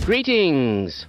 Greetings!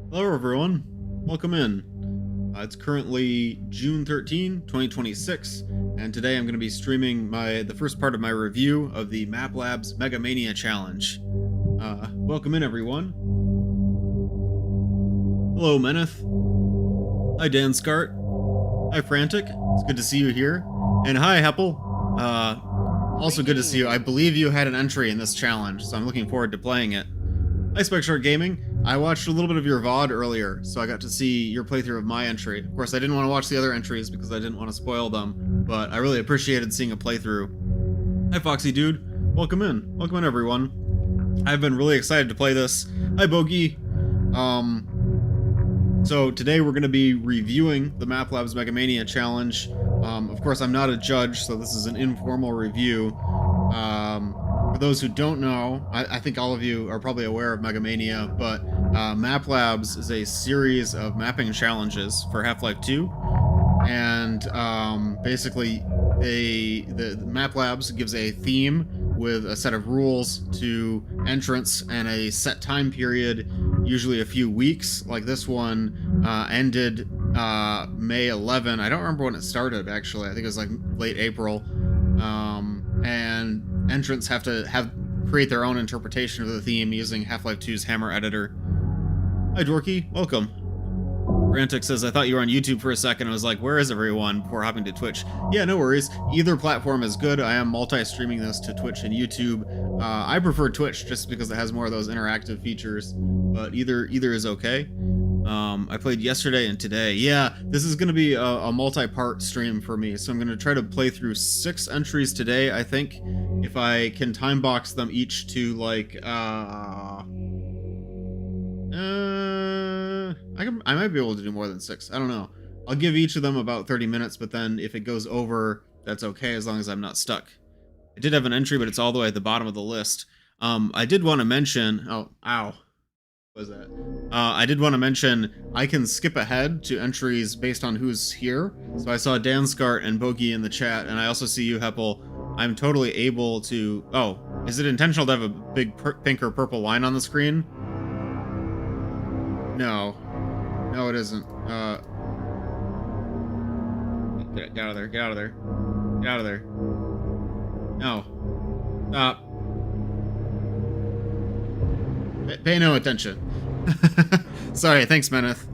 Hello everyone, welcome in. It's currently June 13, 2026, and today I'm going to be streaming the first part of my review of the Map Labs Mega Mania Challenge. Welcome in everyone. Hello Meneth. Hi Dan Scart. Hi Frantic, it's good to see you here. And hi Heppel. Also good to see you. I believe you had an entry in this challenge, so I'm looking forward to playing it. Hi Specshort Gaming. I watched a little bit of your VOD earlier, so I got to see your playthrough of my entry. Of course, I didn't want to watch the other entries because I didn't want to spoil them, but I really appreciated seeing a playthrough. Hi Foxy Dude. Welcome in. Welcome in everyone. I've been really excited to play this. Hi Bogey. So today we're going to be reviewing the Map Labs Mega Mania Challenge. Of course, I'm not a judge, so this is an informal review. For those who don't know, I think all of you are probably aware of Mega Mania, but Map Labs is a series of mapping challenges for Half-Life 2, and basically the Map Labs gives a theme with a set of rules to entrance and a set time period, usually a few weeks. Like this one ended May 11. I don't remember when it started, actually. I think it was like late April. And entrants have to create their own interpretation of the theme using Half-Life 2's Hammer editor. Hi, Dorky. Welcome. Frantic says, I thought you were on YouTube for a second. I was like, where is everyone? Before hopping to Twitch. Yeah, no worries. Either platform is good. I am multi-streaming this to Twitch and YouTube. I prefer Twitch just because it has more of those interactive features, but either is okay. I played yesterday and today. Yeah, this is going to be a multi-part stream for me, so I'm going to try to play through 6 entries today, I think. If I can time box them each to, like, I might be able to do more than 6. I don't know. I'll give each of them about 30 minutes, but then if it goes over, that's okay as long as I'm not stuck. I did have an entry, but it's all the way at the bottom of the list. I did want to mention... Oh, ow. What was that? I did want to mention I can skip ahead to entries based on who's here. So I saw Danskart and Bogey in the chat, and I also see you, Heppel. I'm totally able to... Oh, is it intentional to have a big pink or purple line on the screen? No. No, it isn't. Get out of there. Get out of there. Get out of there. No. Stop. Pay no attention. Sorry, thanks, Meneth.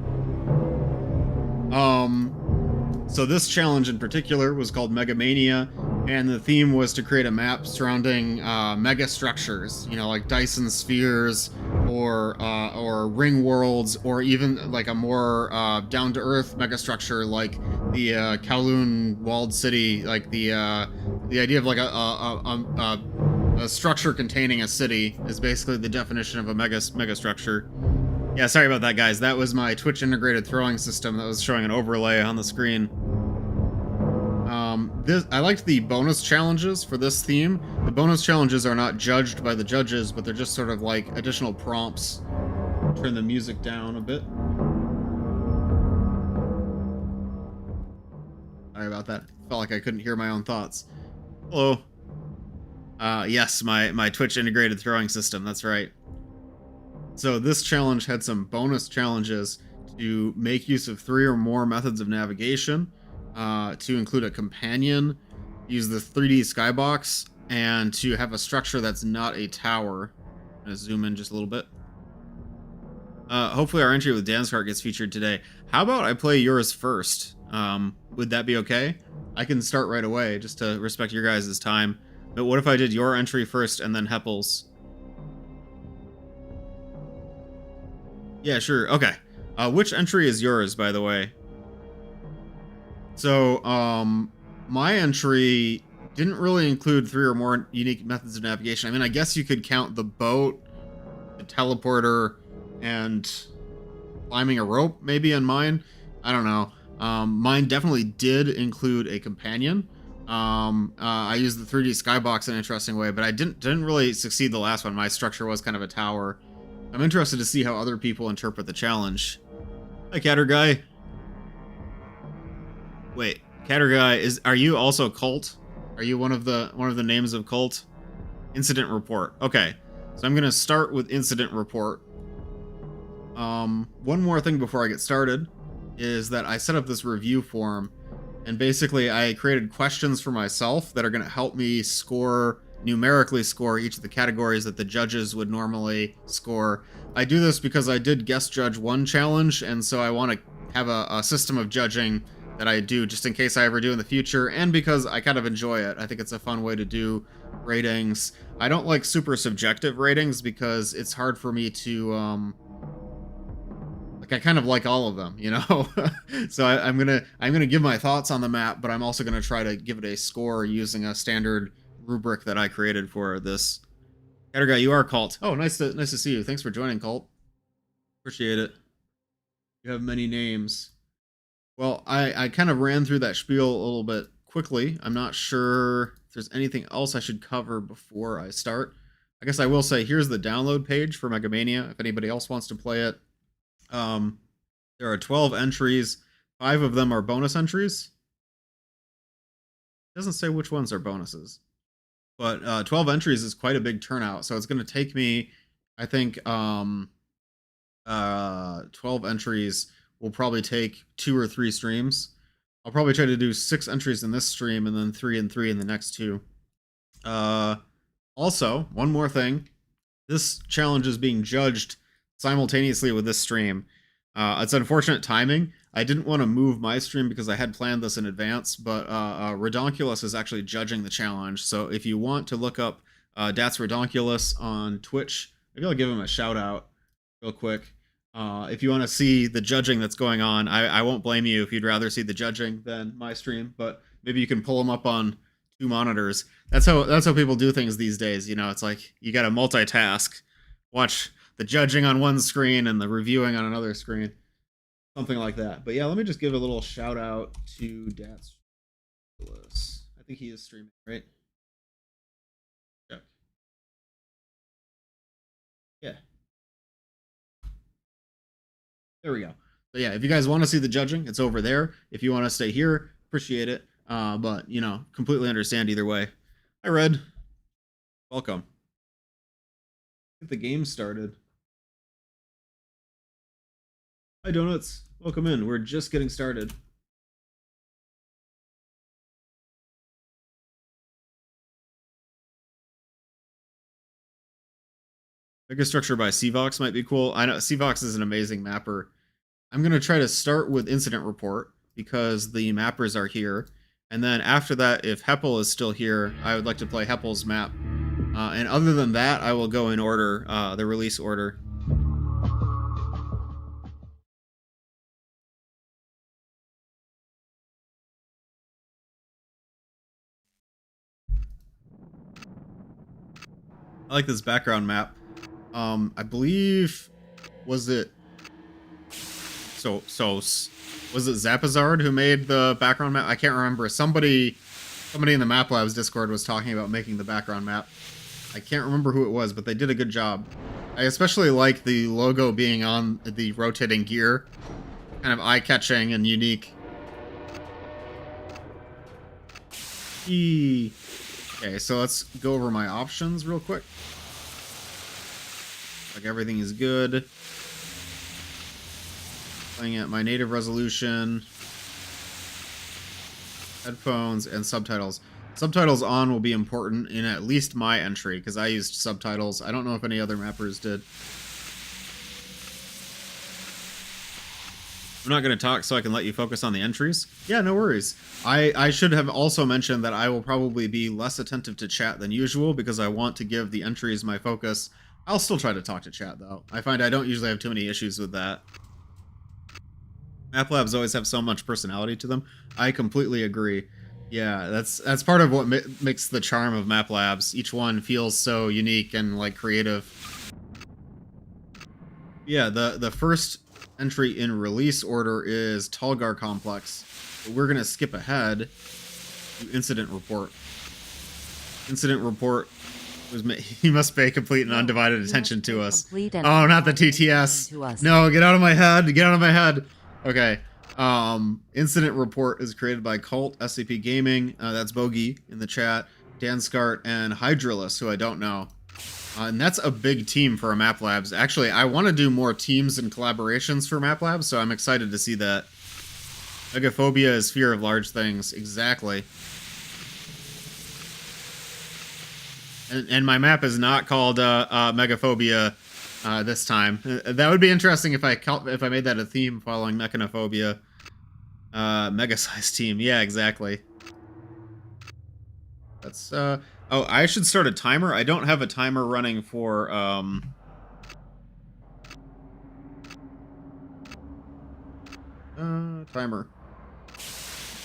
So this challenge in particular was called Mega Mania, and the theme was to create a map surrounding mega structures, you know, like Dyson spheres or ring worlds, or even like a more down-to-earth mega structure like the Kowloon walled city, like the idea of like a structure containing a city is basically the definition of a mega structure. Yeah, sorry about that, guys. That was my Twitch integrated throwing system that was showing an overlay on the screen. I liked the bonus challenges for this theme. The bonus challenges are not judged by the judges, but they're just sort of like additional prompts. Turn the music down a bit. Sorry about that. Felt like I couldn't hear my own thoughts. Hello. Yes, my Twitch integrated throwing system, that's right. So this challenge had some bonus challenges to make use of 3 or more methods of navigation, to include a companion, use the 3D skybox, and to have a structure that's not a tower. I'm gonna zoom in just a little bit. Hopefully our entry with Danskart gets featured today. How about I play yours first? Would that be okay? I can start right away, just to respect your guys' time. But what if I did your entry first and then Heppel's? Yeah, sure. Okay. Which entry is yours, by the way? So, my entry didn't really include 3 or more unique methods of navigation. I mean, I guess you could count the boat, the teleporter, and climbing a rope, maybe, in mine. I don't know. Mine definitely did include a companion. I used the 3D skybox in an interesting way, but I didn't really succeed the last one. My structure was kind of a tower. I'm interested to see how other people interpret the challenge. Hi, Catter Guy. Wait, Catter Guy, are you also Cult? Are you one of the names of Cult? Incident report. Okay, so I'm gonna start with incident report. One more thing before I get started is that I set up this review form, and basically I created questions for myself that are gonna help me numerically score each of the categories that the judges would normally score. I do this because I did guest judge one challenge, and so I want to have a system of judging that I do just in case I ever do in the future, and because I kind of enjoy it. I think it's a fun way to do ratings. I don't like super subjective ratings because it's hard for me to like, I kind of like all of them, you know. So I'm gonna give my thoughts on the map, but I'm also gonna try to give it a score using a standard rubric that I created for this. Catter Guy, you are Cult. Oh, nice to see you. Thanks for joining, Cult. Appreciate it. You have many names. Well, I kind of ran through that spiel a little bit quickly. I'm not sure if there's anything else I should cover before I start. I guess I will say here's the download page for Mega Mania if anybody else wants to play it. There are 12 entries. 5 of them are bonus entries. It doesn't say which ones are bonuses. But 12 entries is quite a big turnout, so it's going to take me, I think, 12 entries will probably take 2 or 3 streams. I'll probably try to do 6 entries in this stream and then 3 and 3 in the next 2. Also, one more thing. This challenge is being judged simultaneously with this stream. It's unfortunate timing. I didn't want to move my stream because I had planned this in advance, but Redonkulous is actually judging the challenge. So if you want to look up Dats Redonkulous on Twitch, maybe I'll give him a shout out real quick. If you want to see the judging that's going on, I won't blame you if you'd rather see the judging than my stream, but maybe you can pull them up on 2 monitors. That's how people do things these days. You know, it's like you got to multitask, watch the judging on one screen and the reviewing on another screen, something like that. But yeah, let me just give a little shout out to Dats. I think he is streaming, right? Check. Yeah. There we go. So yeah, if you guys want to see the judging, it's over there. If you want to stay here, appreciate it. But you know, completely understand either way. Hi, Red. Welcome. Get the game started. Hi, Donuts. Welcome in. We're just getting started. Megastructure by Cvox might be cool. I know Cvox is an amazing mapper. I'm going to try to start with Incident Report because the mappers are here. And then after that, if Heppel is still here, I would like to play Heppel's map. And other than that, I will go in order, the release order. I like this background map. I believe, was it Zapazard who made the background map? I can't remember. Somebody in the Map Labs Discord was talking about making the background map. I can't remember who it was, but they did a good job. I especially like the logo being on the rotating gear. Kind of eye-catching and unique. Okay, so let's go over my options real quick. Like everything is good. Playing at my native resolution. Headphones and subtitles. Subtitles on will be important in at least my entry, because I used subtitles. I don't know if any other mappers did. I'm not going to talk so I can let you focus on the entries. Yeah, no worries. I should have also mentioned that I will probably be less attentive to chat than usual because I want to give the entries my focus. I'll still try to talk to chat, though. I find I don't usually have too many issues with that. Map labs always have so much personality to them. I completely agree. Yeah, that's part of what makes the charm of map labs. Each one feels so unique and like creative. Yeah, the first entry in release order is Talgar Complex. But we're gonna skip ahead to Incident Report. Incident Report was he must pay complete and undivided attention to us. Oh, not the TTS. No, get out of my head. Get out of my head. Okay. Incident Report is created by Cult, SCP Gaming, that's Bogey in the chat, Dan Scart, and Hydralis, who I don't know. And that's a big team for a Map Labs. Actually, I want to do more teams and collaborations for Map Labs, so I'm excited to see that. Megaphobia is fear of large things. Exactly. And my map is not called Megaphobia this time. That would be interesting if I made that a theme following Mechanophobia. Mega-sized team. Yeah, exactly. That's oh, I should start a timer. I don't have a timer running for timer.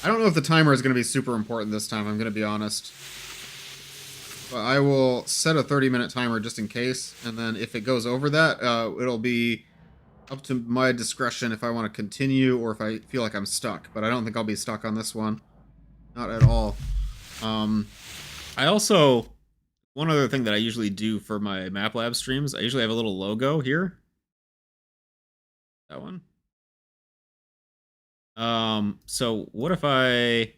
I don't know if the timer is going to be super important this time, I'm going to be honest. But I will set a 30-minute timer just in case, and then if it goes over that, it'll be up to my discretion if I want to continue or if I feel like I'm stuck. But I don't think I'll be stuck on this one. Not at all. I also one other thing that I usually do for my MapLab streams, I usually have a little logo here. That one. So what if I'm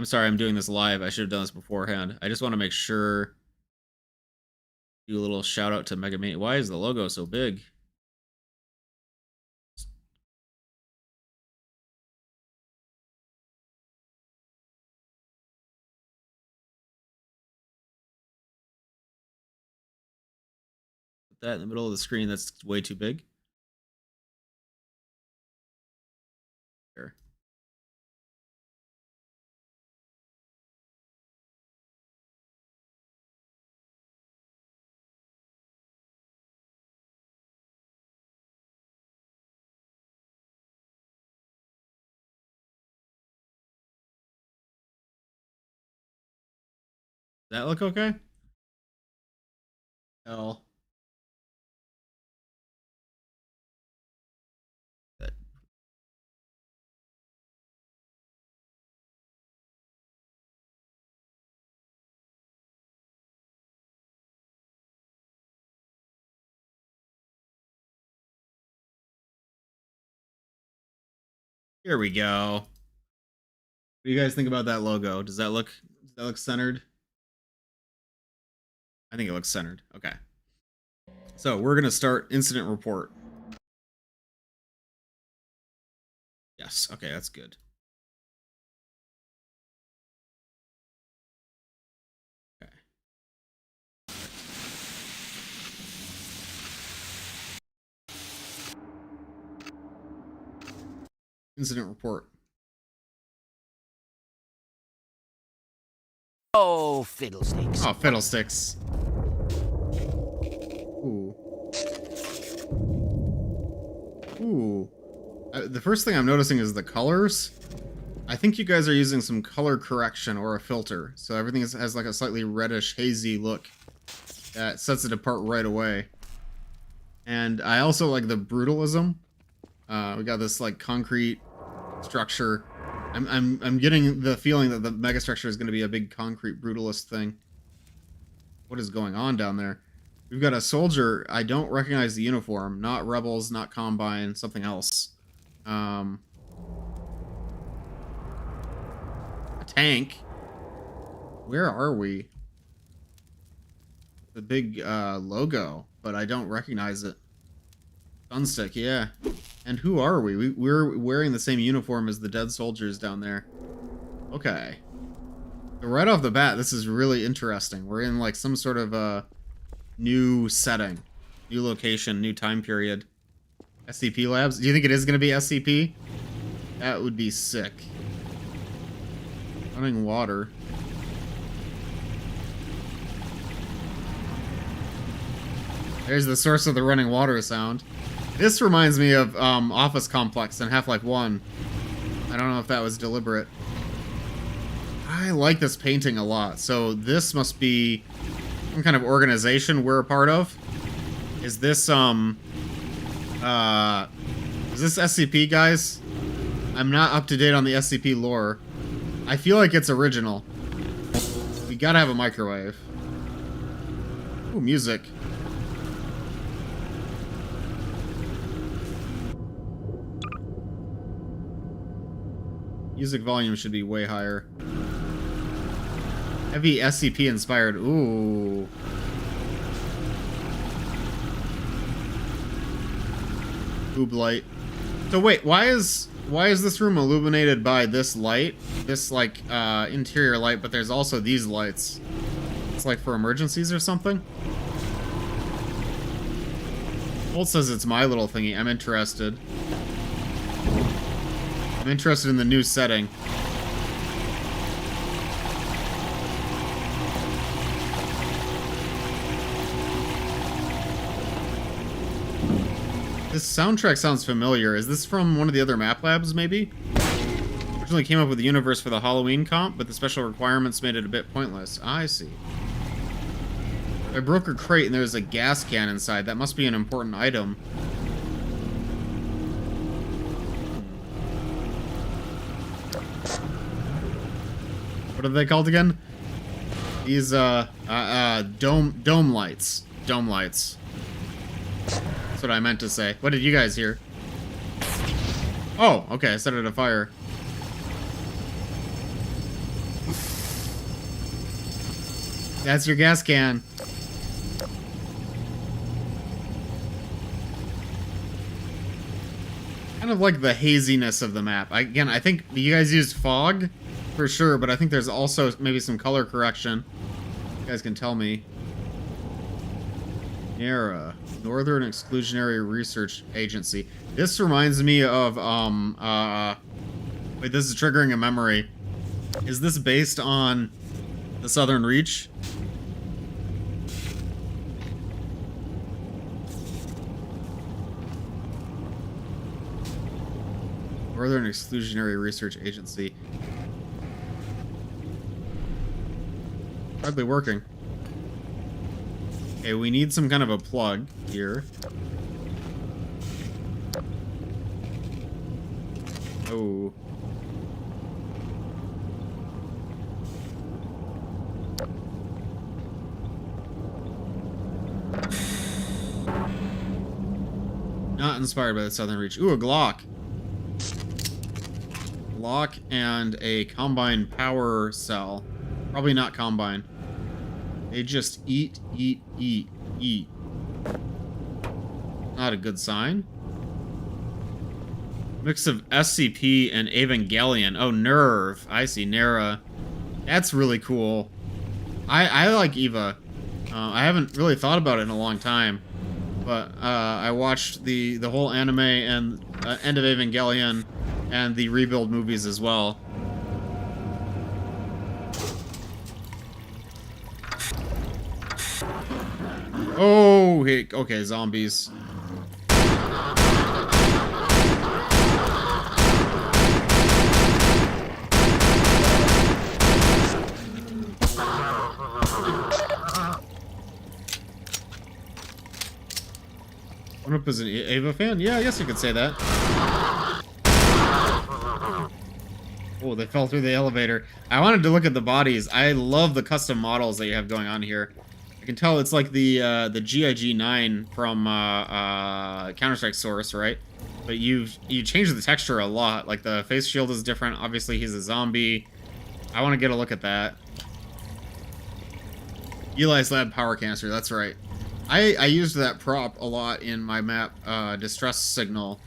sorry, I'm doing this live. I should have done this beforehand. I just want to make sure, do a little shout out to Mega Mania. Why is the logo so big? Put that in the middle of the screen. That's way too big. Here. Does that look okay? L. Here we go. What do you guys think about that logo? Does that look centered? I think it looks centered. Okay. So we're gonna start incident report. Yes. Okay, that's good. Okay. Incident report. Oh, fiddlesticks. Oh, fiddlesticks. Ooh. Ooh. The first thing I'm noticing is the colors. I think you guys are using some color correction or a filter, so everything has like a slightly reddish, hazy look that sets it apart right away. And I also like the brutalism. We got this like concrete structure. I'm getting the feeling that the megastructure is going to be a big concrete brutalist thing. What is going on down there? We've got a soldier. I don't recognize the uniform. Not rebels, not combine, something else. A tank. Where are we? The big logo, but I don't recognize it. Gunstick, yeah. And who are we? We're wearing the same uniform as the dead soldiers down there. Okay. So right off the bat, this is really interesting. We're in like some sort of new setting, new location, new time period. SCP labs? Do you think it is going to be SCP? That would be sick. Running water. There's the source of the running water sound. This reminds me of Office Complex in Half-Life 1. I don't know if that was deliberate. I like this painting a lot. So this must be some kind of organization we're a part of. Is this SCP, guys? I'm not up to date on the SCP lore. I feel like it's original. We gotta have a microwave. Ooh, music. Music volume should be way higher. Heavy SCP inspired. Ooh. Boob light. So wait, why is this room illuminated by this light? This like interior light, but there's also these lights. It's like for emergencies or something. Bolt says it's my little thingy. I'm interested. I'm interested in the new setting. This soundtrack sounds familiar. Is this from one of the other map labs, maybe? Originally came up with the universe for the Halloween comp, but the special requirements made it a bit pointless. I see. I broke a crate and there's a gas can inside. That must be an important item. What are they called again? These dome lights. Dome lights. That's what I meant to say. What did you guys hear? Oh, okay, I set it afire. That's your gas can. Kind of like the haziness of the map. Again, I think you guys used fog for sure, but I think there's also maybe some color correction. You guys can tell me. NARA, Northern Exclusionary Research Agency. This reminds me of, wait, this is triggering a memory. Is this based on the Southern Reach? Northern Exclusionary Research Agency. Hardly working. Okay, we need some kind of a plug here. Oh. Not inspired by the Southern Reach. Ooh, a Glock. Glock and a Combine power cell. Probably not Combine. They just eat, eat, eat, eat. Not a good sign. Mix of SCP and Evangelion. Oh, Nerve. I see, Nera. That's really cool. I like Eva. I haven't really thought about it in a long time. But I watched the whole anime and End of Evangelion and the Rebuild movies as well. Oh, hey, okay, zombies. One up as an Ava fan? Yeah, I guess you could say that. Oh, they fell through the elevator. I wanted to look at the bodies. I love the custom models that you have going on here. I can tell it's like the GIG-9 from Counter-Strike Source, right? But you changed the texture a lot. Like the face shield is different. Obviously, he's a zombie. I want to get a look at that. Eli's Lab Power Canister, that's right. I used that prop a lot in my map, Distress Signal.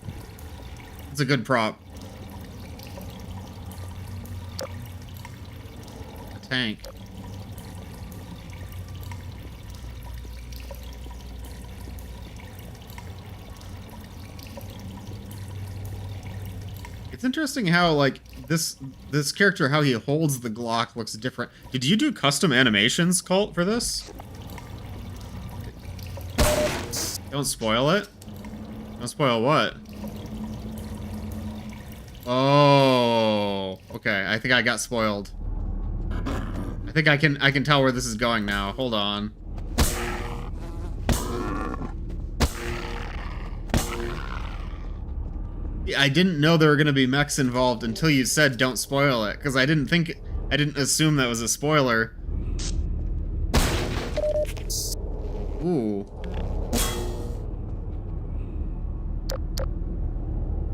It's a good prop. A tank. It's interesting how, like, this character, how he holds the Glock looks different. Did you do custom animations, Colt, for this? Don't spoil it. Don't spoil what? Oh, okay. I think I got spoiled. I think I can tell where this is going now. Hold on. Yeah, I didn't know there were gonna be mechs involved until you said don't spoil it, because I didn't assume that was a spoiler. Ooh.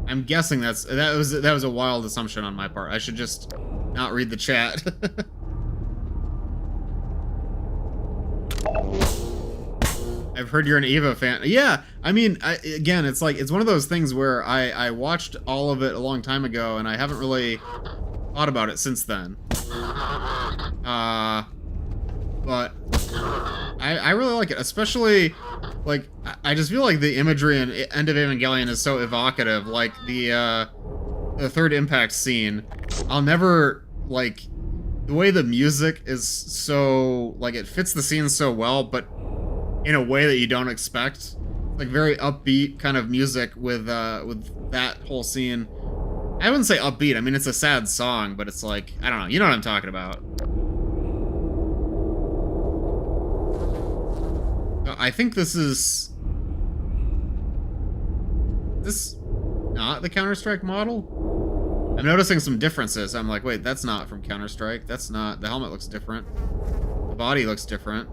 I'm guessing that was a wild assumption on my part. I should just not read the chat. I've heard you're an Eva fan. Yeah, I mean, again, it's like, it's one of those things where I watched all of it a long time ago, and I haven't really thought about it since then. But I really like it, especially, like, I just feel like the imagery in End of Evangelion is so evocative, like the third impact scene. I'll never, like, the way the music is so, like, it fits the scene so well, but in a way that you don't expect. Like, very upbeat kind of music with that whole scene. I wouldn't say upbeat, I mean, it's a sad song, but it's like, I don't know, you know what I'm talking about. I think this is not the Counter-Strike model? I'm noticing some differences. I'm like, wait, that's not from Counter-Strike. That's not, the helmet looks different. The body looks different.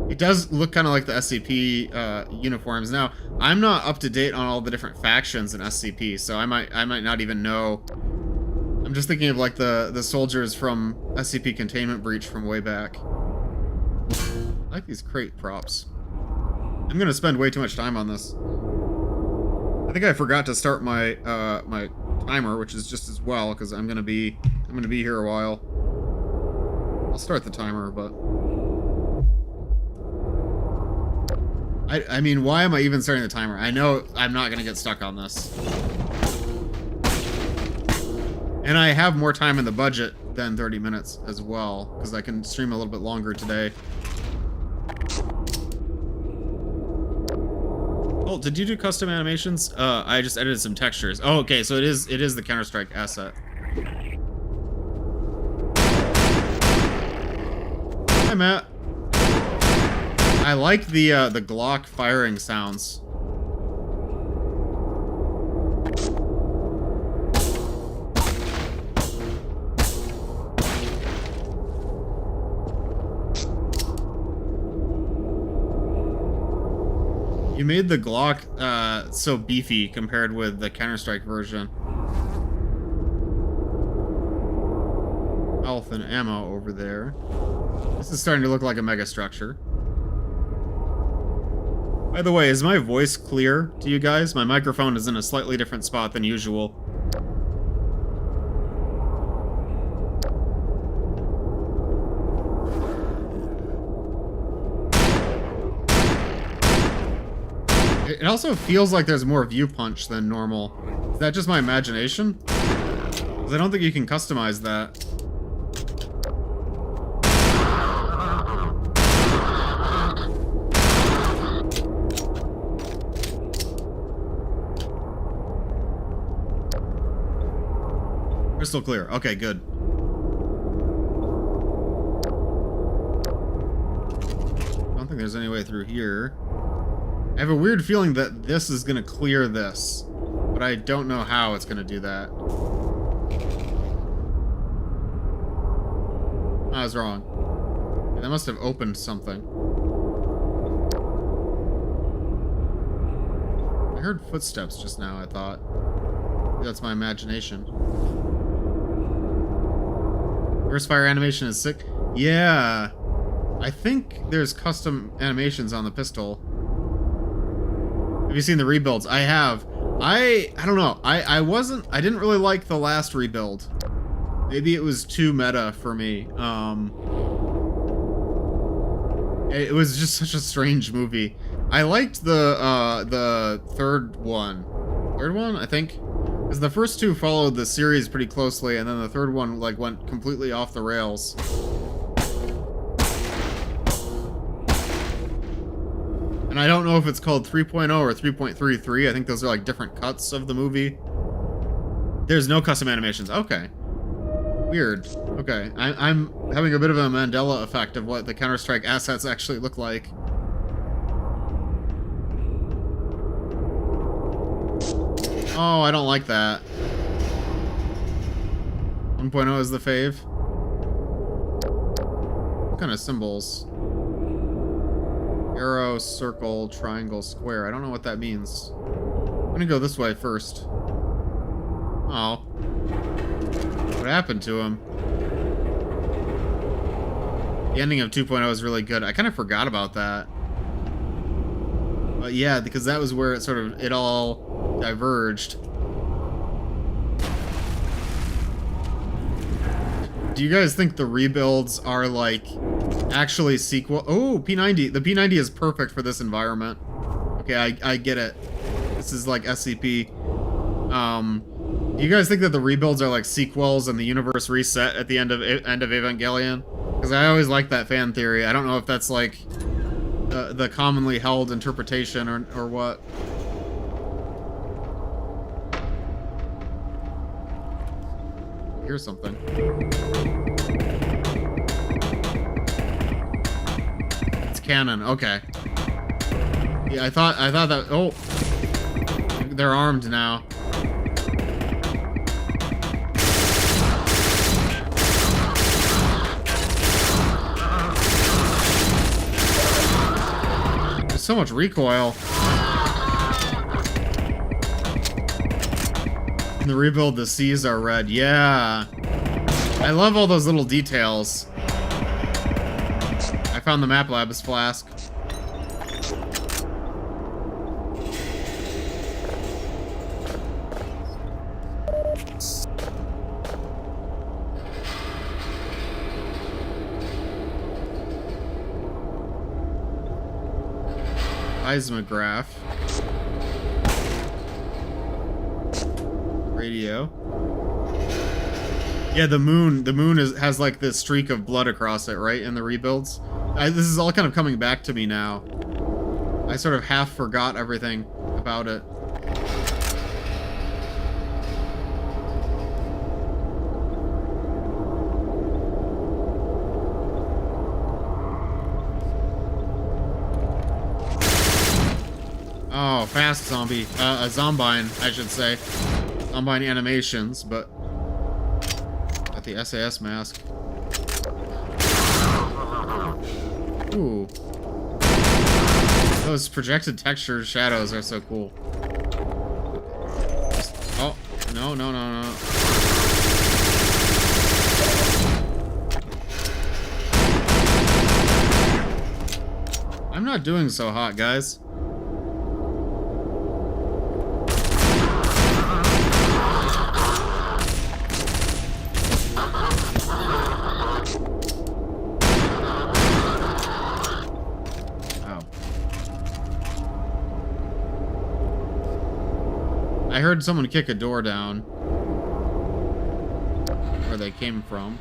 It does look kind of like the SCP uniforms. Now, I'm not up to date on all the different factions in SCP, so I might not even know. I'm just thinking of like the soldiers from SCP Containment Breach from way back. I like these crate props. I'm gonna spend way too much time on this. I think I forgot to start my my timer, which is just as well, because I'm gonna be here a while. I'll start the timer, but I mean, why am I even starting the timer? I know I'm not gonna get stuck on this. And I have more time in the budget than 30 minutes as well, because I can stream a little bit longer today. Oh, did you do custom animations? I just edited some textures. Oh, okay, so it is the Counter-Strike asset. Hi, Matt. I like the Glock firing sounds. You made the Glock so beefy compared with the Counter-Strike version. Health and ammo over there. This is starting to look like a mega structure. By the way, is my voice clear to you guys? My microphone is in a slightly different spot than usual. It also feels like there's more view punch than normal. Is that just my imagination? Because I don't think you can customize that. Crystal clear. Okay, good. I don't think there's any way through here. I have a weird feeling that this is gonna clear this, but I don't know how it's gonna do that. I was wrong. Yeah, that must have opened something. I heard footsteps just now, I thought. Maybe that's my imagination. Burst fire animation is sick. Yeah. I think there's custom animations on the pistol. Have you seen the rebuilds? I have. I don't know. I didn't really like the last rebuild. Maybe it was too meta for me. It was just such a strange movie. I liked the third one. Third one, I think? Because the first two followed the series pretty closely, and then the third one like went completely off the rails. And I don't know if it's called 3.0 or 3.33. I think those are like different cuts of the movie. There's no custom animations. Okay. Weird. Okay. I'm having a bit of a Mandela effect of what the Counter-Strike assets actually look like. Oh, I don't like that. 1.0 is the fave. What kind of symbols? Arrow, circle, triangle, square. I don't know what that means. I'm gonna go this way first. Oh. What happened to him? The ending of 2.0 is really good. I kind of forgot about that. But yeah, because that was where it all diverged. Do you guys think the rebuilds are like actually sequel? Oh, P90. The P90 is perfect for this environment. Okay, I get it. This is like SCP. Do you guys think that the rebuilds are like sequels and the universe reset at the end of Evangelion? Because I always like that fan theory. I don't know if that's like the commonly held interpretation or what. Here's something. It's canon. Okay. Yeah, I thought that. Oh, they're armed now. so much recoil. In the rebuild, the seas are red. Yeah. I love all those little details. I found the map lab's flask. Seismograph. Radio. Yeah, the moon has like this streak of blood across it, right? In the rebuilds. This is all kind of coming back to me now. I sort of half forgot everything about it. Oh, fast zombie. A zombine, I should say. Zombine animations, but... Got the SAS mask. Ooh. Those projected texture shadows are so cool. Oh, no, no, no, no. I'm not doing so hot, guys. I heard someone kick a door down. Where they came from.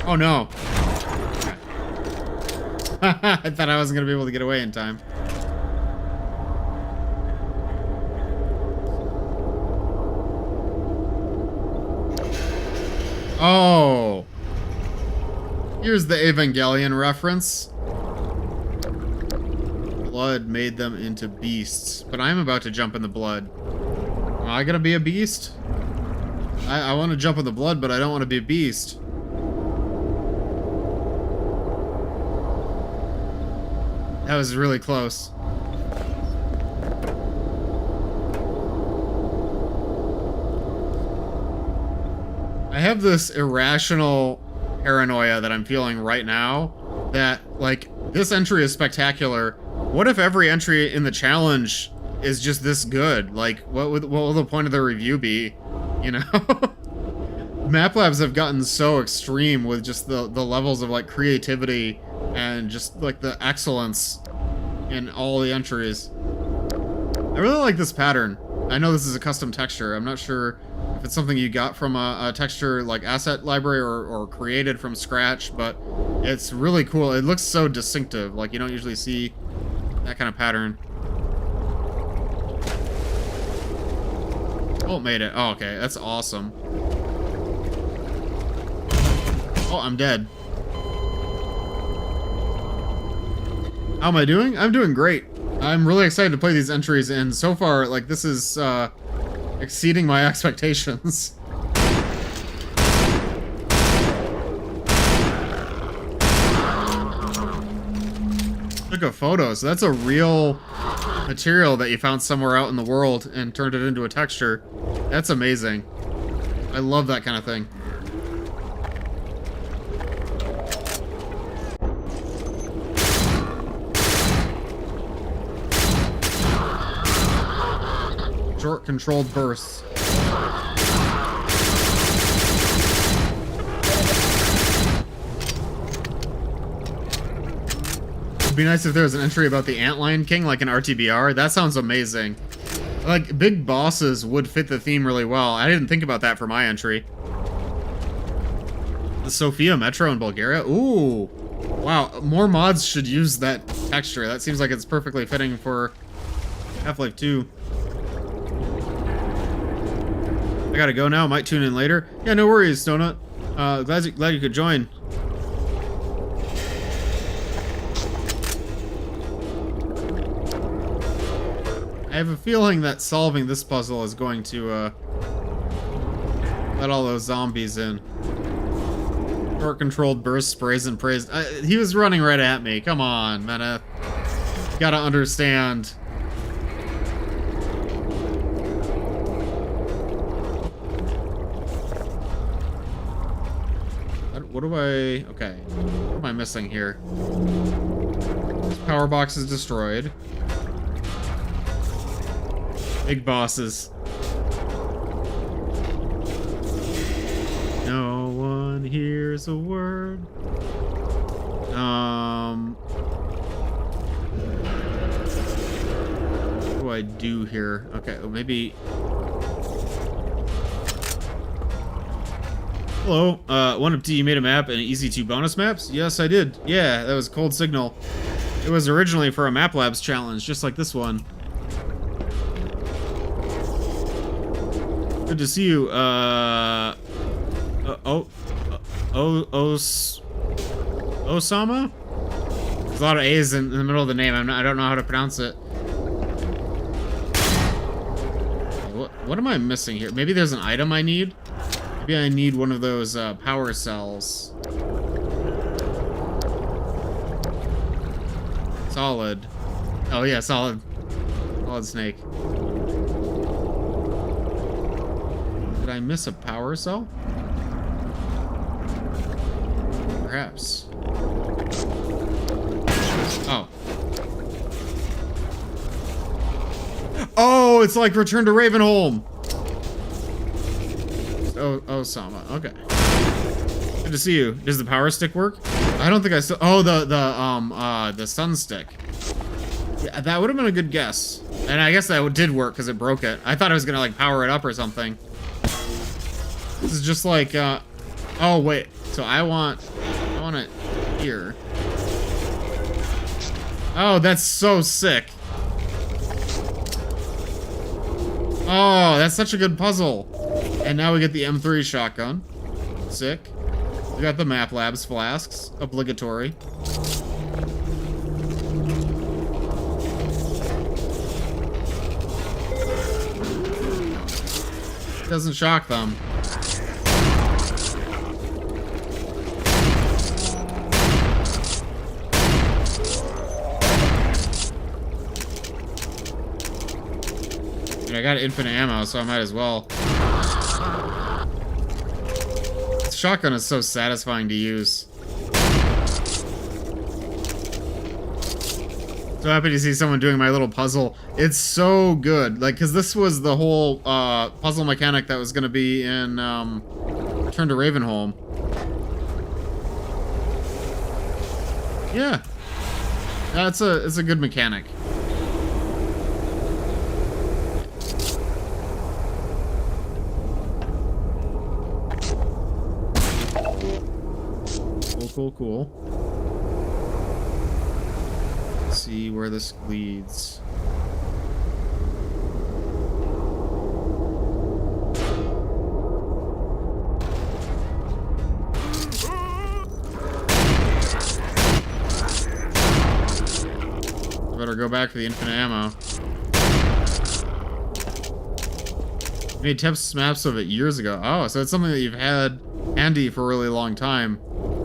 Oh no. I thought I wasn't gonna be able to get away in time. Oh. Here's the Evangelion reference. Blood made them into beasts, but I'm about to jump in the blood. Am I gonna be a beast? I want to jump in the blood, but I don't want to be a beast. That was really close. I have this irrational paranoia that I'm feeling right now that, like, this entry is spectacular. What if every entry in the challenge is just this good? Like, what will the point of the review be? You know? Map labs have gotten so extreme with just the levels of, like, creativity and just, like, the excellence in all the entries. I really like this pattern. I know this is a custom texture. I'm not sure if it's something you got from a texture, like, asset library or created from scratch, but it's really cool. It looks so distinctive. Like, you don't usually see that kind of pattern. Oh, it made it. Oh, okay. That's awesome. Oh, I'm dead. How am I doing? I'm doing great. I'm really excited to play these entries, and so far, like, this is exceeding my expectations. Took a photo, so that's a real material that you found somewhere out in the world and turned it into a texture. That's amazing. I love that kind of thing. Short controlled bursts. It'd be nice if there was an entry about the Antlion King, like an RTBR. That sounds amazing. Like, big bosses would fit the theme really well. I didn't think about that for my entry. The Sofia Metro in Bulgaria? Ooh. Wow, more mods should use that texture. That seems like it's perfectly fitting for Half-Life 2. I gotta go now. Might tune in later. Yeah, no worries, Donut. Glad you could join. I have a feeling that solving this puzzle is going to let all those zombies in. Short controlled burst sprays and praise. He was running right at me. Come on, Mena. You gotta understand. What do I... Okay. What am I missing here? This power box is destroyed. Big bosses. No one hears a word. What do I do here? Okay, well maybe... Hello, one of T, you made a map and easy 2 bonus maps? Yes, I did. Yeah, that was Cold Signal. It was originally for a Map Labs challenge, just like this one. Good to see you, Osama? There's a lot of A's in the middle of the name. I don't know how to pronounce it. What am I missing here? Maybe there's an item I need? Maybe I need one of those power cells. Solid. Oh yeah, solid. Solid snake. Did I miss a power cell? Perhaps. Oh. Oh, it's like Return to Ravenholm. Oh, Osama. Okay. Good to see you. Does the power stick work? I don't think I still. Oh, the sun stick. Yeah, that would have been a good guess. And I guess that did work because it broke it. I thought I was gonna like power it up or something. This is just like. Oh wait. So I want it here. Oh, that's so sick. Oh, that's such a good puzzle. And now we get the M3 shotgun. Sick. We got the Map Labs flasks. Obligatory. Doesn't shock them. I got infinite ammo, so I might as well. The shotgun is so satisfying to use. So happy to see someone doing my little puzzle. It's so good. Like, because this was the whole puzzle mechanic that was going to be in Return to Ravenholm. Yeah. It's a good mechanic. Cool. Let's see where this leads. I better go back for the infinite ammo. You made test maps of it years ago. Oh, so it's something that you've had handy for a really long time.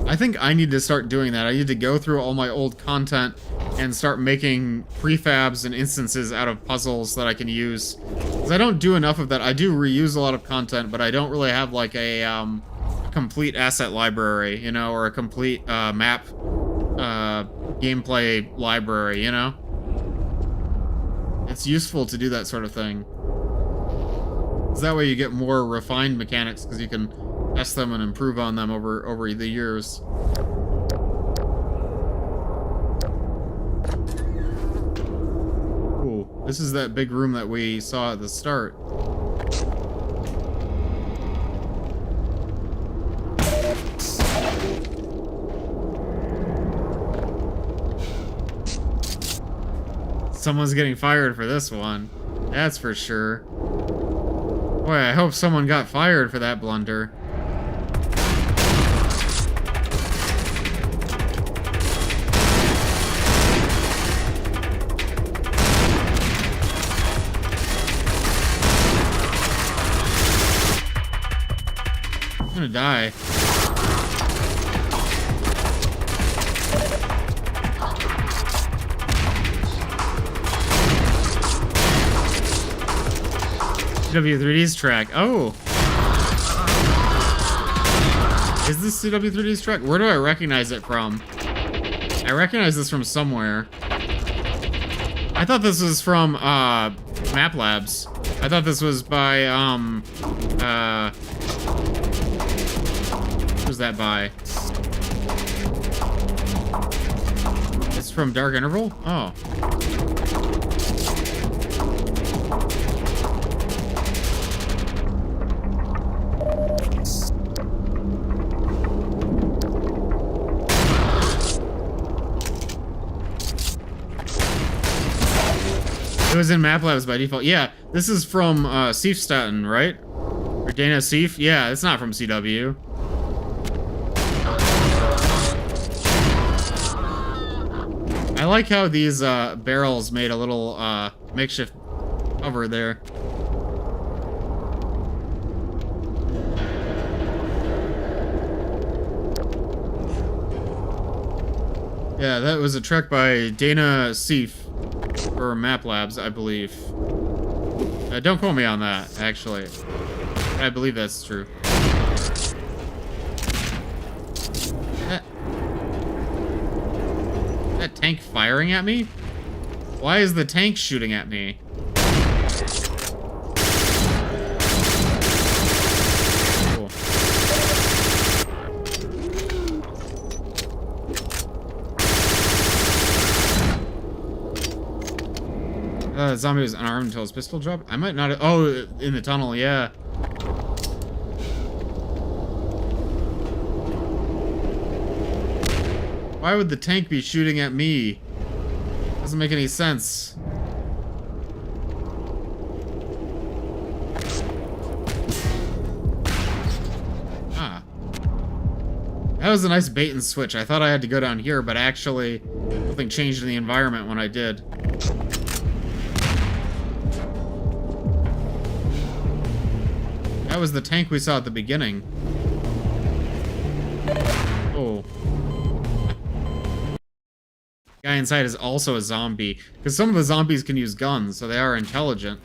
I think I need to start doing that. I need to go through all my old content and start making prefabs and instances out of puzzles that I can use. Because I don't do enough of that. I do reuse a lot of content, but I don't really have like a complete asset library, you know, or a complete map gameplay library, you know? It's useful to do that sort of thing. Because that way you get more refined mechanics, because you can test them and improve on them over the years. Ooh, this is that big room that we saw at the start. Someone's getting fired for this one. That's for sure. Boy, I hope someone got fired for that blunder. gonna die. CW3D's track. Oh. Is this CW3D's track? Where do I recognize it from? I recognize this from somewhere. I thought this was from, Map Labs. I thought this was by, who's that by? It's from Dark Interval? Oh. It was in Map Labs by default. Yeah, this is from Seifstatten, right? Or Dana Seif? Yeah, it's not from CW. I like how these barrels made a little makeshift cover there. Yeah, that was a track by Dana Seif. For Map Labs, I believe. Don't quote me on that, actually. I believe that's true. That tank firing at me? Why is the tank shooting at me? Cool. The zombie was unarmed until his pistol dropped. I might not. Oh, in the tunnel, yeah. Why would the tank be shooting at me? Doesn't make any sense. Ah. That was a nice bait and switch. I thought I had to go down here, but actually, nothing changed in the environment when I did. That was the tank we saw at the beginning. Oh. Guy inside is also a zombie. Because some of the zombies can use guns, so they are intelligent.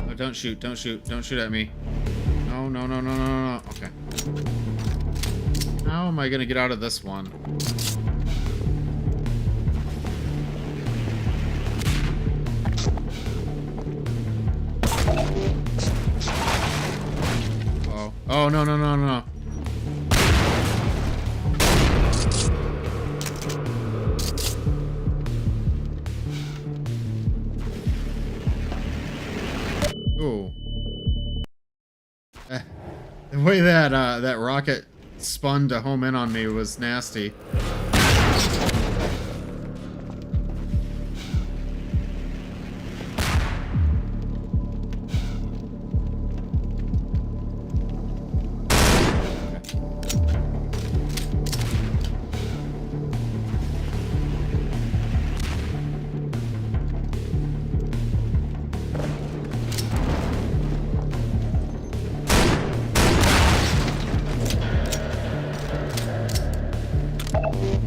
Oh, don't shoot, don't shoot, don't shoot at me. No, no, no, no, no, no, no. Okay. How am I gonna get out of this one? Oh. Oh, no, no, no, no. Ooh. The way that, that rocket spun to home in on me was nasty.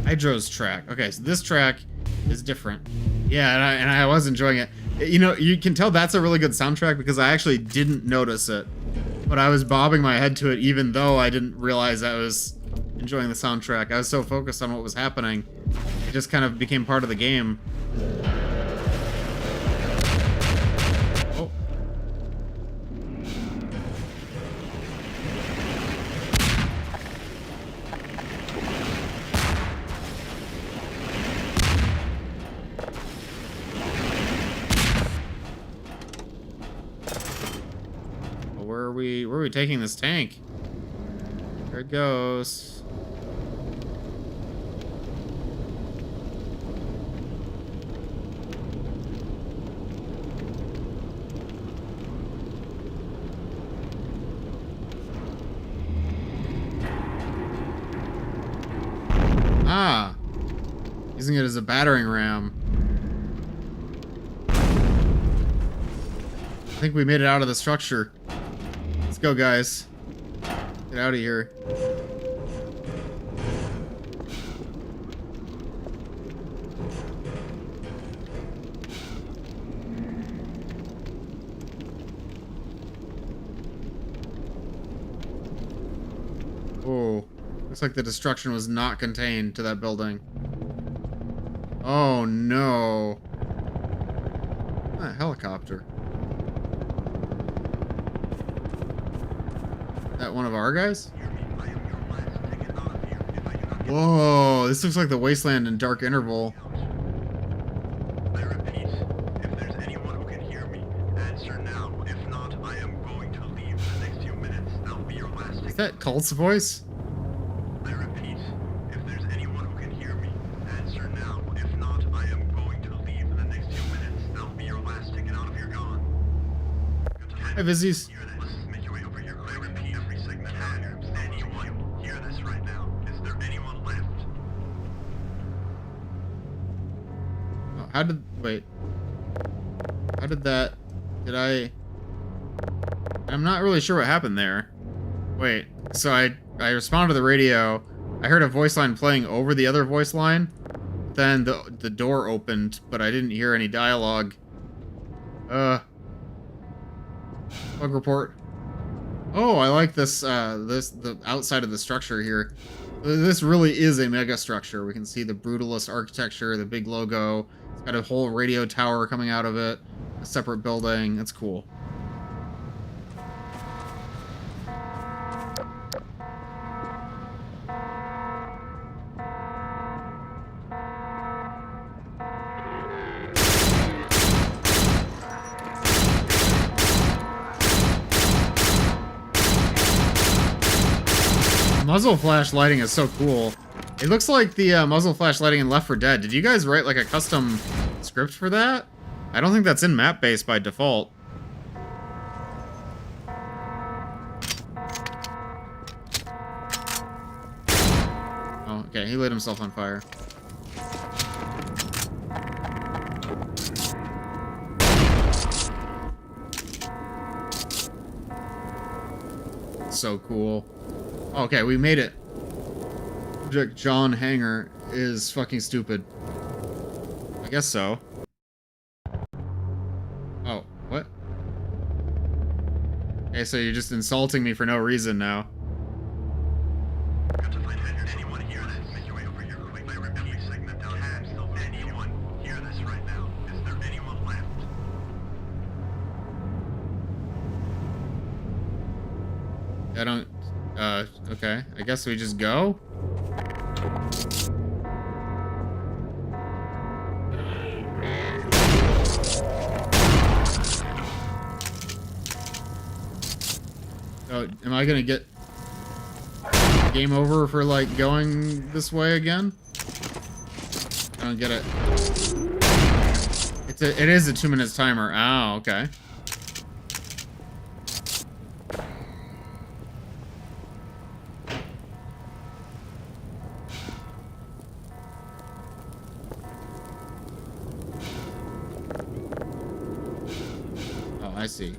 Hydro's track. Okay, so this track is different. Yeah, and I was enjoying it. You know, you can tell that's a really good soundtrack because I actually didn't notice it. But I was bobbing my head to it even though I didn't realize I was enjoying the soundtrack. I was so focused on what was happening. It just kind of became part of the game. Oh. Where are we taking this tank? There it goes. Ah. Using it as a battering ram. I think we made it out of the structure. Let's go, guys. Get out of here. Oh, looks like the destruction was not contained to that building. Oh no. Ah, helicopter. That one of our guys? Whoa, this looks like the wasteland in Dark Interval. I repeat, if there's anyone who can hear me, answer now. If not, I am going to leave the next few minutes. That'll be your last ticket. Is that Cult's voice? I repeat, if there's anyone who can hear me, answer now. If not, I am going to leave the next few minutes. That'll be your last ticket out of here gone. Hi, Vizzies. Let's make your way over here. I repeat, every segment matters. Anyone hear this right now? Is there anyone left? Oh, how did... Wait. How did that... Did I... I'm not really sure what happened there. Wait. So I responded to the radio. I heard a voice line playing over the other voice line. Then the door opened, but I didn't hear any dialogue. Bug report. Oh, I like this, the outside of the structure here. This really is a mega structure. We can see the brutalist architecture, the big logo. It's got a whole radio tower coming out of it. A separate building. That's cool. Muzzle flash lighting is so cool. It looks like the muzzle flash lighting in Left 4 Dead. Did you guys write like a custom script for that? I don't think that's in map-based by default. Oh, okay, he lit himself on fire. So cool. Okay, we made it. Project John Hanger is fucking stupid. I guess so. Oh, what? Okay, so you're just insulting me for no reason now. Got to find anyone hear this? Make your way over here quick. I repeat, segment down. Anyone hear this right now? Is there anyone left? I don't... okay. I guess we just go? Oh, am I gonna get game over for, like, going this way again? I don't get it. It is a 2 minutes timer. Oh, okay. I see.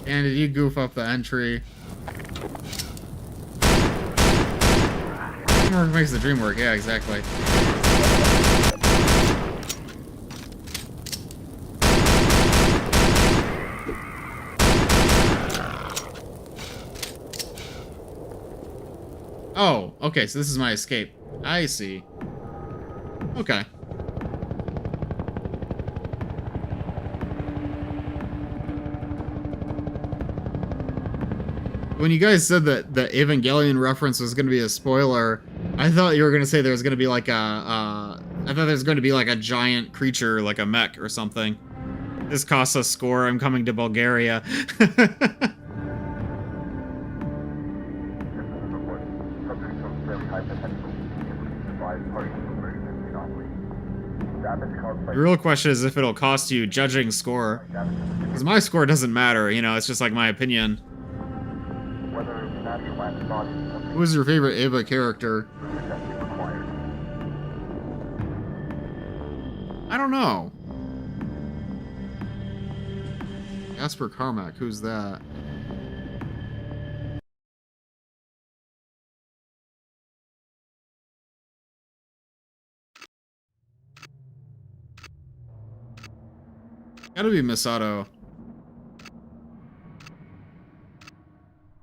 And did you goof up the entry? Teamwork makes the dream work. Yeah, exactly. Oh, okay, so this is my escape. I see. Okay. When you guys said that the Evangelion reference was going to be a spoiler, I thought you were going to say there was going to be like I thought there was going to be like a giant creature, like a mech or something. This costs us score. I'm coming to Bulgaria. Subject from very high potential. The real question is if it'll cost you judging score. Because my score doesn't matter, you know, it's just like my opinion. Who was your favorite Ava character? I don't know. Jasper Carmack, who's that? Gotta be Misato.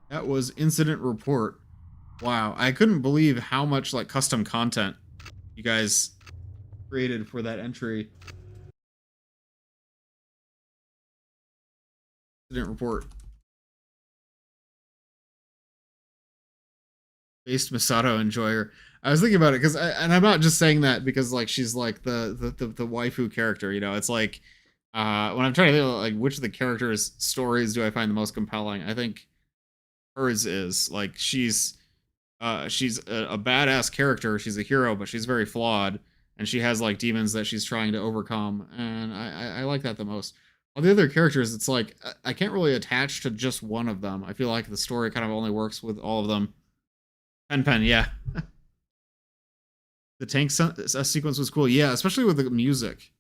That was Incident Report. Wow, I couldn't believe how much like custom content you guys created for that entry. Incident Report. Based Misato enjoyer. I was thinking about it because, and I'm not just saying that because like she's like the waifu character, you know. It's like when I'm trying to think of, like which of the characters' stories do I find the most compelling. I think hers is like she's a badass character. She's a hero, but she's very flawed, and she has like demons that she's trying to overcome, and I like that the most. All the other characters, it's like I can't really attach to just one of them. I feel like the story kind of only works with all of them. Pen, yeah. The tank sequence was cool, yeah, especially with the music.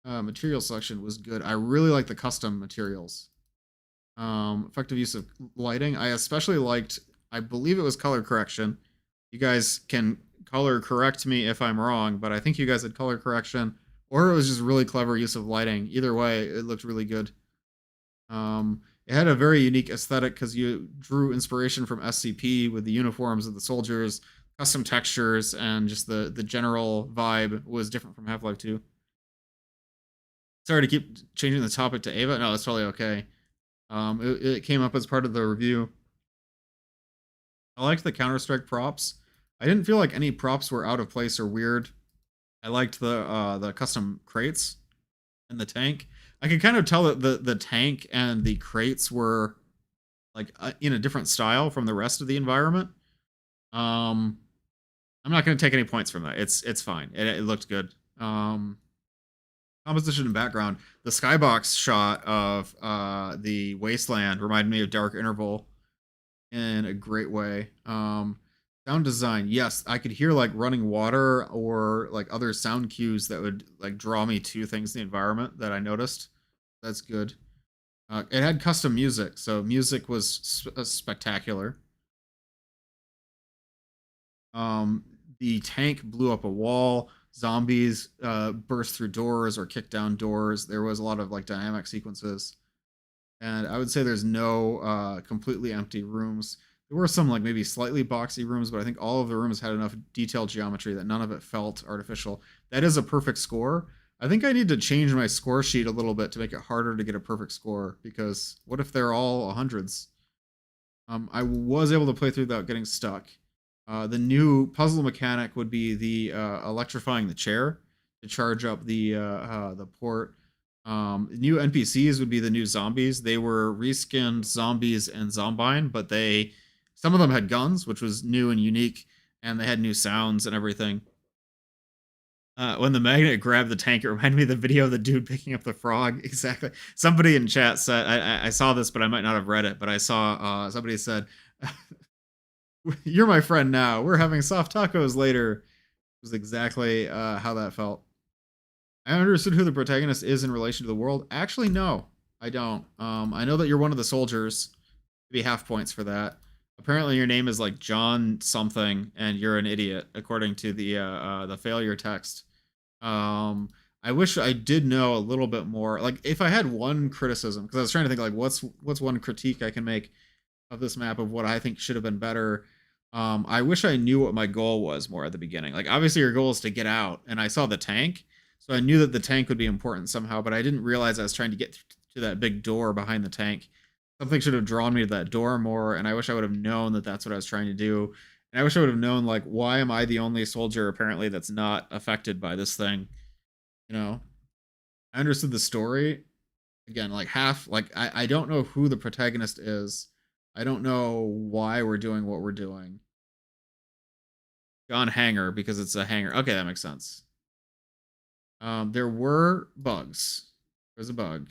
Material selection was good. I really like the custom materials. Effective use of lighting. I especially liked, I believe it was color correction. You guys can color correct me if I'm wrong, but I think you guys had color correction, or it was just really clever use of lighting. Either way, it looked really good. It had a very unique aesthetic because you drew inspiration from SCP with the uniforms of the soldiers, custom textures, and just the general vibe was different from Half-Life 2. Sorry to keep changing the topic to Ava. No, that's totally okay. It came up as part of the review. I liked the Counter-Strike props. I didn't feel like any props were out of place or weird. I liked the custom crates and the tank. I could kind of tell that the tank and the crates were like in a different style from the rest of the environment. I'm not going to take any points from that. It's fine. It looked good. Composition and background. The skybox shot of the wasteland reminded me of Dark Interval in a great way. Sound design, yes, I could hear like running water or like other sound cues that would like draw me to things in the environment that I noticed. That's good. It had custom music, so music was spectacular. The tank blew up a wall. Zombies burst through doors or kicked down doors. There was a lot of like dynamic sequences. And I would say there's no completely empty rooms. There were some like maybe slightly boxy rooms, but I think all of the rooms had enough detailed geometry that none of it felt artificial. That is a perfect score. I think I need to change my score sheet a little bit to make it harder to get a perfect score, because what if they're all hundreds? I was able to play through without getting stuck. The new puzzle mechanic would be the electrifying the chair to charge up the port. New NPCs would be the new zombies. They were reskinned zombies and zombine, but some of them had guns, which was new and unique, and they had new sounds and everything. When the magnet grabbed the tank, it reminded me of the video of the dude picking up the frog. Exactly. Somebody in chat said, I saw this, but I might not have read it, but I saw somebody said, "You're my friend now. We're having soft tacos later." It was exactly how that felt. I understood who the protagonist is in relation to the world. Actually, no, I don't. I know that you're one of the soldiers. Maybe half points for that. Apparently, your name is like John something, and you're an idiot, according to the failure text. I wish I did know a little bit more. Like, if I had one criticism, because I was trying to think like what's one critique I can make of this map of what I think should have been better. I wish I knew what my goal was more at the beginning. Like, obviously, your goal is to get out, and I saw the tank. So I knew that the tank would be important somehow, but I didn't realize I was trying to get to that big door behind the tank. Something should have drawn me to that door more, and I wish I would have known that that's what I was trying to do. And I wish I would have known, like, why am I the only soldier, apparently, that's not affected by this thing? You know? I understood the story. Again, like, half, like, I don't know who the protagonist is. I don't know why we're doing what we're doing. Gone hangar because it's a hangar. Okay, that makes sense. There were bugs. There's a bug.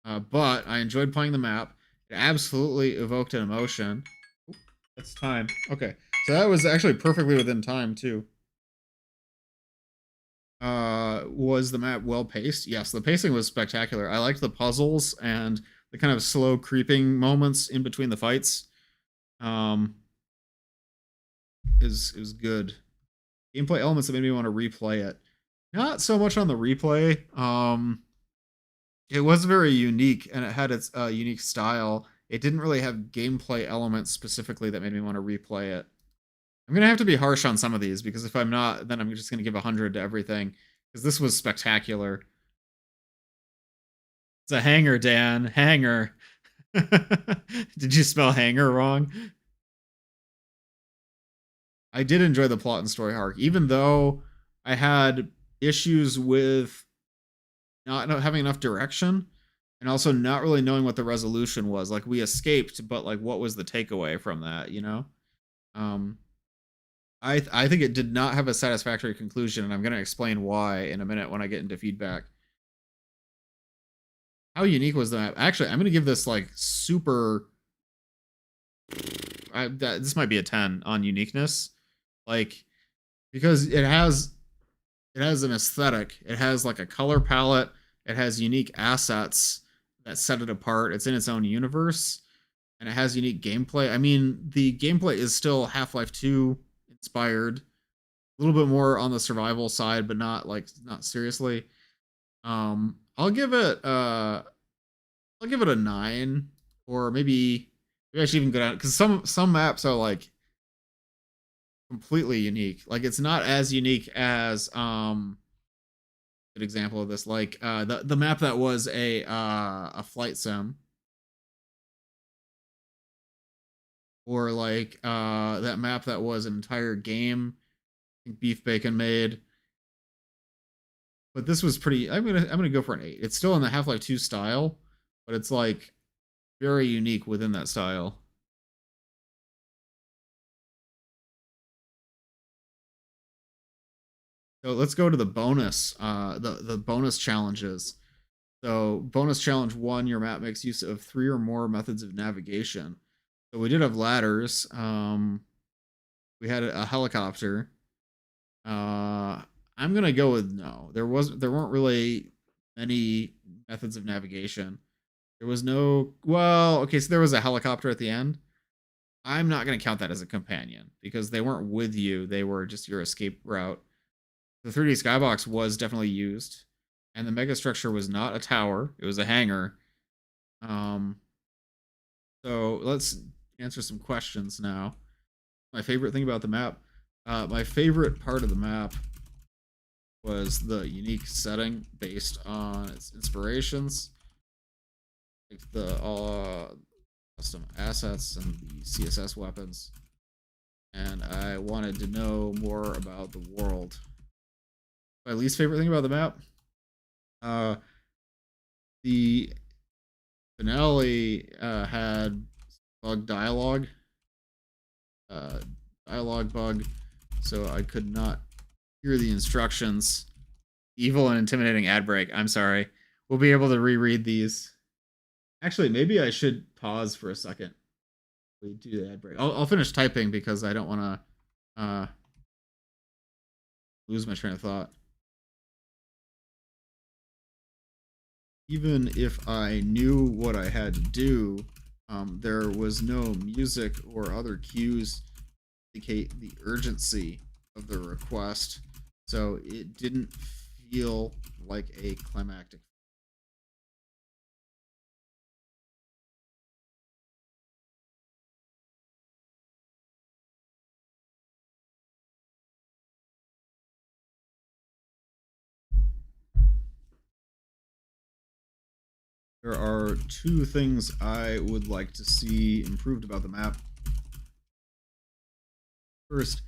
But I enjoyed playing the map. It absolutely evoked an emotion. Oop, that's time. Okay. So that was actually perfectly within time, too. Was the map well paced? Yes, the pacing was spectacular. I liked the puzzles and the kind of slow creeping moments in between the fights. Um, is good. Gameplay elements that made me want to replay it. Not so much on the replay. It was very unique and it had its unique style. It didn't really have gameplay elements specifically that made me want to replay it. I'm gonna have to be harsh on some of these because if I'm not, then I'm just gonna give 100 to everything because this was spectacular. It's a hanger, Dan. Hanger. Did you spell hanger wrong? I did enjoy the plot and story arc, even though I had issues with not having enough direction and also not really knowing what the resolution was. Like we escaped, but like what was the takeaway from that, you know? Um I think it did not have a satisfactory conclusion, and I'm going to explain why in a minute when I get into feedback. How unique was the map? Actually, I'm going to give this like super. This might be a 10 on uniqueness, like because it has an aesthetic. It has like a color palette. It has unique assets that set it apart. It's in its own universe, and it has unique gameplay. I mean, the gameplay is still Half-Life 2 inspired. A little bit more on the survival side, but not seriously. I'll give it a 9, or maybe I should even go down because some maps are like completely unique. Like it's not as unique as an example of this, like the map that was a flight sim, or like that map that was an entire game. I think Beef Bacon made. But this was pretty. I'm gonna go for an 8. It's still in the Half-Life 2 style, but it's like very unique within that style. So let's go to the bonus, the bonus challenges. So bonus challenge 1, your map makes use of 3 or more methods of navigation. So we did have ladders. We had a helicopter. I'm gonna go with no. There weren't really many methods of navigation. There was no, well, okay, so there was a helicopter at the end. I'm not going to count that as a companion because they weren't with you. They were just your escape route. The 3D skybox was definitely used, and the mega structure was not a tower. It was a hangar. Um, so let's answer some questions now. My favorite thing about the map. My favorite part of the map was the unique setting based on its inspirations. Like the custom assets and the CSS weapons. And I wanted to know more about the world. My least favorite thing about the map? The finale had bug dialogue. Dialogue bug. So I could not hear the instructions. Evil and intimidating ad break. I'm sorry. We'll be able to reread these. Actually, maybe I should pause for a second. We do the ad break. I'll finish typing because I don't want to lose my train of thought. Even if I knew what I had to do, there was no music or other cues to indicate the urgency of the request, so it didn't feel like a climactic. There are 2 things I would like to see improved about the map. First,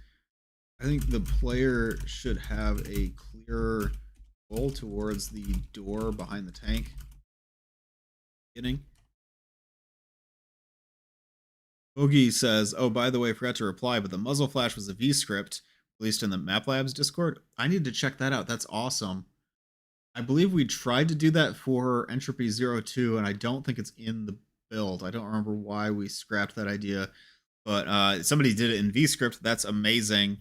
I think the player should have a clearer goal towards the door behind the tank. Beginning. Bogey says, "Oh, by the way, I forgot to reply, but the muzzle flash was a V script released in the Map Labs Discord. I need to check that out. That's awesome. I believe we tried to do that for Entropy 02, and I don't think it's in the build. I don't remember why we scrapped that idea, but somebody did it in VScript. That's amazing.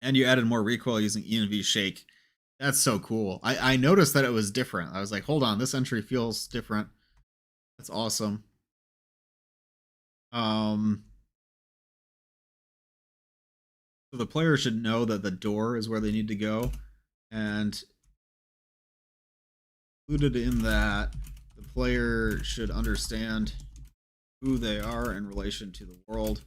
And you added more recoil using ENV Shake. That's so cool. I noticed that it was different. I was like, hold on, this entry feels different. That's awesome. So the player should know that the door is where they need to go, and included in that, the player should understand who they are in relation to the world,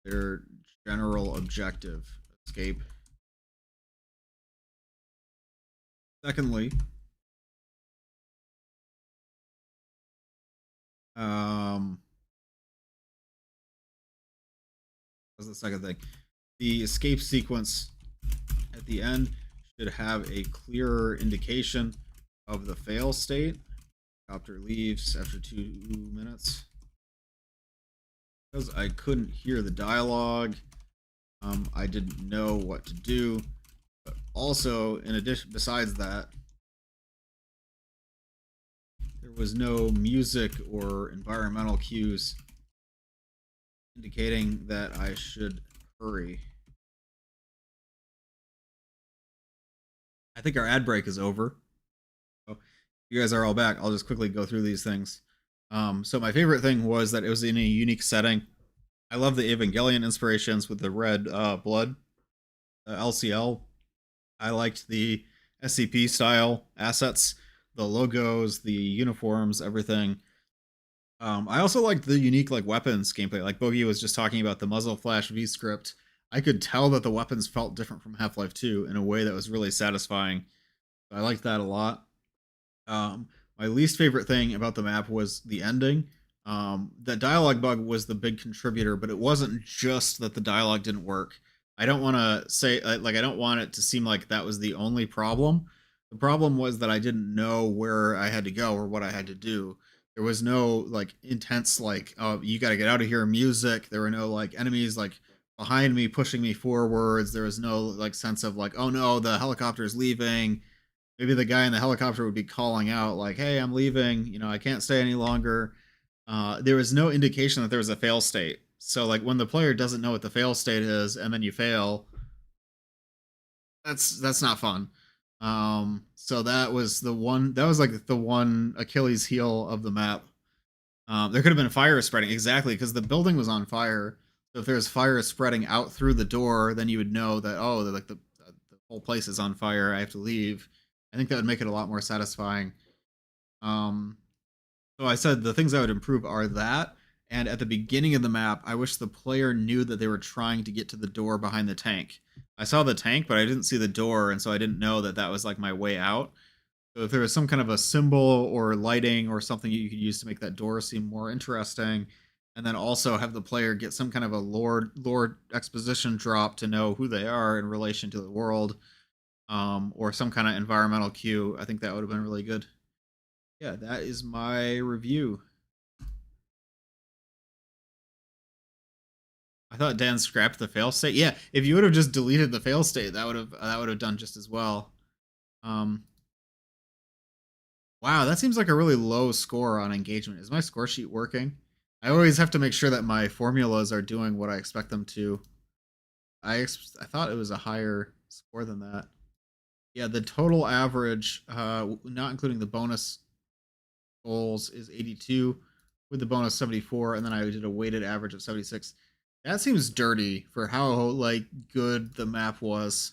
their general objective, escape. Secondly, what's the second thing? The escape sequence at the end should have a clearer indication of the fail state. Helicopter leaves after 2 minutes. Because I couldn't hear the dialogue, I didn't know what to do. But also, in addition, besides that, there was no music or environmental cues indicating that I should hurry. I think our ad break is over. So you guys are all back. I'll just quickly go through these things. So my favorite thing was that it was in a unique setting. I love the Evangelion inspirations with the red blood, LCL. I liked the SCP style assets, the logos, the uniforms, everything. I also liked the unique like weapons gameplay. Like Bogey was just talking about the muzzle flash V script. I could tell that the weapons felt different from Half-Life 2 in a way that was really satisfying. I liked that a lot. My least favorite thing about the map was the ending. That dialogue bug was the big contributor, but it wasn't just that the dialogue didn't work. I don't want to say like I don't want it to seem like that was the only problem. The problem was that I didn't know where I had to go or what I had to do. There was no like intense like oh you got to get out of here music. There were no like enemies like behind me pushing me forwards. There was no like sense of like oh no the helicopter is leaving. Maybe the guy in the helicopter would be calling out like hey I'm leaving. You know I can't stay any longer. There was no indication that there was a fail state. So like when the player doesn't know what the fail state is and then you fail, that's not fun. So that was like the one Achilles heel of the map. There could have been fire spreading exactly because the building was on fire. So if there's fire spreading out through the door, then you would know that oh, like the whole place is on fire. I have to leave. I think that would make it a lot more satisfying. So I said the things I would improve are that, and at the beginning of the map, I wish the player knew that they were trying to get to the door behind the tank. I saw the tank, but I didn't see the door, and so I didn't know that that was like my way out. So if there was some kind of a symbol or lighting or something you could use to make that door seem more interesting, and then also have the player get some kind of a lore exposition drop to know who they are in relation to the world, or some kind of environmental cue, I think that would have been really good. Yeah, that is my review. I thought Dan scrapped the fail state. Yeah, if you would have just deleted the fail state, that would have done just as well. Wow, that seems like a really low score on engagement. Is my score sheet working? I always have to make sure that my formulas are doing what I expect them to. I thought it was a higher score than that. Yeah, the total average, not including the bonus goals, is 82, with the bonus 74, and then I did a weighted average of 76. That seems dirty for how like good the map was.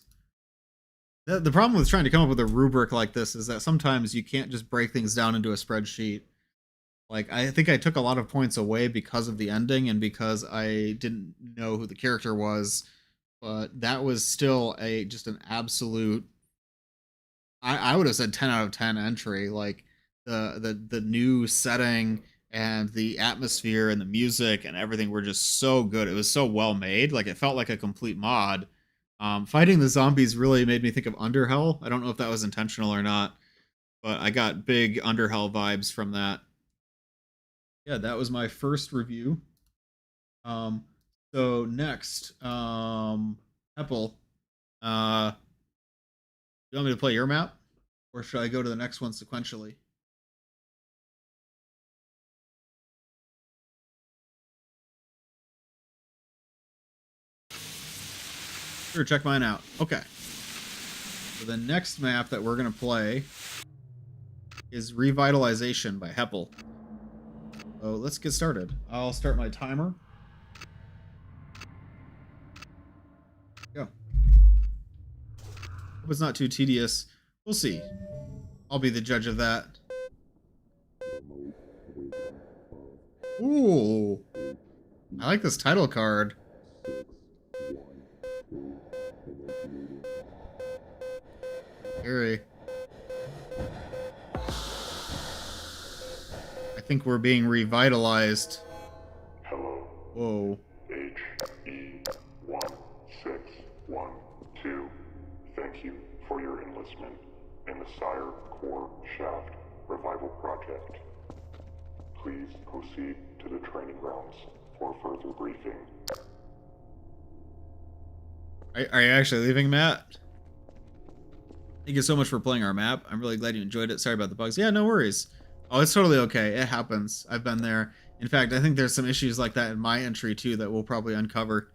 The problem with trying to come up with a rubric like this is that sometimes you can't just break things down into a spreadsheet. Like I think I took a lot of points away because of the ending and because I didn't know who the character was, but that was still a just an absolute I would have said 10 out of 10 entry. Like the new setting and the atmosphere and the music and everything were just so good. It was so well made. Like it felt like a complete mod. Fighting the zombies really made me think of Underhell. I don't know if that was intentional or not, but I got big Underhell vibes from that. yeah, that was my first review. So next, Apple, you want me to play your map, or should I go to the next one sequentially? Sure, check mine out. Okay. So the next map that we're gonna play is Revitalization by Heppel. So let's get started. I'll start my timer. Go. Hope it's not too tedious. We'll see. I'll be the judge of that. Ooh. I like this title card. Scary. I think we're being revitalized. Hello. Whoa. HE1612. Thank you for your enlistment in the Sire Core Shaft Revival Project. Please proceed to the training grounds for further briefing. Are you actually leaving, Matt? Thank you so much for playing our map. I'm really glad you enjoyed it. Sorry about the bugs. Yeah, no worries. Oh, it's totally okay. It happens. I've been there. In fact, I think there's some issues like that in my entry too that we'll probably uncover.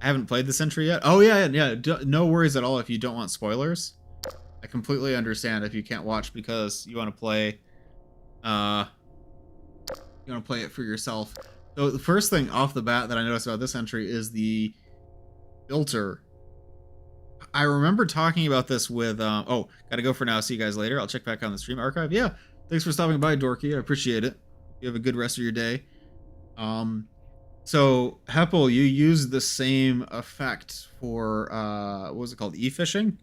I haven't played this entry yet. Oh yeah. No worries at all if you don't want spoilers. I completely understand if you can't watch because you want to play. You want to play it for yourself. So the first thing off the bat that I noticed about this entry is the filter. I remember talking about this with, oh, gotta go for now. See you guys later. I'll check back on the stream archive. Yeah, thanks for stopping by, Dorky. I appreciate it. You have a good rest of your day. So, Heppel, you used the same effect for, what was it called? E-fishing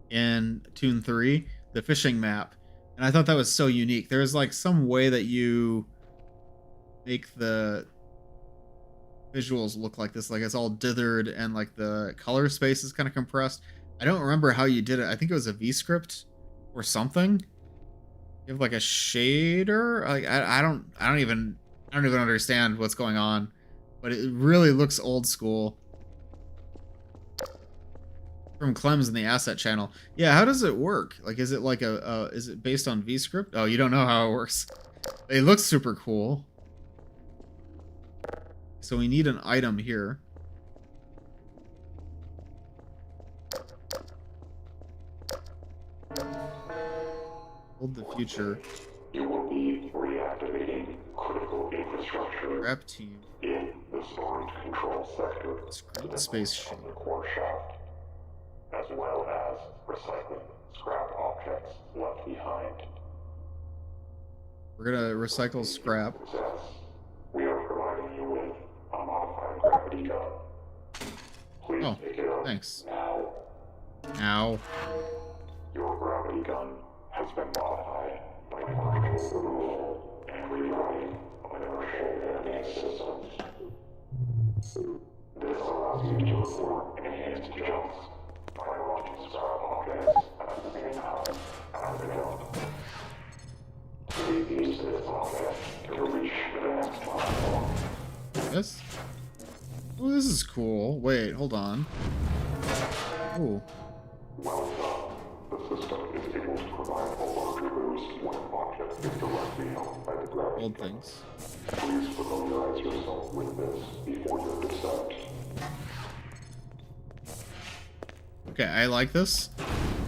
in Toon 3, the fishing map. And I thought that was so unique. There's like some way that you make the visuals look like this, like it's all dithered and like the color space is kind of compressed. I don't remember how you did it. I think it was a V-script or something. You have like a shader. Like I don't even understand what's going on, but it really looks old school. From Clem's in the asset channel. Yeah, how does it work? Like, is it like is it based on V-script? Oh, you don't know how it works. It looks super cool. So we need an item here. Hold the future. You will be reactivating critical infrastructure Rep team. in the storage control sector Screen space shape. of the core shaft, as well as recycling scrap objects left behind. We're gonna recycle scrap. Success. We are providing you with a modified gravity gun. Please Oh, pick it up thanks. now. Ow. Your gravity gun has been modified by partial removal and rewriting of inertial damage systems. This allows you to report enhanced jumps by launching scrap objects at the same time as the jump. Please use this object to reach the next platform. This? Oh, this is cool. Wait, hold on. Ooh. Well done. The system is able to provide a larger boost when an object is directly held by the gravity Old gun. things. Please familiarize yourself with this before your descent. Okay, I like this.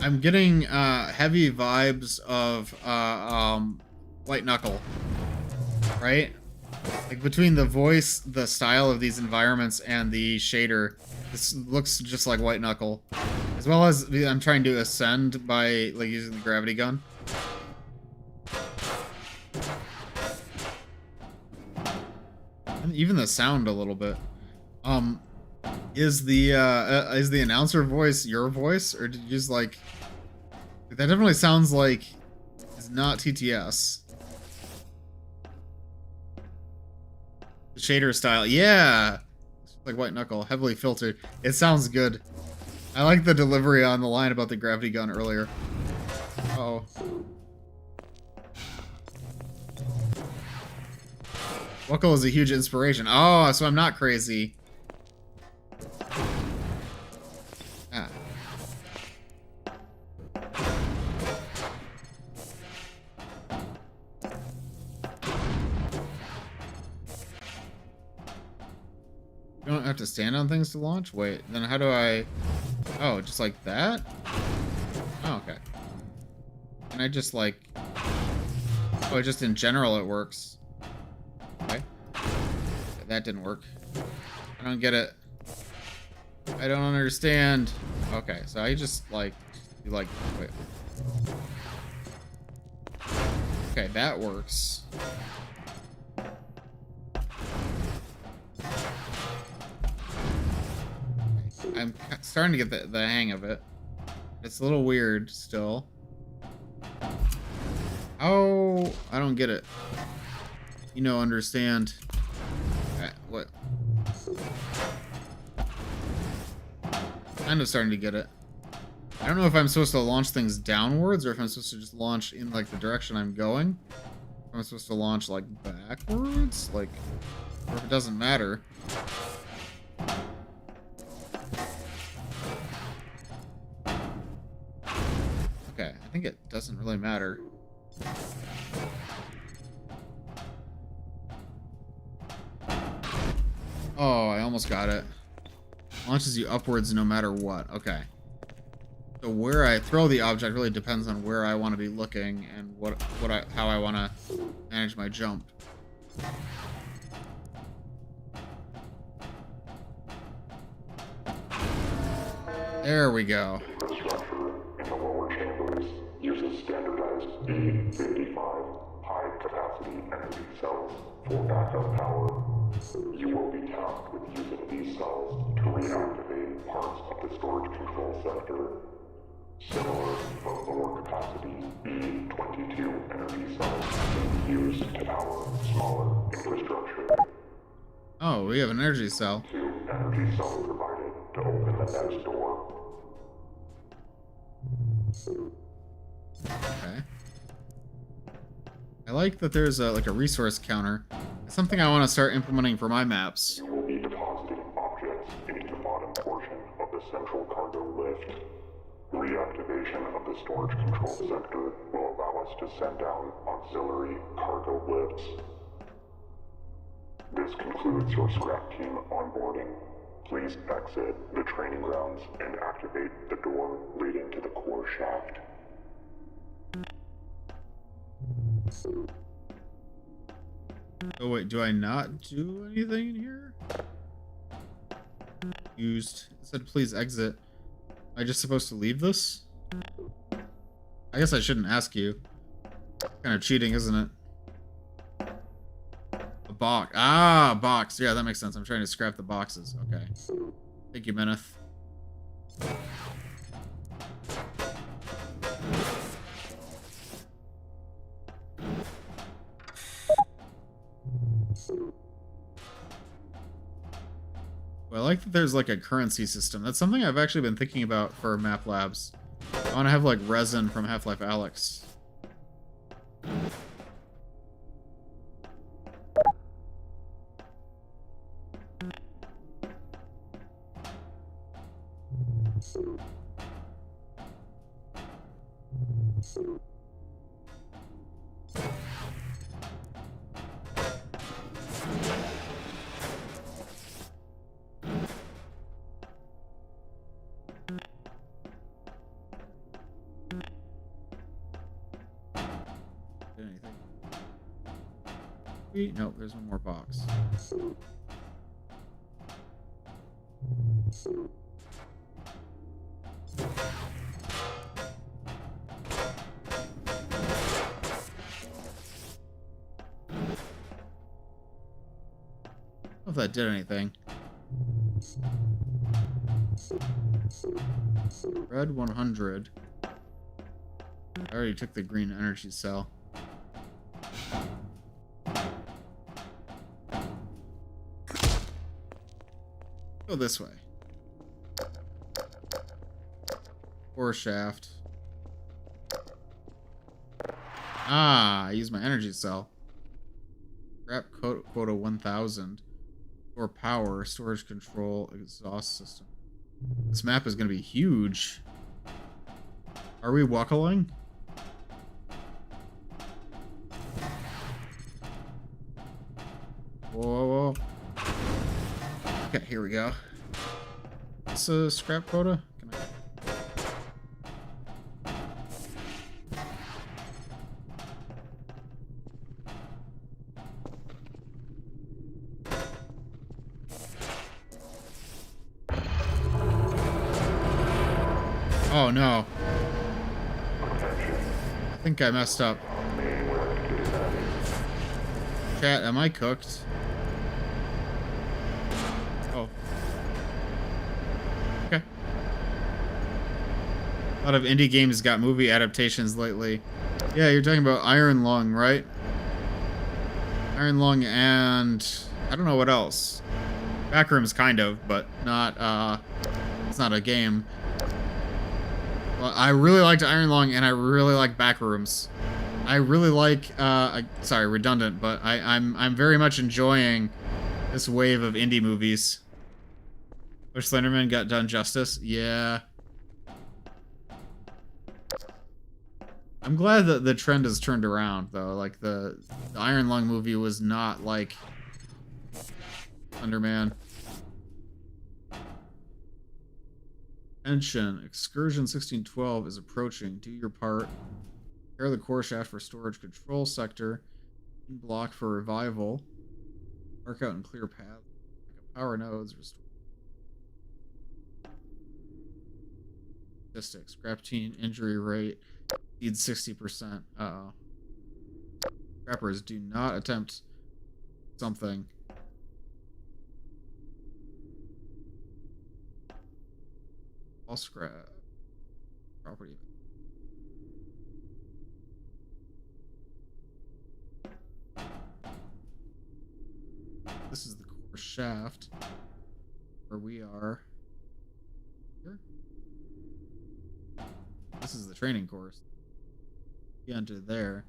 I'm getting heavy vibes of White Knuckle. Right? Like between the voice, the style of these environments, and the shader, this looks just like White Knuckle. As well as I'm trying to ascend by like using the gravity gun. And even the sound a little bit. Is the announcer voice your voice, or did you just like? That definitely sounds like it's not TTS. The shader style, yeah, it's like White Knuckle, heavily filtered. It sounds good. I like the delivery on the line about the gravity gun earlier. Uh-oh. Buckle is a huge inspiration. Oh, so I'm not crazy. Ah. You don't have to stand on things to launch? Wait, then how do I... Oh, just like that? Oh, okay. Can I just like... Oh, just in general it works. Okay. That didn't work. I don't get it. I don't understand. Okay, so I just like... You like... Wait. Okay, that works. I'm starting to get the hang of it. It's a little weird still. Oh, I don't get it. You know, understand. What? Kind of starting to get it. I don't know if I'm supposed to launch things downwards or if I'm supposed to just launch in like the direction I'm going. If I'm supposed to launch like backwards, like, or if it doesn't matter. Okay, I think it doesn't really matter. Oh, I almost got it. Launches you upwards no matter what. Okay. So where I throw the object really depends on where I want to be looking and how I want to manage my jump. There we go. Infrastructure in the lower chambers uses standardized E55 high-capacity energy cells for backup power. You will be tasked with using these cells to reactivate parts of the storage control sector. Similar but lower capacity E22 energy cells can be used to power smaller infrastructure. Oh, we have an energy cell. 2 energy cells provided to open the next door. Okay. I like that there's like a resource counter. It's something I want to start implementing for my maps. You will be depositing objects into the bottom portion of the central cargo lift. Reactivation of the storage control sector will allow us to send down auxiliary cargo lifts. This concludes your scrap team onboarding. Please exit the training grounds and activate the door leading to the core shaft. Oh wait, do I not do anything in here? Used. It said please exit. Am I just supposed to leave this? I guess I shouldn't ask you. Kind of cheating, isn't it? A box. Ah, box. Yeah, that makes sense. I'm trying to scrap the boxes. Okay. Thank you, Meneth. Well, I like that there's like a currency system. That's something I've actually been thinking about for map labs. I want to have like resin from Half-Life Alyx. Did anything? Nope, there's one more box. I don't know if that did anything. Red 100. I already took the green energy cell. Go this way. Core shaft. Ah, I used my energy cell. Scrap quota 1000. Store power, storage control, exhaust system. This map is going to be huge. Are we wackling? Whoa, whoa. Okay, here we go. It's a scrap quota? Can I... Oh no. I think I messed up. Chat, am I cooked? Oh. Okay. A lot of indie games got movie adaptations lately. Yeah, you're talking about Iron Lung, right? Iron Lung and... I don't know what else. Backrooms, kind of, but not, it's not a game. Well, I really liked Iron Lung, and I really like Backrooms. I really like, sorry, redundant, but I'm very much enjoying this wave of indie movies. Wish Slenderman got done justice? Yeah. I'm glad that the trend has turned around, though. Like, the Iron Lung movie was not like Slenderman. Attention, Excursion 1612 is approaching. Do your part. Prepare the core shaft for storage control sector. Block for revival. Mark out and clear paths. Power nodes. Restore. Statistics. Scrap team injury rate exceeds 60%. Uh-oh. Scrappers, do not attempt something. All scrap. Property. This is the core shaft. Where we are. Here? This is the training course. You enter there.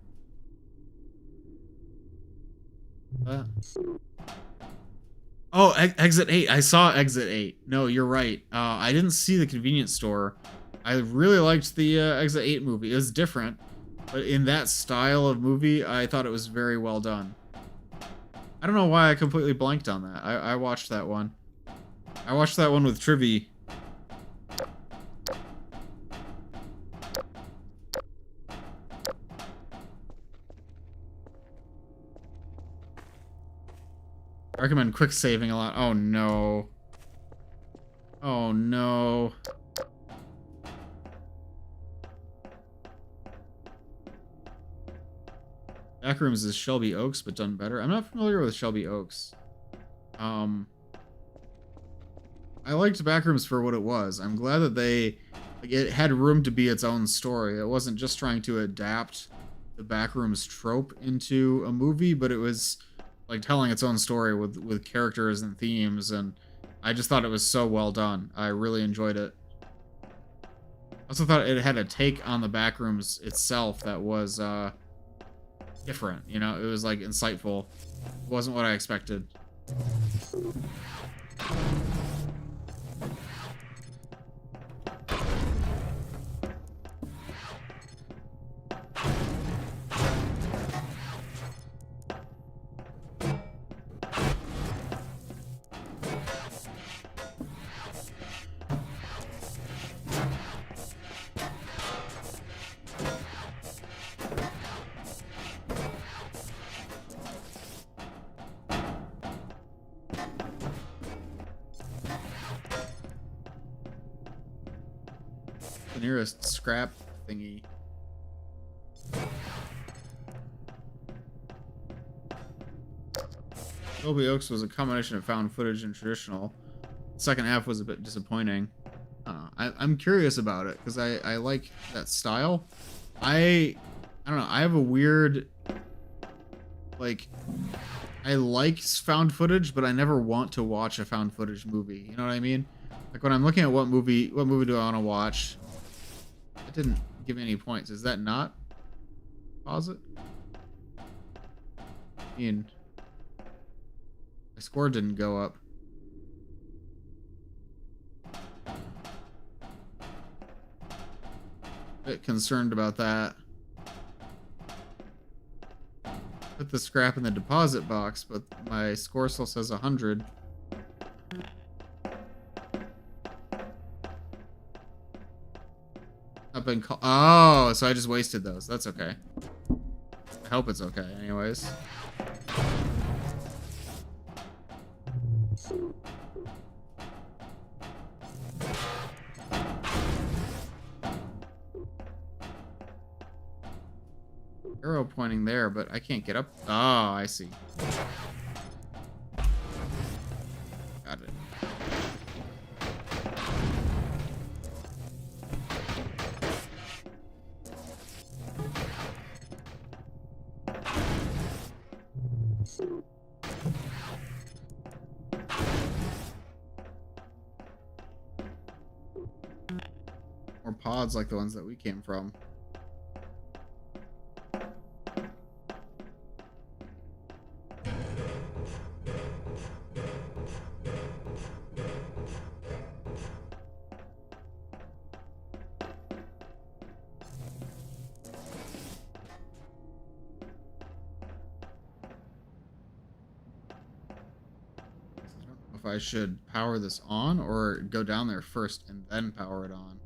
Oh, exit 8. I saw exit 8. No, you're right. I didn't see the convenience store. I really liked the exit 8 movie. It was different, but in that style of movie, I thought it was very well done. I don't know why I completely blanked on that. I watched that one. I watched that one with Trivy. I recommend quick saving a lot. Oh no. Oh no. Backrooms is Shelby Oaks, but done better. I'm not familiar with Shelby Oaks. I liked Backrooms for what it was. I'm glad that it had room to be its own story. It wasn't just trying to adapt the Backrooms trope into a movie, but it was like telling its own story with characters and themes, and I just thought it was so well done. I really enjoyed it. I also thought it had a take on the Backrooms itself that was different, you know? It was like insightful. It wasn't what I expected. The nearest scrap thingy. Shelby Oaks was a combination of found footage and traditional. The second half was a bit disappointing. I'm curious about it because I like that style. I don't know. I have a weird, like, I like found footage, but I never want to watch a found footage movie. You know what I mean? Like when I'm looking at what movie do I want to watch? It didn't give me any points. Is that not? Pause it. I mean, My score didn't go up. Bit concerned about that. Put the scrap in the deposit box, but my score still says 100. I've been oh, so I just wasted those. That's okay. I hope it's okay, anyways. Arrow pointing there, but I can't get up. Oh, I see. Got it. More pods like the ones that we came from. If I should power this on or go down there first and then power it on.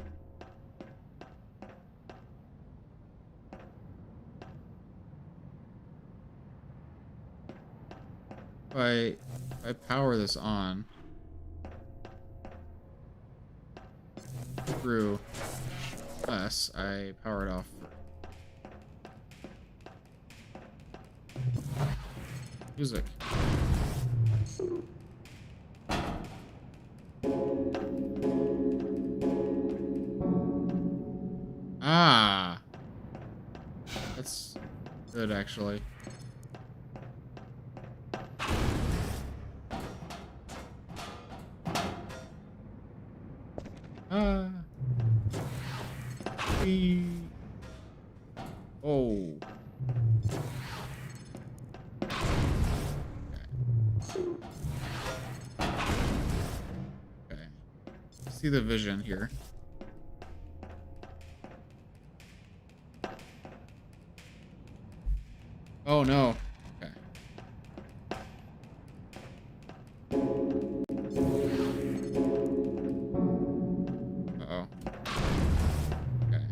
If I power this on through unless I power it off first. Music. Ah, that's good actually. Oh. Okay. See the vision here. Oh no. Okay. Uh-oh. Okay.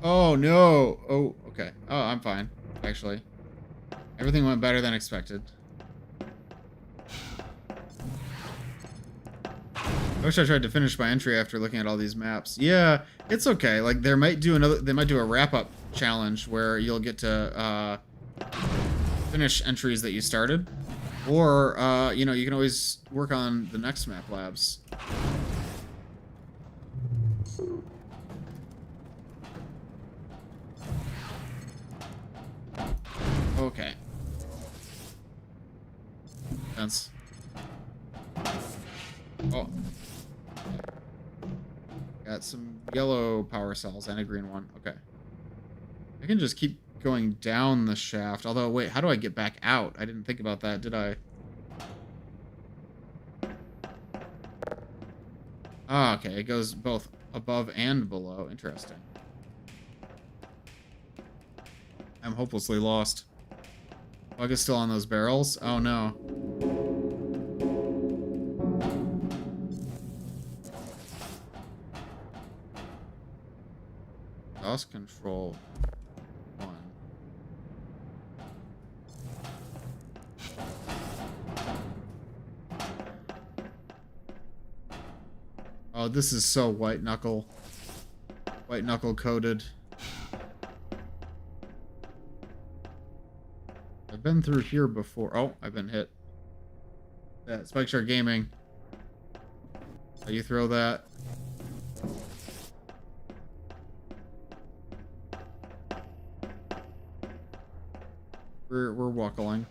Oh no. Oh, okay. Oh, I'm fine, actually. Everything went better than expected. I wish I tried to finish my entry after looking at all these maps. Yeah, it's okay. Like they might do a wrap-up challenge where you'll get to finish entries that you started. Or you know, you can always work on the next map labs. Okay. That's... Oh. Got some yellow power cells and a green one. Okay. I can just keep going down the shaft. Although, wait, how do I get back out? I didn't think about that, did I? Ah, okay. It goes both above and below. Interesting. I'm hopelessly lost. Bug is still on those barrels? Oh no. DOS control 1. Oh, this is so white knuckle coded. I've been through here before. Oh, I've been hit. Yeah, Spike Shark Gaming. Oh, you throw that. We're wackling.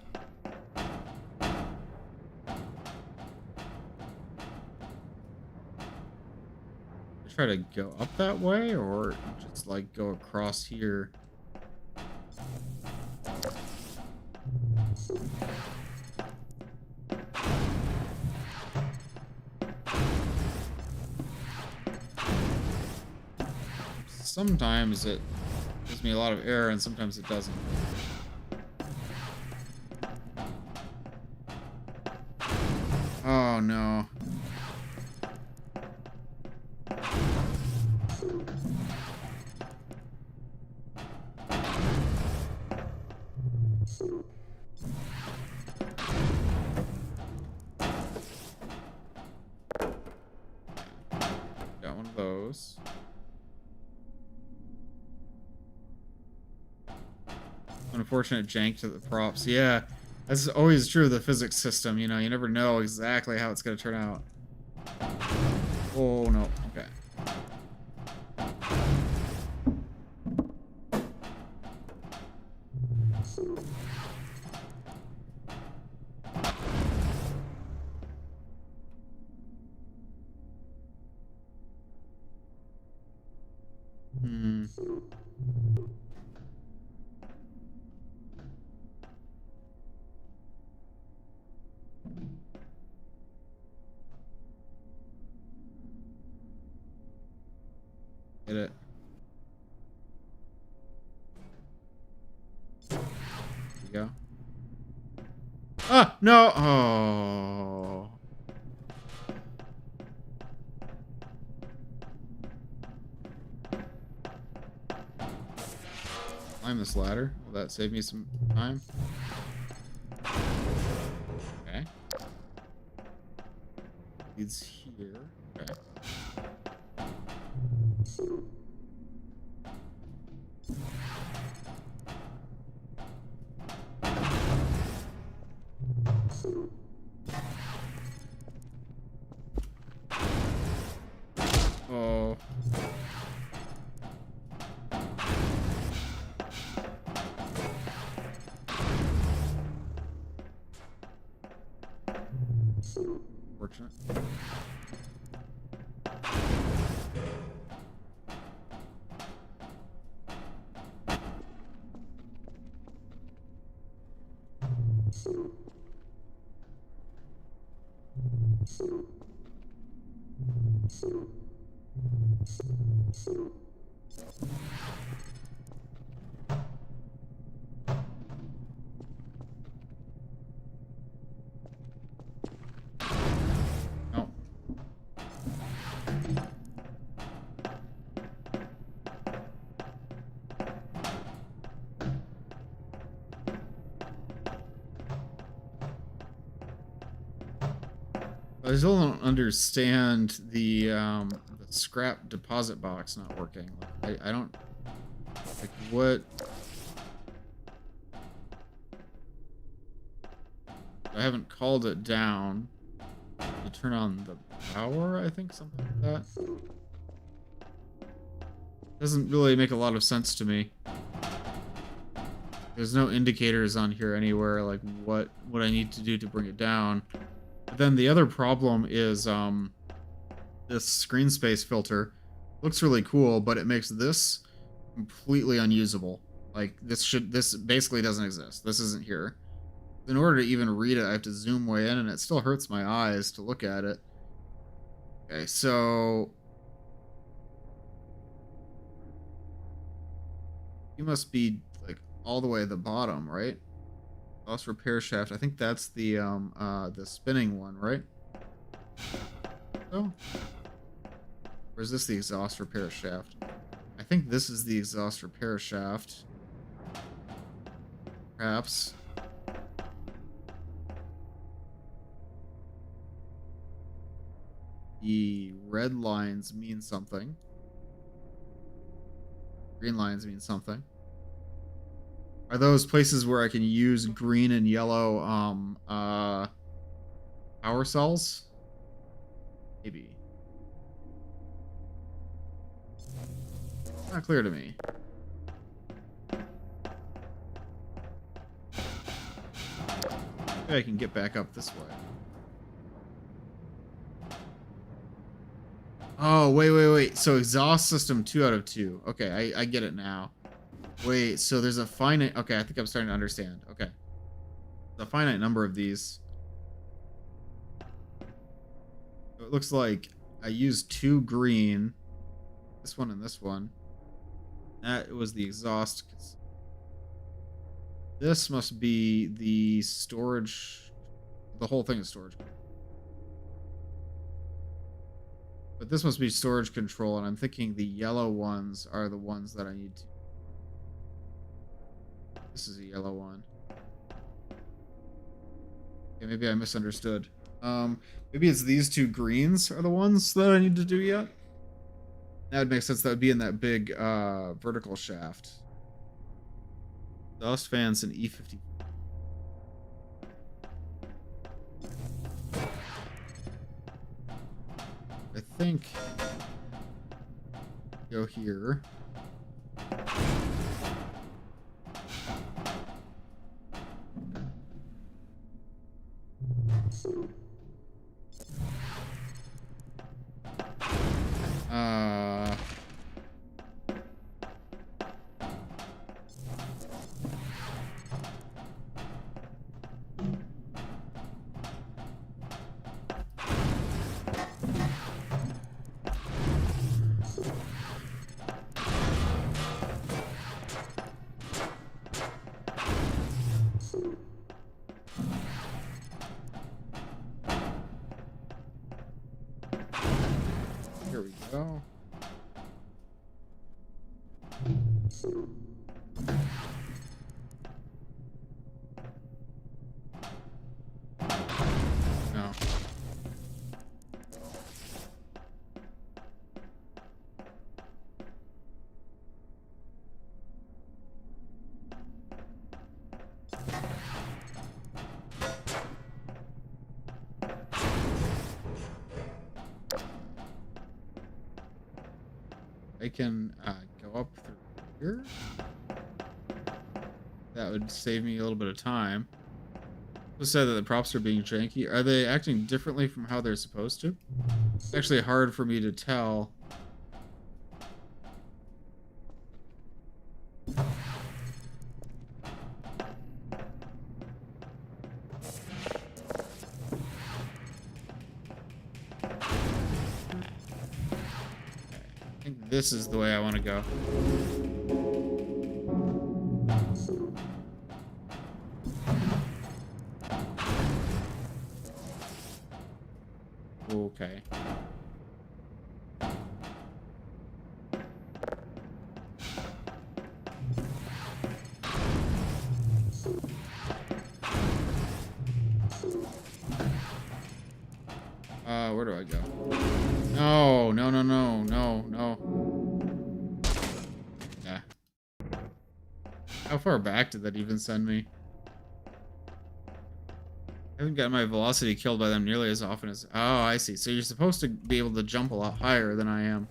Try to go up that way, or just like go across here. Sometimes it gives me a lot of error, and sometimes it doesn't. Oh no. Got one of those. Unfortunate jank to the props. Yeah, that's always true of the physics system. You know, you never know exactly how it's going to turn out. Oh, no. Okay. Hmm. Hit it. There you go. Ah, no. Oh. Climb this ladder. Will that save me some time? Okay. Leads here. Okay. Oh. Fortunate. No. I still don't understand the scrap deposit box not working. Like, I don't like what. I haven't called it down to turn on the power. I think something like that doesn't really make a lot of sense to me. There's no indicators on here anywhere, like what I need to do to bring it down. But then the other problem is this screen space filter looks really cool, but it makes this completely unusable. Like this basically doesn't exist. This isn't here. In order to even read it, I have to zoom way in, and it still hurts my eyes to look at it. Okay, so you must be like all the way at the bottom, right? Exhaust repair shaft. I think that's the spinning one, right? Oh. Or is this the exhaust repair shaft? I think this is the exhaust repair shaft. Perhaps. The red lines mean something. Green lines mean something. Are those places where I can use green and yellow power cells? Maybe. Not clear to me. Maybe I can get back up this way. Oh, wait. So exhaust system 2 out of 2. Okay, I get it now. Wait, so there's a finite... Okay, I think I'm starting to understand. Okay. A finite number of these. So it looks like I used 2 green. This one and this one. That was the exhaust. This must be the storage. The whole thing is storage. But this must be storage control, and I'm thinking the yellow ones are the ones that I need to... This is a yellow one. Okay, maybe I misunderstood. Maybe it's these 2 greens are the ones that I need to do yet? That would make sense. That would be in that big vertical shaft. Dust fans and E50. I think go here. Here we go. No. I can go up through here. That would save me a little bit of time. Who said that the props are being janky? Are they acting differently from how they're supposed to? It's actually hard for me to tell. I think this is the way I want to go. Okay. Where do I go? No. Yeah. How far back did that even send me? I haven't got my velocity killed by them nearly as often as... Oh, I see. So you're supposed to be able to jump a lot higher than I am.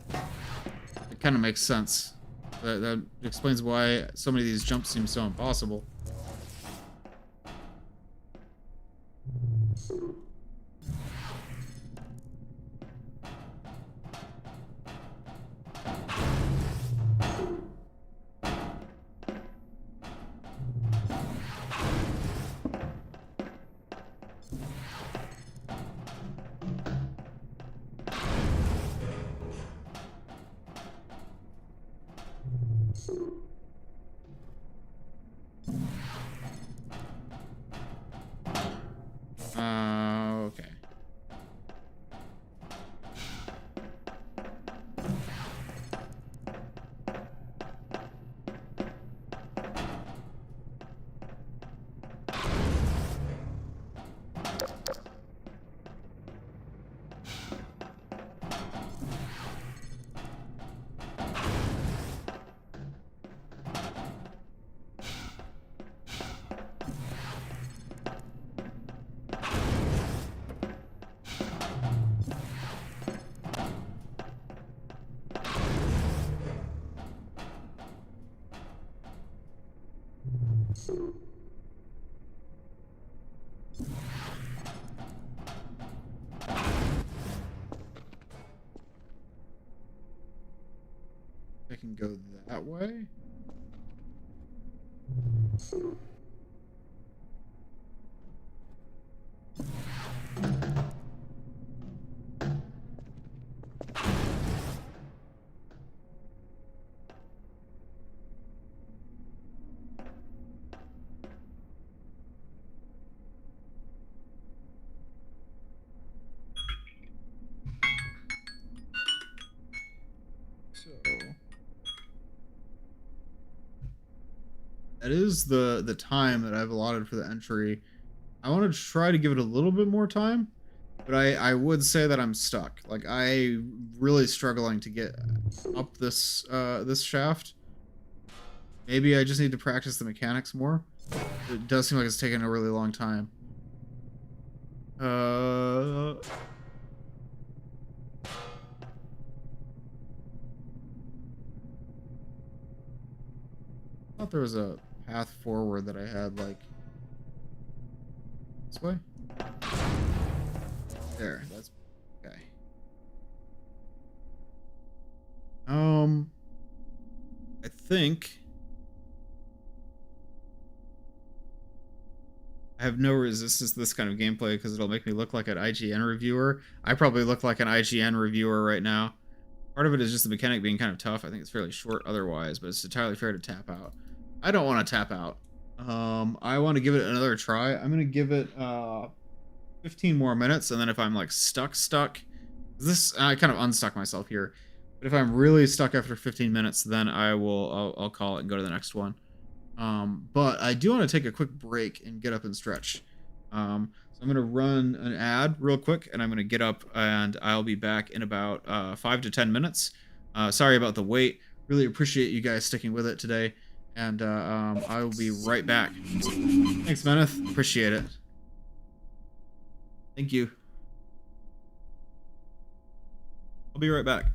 It kind of makes sense. That explains why so many of these jumps seem so impossible. can go that way. So that is the time that I've allotted for the entry. I want to try to give it a little bit more time, but I would say that I'm stuck. Like, I really struggling to get up this this shaft. Maybe I just need to practice the mechanics more. It does seem like it's taking a really long time. I thought there was a path forward that I had, like, this way. There, that's okay. I think I have no resistance to this kind of gameplay because it'll make me look like an IGN reviewer. I probably look like an IGN reviewer right now. Part of it is just the mechanic being kind of tough. I think it's fairly short otherwise, but it's entirely fair to tap out. I don't want to tap out. I want to give it another try. I'm going to give it 15 more minutes, and then if I'm like stuck, this, I kind of unstuck myself here. But if I'm really stuck after 15 minutes, then I'll call it and go to the next one. But I do want to take a quick break and get up and stretch. So I'm going to run an ad real quick, and I'm going to get up, and I'll be back in about 5 to 10 minutes. Sorry about the wait. Really appreciate you guys sticking with it today, and I will be right back. Thanks, Meneth. Appreciate it. Thank you. I'll be right back.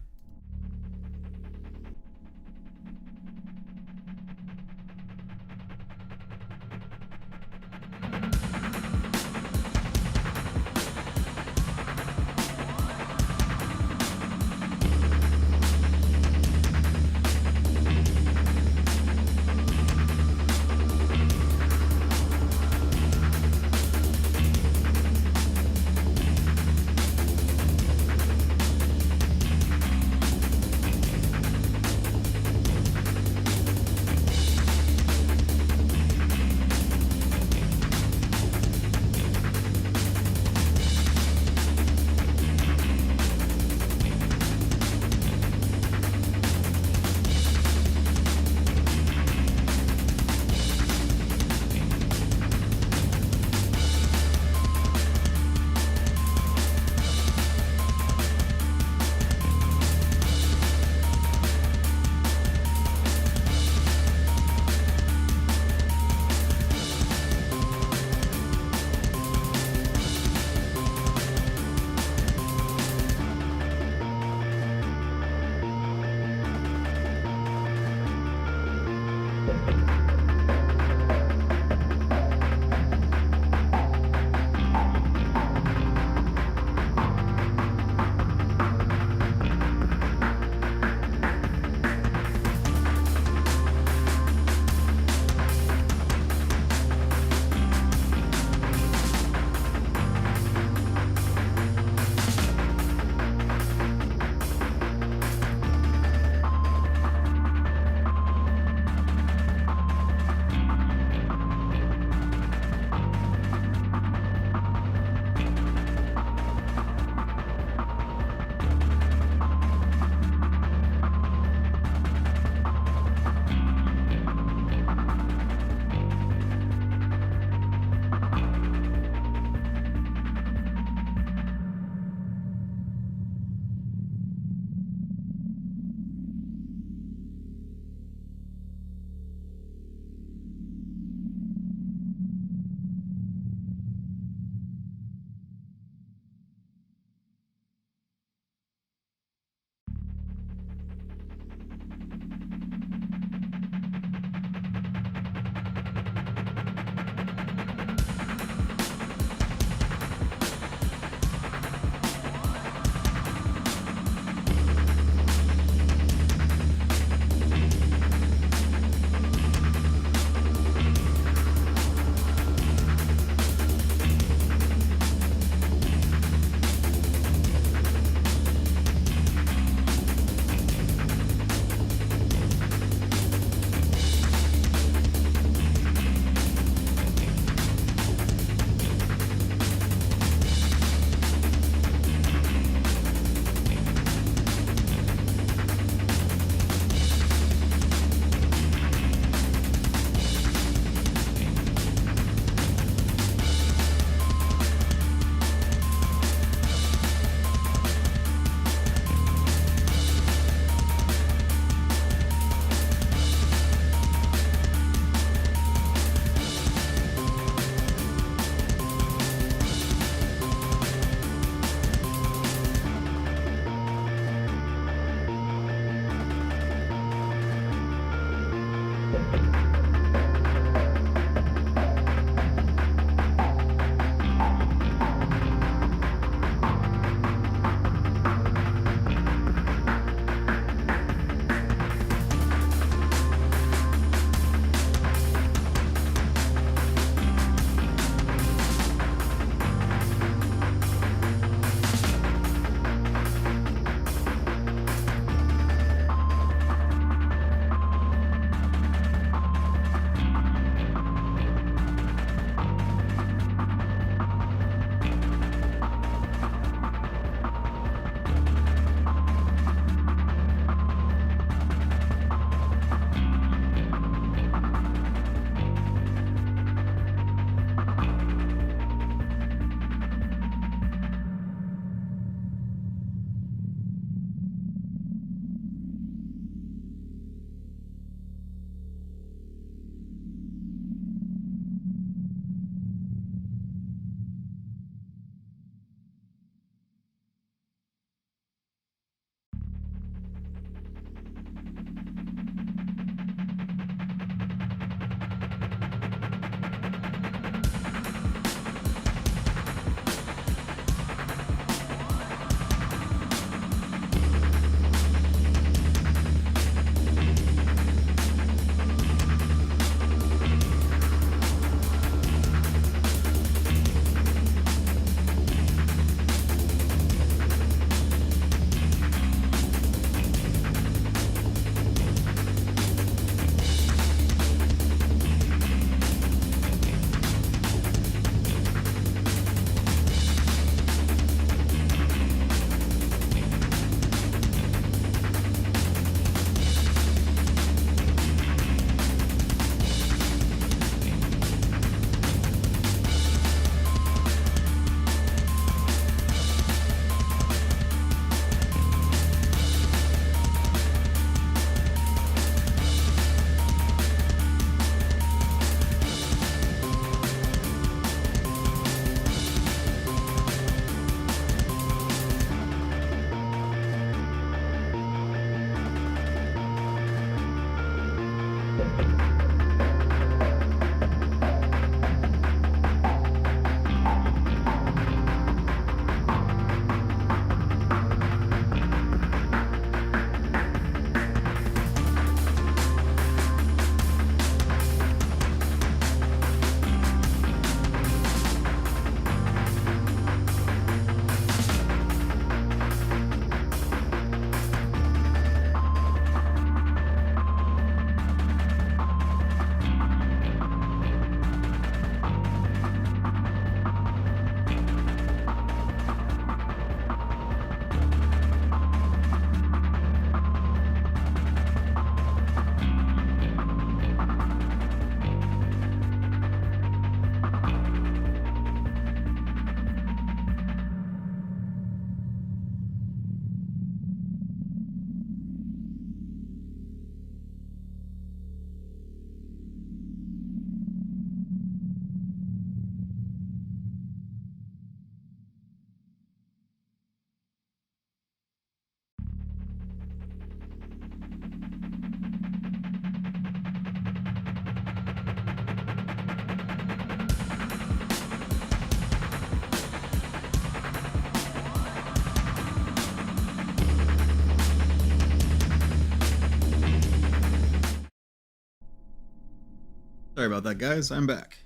Sorry about that, guys. I'm back.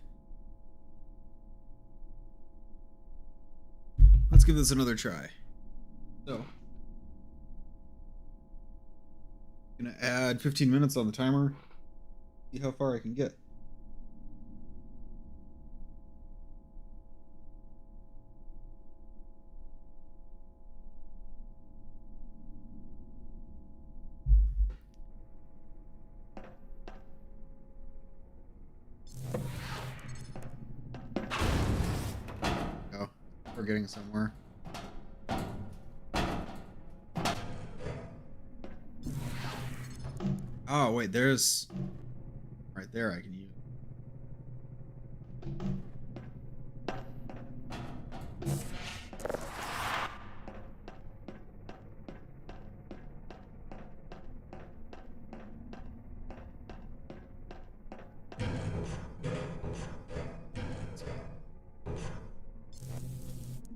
Let's give this another try. So, gonna add 15 minutes on the timer. See how far I can get. Oh, we're getting somewhere. Oh, wait, there's... Right there I can use.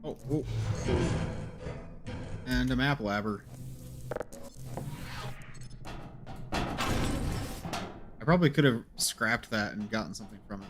Oh, oh. And a map labber. I probably could have scrapped that and gotten something from it.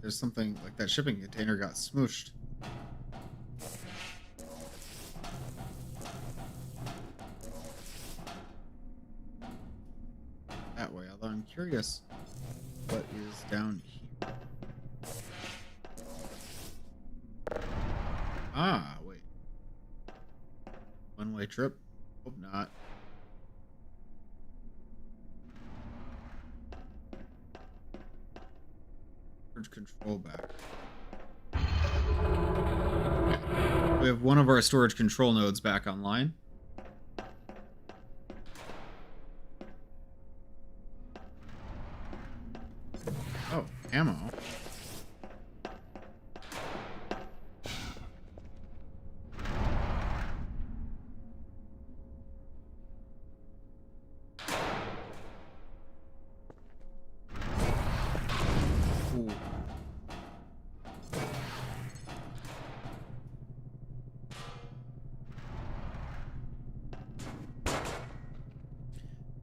There's something like that shipping container got smooshed. That way, although I'm curious what is down here. Ah, wait. One-way trip? Hope not. Control back. We have one of our storage control nodes back online. Oh, ammo. Ooh.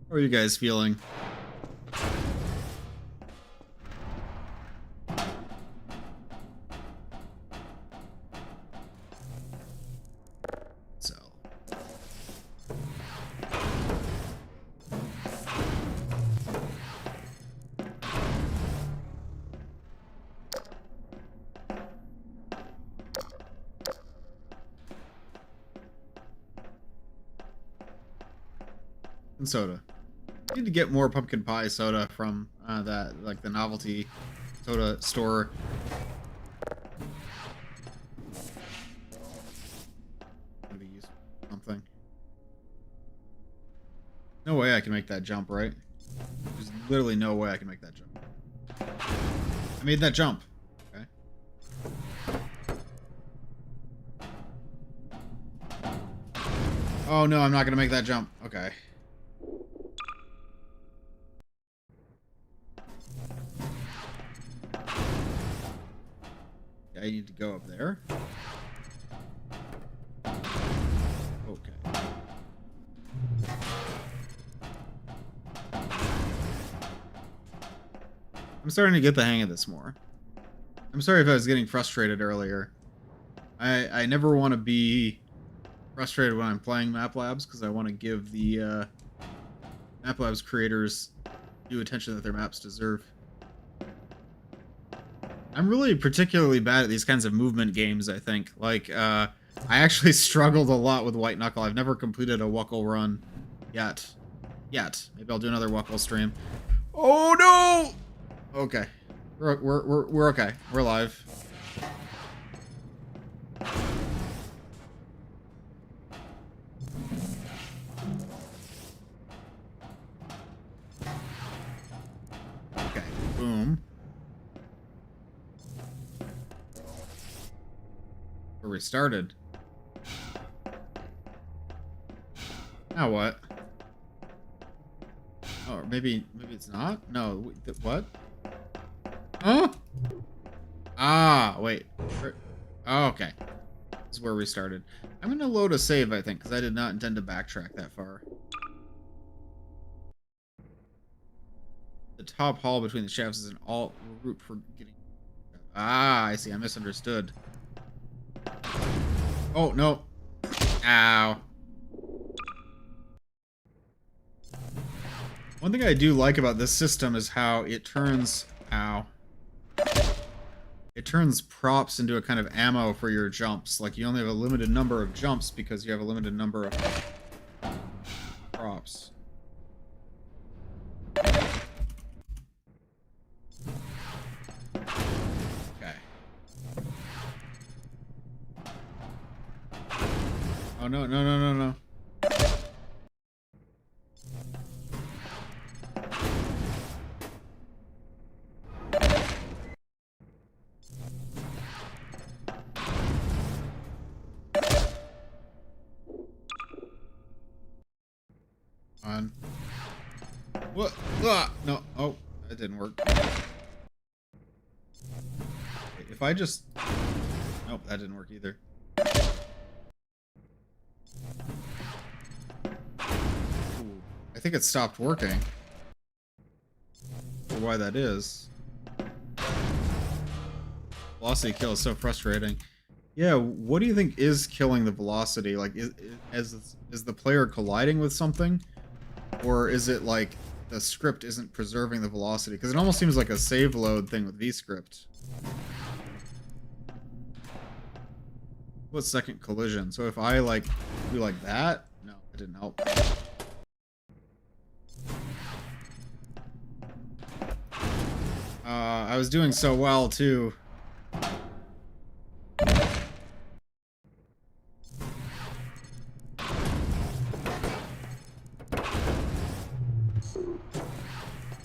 How are you guys feeling? So. And soda. I need to get more pumpkin pie soda from that, like the novelty soda store. Maybe use something. No way I can make that jump, right? There's literally no way I can make that jump. I made that jump. Okay. Oh no, I'm not gonna make that jump. Okay. I need to go up there. Okay. I'm starting to get the hang of this more. I'm sorry if I was getting frustrated earlier. I never want to be frustrated when I'm playing Map Labs because I want to give the Map Labs creators due attention that their maps deserve. I'm really particularly bad at these kinds of movement games, I think. Like, I actually struggled a lot with White Knuckle. I've never completed a Wuckle run yet. Maybe I'll do another Wuckle stream. Oh no! Okay. We're okay. We're alive. Okay. Boom. Where we started. Now what? Oh, or maybe it's not? No, what? Huh? Ah, wait. Oh, okay. This is where we started. I'm gonna load a save, I think, because I did not intend to backtrack that far. The top hall between the shafts is an alt route for getting... Ah, I see. I misunderstood. Oh, no. Ow. One thing I do like about this system is how it turns... Ow. It turns props into a kind of ammo for your jumps. Like, you only have a limited number of jumps because you have a limited number of props. Okay. Oh, no, no, no, no, no. On. What? Ah, no. Oh, that didn't work. If I just... Nope, that didn't work either. Ooh, I think it stopped working. For why that is. Velocity kill is so frustrating. Yeah, what do you think is killing the velocity? Like, is the player colliding with something? Or is it like the script isn't preserving the velocity? Because it almost seems like a save load thing with VScript. What's second collision? So if I like do like that? No, it didn't help. I was doing so well too.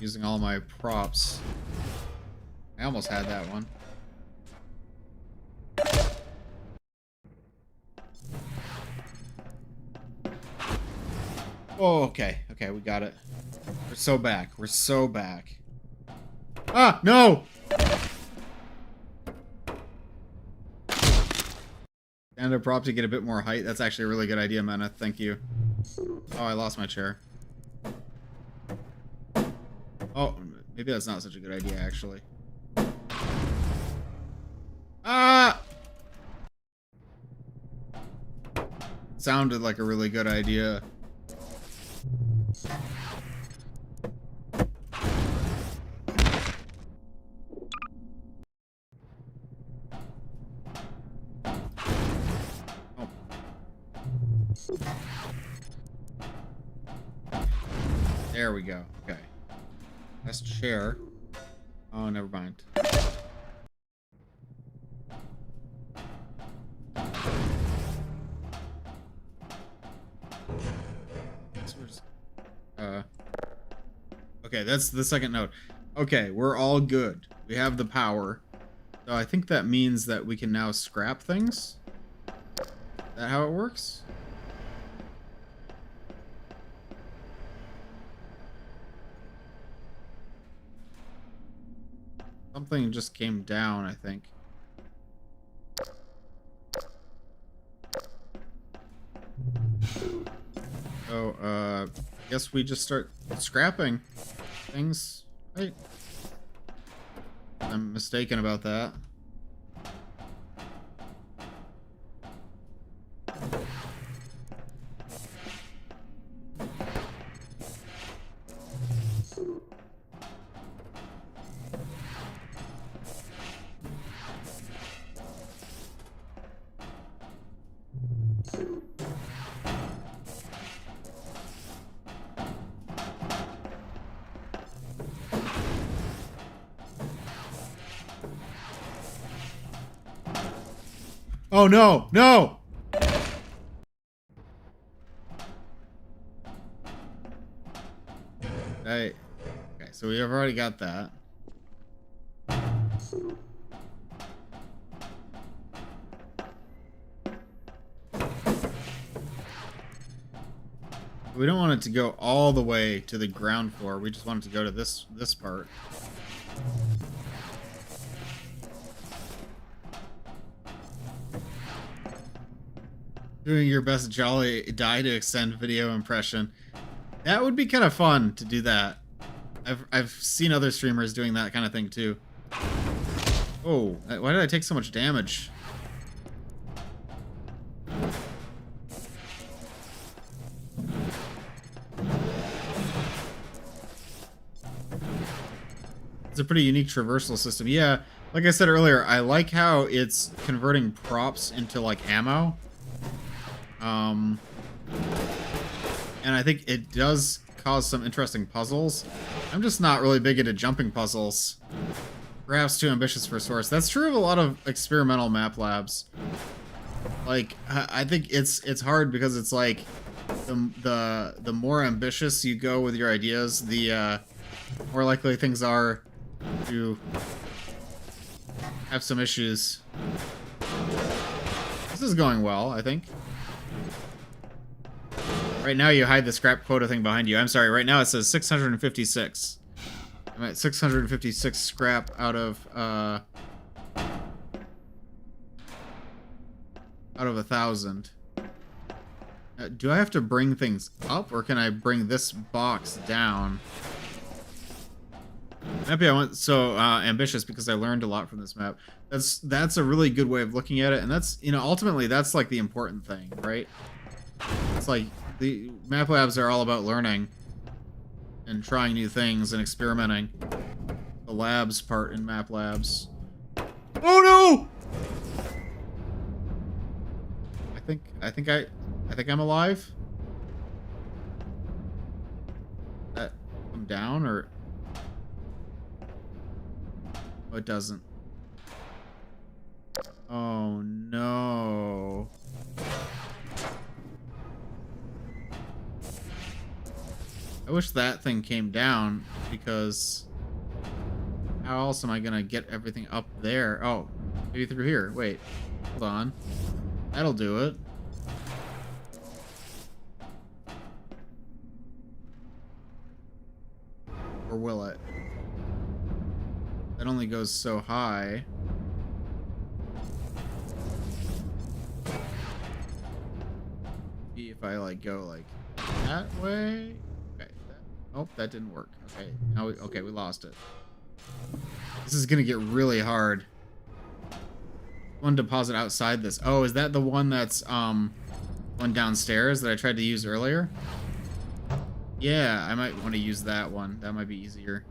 Using all my props. I almost had that one. Oh, okay. Okay, we got it. We're so back. We're so back. Ah, no! Stand up prop to get a bit more height. That's actually a really good idea, Mena. Thank you. Oh, I lost my chair. Oh, maybe that's not such a good idea, actually. Ah! Sounded like a really good idea. Oh. There we go. Okay. That's chair. Oh, never mind. Okay, that's the second note. Okay, we're all good. We have the power. So I think that means that we can now scrap things. Is that how it works? Something just came down, I think. So, guess we just start scrapping things, right? I'm mistaken about that. Oh no, no! Hey. Okay, so we have already got that. We don't want it to go all the way to the ground floor. We just want it to go to this part. Doing your best jolly die to extend video impression. That would be kind of fun to do that. I've seen other streamers doing that kind of thing too. Oh, why did I take so much damage? It's a pretty unique traversal system. Yeah, like I said earlier, I like how it's converting props into like ammo. And I think it does cause some interesting puzzles. I'm just not really big into jumping puzzles. Perhaps too ambitious for Source. That's true of a lot of experimental map labs. Like, I think it's hard because it's like the more ambitious you go with your ideas, the more likely things are to have some issues. This is going well, I think. Right now you hide the scrap quota thing behind you. I'm sorry, right now it says 656. I'm at 656 scrap out of 1,000. Do I have to bring things up, or can I bring this box down? Maybe I went so ambitious because I learned a lot from this map. That's a really good way of looking at it, and that's, you know, ultimately that's like the important thing, right? It's like the map labs are all about learning and trying new things and experimenting. The labs part in map labs. Oh no! I think I'm alive. That come down, or oh, it doesn't. Oh no. I wish that thing came down, because how else am I gonna get everything up there? Oh, maybe through here. Wait, hold on. That'll do it. Or will it? That only goes so high. Maybe if I like go like that way. Okay. Oh, that didn't work. Okay. Now okay, we lost it. This is gonna get really hard. One deposit outside this. Oh, is that the one that's one downstairs that I tried to use earlier? Yeah, I might want to use that one. That might be easier.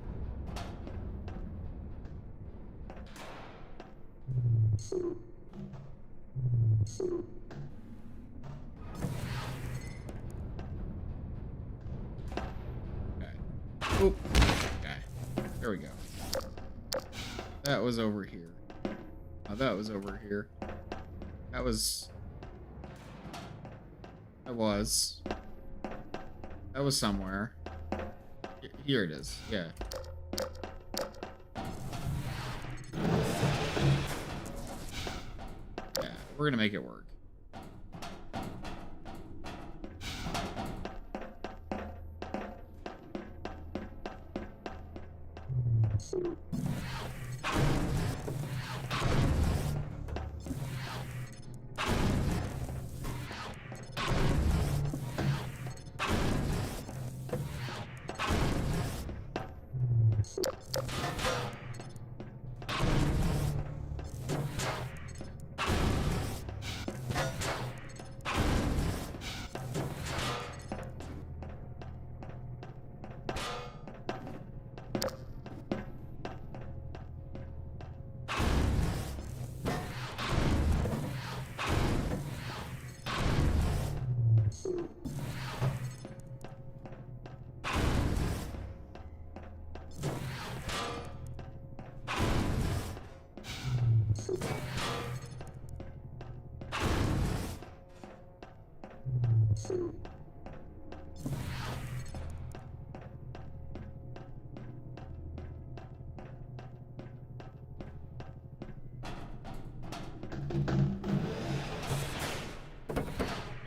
Okay. Oop. Okay. There we go. That was over here. Oh, that was over here. That was somewhere. Here it is. Yeah. Yeah, we're gonna make it work.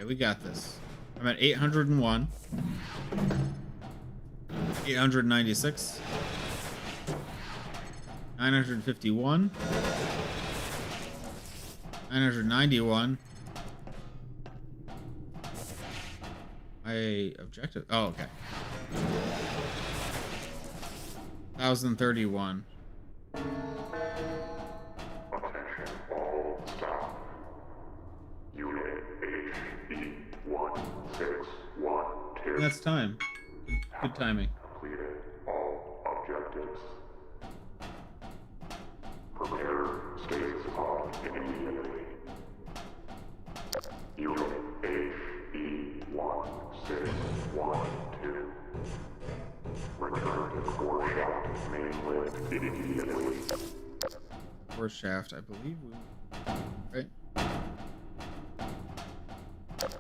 We got this. I'm at 801. 896. 951. 991. My objective. Oh, okay. 1031. Attention all staff. Unit HE1612. That's time. Good timing. Completed all objectives. Prepare status pod immediately. Unit HE1612. Return to core shaft mainland immediately. Core shaft, I believe we. Right?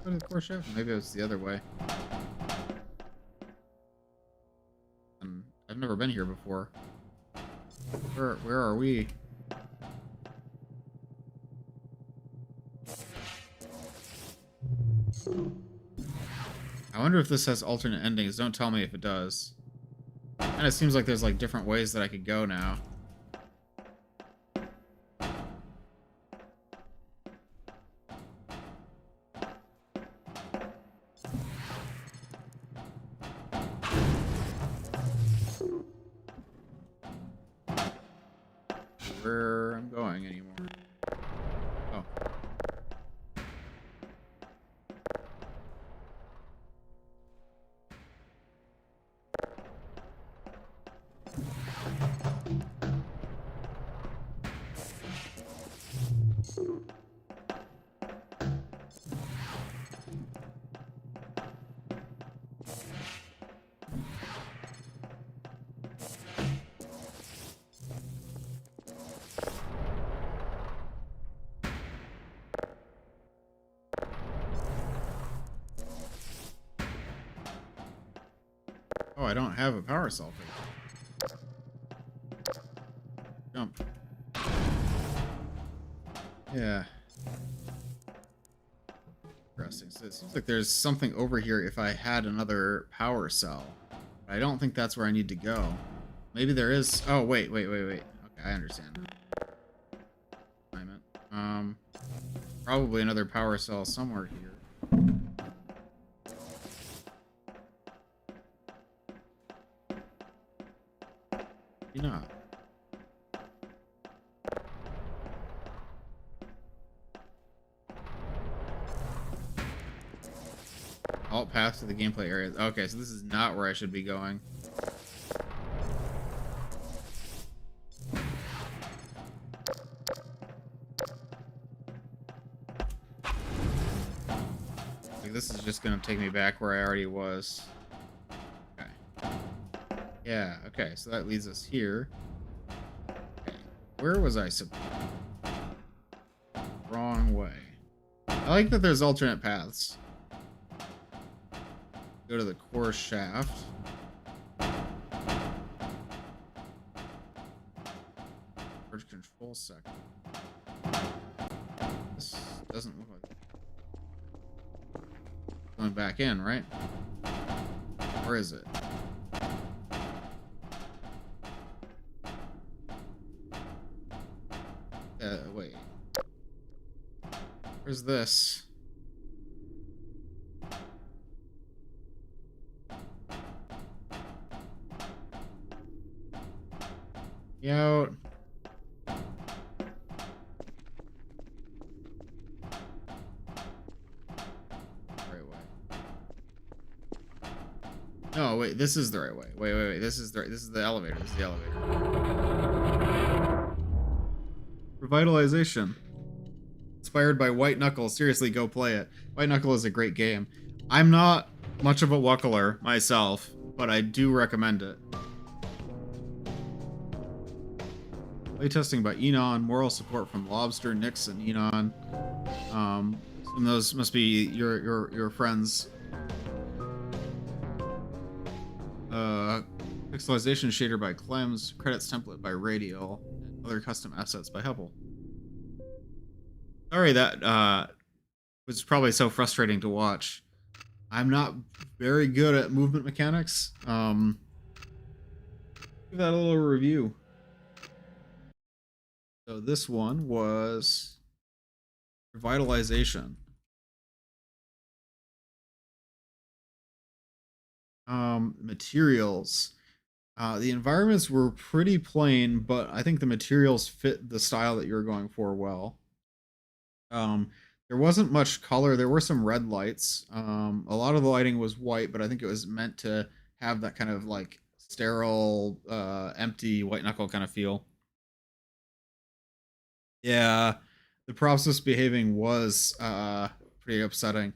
Go to the core shaft? Maybe it was the other way. I've never been here before. Where are we? I wonder if this has alternate endings. Don't tell me if it does. Kinda seems like there's like different ways that I could go now. Where I'm going anymore. Oh. Oh, I don't have a power cell for that. Jump. Yeah. Interesting. So it seems like there's something over here if I had another power cell. I don't think that's where I need to go. Maybe there is. Oh, wait. Okay, I understand. Probably another power cell somewhere here. Maybe not. Alt path to the gameplay area. Okay, so this is not where I should be going. Like, this is just gonna take me back where I already was. Okay. Yeah, okay, so that leads us here. Okay. Where was I supposed? Wrong way. I like that there's alternate paths. Go to the core shaft. Large control sector. This doesn't look like going back in, right? Where is it? Wait. Where's this? Out. Right way. No, wait, this is the right way. Wait. This is the elevator. This is the elevator. Revitalization. Inspired by White Knuckle. Seriously, go play it. White Knuckle is a great game. I'm not much of a Wuckler myself, but I do recommend it. Playtesting by Enon, moral support from Lobster, Nix, and Enon. Some of those must be your friends. Pixelization shader by Clems, credits template by Radial, and other custom assets by Heppel. Sorry that was probably so frustrating to watch. I'm not very good at movement mechanics. Give that a little review. So this one was revitalization. Materials. The environments were pretty plain, but I think the materials fit the style that you're going for well. Um, there wasn't much color. There were some red lights. A lot of the lighting was white, but I think it was meant to have that kind of like sterile, empty white knuckle kind of feel. Yeah, the process behaving was pretty upsetting.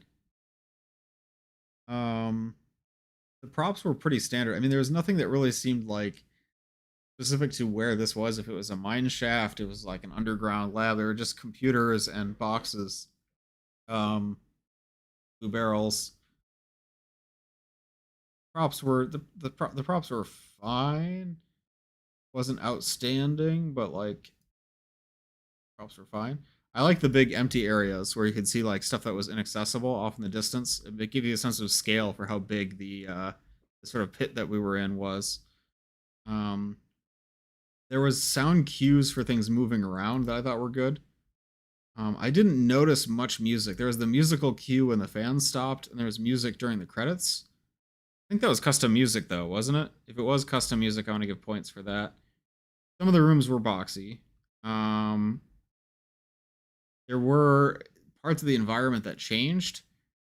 Um, the props were pretty standard. I mean, there was nothing that really seemed like specific to where this was. If it was a mine shaft, it was like an underground lab. There were just computers and boxes, um, blue barrels. Props were the props were fine. Wasn't outstanding, but like props were fine. I like the big empty areas where you could see like stuff that was inaccessible off in the distance. It gave you a sense of scale for how big the sort of pit that we were in was. Um, there was sound cues for things moving around that I thought were good. I didn't notice much music. There was the musical cue when the fans stopped, and there was music during the credits. I think that was custom music, though, wasn't it? If it was custom music, I want to give points for that. Some of the rooms were boxy. Um, there were parts of the environment that changed,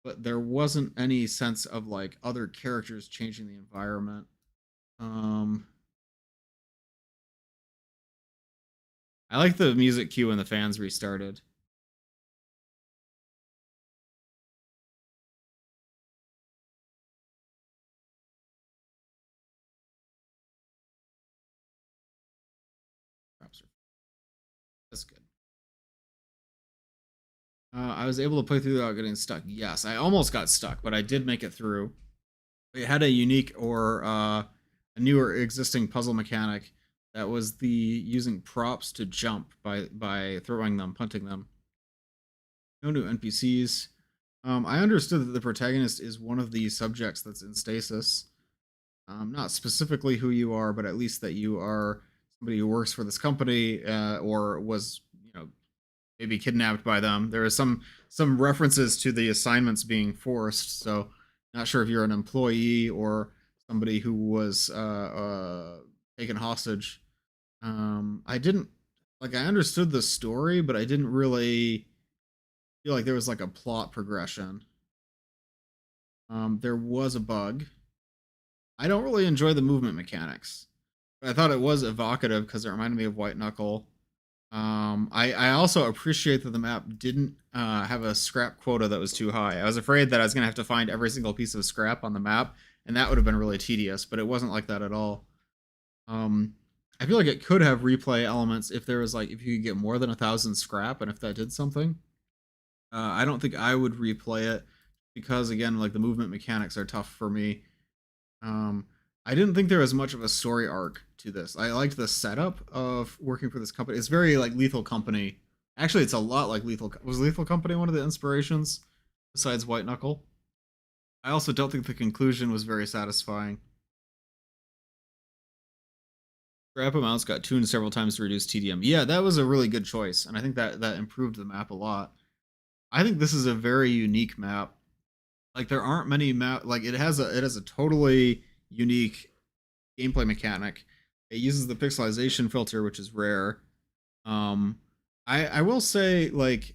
but there wasn't any sense of like other characters changing the environment. Um, I like the music cue when the fans restarted. That's good. I was able to play through without getting stuck. Yes, I almost got stuck, but I did make it through. It had a unique or a newer existing puzzle mechanic that was the using props to jump by throwing them, punting them. No new NPCs. I understood that the protagonist is one of the subjects that's in stasis. Not specifically who you are, but at least that you are somebody who works for this company or was, you know, maybe kidnapped by them. There is some references to the assignments being forced, so not sure if you're an employee or somebody who was taken hostage. I didn't like I understood the story, but I didn't really feel like there was like a plot progression. There was a bug. I don't really enjoy the movement mechanics, but I thought it was evocative because it reminded me of White Knuckle. I also appreciate that the map didn't have a scrap quota that was too high. I was afraid that I was going to have to find every single piece of scrap on the map, and that would have been really tedious, but it wasn't like that at all. I feel like it could have replay elements if there was like, if you could get more than 1,000 scrap, and if that did something. I don't think I would replay it because, again, like the movement mechanics are tough for me. Um, I didn't think there was much of a story arc to this. I liked the setup of working for this company. It's very like Lethal Company. Actually, it's a lot like Was Lethal Company one of the inspirations besides White Knuckle? I also don't think the conclusion was very satisfying. Scrap amounts got tuned several times to reduce TDM. Yeah, that was a really good choice, and I think that improved the map a lot. I think this is a very unique map. Like there aren't many map like it has a totally unique gameplay mechanic. It uses the pixelization filter, which is rare. Um, I will say like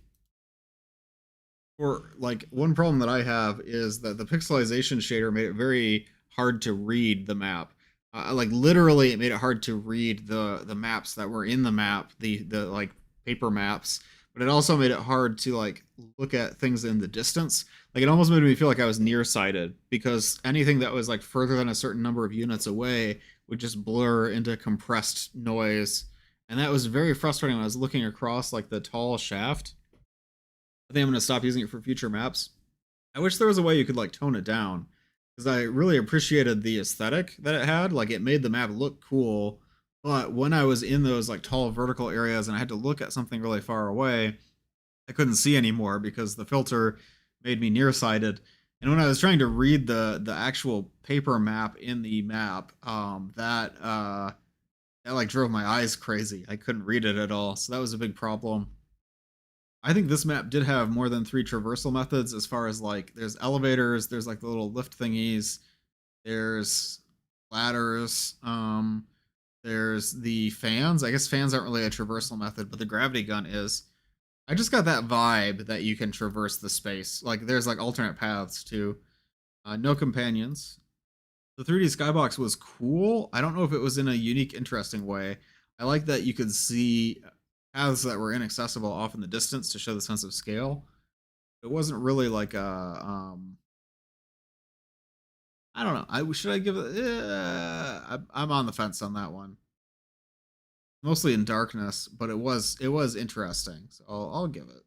for like one problem that I have is that the pixelization shader made it very hard to read the map. Like literally, it made it hard to read the maps that were in the map, the like paper maps. But it also made it hard to like look at things in the distance. Like it almost made me feel like I was nearsighted because anything that was like further than a certain number of units away would just blur into compressed noise. And that was very frustrating when I was looking across like the tall shaft. I think I'm gonna stop using it for future maps. I wish there was a way you could like tone it down because I really appreciated the aesthetic that it had. Like it made the map look cool, but when I was in those like tall vertical areas and I had to look at something really far away, I couldn't see anymore because the filter made me nearsighted. And when I was trying to read the actual paper map in the map, that like drove my eyes crazy. I couldn't read it at all, so that was a big problem. I think this map did have more than 3 traversal methods as far as like there's elevators, there's like the little lift thingies, there's ladders, there's the fans. I guess fans aren't really a traversal method, but the gravity gun is. I just got that vibe that you can traverse the space. Like there's like alternate paths too. No companions. The 3D skybox was cool. I don't know if it was in a unique, interesting way. I like that you could see paths that were inaccessible off in the distance to show the sense of scale. It wasn't really like a I don't know. Should I give it? I'm on the fence on that one. Mostly in darkness, but it was interesting, so I'll give it.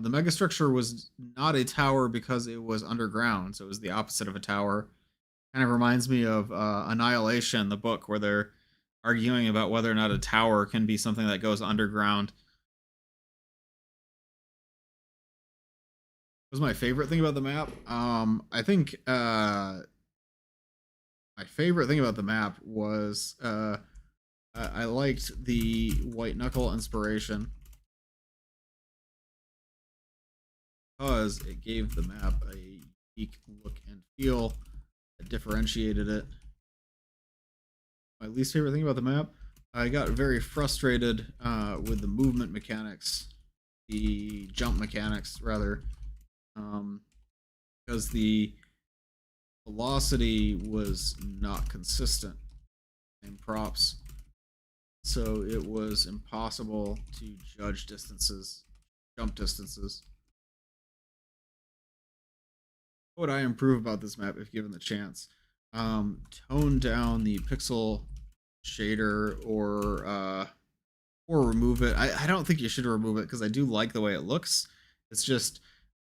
The megastructure was not a tower because it was underground, so it was the opposite of a tower. Kind of reminds me of Annihilation, the book, where they're arguing about whether or not a tower can be something that goes underground. What was my favorite thing about the map? I think my favorite thing about the map was I liked the white knuckle inspiration because it gave the map a unique look and feel that differentiated it. My least favorite thing about the map, I got very frustrated with the movement mechanics, the jump mechanics rather, because the velocity was not consistent in props. So it was impossible to judge distances, jump distances. What would I improve about this map if given the chance? Tone down the pixel shader or remove it. I don't think you should remove it because I do like the way it looks. It's just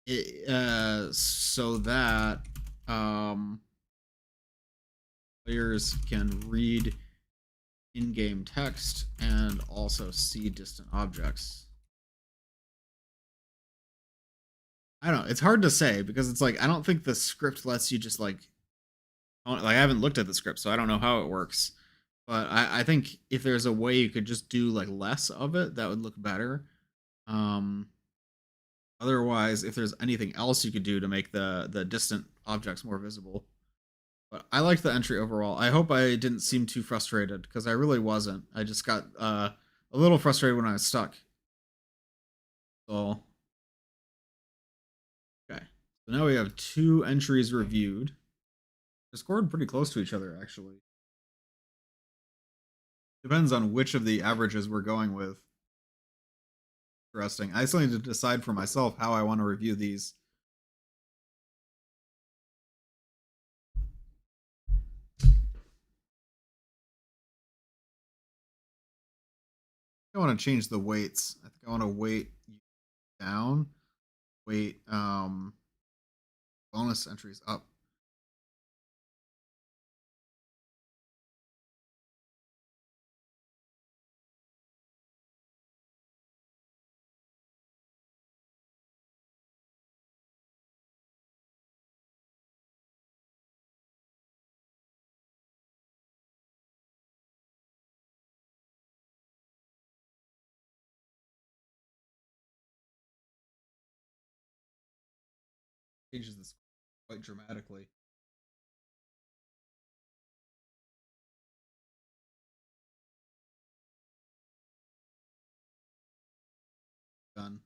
so that players can read in-game text and also see distant objects. I don't know. It's hard to say because it's like I don't think the script lets you just like I haven't looked at the script, so I don't know how it works. But I think if there's a way you could just do like less of it, that would look better. Otherwise, if there's anything else you could do to make the distant objects more visible. But I liked the entry overall. I hope I didn't seem too frustrated because I really wasn't. I just got a little frustrated when I was stuck. So, okay. So now we have 2 entries reviewed. They scored pretty close to each other, actually. Depends on which of the averages we're going with. Interesting. I still need to decide for myself how I want to review these. I want to change the weights. I think I want to weight down, weight bonus entries up. Changes this quite dramatically. Done.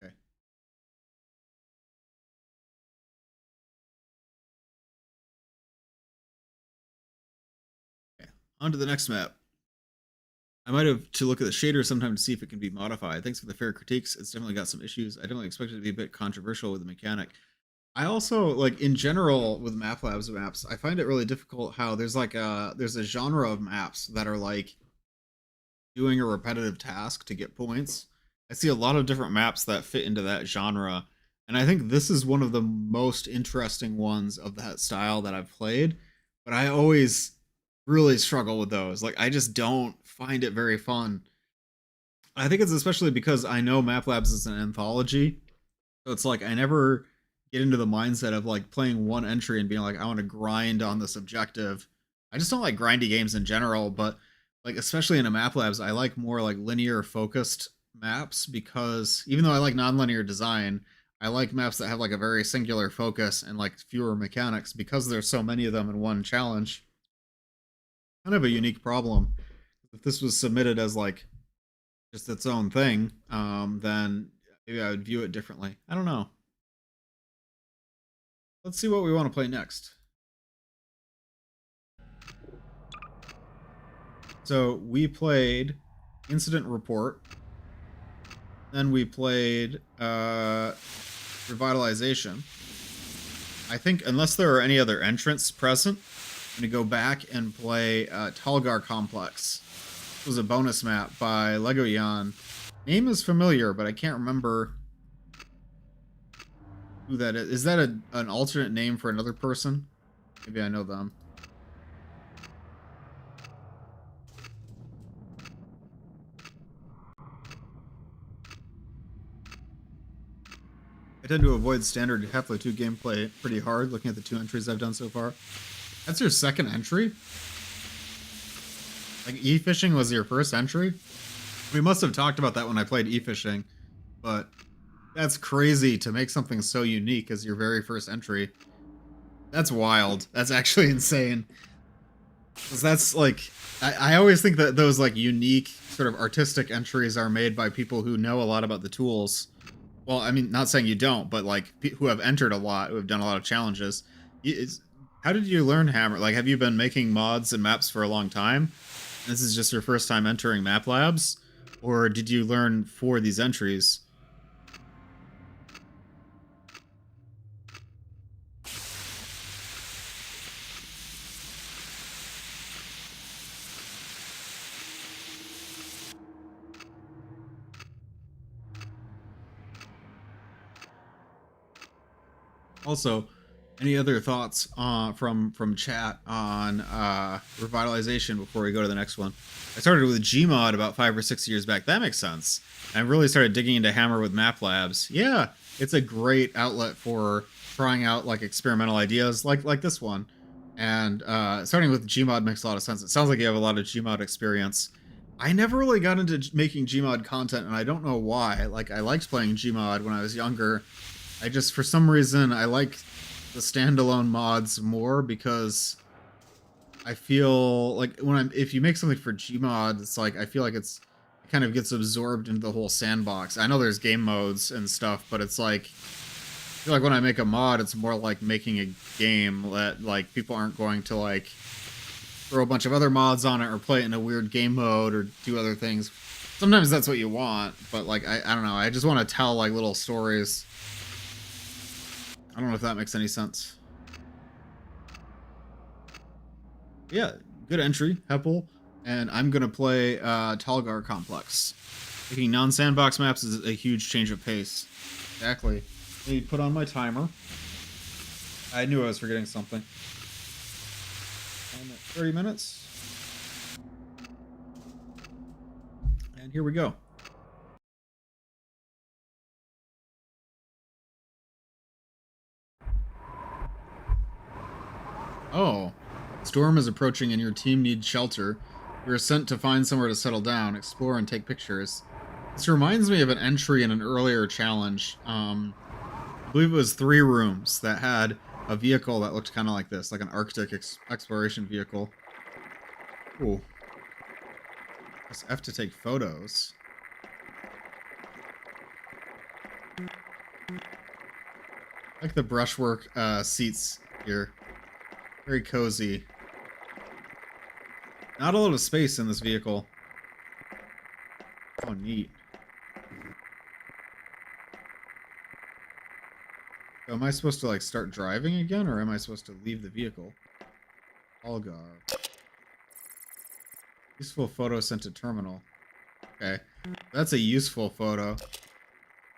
Okay. Okay. On to the next map. I might have to look at the shader sometime to see if it can be modified. Thanks for the fair critiques. It's definitely got some issues. I definitely expected it to be a bit controversial with the mechanic. I also like in general with map labs maps, I find it really difficult how there's a genre of maps that are like doing a repetitive task to get points. I see a lot of different maps that fit into that genre, and I think this is one of the most interesting ones of that style that I've played, but I always really struggle with those. Like I just don't find it very fun. I think it's especially because I know Map Labs is an anthology, So it's like I never get into the mindset of like playing one entry and being like, I want to grind on this objective. I just don't like grindy games in general, but like especially in a map labs, I like more like linear focused maps because even though I like nonlinear design, I like maps that have like a very singular focus and like fewer mechanics because there's so many of them in one challenge. Kind of a unique problem. If this was submitted as like just its own thing, then maybe I would view it differently. I don't know. Let's see what we want to play next. So we played Incident Report. Then we played Revitalization. I think unless there are any other entrants present, I'm going to go back and play Talgar Complex. This was a bonus map by Lego Yan. Name is familiar, but I can't remember who that is. Is that an alternate name for another person? Maybe I know them. I tend to avoid standard Half-Life 2 gameplay pretty hard, looking at the 2 entries I've done so far. That's your second entry? Like, e-fishing was your first entry? We must have talked about that when I played e-fishing, but that's crazy to make something so unique as your very first entry. That's wild. That's actually insane. Because that's like, I always think that those like unique sort of artistic entries are made by people who know a lot about the tools. Well, I mean, not saying you don't, but like who have entered a lot, who have done a lot of challenges. How did you learn Hammer? Like, have you been making mods and maps for a long time? This is just your first time entering map labs? Or did you learn for these entries? Also, any other thoughts from chat on Revitalization before we go to the next one? I started with Gmod about 5 or 6 years back. That makes sense. I really started digging into Hammer with Map Labs. Yeah, it's a great outlet for trying out like experimental ideas like this one. And starting with Gmod makes a lot of sense. It sounds like you have a lot of Gmod experience. I never really got into making Gmod content, and I don't know why. Like, I liked playing Gmod when I was younger. I just, for some reason, I like the standalone mods more because I feel like if you make something for Gmod, it's like, I feel like it kind of gets absorbed into the whole sandbox. I know there's game modes and stuff, but it's like, I feel like when I make a mod, it's more like making a game that, like, people aren't going to, like, throw a bunch of other mods on it or play it in a weird game mode or do other things. Sometimes that's what you want, but, like, I don't know. I just want to tell, like, little stories. I don't know if that makes any sense. Yeah, good entry, Heppel. And I'm going to play Talgar Complex. Making non-sandbox maps is a huge change of pace. Exactly. Let me put on my timer. I knew I was forgetting something. 30 minutes. And here we go. Oh. Storm is approaching and your team needs shelter. You are sent to find somewhere to settle down, explore, and take pictures. This reminds me of an entry in an earlier challenge. I believe it was 3 rooms that had a vehicle that looked kind of like this, like an Arctic exploration vehicle. Ooh. Press F to take photos. I like the brushwork seats here. Very cozy. Not a lot of space in this vehicle. Oh, neat. So am I supposed to, like, start driving again, or am I supposed to leave the vehicle? Algar. Useful photo sent to terminal. Okay. That's a useful photo.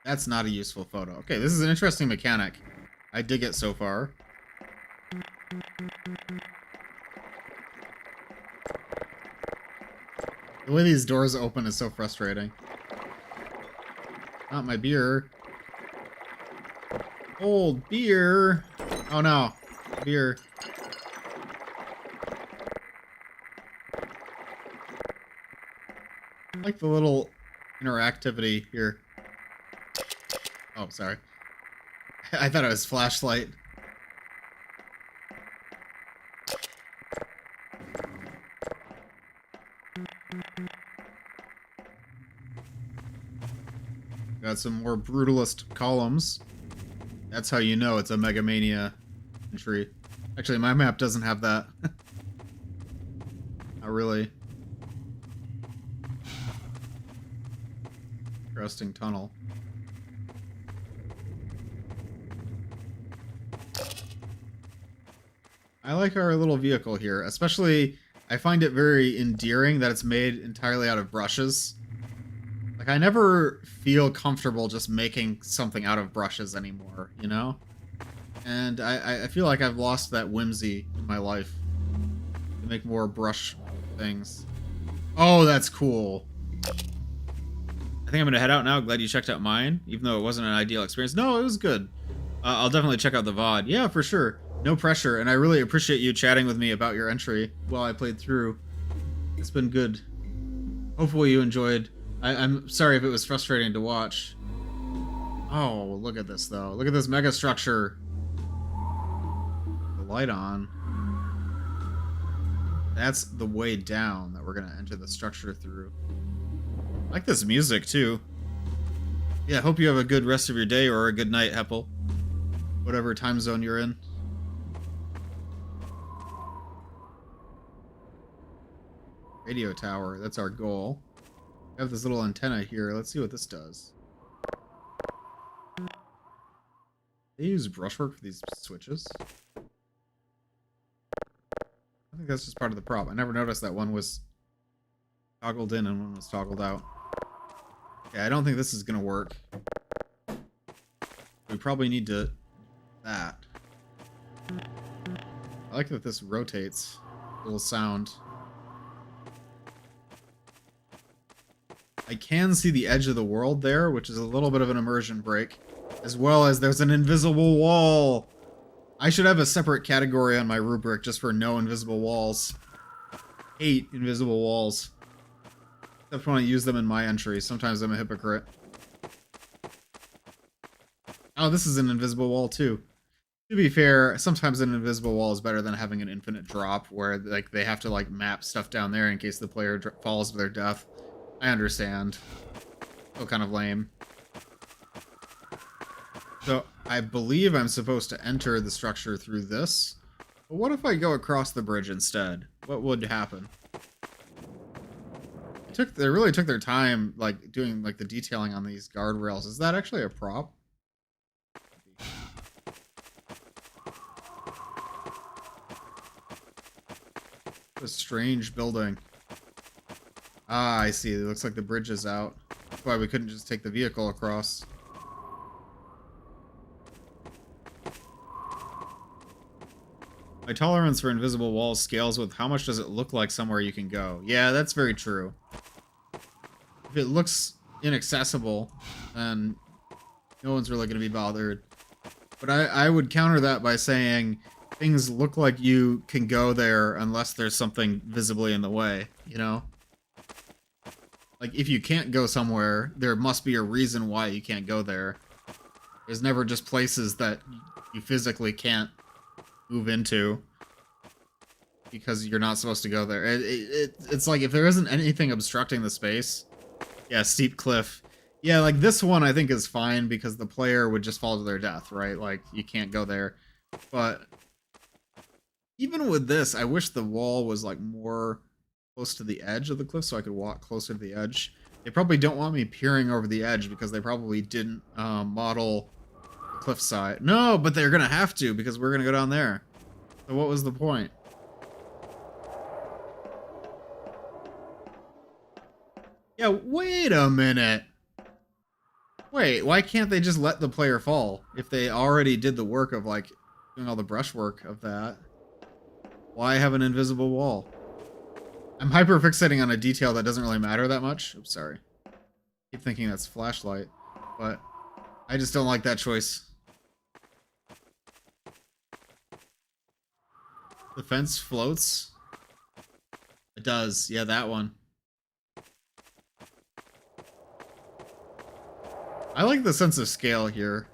That's not a useful photo. Okay, this is an interesting mechanic. I dig it so far. The way these doors open is so frustrating. Not my beer. Old beer. Oh no. Beer. I like the little interactivity here. Oh, sorry. I thought it was flashlight. Got some more brutalist columns. That's how you know it's a Mega Mania entry. Actually, my map doesn't have that. Not really. Interesting tunnel. I like our little vehicle here, especially I find it very endearing that it's made entirely out of brushes. Like, I never feel comfortable just making something out of brushes anymore, you know? And I feel like I've lost that whimsy in my life to make more brush things. Oh, that's cool. I think I'm going to head out now. Glad you checked out mine, even though it wasn't an ideal experience. No, it was good. I'll definitely check out the VOD. Yeah, for sure. No pressure, and I really appreciate you chatting with me about your entry while I played through. It's been good. Hopefully you enjoyed. I'm sorry if it was frustrating to watch. Oh, look at this, though. Look at this mega structure. The light on. That's the way down that we're going to enter the structure through. I like this music, too. Yeah, hope you have a good rest of your day or a good night, Heppel. Whatever time zone you're in. Radio tower, that's our goal. We have this little antenna here. Let's see what this does. They use brushwork for these switches. I think that's just part of the prop. I never noticed that one was toggled in and one was toggled out. Yeah, I don't think this is gonna work. We probably need to that. I like that this rotates. A little sound. I can see the edge of the world there, which is a little bit of an immersion break. As well as there's an invisible wall. I should have a separate category on my rubric just for no invisible walls. 8 invisible walls. Except when I use them in my entry. Sometimes I'm a hypocrite. Oh, this is an invisible wall too. To be fair, sometimes an invisible wall is better than having an infinite drop where like they have to like map stuff down there in case the player falls to their death. I understand. Still kind of lame. So, I believe I'm supposed to enter the structure through this. But what if I go across the bridge instead? What would happen? They really took their time, like, doing, like, the detailing on these guardrails. Is that actually a prop? What a strange building. Ah, I see. It looks like the bridge is out. That's why we couldn't just take the vehicle across. My tolerance for invisible walls scales with how much does it look like somewhere you can go. Yeah, that's very true. If it looks inaccessible, then no one's really going to be bothered. But I would counter that by saying things look like you can go there unless there's something visibly in the way, you know? Like, if you can't go somewhere, there must be a reason why you can't go there. There's never just places that you physically can't move into because you're not supposed to go there. It's like, if there isn't anything obstructing the space... Yeah, steep cliff. Yeah, like, this one I think is fine because the player would just fall to their death, right? Like, you can't go there. But even with this, I wish the wall was, like, more close to the edge of the cliff so I could walk closer to the edge. They probably don't want me peering over the edge because they probably didn't model the cliffside. No, but they're going to have to because we're going to go down there. So what was the point? Yeah, wait a minute. Wait, why can't they just let the player fall if they already did the work of, like, doing all the brushwork of that? Why have an invisible wall? I'm hyper-fixating on a detail that doesn't really matter that much. Oops, sorry. I keep thinking that's flashlight, but I just don't like that choice. The fence floats. It does. Yeah, that one. I like the sense of scale here.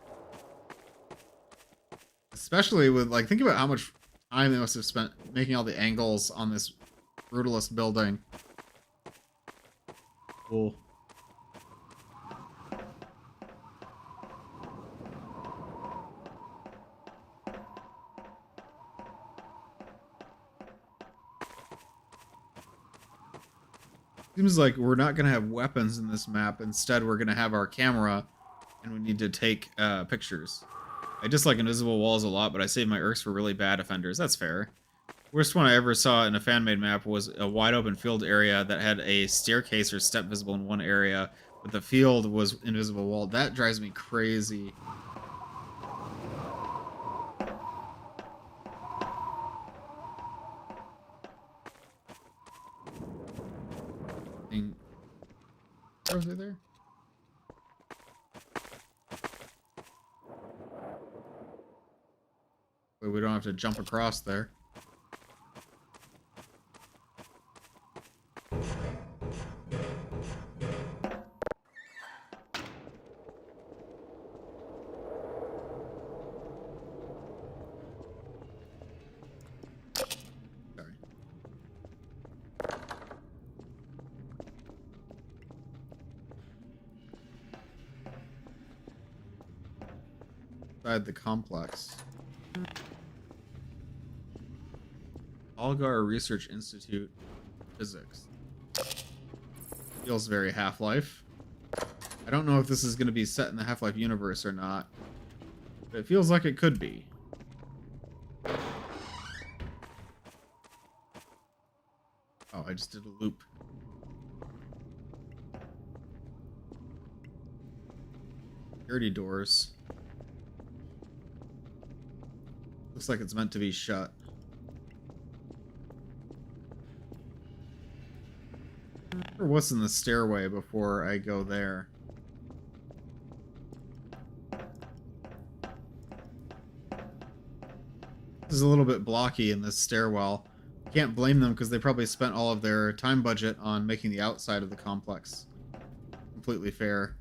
Especially with, like, think about how much time they must have spent making all the angles on this brutalist building. Cool. Seems like we're not going to have weapons in this map. Instead, we're going to have our camera, and we need to take pictures. I dislike invisible walls a lot, but I save my Urks for really bad offenders. That's fair. Worst one I ever saw in a fan-made map was a wide open field area that had a staircase or step visible in one area, but the field was invisible wall. That drives me crazy. Was it there? Wait, we don't have to jump across there. Sorry. Inside the complex. Algar Research Institute Physics. Feels very Half-Life. I don't know if this is going to be set in the Half-Life universe or not, but it feels like it could be. Oh, I just did a loop. Security doors. Looks like it's meant to be shut. Or what's in the stairway before I go there? This is a little bit blocky in this stairwell. Can't blame them because they probably spent all of their time budget on making the outside of the complex completely fair.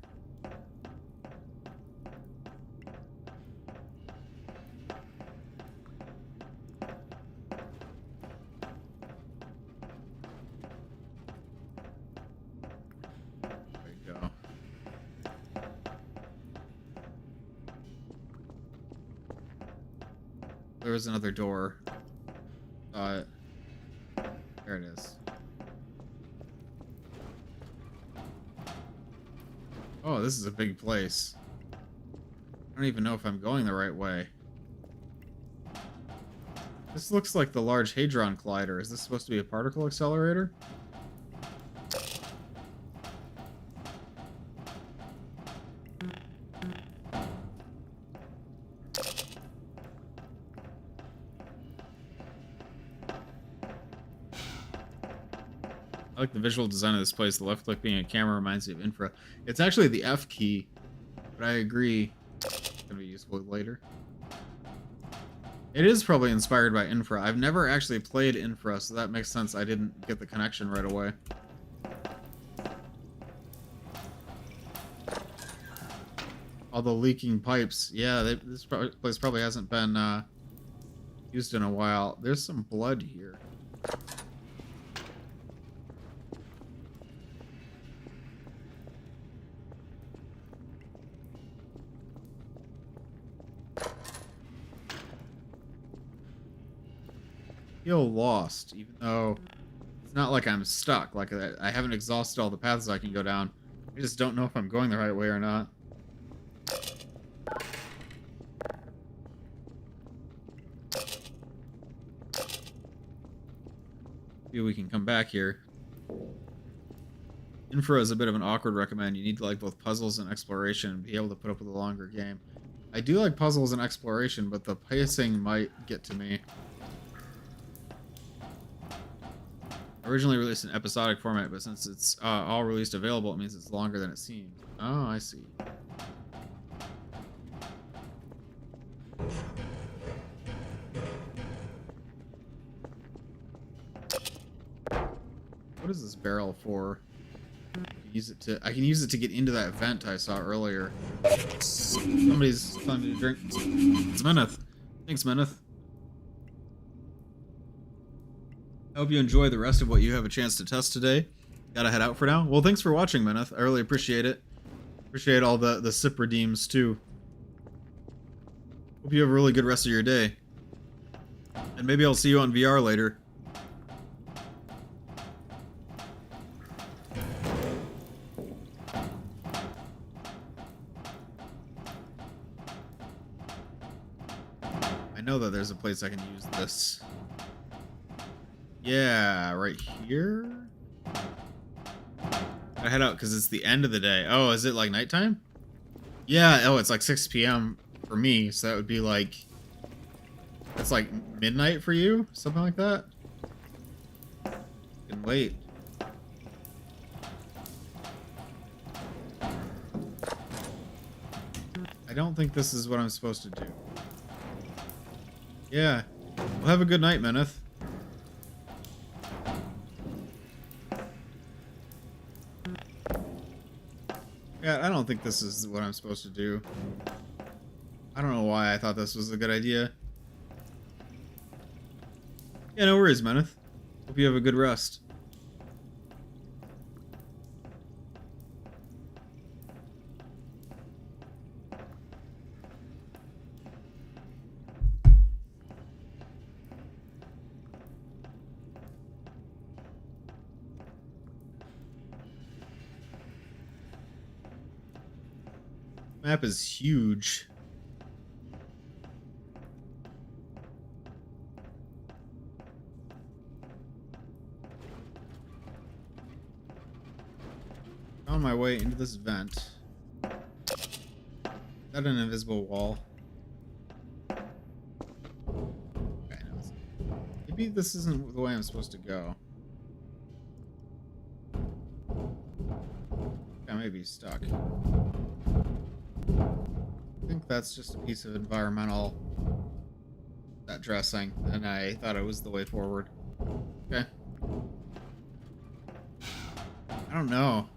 There was another door. There it is. Oh, this is a big place. I don't even know if I'm going the right way. This looks like the Large Hadron Collider. Is this supposed to be a particle accelerator? I like the visual design of this place. The left click being a camera reminds me of Infra. It's actually the F key, but I agree it's going to be useful later. It is probably inspired by Infra. I've never actually played Infra, so that makes sense. I didn't get the connection right away. All the leaking pipes. Yeah, this place probably hasn't been used in a while. There's some blood here. Feel lost, even though it's not like I'm stuck. Like I haven't exhausted all the paths I can go down. I just don't know if I'm going the right way or not. Maybe we can come back here. Infra is a bit of an awkward recommend. You need to like both puzzles and exploration and be able to put up with a longer game. I do like puzzles and exploration, but the pacing might get to me. Originally released in episodic format, but since it's all released available, it means it's longer than it seems. Oh, I see. What is this barrel for? I can use it to get into that vent I saw earlier. Somebody's telling me to drink. It's Meneth. Thanks, Meneth. I hope you enjoy the rest of what you have a chance to test today. Gotta head out for now. Well, thanks for watching, Meneth. I really appreciate it. Appreciate all the SIP redeems, too. Hope you have a really good rest of your day. And maybe I'll see you on VR later. I know that there's a place I can use this. Yeah, right here? I head out because it's the end of the day. Oh, is it like nighttime? Yeah, oh, it's like 6 p.m. for me, so that would be like... That's like midnight for you? Something like that? Can wait. I don't think this is what I'm supposed to do. Yeah. Well, have a good night, Meneth. Yeah, I don't think this is what I'm supposed to do. I don't know why I thought this was a good idea. Yeah, no worries, Meneth. Hope you have a good rest. Map is huge. On my way into this vent. Is that an invisible wall? Okay, no, maybe this isn't the way I'm supposed to go. I may be stuck. I think that's just a piece of environmental that dressing, and I thought it was the way forward. Okay. I don't know.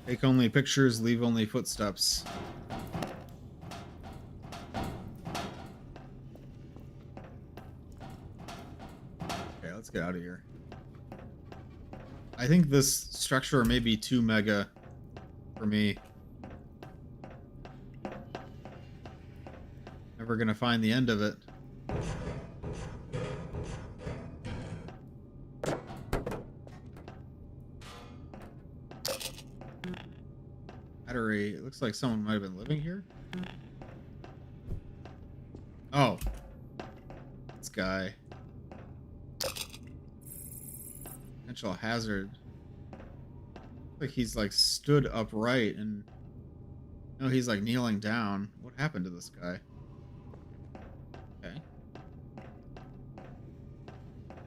Take only pictures, leave only footsteps. Okay, let's get out of here. I think this structure may be too mega for me. Never gonna find the end of it. Battery. It looks like someone might have been living here. Oh. This guy. Potential hazard. Like he's like stood upright and no, he's like kneeling down. What happened to this guy? Okay.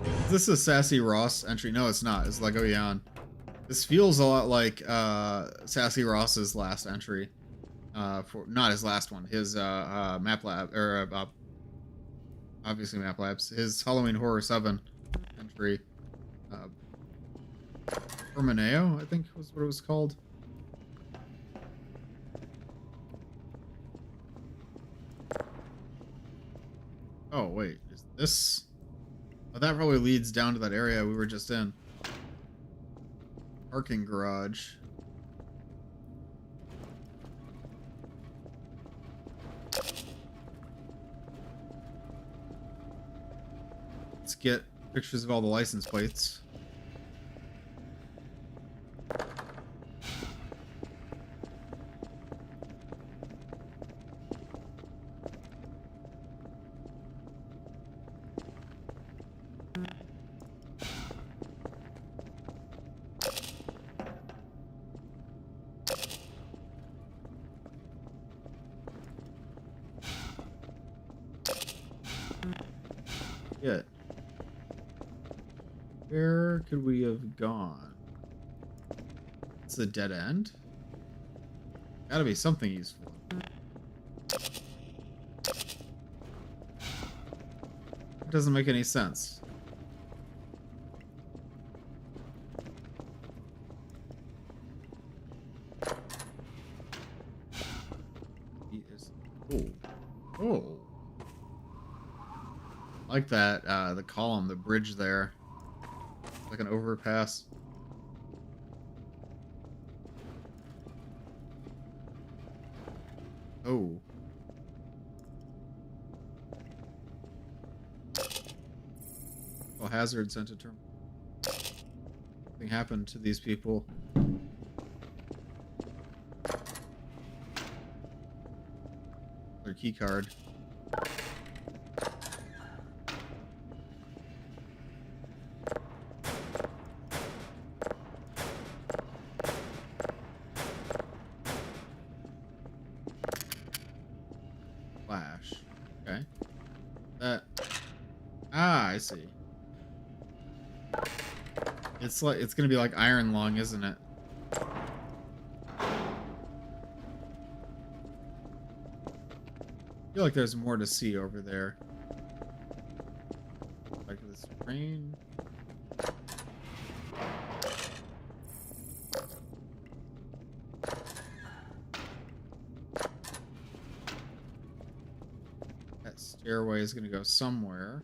Is this a Sassy Ross entry? No, it's not. It's Lego Yan. This feels a lot like Sassy Ross's last entry. For not his last one. His Map Lab or obviously Map Labs. His Halloween Horror 7 entry. Hermaneo, I think was what it was called. Oh wait, is this? Oh, that probably leads down to that area we were just in. Parking garage. Let's get pictures of all the license plates. Yeah. Where could we have gone? It's a dead end? Gotta be something useful. It doesn't make any sense. He is. Oh. Oh. I like that, the column, the bridge there. Like an overpass. Oh. Well, hazard sent a term. Something happened to these people. Their key card. Flash. Okay. That. Ah, I see. It's gonna be like Iron Lung, isn't it? I feel like there's more to see over there. Like this train. That stairway is gonna go somewhere.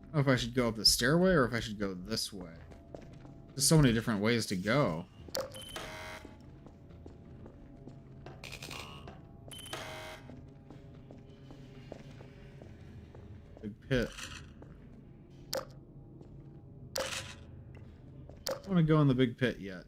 I don't know if I should go up the stairway or if I should go this way. There's so many different ways to go. Big pit. I don't want to go in the big pit yet.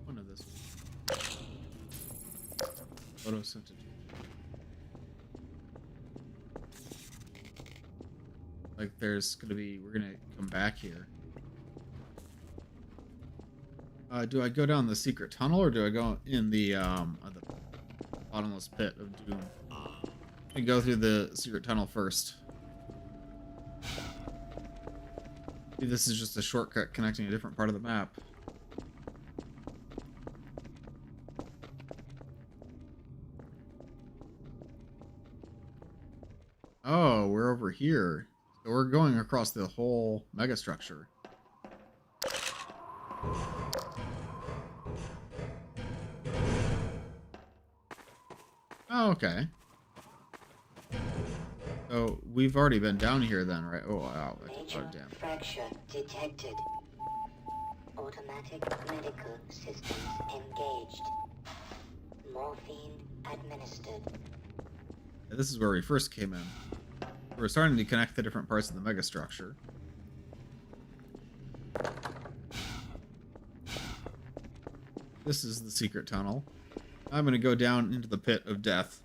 One of this. Photosynthesis. Like there's gonna be, we're gonna come back here. Do I go down the secret tunnel or do I go in the bottomless pit of doom? I go through the secret tunnel first. Maybe this is just a shortcut connecting a different part of the map. Oh, we're over here. So we're going across the whole megastructure. Oh, okay. So we've already been down here then, right? Oh, wow. Major damn. fracture detected. Automatic medical systems engaged. Morphine administered. Yeah, this is where we first came in. We're starting to connect the different parts of the megastructure. This is the secret tunnel. I'm going to go down into the pit of death.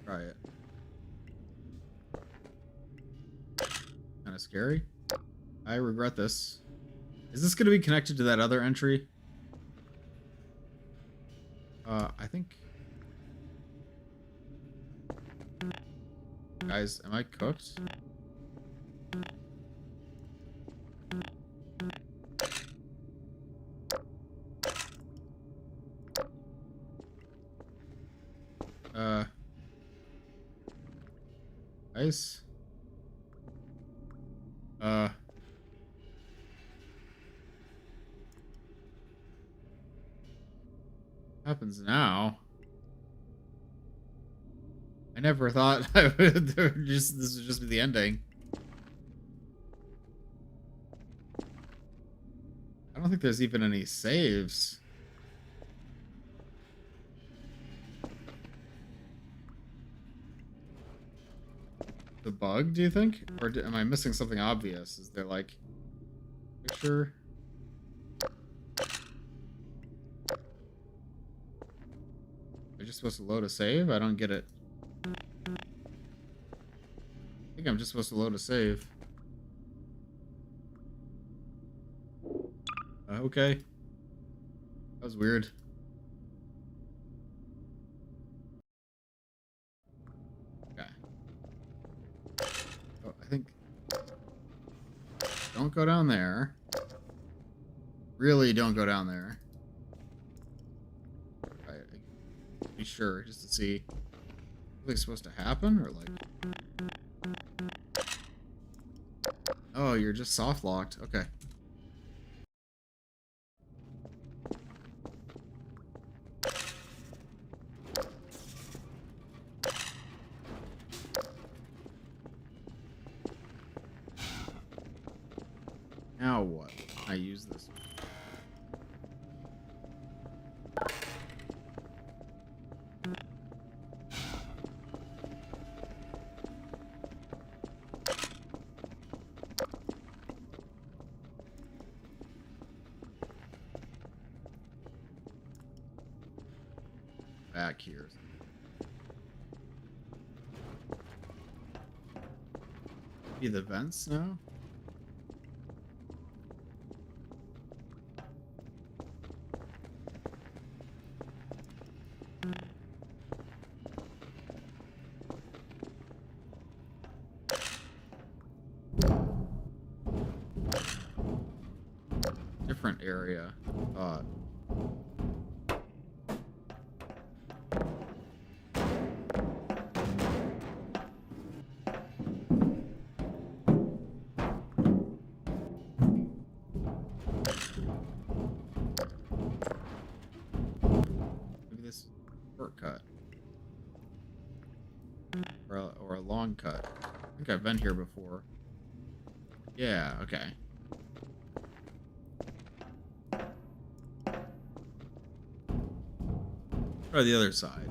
Try it. Kind of scary. I regret this. Is this going to be connected to that other entry? I think... Guys, am I cooked? Guys? Happens now. I never thought I would this would just be the ending. I don't think there's even any saves. The bug, do you think? Or am I missing something obvious? Is there like picture? Am I just supposed to load a save? I don't get it. I think I'm just supposed to load a save. Okay. That was weird. Okay. Oh, I think... Don't go down there. Really don't go down there. Be sure, just to see. Something's supposed to happen, or like... Oh, you're just soft locked. Okay. Now what? I use this. Back here. Be the vents now? Different area. Maybe this is a shortcut. Or a long cut. I think I've been here before. Yeah, okay. Try the other side.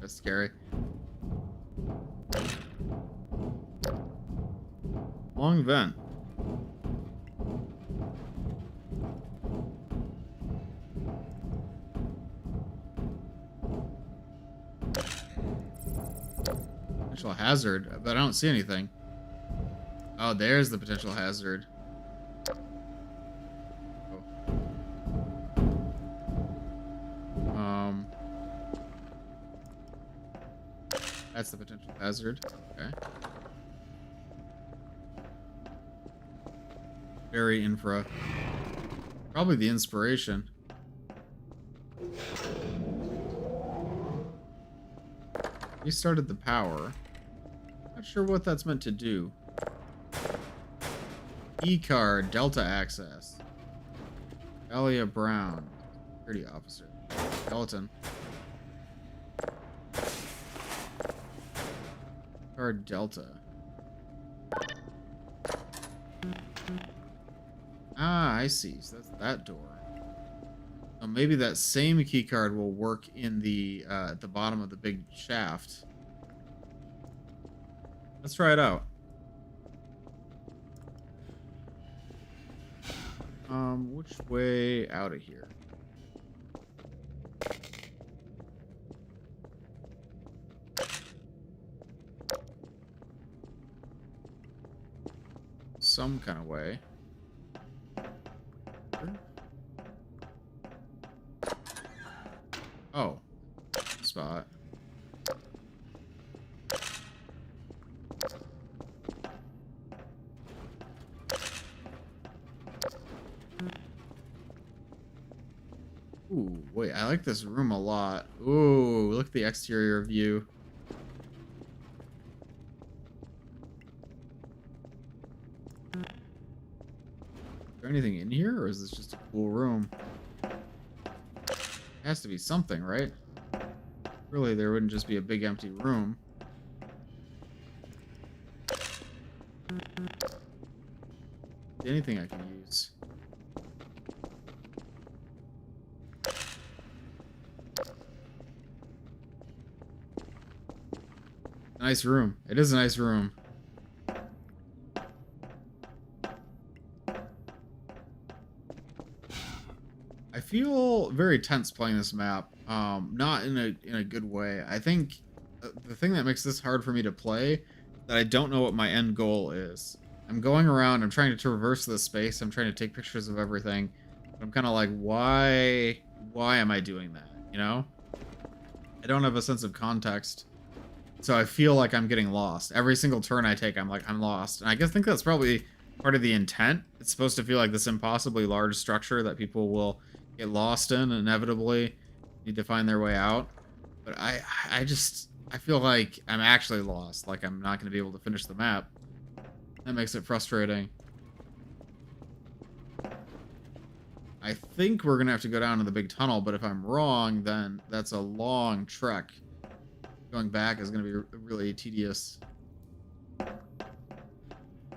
That's scary. Long vent. Potential hazard, but I don't see anything. Oh, there's the potential hazard. That's the potential hazard. Okay. Very infra. Probably the inspiration. Restarted the power. Not sure what that's meant to do. E-card, Delta access. Dahlia Brown, security officer. Skeleton. Card Delta. Ah, I see. So that's that door. So maybe that same key card will work in the at the bottom of the big shaft. Let's try it out. Which way out of here? Some kind of way. Oh, spot. Ooh, wait, I like this room a lot. Ooh, look at the exterior view. Is there anything in here, or is this just a cool room? It has to be something, right? Really, there wouldn't just be a big empty room. Anything I can use. Nice room. It is a nice room. I feel very tense playing this map. Not in a good way. I think the thing that makes this hard for me to play, that I don't know what my end goal is. I'm going around, I'm trying to traverse this space, I'm trying to take pictures of everything. I'm kind of like, why am I doing that, you know? I don't have a sense of context. So I feel like I'm getting lost. Every single turn I take, I'm like, I'm lost. And I think that's probably part of the intent. It's supposed to feel like this impossibly large structure that people will get lost in, inevitably need to find their way out. But I feel like I'm actually lost. Like I'm not going to be able to finish the map. That makes it frustrating. I think we're going to have to go down to the big tunnel, but if I'm wrong, then that's a long trek. Going back is going to be really tedious. I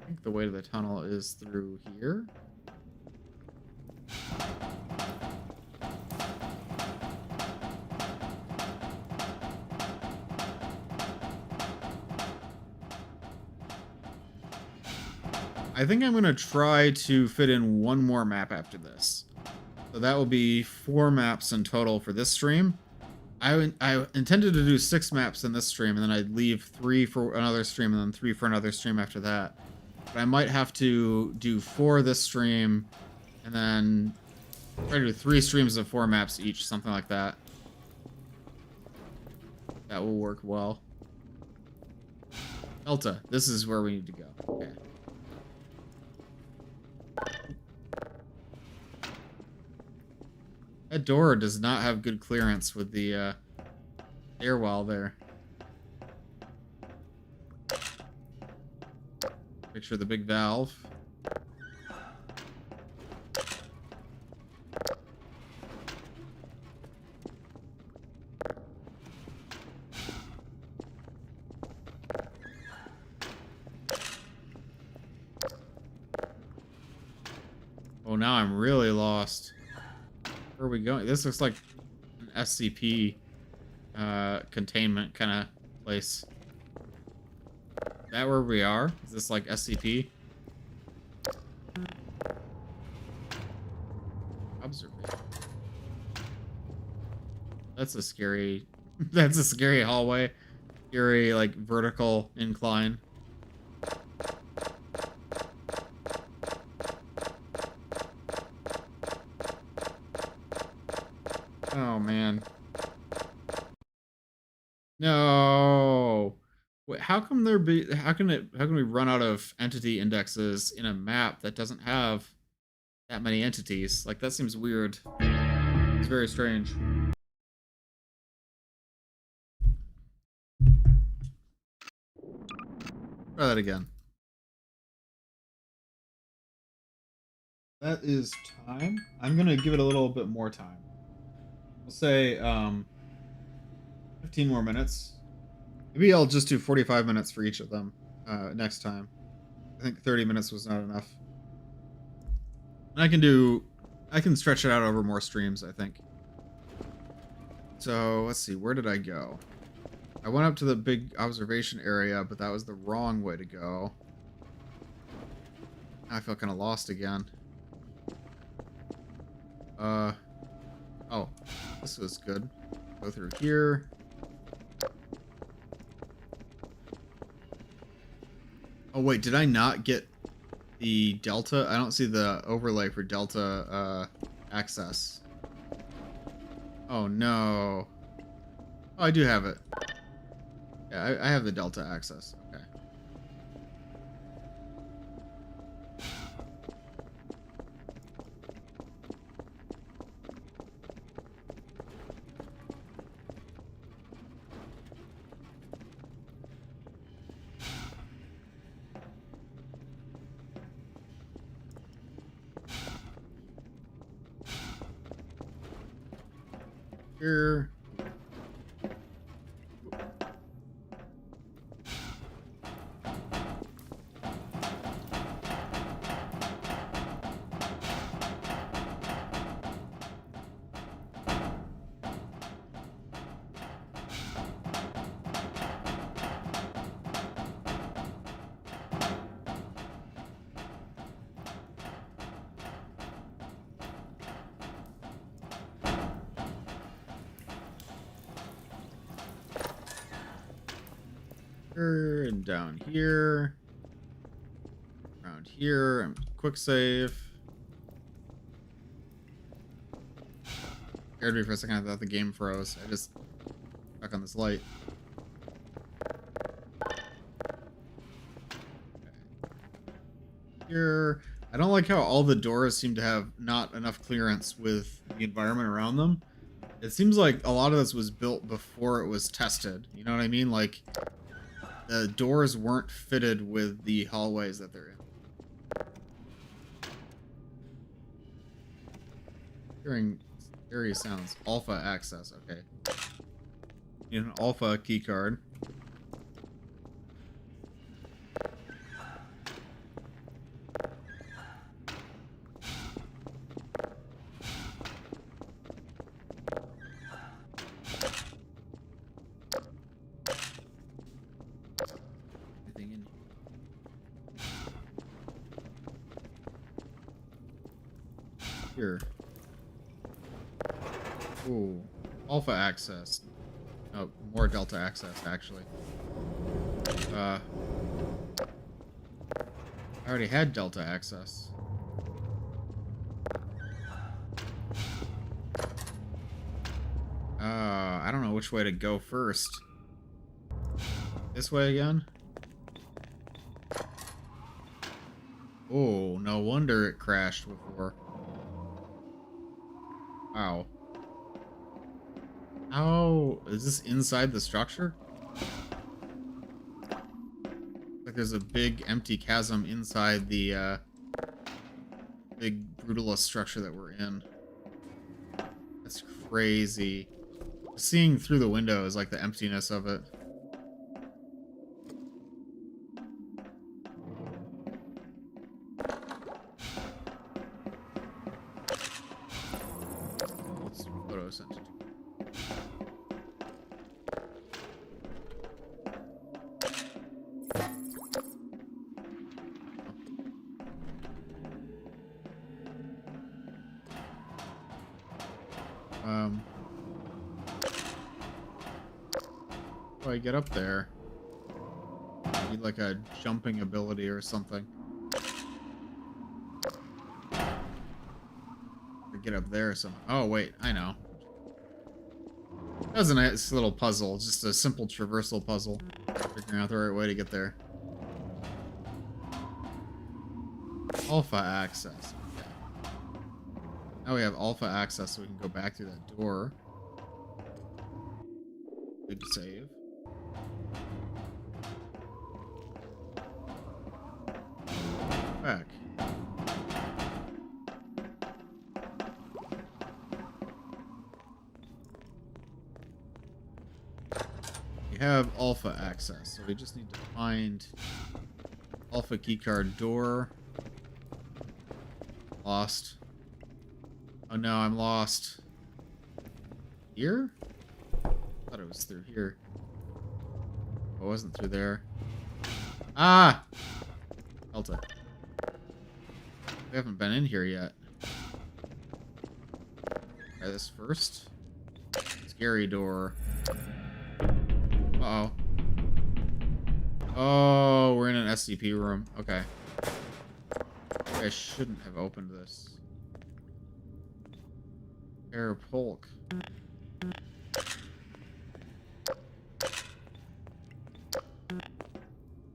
think the way to the tunnel is through here. I think I'm going to try to fit in one more map after this. So that will be 4 maps in total for this stream. I intended to do 6 maps in this stream, and then I'd leave 3 for another stream, and then 3 for another stream after that. But I might have to do 4 this stream, and then try to do 3 streams of 4 maps each, something like that. That will work well. Delta, this is where we need to go. Okay. That door does not have good clearance with the airwell there. Picture the big valve. Oh, now I'm really lost. Where are we going? This looks like an SCP containment kind of place. Is that where we are? Is this like SCP? Observation. That's a scary... That's a scary hallway. Scary, like, vertical incline. Oh man. No. Wait, how come how can we run out of entity indexes in a map that doesn't have that many entities? Like that seems weird. It's very strange. Try that again. That is time. I'm gonna give it a little bit more time. We'll say 15 more minutes. Maybe I'll just do 45 minutes for each of them next time. I think 30 minutes was not enough. And I can stretch it out over more streams, I think. So, let's see, where did I go? I went up to the big observation area, but that was the wrong way to go. Now I feel kind of lost again. Oh, this was good. Go through here. Oh wait, did I not get the Delta? I don't see the overlay for Delta access. Oh no. Oh, I do have it. Yeah, I have the Delta access. Okay. Here. Here and down here. Around here. And quick save. Scared me for a second. I thought the game froze. I just stuck on this light. Here. I don't like how all the doors seem to have not enough clearance with the environment around them. It seems like a lot of this was built before it was tested. You know what I mean? Like, the doors weren't fitted with the hallways that they're in. Hearing scary sounds. Alpha access. Okay. Need an alpha key card. Anything in here? Ooh, alpha access. Oh, more delta access, actually. I already had delta access. I don't know which way to go first. This way again? Oh, no wonder it crashed before. Wow. How is this inside the structure? Like there's a big empty chasm inside the big brutalist structure that we're in. That's crazy. Seeing through the window is like the emptiness of it. What's photo sent to? How do I get up there? I need like a jumping ability or something. Or get up there or something. Oh wait, I know. That was a nice little puzzle, just a simple traversal puzzle. Figuring out the right way to get there. Alpha access. Okay. Now we have alpha access, so we can go back through that door. Good save. Back. We have alpha access, so we just need to find alpha keycard door. Lost. Oh no, I'm lost. Here? I thought it was through here. Oh, it wasn't through there. Ah! Delta. We haven't been in here yet. Try this first. Scary door. Uh-oh. Oh, we're in an SCP room. Okay. I shouldn't have opened this. Air Polk.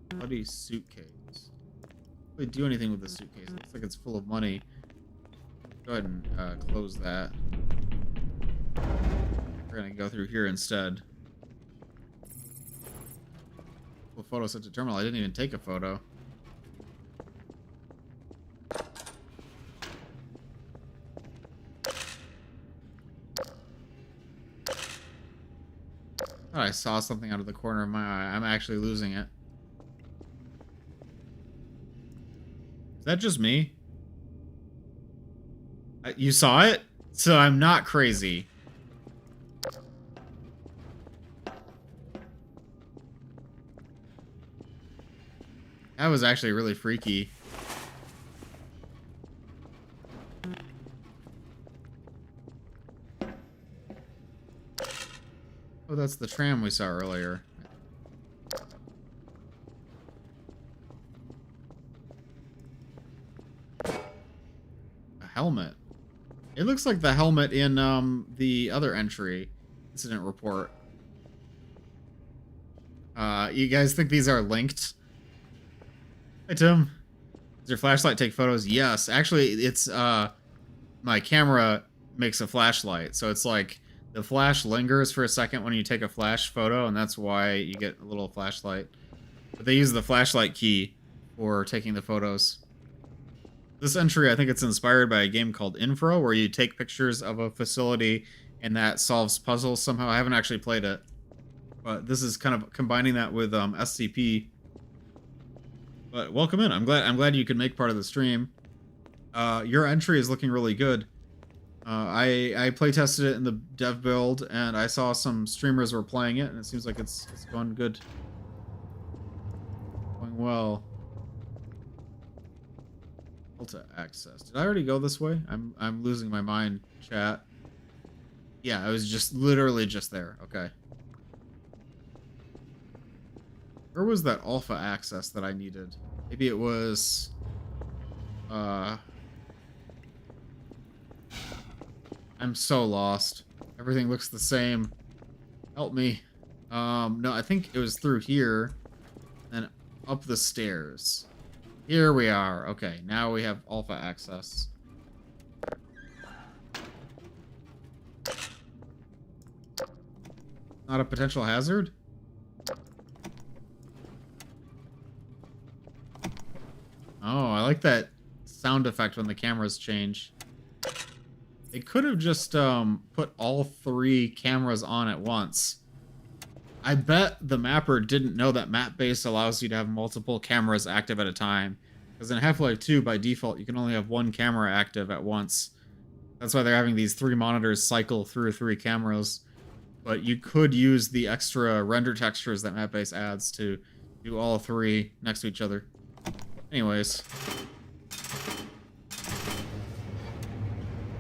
Bloody suitcase. Don't really do anything with the suitcase. It looks like it's full of money. Go ahead and close that. We're gonna go through here instead. Well, photo sent to terminal. I didn't even take a photo. Oh, I saw something out of the corner of my eye. I'm actually losing it. Is that just me? You saw it? So I'm not crazy. That was actually really freaky. Oh, that's the tram we saw earlier. helmet. It looks like the helmet in the other entry, incident report. You guys think these are linked? Hey, Tim. Does your flashlight take photos? Yes. Actually, it's my camera makes a flashlight, so it's like the flash lingers for a second when you take a flash photo, and that's why you get a little flashlight. But they use the flashlight key for taking the photos. This entry, I think it's inspired by a game called Infro, where you take pictures of a facility and that solves puzzles somehow. I haven't actually played it, but this is kind of combining that with SCP. But welcome in. I'm glad you could make part of the stream. Your entry is looking really good. I play tested it in the dev build, and I saw some streamers were playing it, and it seems like it's going good. Going well. Delta access. Did I already go this way? I'm losing my mind, chat. Yeah, I was just literally just there. Okay. Where was that alpha access that I needed? Maybe it was I'm so lost. Everything looks the same. Help me. No, I think it was through here and up the stairs. Here we are. Okay, now we have alpha access. Not a potential hazard? Oh, I like that sound effect when the cameras change. They could have just put all 3 cameras on at once. I bet the mapper didn't know that map base allows you to have multiple cameras active at a time. Because in Half-Life 2, by default, you can only have 1 camera active at once. That's why they're having these 3 monitors cycle through 3 cameras. But you could use the extra render textures that map base adds to do all 3 next to each other. Anyways.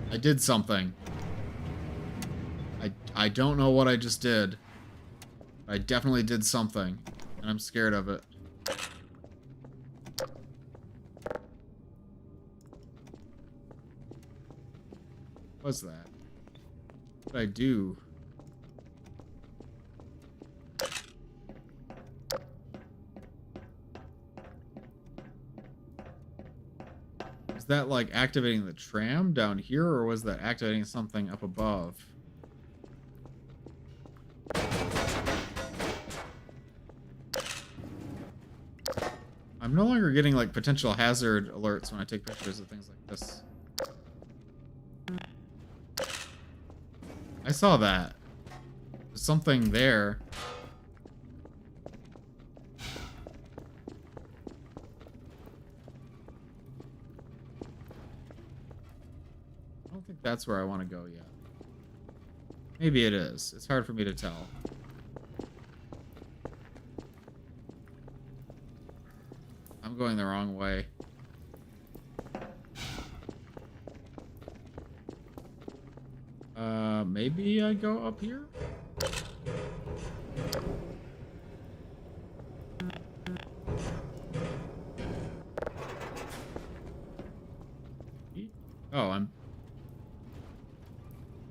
I did something. I don't know what I just did. I definitely did something, and I'm scared of it. What's that? What did I do? Was that like activating the tram down here, or was that activating something up above? I'm no longer getting like potential hazard alerts when I take pictures of things like this. I saw that. There's something there. I don't think that's where I want to go yet. Maybe it is. It's hard for me to tell. I'm going the wrong way. Maybe I go up here? Oh, I'm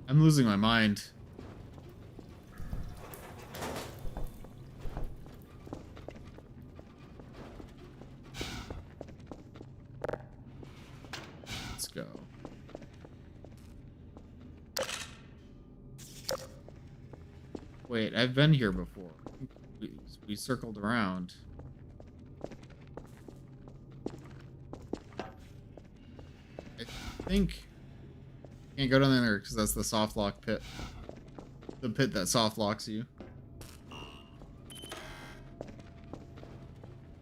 losing my mind. Let's go. Wait, I've been here before. We circled around. I think can't go down there because that's the soft lock pit. The pit that soft locks you.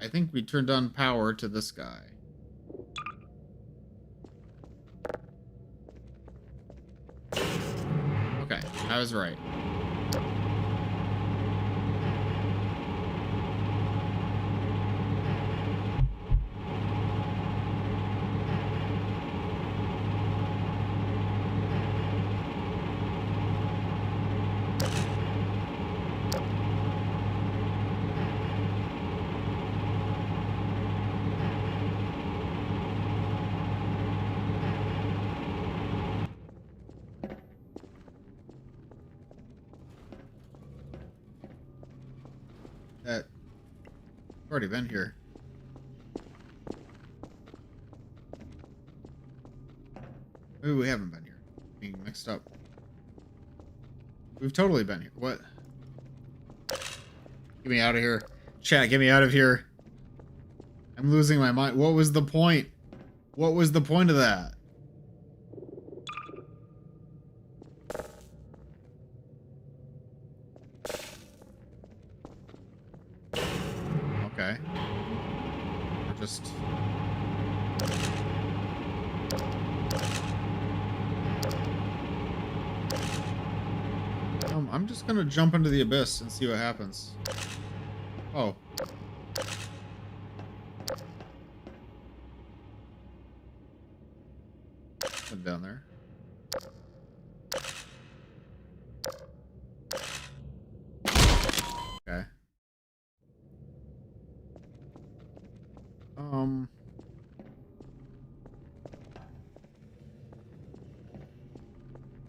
I think we turned on power to this guy. Okay, I was right. already been here. Maybe we haven't been here. Being mixed up. We've totally been here. What? Get me out of here. Chat, get me out of here. I'm losing my mind. What was the point? What was the point of that? Okay. We're just... I'm just gonna jump into the abyss and see what happens. Oh. Down there. Okay.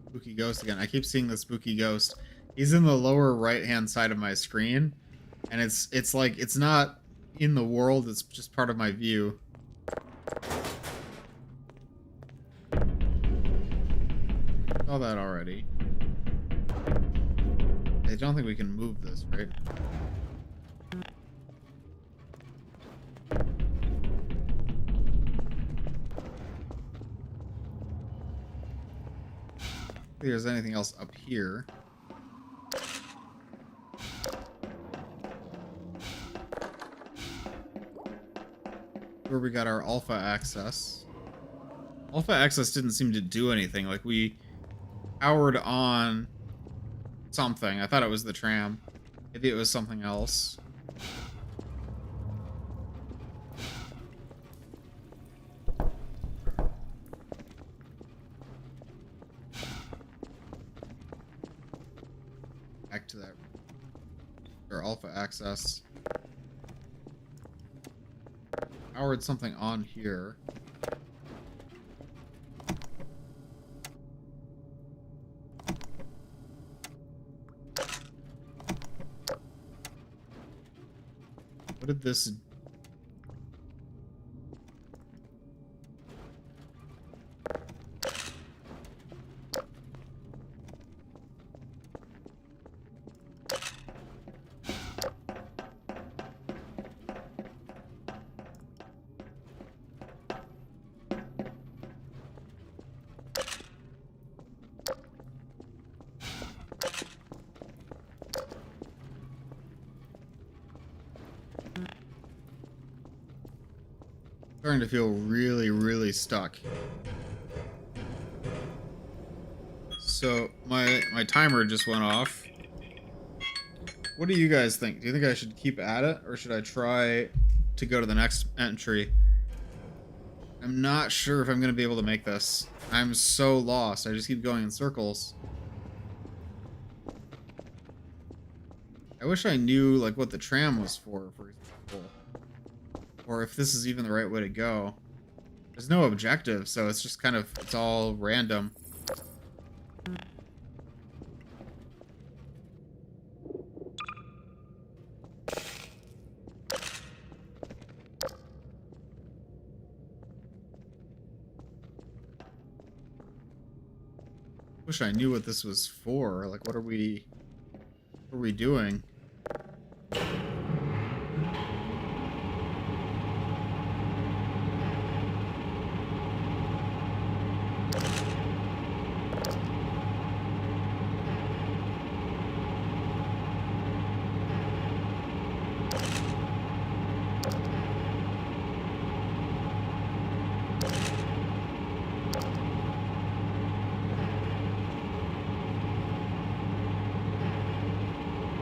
Spooky ghost again. I keep seeing the spooky ghost. He's in the lower right-hand side of my screen, and it's like it's not in the world. It's just part of my view. Saw that already. I don't think we can move this, right? If there's anything else up here. Where we got our alpha access. Alpha access didn't seem to do anything. Like we powered on something. I thought it was the tram. Maybe it was something else. Back to that. Or alpha access. Powered something on here. What did this... Starting to feel really, really stuck. So my timer just went off. What do you guys think? Do you think I should keep at it, or should I try to go to the next entry? I'm not sure if I'm going to be able to make this. I'm so lost. I just keep going in circles. I wish I knew like what the tram was for example. Or if this is even the right way to go. There's no objective, so it's just kind of, it's all random. Wish I knew what this was for. Like, what are we doing?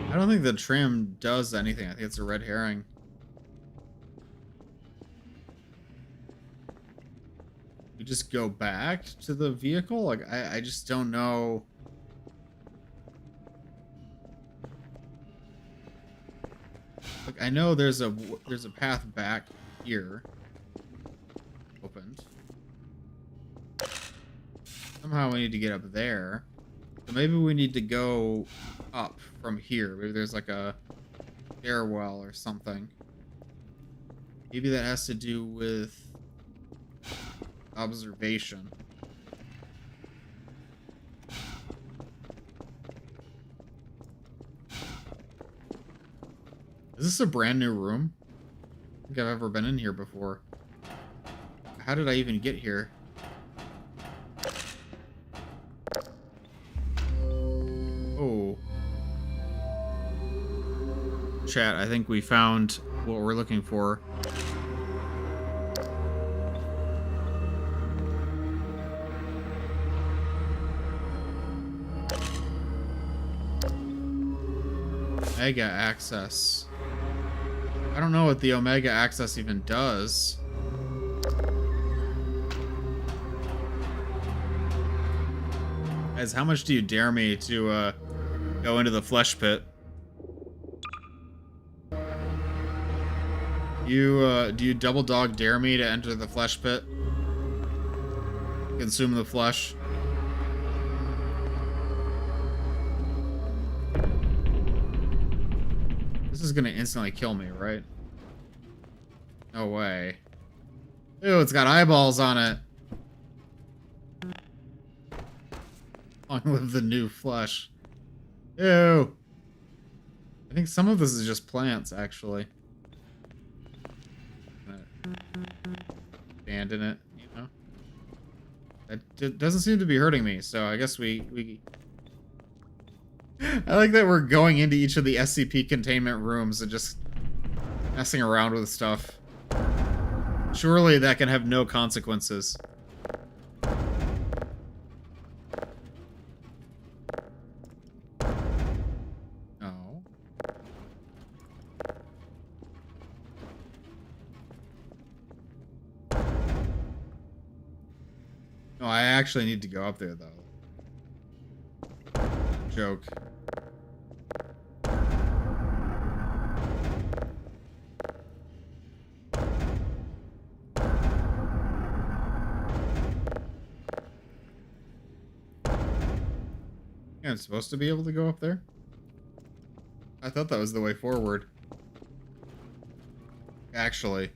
I don't think the tram does anything. I think it's a red herring. We just go back to the vehicle? Like, I just don't know. Like, I know there's a path back here. Opened. Somehow we need to get up there. So maybe we need to go up from here. Maybe there's like a stairwell or something. Maybe that has to do with observation. Is this a brand new room? I don't think I've ever been in here before. How did I even get here? Oh. Chat, I think we found what we're looking for. Omega access. I don't know what the Omega access even does. Guys, how much do you dare me to go into the flesh pit? Do you double dog dare me to enter the flesh pit? Consume the flesh? This is gonna instantly kill me, right? No way. Ew, it's got eyeballs on it. Long live the new flesh. Ew. I think some of this is just plants, actually. Abandon it, you know? It doesn't seem to be hurting me, so I guess we... I like that we're going into each of the SCP containment rooms and just messing around with stuff. Surely that can have no consequences. No. No, I actually need to go up there, though. Joke. Yeah, I'm supposed to be able to go up there? I thought that was the way forward. Actually.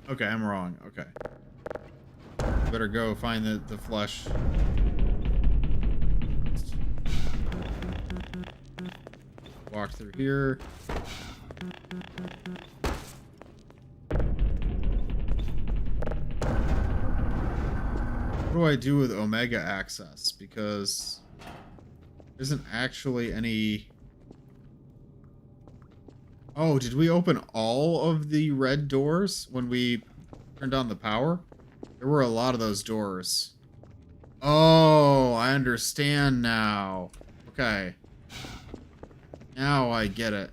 Okay, I'm wrong. Okay. Better go find the flesh. Walk through here. What do I do with Omega access? Because there isn't actually any... Oh, did we open all of the red doors when we turned on the power? There were a lot of those doors. Oh, I understand now. Okay. Now I get it.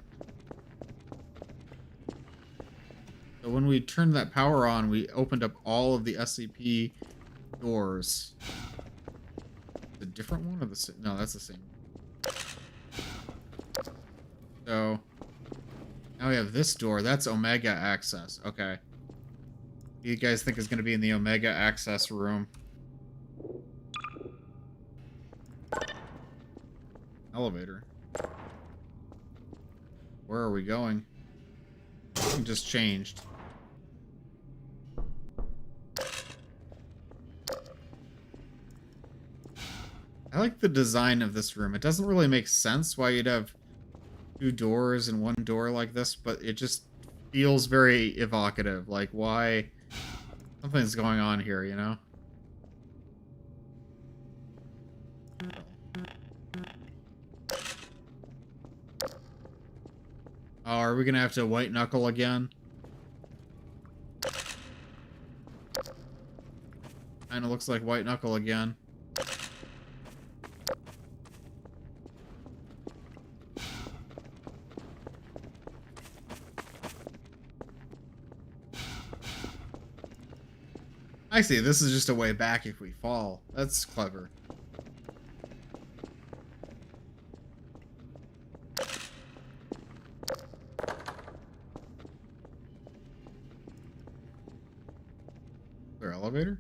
So when we turned that power on, we opened up all of the SCP doors. The different one or the same? No, that's the same. So now we have this door. That's Omega access. Okay. What do you guys think is going to be in the Omega access room? Elevator. Where are we going? Something just changed. I like the design of this room. It doesn't really make sense why you'd have two doors and one door like this, but it just feels very evocative. Like, why? Something's going on here, you know? Oh, are we gonna have to white knuckle again? Kinda looks like white knuckle again. I see, this is just a way back if we fall. That's clever. Is there an elevator?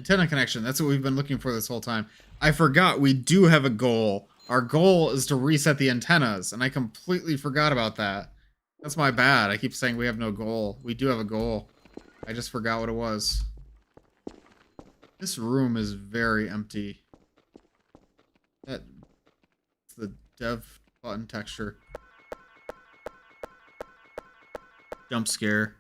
Antenna connection. That's what we've been looking for this whole time. I forgot we do have a goal. Our goal is to reset the antennas, and I completely forgot about that. That's my bad. I keep saying we have no goal. We do have a goal. I just forgot what it was. This room is very empty. That's the dev button texture. Jump scare.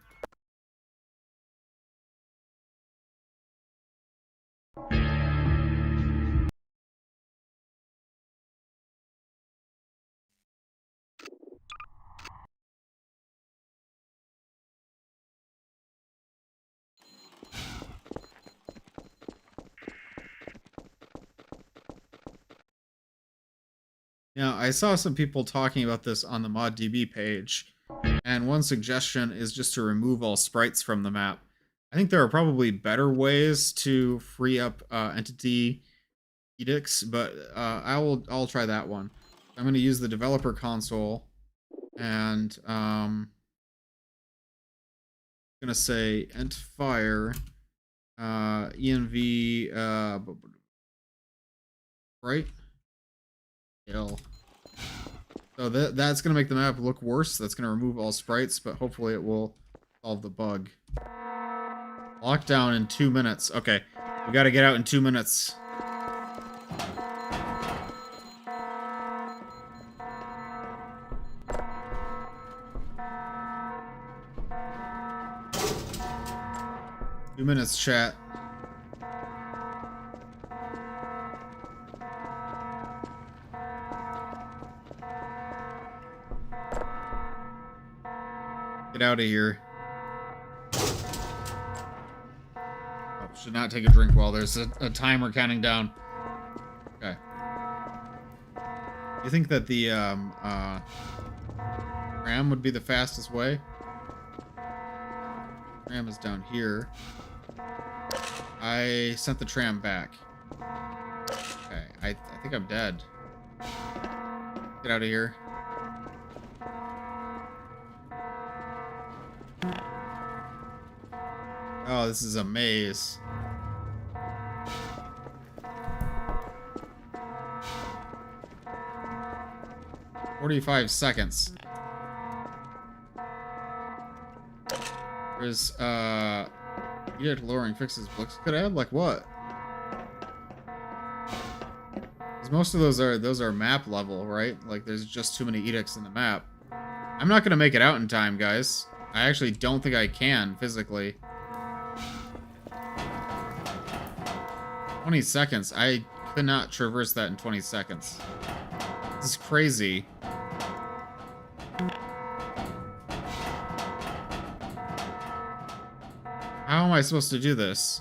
Now, I saw some people talking about this on the ModDB page, and one suggestion is just to remove all sprites from the map. I think there are probably better ways to free up entity edicts, but I'll try that one. I'm going to use the developer console, and I'm going to say entfire env right. So that's going to make the map look worse. That's going to remove all sprites, but hopefully it will solve the bug. Lockdown in 2 minutes. Okay, we got to get out in 2 minutes. Two minutes, chat. Get out of here. Oh, should not take a drink while there's a timer counting down. Okay. You think that the tram would be the fastest way? Tram is down here. I sent the tram back. Okay, I think I'm dead. Get out of here. Oh, this is a maze. "45 seconds. There's, edict lowering fixes books. Could I add, like, what? Because most of those are map level, right? Like, there's just too many edicts in the map. I'm not gonna make it out in time, guys. I actually don't think I can, physically. 20 seconds. I could not traverse that in 20 seconds. This is crazy. How am I supposed to do this?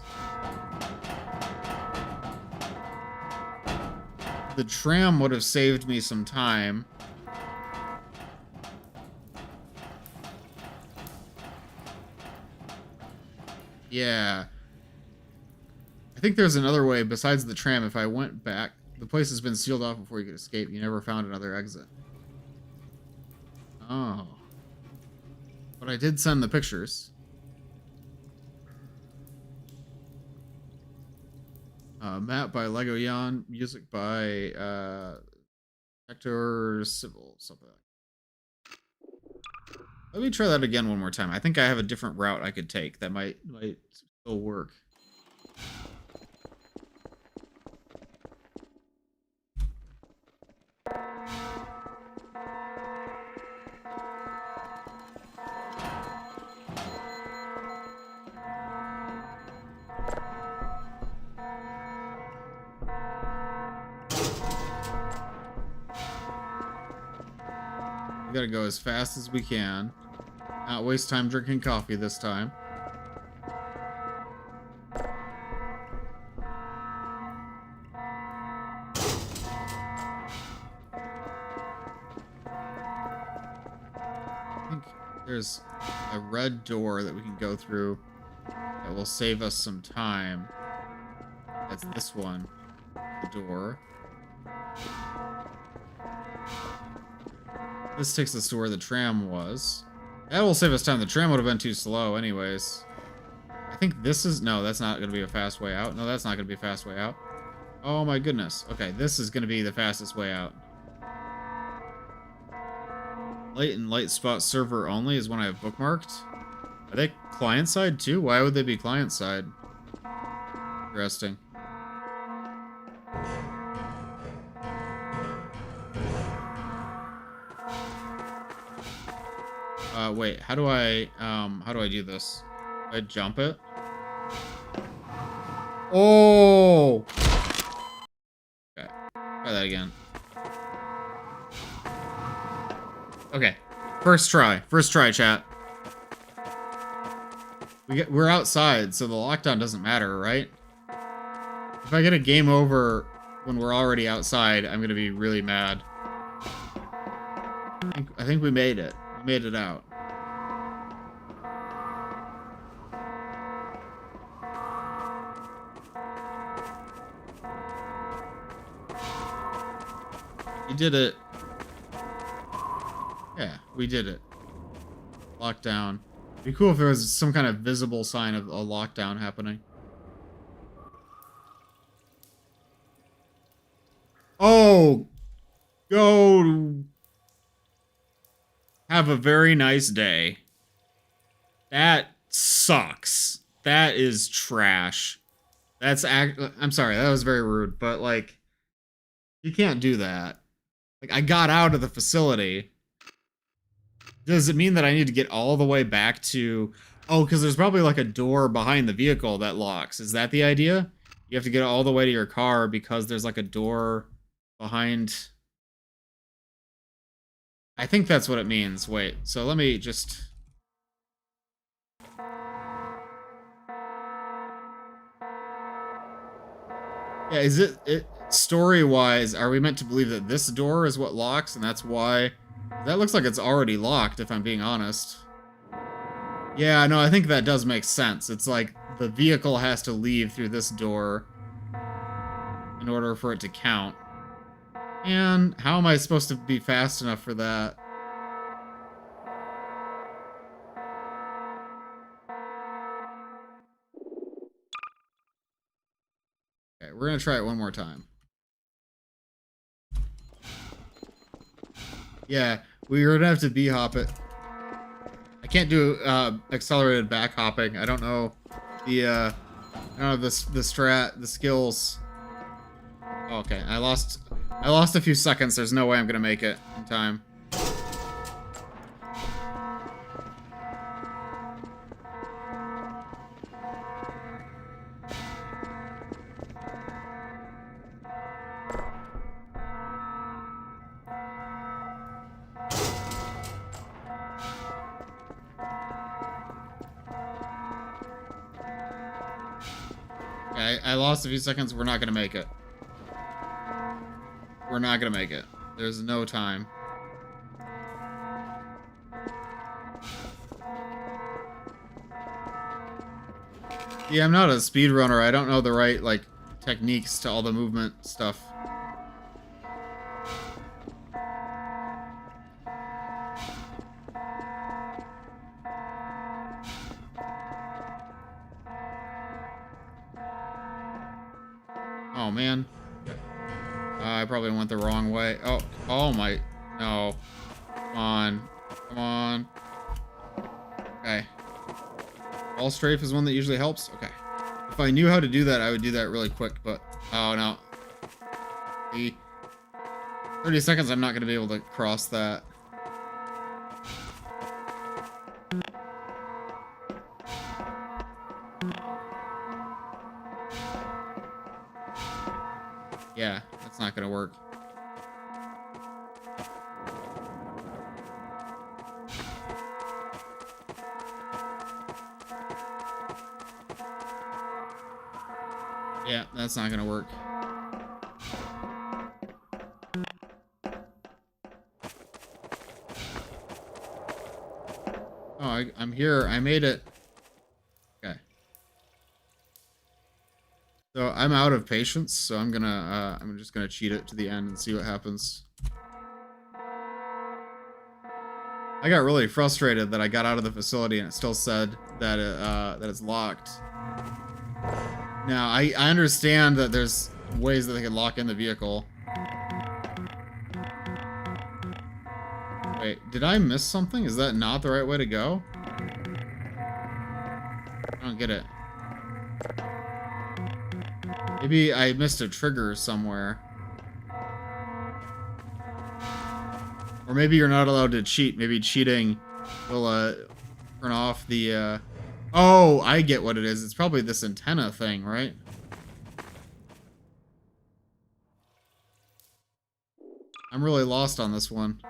The tram would have saved me some time. Yeah. I think there's another way besides the tram. If I went back, the place has been sealed off before you could escape. You never found another exit. Oh. But I did send the pictures. Map by Lego Yan, music by Hector Civil, something like that. Let me try that again one more time. I think I have a different route I could take that might still work. We gotta go as fast as we can. Not waste time drinking coffee this time. I think there's a red door that we can go through that will save us some time. That's this one. The door. This takes us to where the tram was. That will save us time. The tram would have been too slow anyways. I think this is... No, that's not going to be a fast way out. No, that's not going to be a fast way out. Oh my goodness. Okay, this is going to be the fastest way out. Light and light spot server only is one I have bookmarked. Are they client-side too? Why would they be client-side? Interesting. Wait, how do I do this? Do I jump it? Oh! Okay, try that again. Okay, first try, chat. We're outside, so the lockdown doesn't matter, right? If I get a game over when we're already outside, I'm gonna be really mad. I think we made it. We made it out. We did it. Yeah, we did it. Lockdown. It'd be cool if there was some kind of visible sign of a lockdown happening. Oh! Go have a very nice day. That sucks. That is trash. I'm sorry, that was very rude, but like, you can't do that. Like, I got out of the facility. Does it mean that I need to get all the way back to... Oh, because there's probably like a door behind the vehicle that locks. Is that the idea? You have to get all the way to your car because there's like a door behind... I think that's what it means. Wait, so let me just... Yeah, is it story-wise, are we meant to believe that this door is what locks, and that's why... That looks like it's already locked, if I'm being honest. Yeah, no, I think that does make sense. It's like the vehicle has to leave through this door in order for it to count. And how am I supposed to be fast enough for that? Okay, we're gonna try it one more time. Yeah, we're gonna have to B-hop it. I can't do accelerated back hopping. I don't know the skills. Oh, okay, I lost a few seconds. There's no way I'm gonna make it in time. I lost a few seconds. We're not gonna make it. We're not gonna make it. There's no time. Yeah, I'm not a speedrunner. I don't know the right, like, techniques to all the movement stuff. Oh, man. I probably went the wrong way. Oh my... No. Come on. Come on. Okay. All strafe is one that usually helps? Okay. If I knew how to do that, I would do that really quick, but... Oh, no. See? 30 seconds, I'm not going to be able to cross that. Yeah, that's not gonna work. Yeah, that's not gonna work. Oh, I'm here. I made it. Okay. So I'm out of patience, so I'm just gonna cheat it to the end and see what happens. I got really frustrated that I got out of the facility and it still said that that it's locked. Now, I understand that there's ways that they can lock in the vehicle. Wait, did I miss something? Is that not the right way to go? I don't get it. Maybe I missed a trigger somewhere. Or maybe you're not allowed to cheat. Maybe cheating will turn off the Oh, I get what it is. It's probably this antenna thing, right? I'm really lost on this one.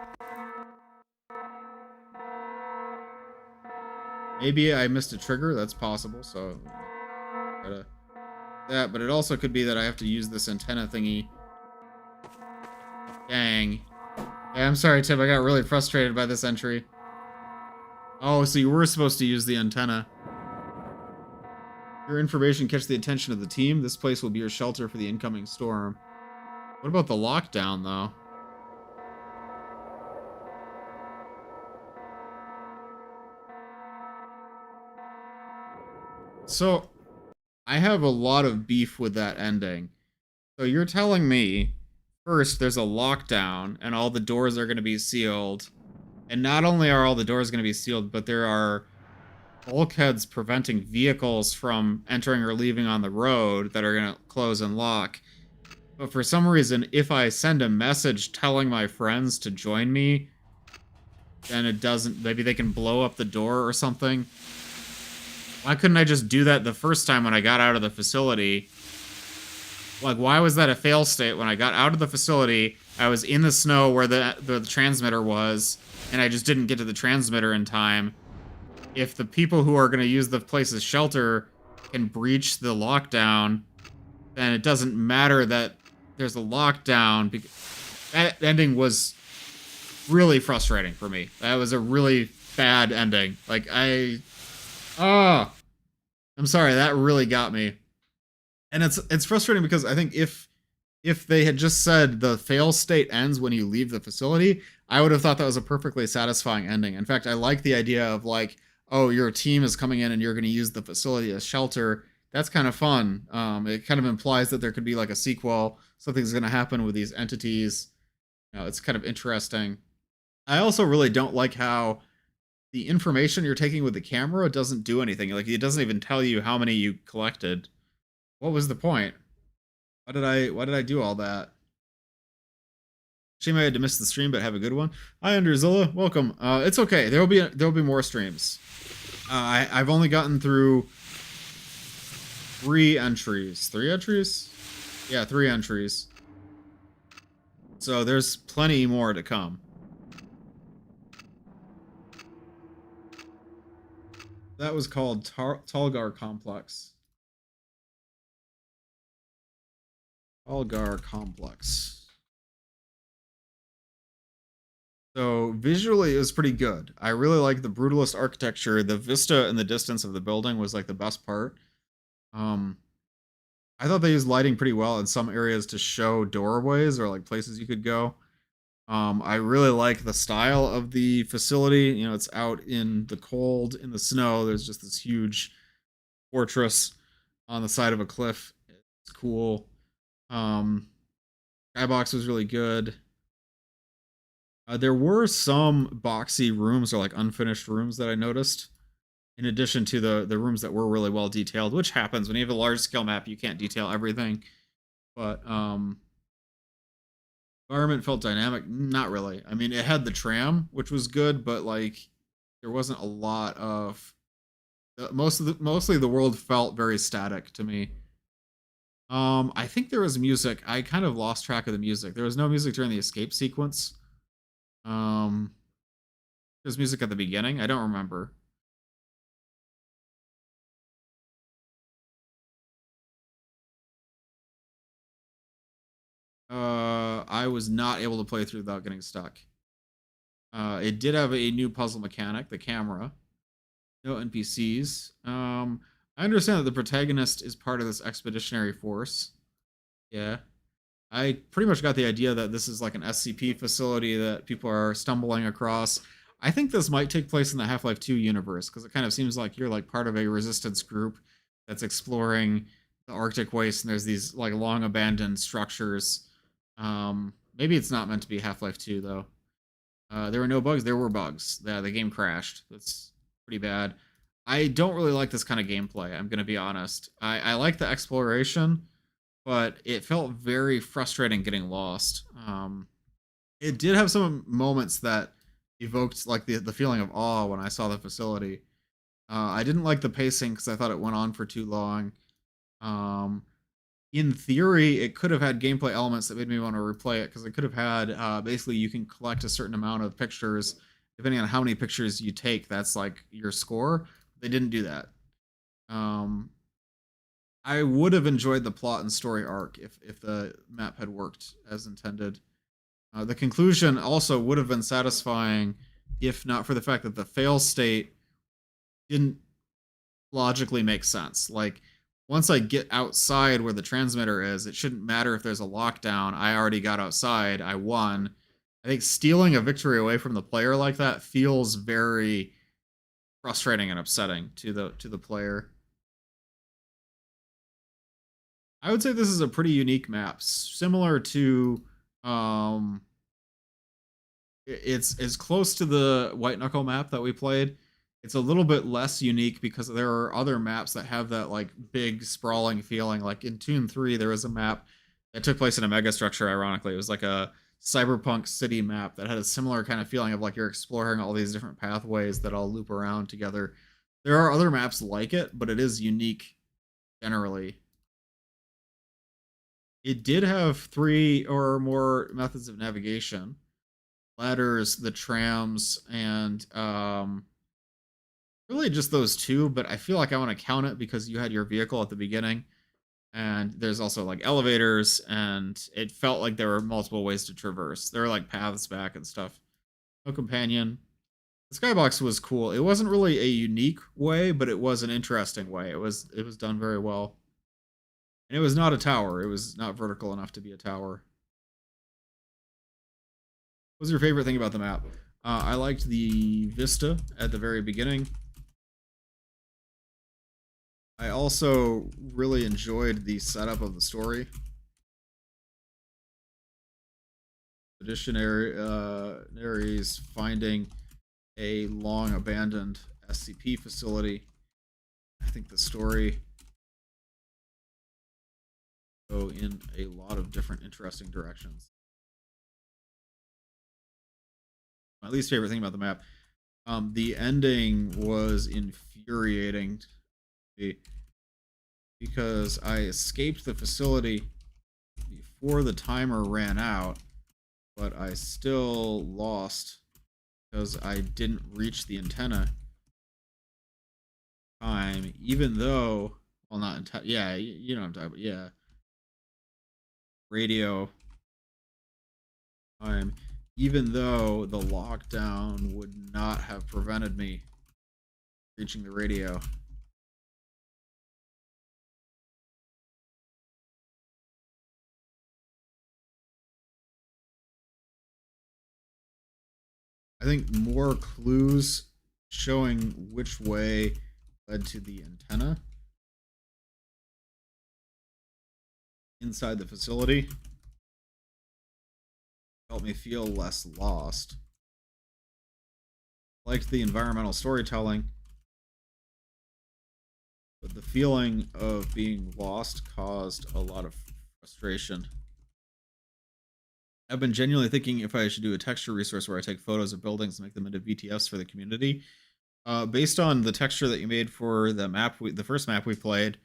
Maybe I missed a trigger. That's possible. So try to that, but it also could be that I have to use this antenna thingy. Dang. Yeah, I'm sorry, Tim. I got really frustrated by this entry. Oh, so you were supposed to use the antenna. Your information catch the attention of the team. This place will be your shelter for the incoming storm. What about the lockdown, though? So, I have a lot of beef with that ending. So you're telling me, first, there's a lockdown, and all the doors are going to be sealed. And not only are all the doors going to be sealed, but there are bulkheads preventing vehicles from entering or leaving on the road that are going to close and lock. But for some reason, if I send a message telling my friends to join me, then it doesn't... Maybe they can blow up the door or something. Why couldn't I just do that the first time when I got out of the facility? Like, why was that a fail state? When I got out of the facility, I was in the snow where the transmitter was, and I just didn't get to the transmitter in time. If the people who are going to use the place as shelter can breach the lockdown, then it doesn't matter that there's a lockdown. That ending was really frustrating for me. That was a really bad ending. Like, I'm sorry, that really got me. And it's frustrating because I think if they had just said the fail state ends when you leave the facility, I would have thought that was a perfectly satisfying ending. In fact, I like the idea of like, oh, your team is coming in and you're going to use the facility as shelter. That's kind of fun. It kind of implies that there could be like a sequel. Something's going to happen with these entities. You know, it's kind of interesting. I also really don't like how the information you're taking with the camera doesn't do anything. Like, it doesn't even tell you how many you collected. What was the point? Why did I do all that? Shame I had to miss the stream, but have a good one. Hi, Underzilla. Welcome. It's okay. There'll be more streams. I've only gotten through 3 entries. 3 entries? Yeah, 3 entries. So there's plenty more to come. That was called Talgar Complex. Talgar Complex. So visually, it was pretty good. I really like the brutalist architecture. The vista in the distance of the building was like the best part. I thought they used lighting pretty well in some areas to show doorways or like places you could go. I really like the style of the facility. You know, it's out in the cold, in the snow. There's just this huge fortress on the side of a cliff. It's cool. Skybox was really good. There were some boxy rooms or like unfinished rooms that I noticed, in addition to the rooms that were really well detailed, which happens when you have a large scale map. You can't detail everything, but environment felt dynamic. Not really. I mean, it had the tram, which was good, but like there wasn't a lot of mostly the world felt very static to me. I think there was music. I kind of lost track of the music. There was no music during the escape sequence. There's music at the beginning. I don't remember. I was not able to play through without getting stuck. It did have a new puzzle mechanic, the camera. No NPCs. I understand that the protagonist is part of this expeditionary force. Yeah. I pretty much got the idea that this is like an SCP facility that people are stumbling across. I think this might take place in the Half-Life 2 universe, because it kind of seems like you're like part of a resistance group that's exploring the Arctic waste, and there's these like long abandoned structures. Maybe it's not meant to be Half-Life 2 though. There were no bugs. There were bugs. The game crashed. That's pretty bad. I don't really like this kind of gameplay. I'm gonna be honest. I like the exploration, but it felt very frustrating getting lost. It did have some moments that evoked like the feeling of awe when I saw the facility. I didn't like the pacing because I thought it went on for too long. Um, in theory, it could have had gameplay elements that made me want to replay it because it could have had basically you can collect a certain amount of pictures. Depending on how many pictures you take, that's like your score. They didn't do that. I would have enjoyed the plot and story arc if the map had worked as intended. The conclusion also would have been satisfying if not for the fact that the fail state didn't logically make sense. Like, once I get outside where the transmitter is, it shouldn't matter if there's a lockdown. I already got outside. I won. I think stealing a victory away from the player like that feels very frustrating and upsetting to the player. I would say this is a pretty unique map, similar to it's close to the White Knuckle map that we played. It's a little bit less unique because there are other maps that have that like big sprawling feeling. Like in Toon 3, there was a map that took place in a megastructure, ironically. It was like a cyberpunk city map that had a similar kind of feeling of like you're exploring all these different pathways that all loop around together. There are other maps like it, but it is unique generally. It did have 3 or more methods of navigation: ladders, the trams, and really just those 2, but I feel like I want to count it because you had your vehicle at the beginning, and there's also like elevators, and it felt like there were multiple ways to traverse. There were like paths back and stuff. No companion. The skybox was cool. It wasn't really a unique way, but it was an interesting way. It was done very well. And it was not a tower. It was not vertical enough to be a tower. What was your favorite thing about the map? I liked the vista at the very beginning. I also really enjoyed the setup of the story. Missionaries finding a long abandoned SCP facility. I think the story go in a lot of different interesting directions. My least favorite thing about the map, the ending was infuriating to me because I escaped the facility before the timer ran out, but I still lost because I didn't reach the antenna time, even though, well, not antenna, yeah, you know what I'm talking about, yeah. Radio time, even though the lockdown would not have prevented me reaching the radio. I think more clues showing which way led to the antenna inside the facility helped me feel less lost. I liked the environmental storytelling, but the feeling of being lost caused a lot of frustration. I've been genuinely thinking if I should do a texture resource where I take photos of buildings and make them into VTFs for the community. Based on the texture that you made for the map, the first map we played,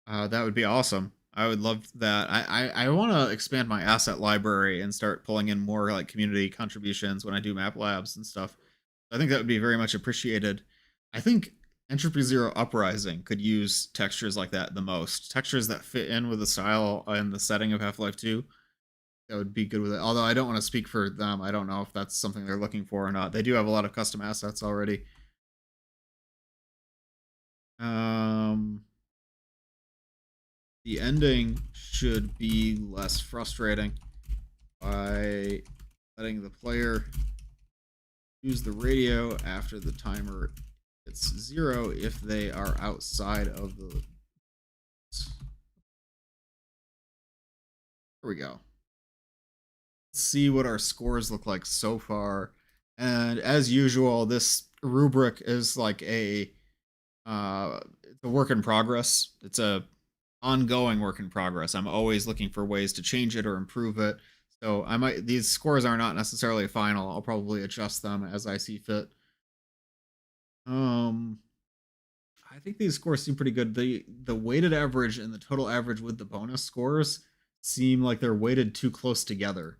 that would be awesome. I would love that. I want to expand my asset library and start pulling in more like community contributions when I do map labs and stuff. I think that would be very much appreciated. I think Entropy Zero Uprising could use textures like that the most. Textures that fit in with the style and the setting of Half-Life 2. That would be good with it. Although I don't want to speak for them. I don't know if that's something they're looking for or not. They do have a lot of custom assets already. The ending should be less frustrating by letting the player use the radio after the timer hits 0 if they are outside of the There we go. Let's see what our scores look like so far. And as usual, this rubric is like it's a work in progress. It's a ongoing work in progress. I'm always looking for ways to change it or improve it. So these scores are not necessarily final. I'll probably adjust them as I see fit. I think these scores seem pretty good. The weighted average and the total average with the bonus scores seem like they're weighted too close together.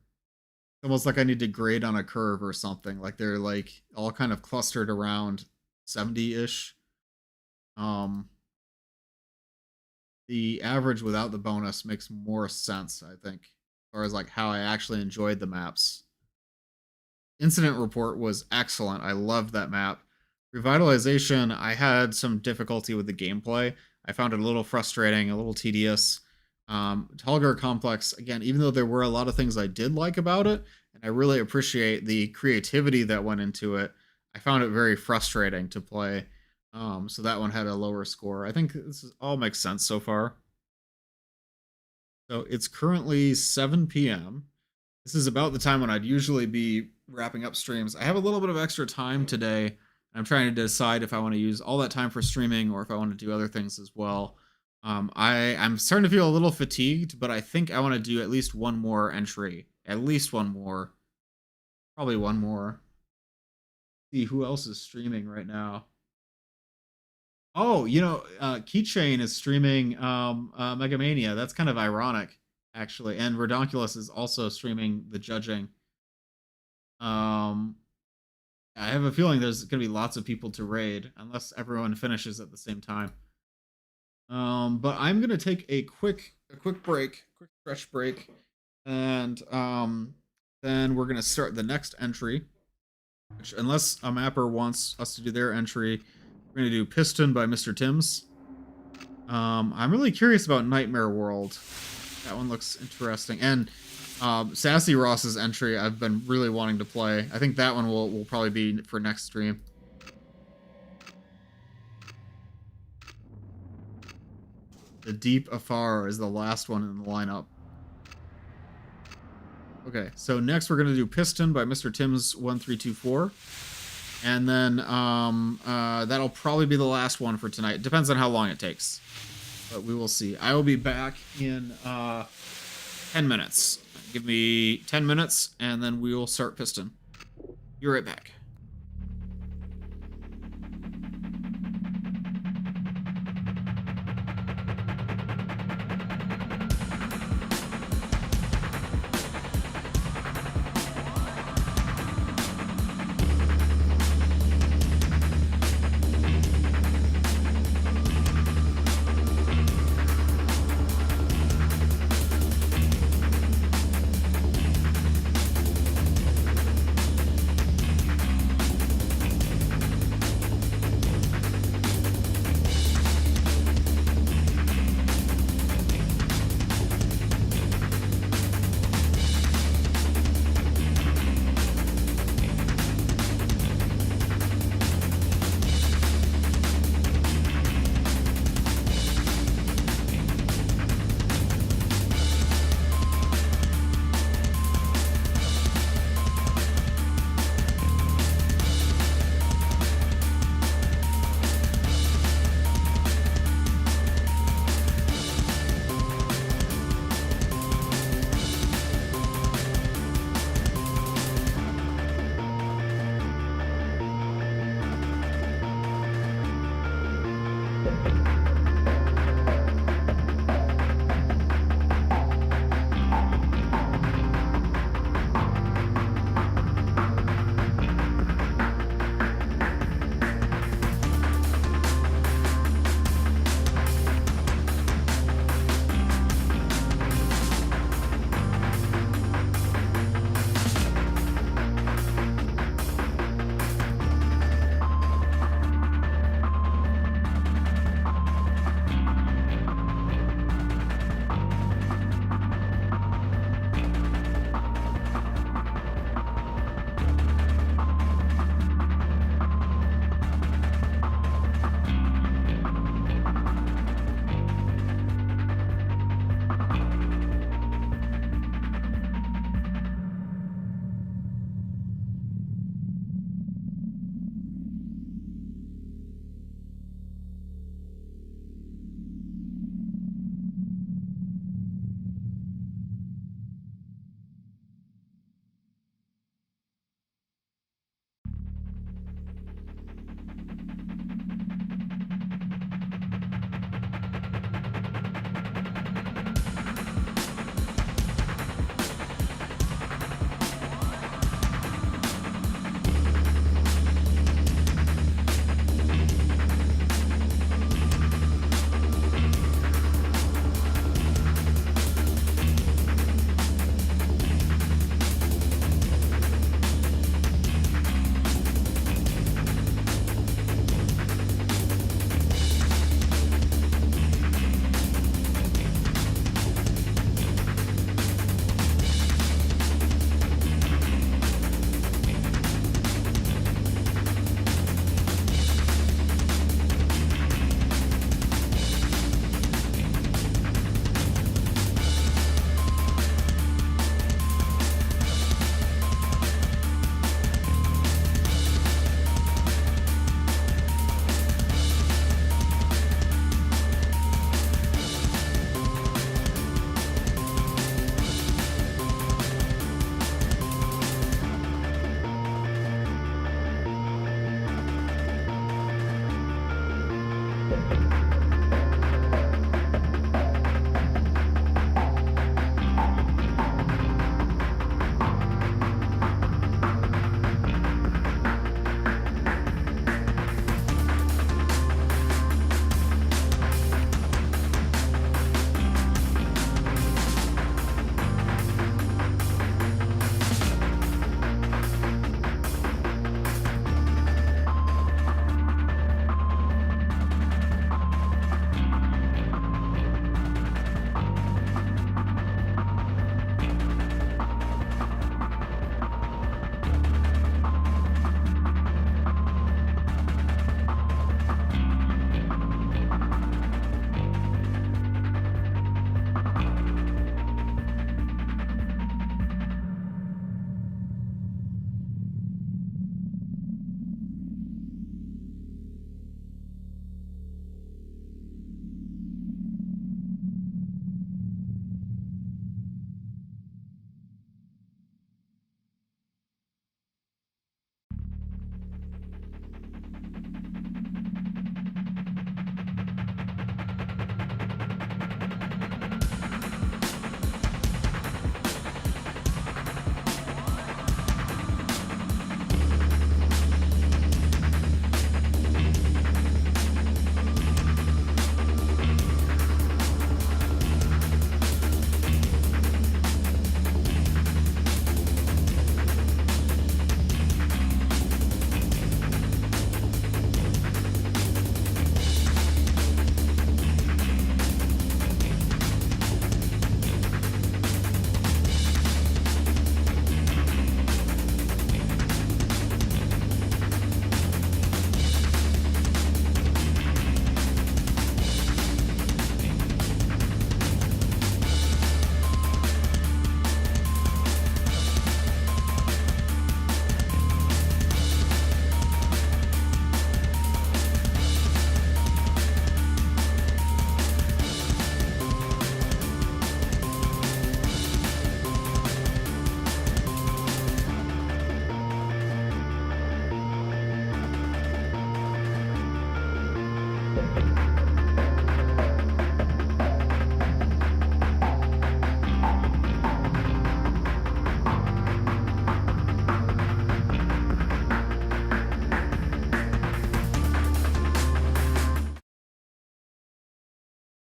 It's almost like I need to grade on a curve or something. Like they're like all kind of clustered around 70-ish. The average without the bonus makes more sense, I think, as far as like how I actually enjoyed the maps. Incident Report was excellent. I loved that map. Revitalization, I had some difficulty with the gameplay. I found it a little frustrating, a little tedious. Talgar Complex, again, even though there were a lot of things I did like about it, and I really appreciate the creativity that went into it, I found it very frustrating to play. So that one had a lower score. I think this all makes sense so far. So it's currently 7 p.m. This is about the time when I'd usually be wrapping up streams. I have a little bit of extra time today. I'm trying to decide if I want to use all that time for streaming or if I want to do other things as well. I'm starting to feel a little fatigued, but I think I want to do at least one more entry. At least one more. Probably one more. See who else is streaming right now. Oh, Keychain is streaming Mega Mania. That's kind of ironic, actually. And Redonkulus is also streaming the judging. I have a feeling there's going to be lots of people to raid, unless everyone finishes at the same time. But I'm going to take a quick stretch break, and then we're going to start the next entry, which, unless a mapper wants us to do their entry, we're going to do Piston by Mr. Timms. I'm really curious about Nightmare World. That one looks interesting. And Sassy Ross's entry I've been really wanting to play. I think that one will probably be for next stream. The Deep Afar is the last one in the lineup. Okay, so next we're going to do Piston by Mr. Timms 1324. And then that'll probably be the last one for tonight. Depends on how long it takes. But we will see. I will be back in 10 minutes. Give me 10 minutes, and then we will start Piston. Be right back.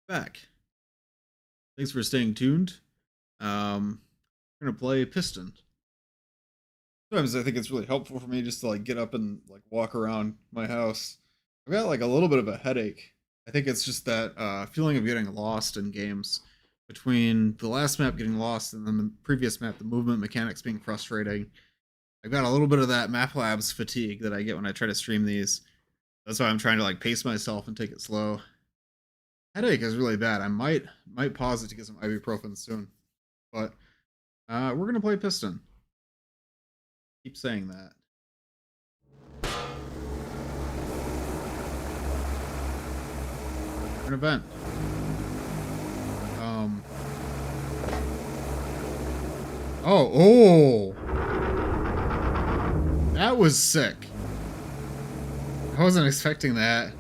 Back. Thanks for staying tuned. We're gonna play Piston. Sometimes I think it's really helpful for me just to like get up and like walk around my house. I've got like a little bit of a headache. I think it's just that feeling of getting lost in games. Between the last map getting lost and then the previous map, the movement mechanics being frustrating. I've got a little bit of that map labs fatigue that I get when I try to stream these. That's why I'm trying to like pace myself and take it slow. Headache is really bad. I might pause it to get some ibuprofen soon. But we're gonna play Piston. Keep saying that. An event. Oh. That was sick. I wasn't expecting that.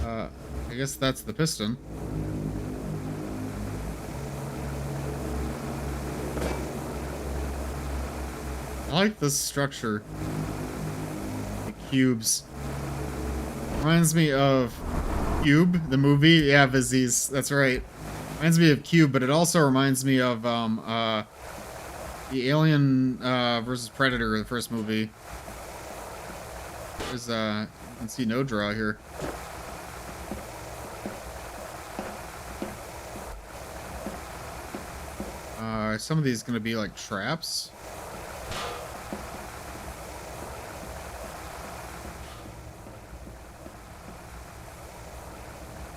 I guess that's the piston. I like this structure. The cubes. Reminds me of Cube, the movie. Yeah, Vizzies. That's right. Reminds me of Cube, but it also reminds me of the Alien versus Predator, the first movie. There's you can see no draw here. Some of these gonna be like traps.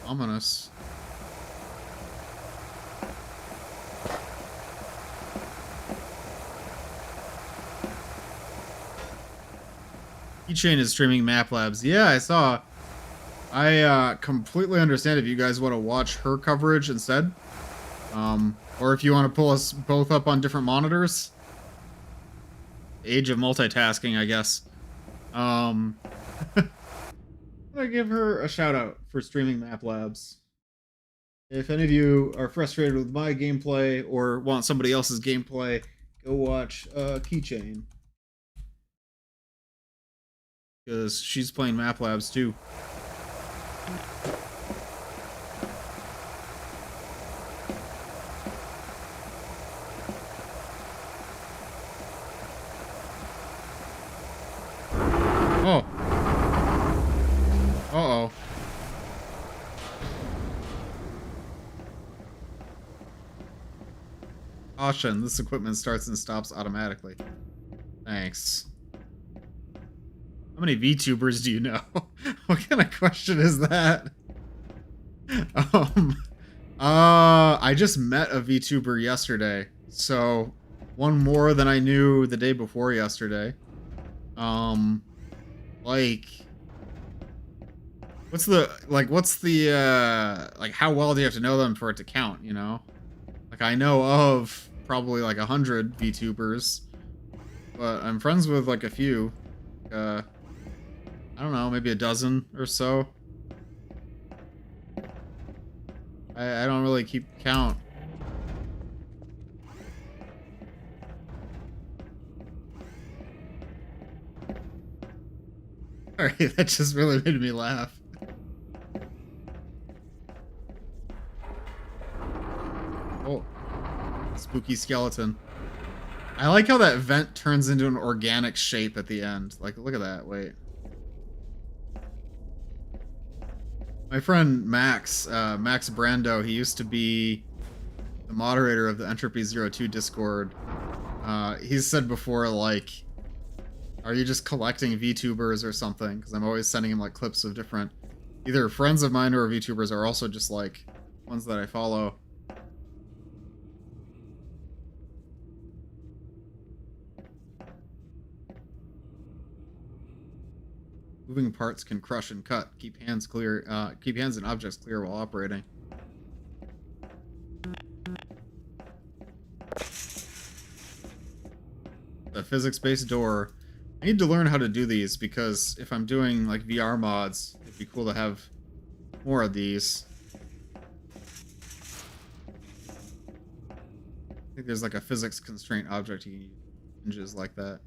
Ominous. Keychain is streaming Map Labs. Yeah, I saw. I completely understand if you guys want to watch her coverage instead. Or if you want to pull us both up on different monitors. Age of multitasking, I guess. I'm gonna give her a shout out for streaming Map Labs. If any of you are frustrated with my gameplay or want somebody else's gameplay, go watch Keychain. Because she's playing Map Labs too. Oh. Uh-oh. Caution, this equipment starts and stops automatically. Thanks. How many VTubers do you know? What kind of question is that? I just met a VTuber yesterday, so one more than I knew the day before yesterday. Like, what's the like, how well do you have to know them for it to count, you know? Like, I know of probably like 100 VTubers, but I'm friends with like a few. I don't know, maybe a dozen or so. I don't really keep count. Alright, that just really made me laugh. Oh. Spooky skeleton. I like how that vent turns into an organic shape at the end. Like, look at that, wait. My friend Max, Max Brando, he used to be the moderator of the Entropy02 Discord. He's said before, like, are you just collecting VTubers or something? Because I'm always sending him, like, clips of different, either friends of mine or VTubers, or also just, like, ones that I follow. Moving parts can crush and cut. Keep hands clear. Keep hands and objects clear while operating. The physics-based door. I need to learn how to do these because if I'm doing like VR mods, it'd be cool to have more of these. I think there's like a physics constraint object you can use hinges like that.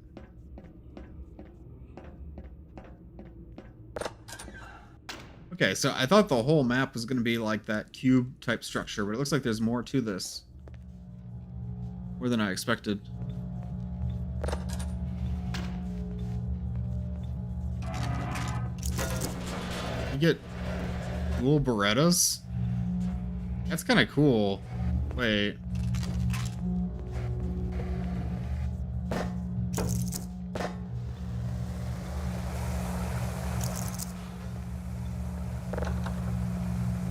Okay, so I thought the whole map was going to be like that cube type structure, but it looks like there's more to this. More than I expected. You get dual Berettas? That's kind of cool. Wait.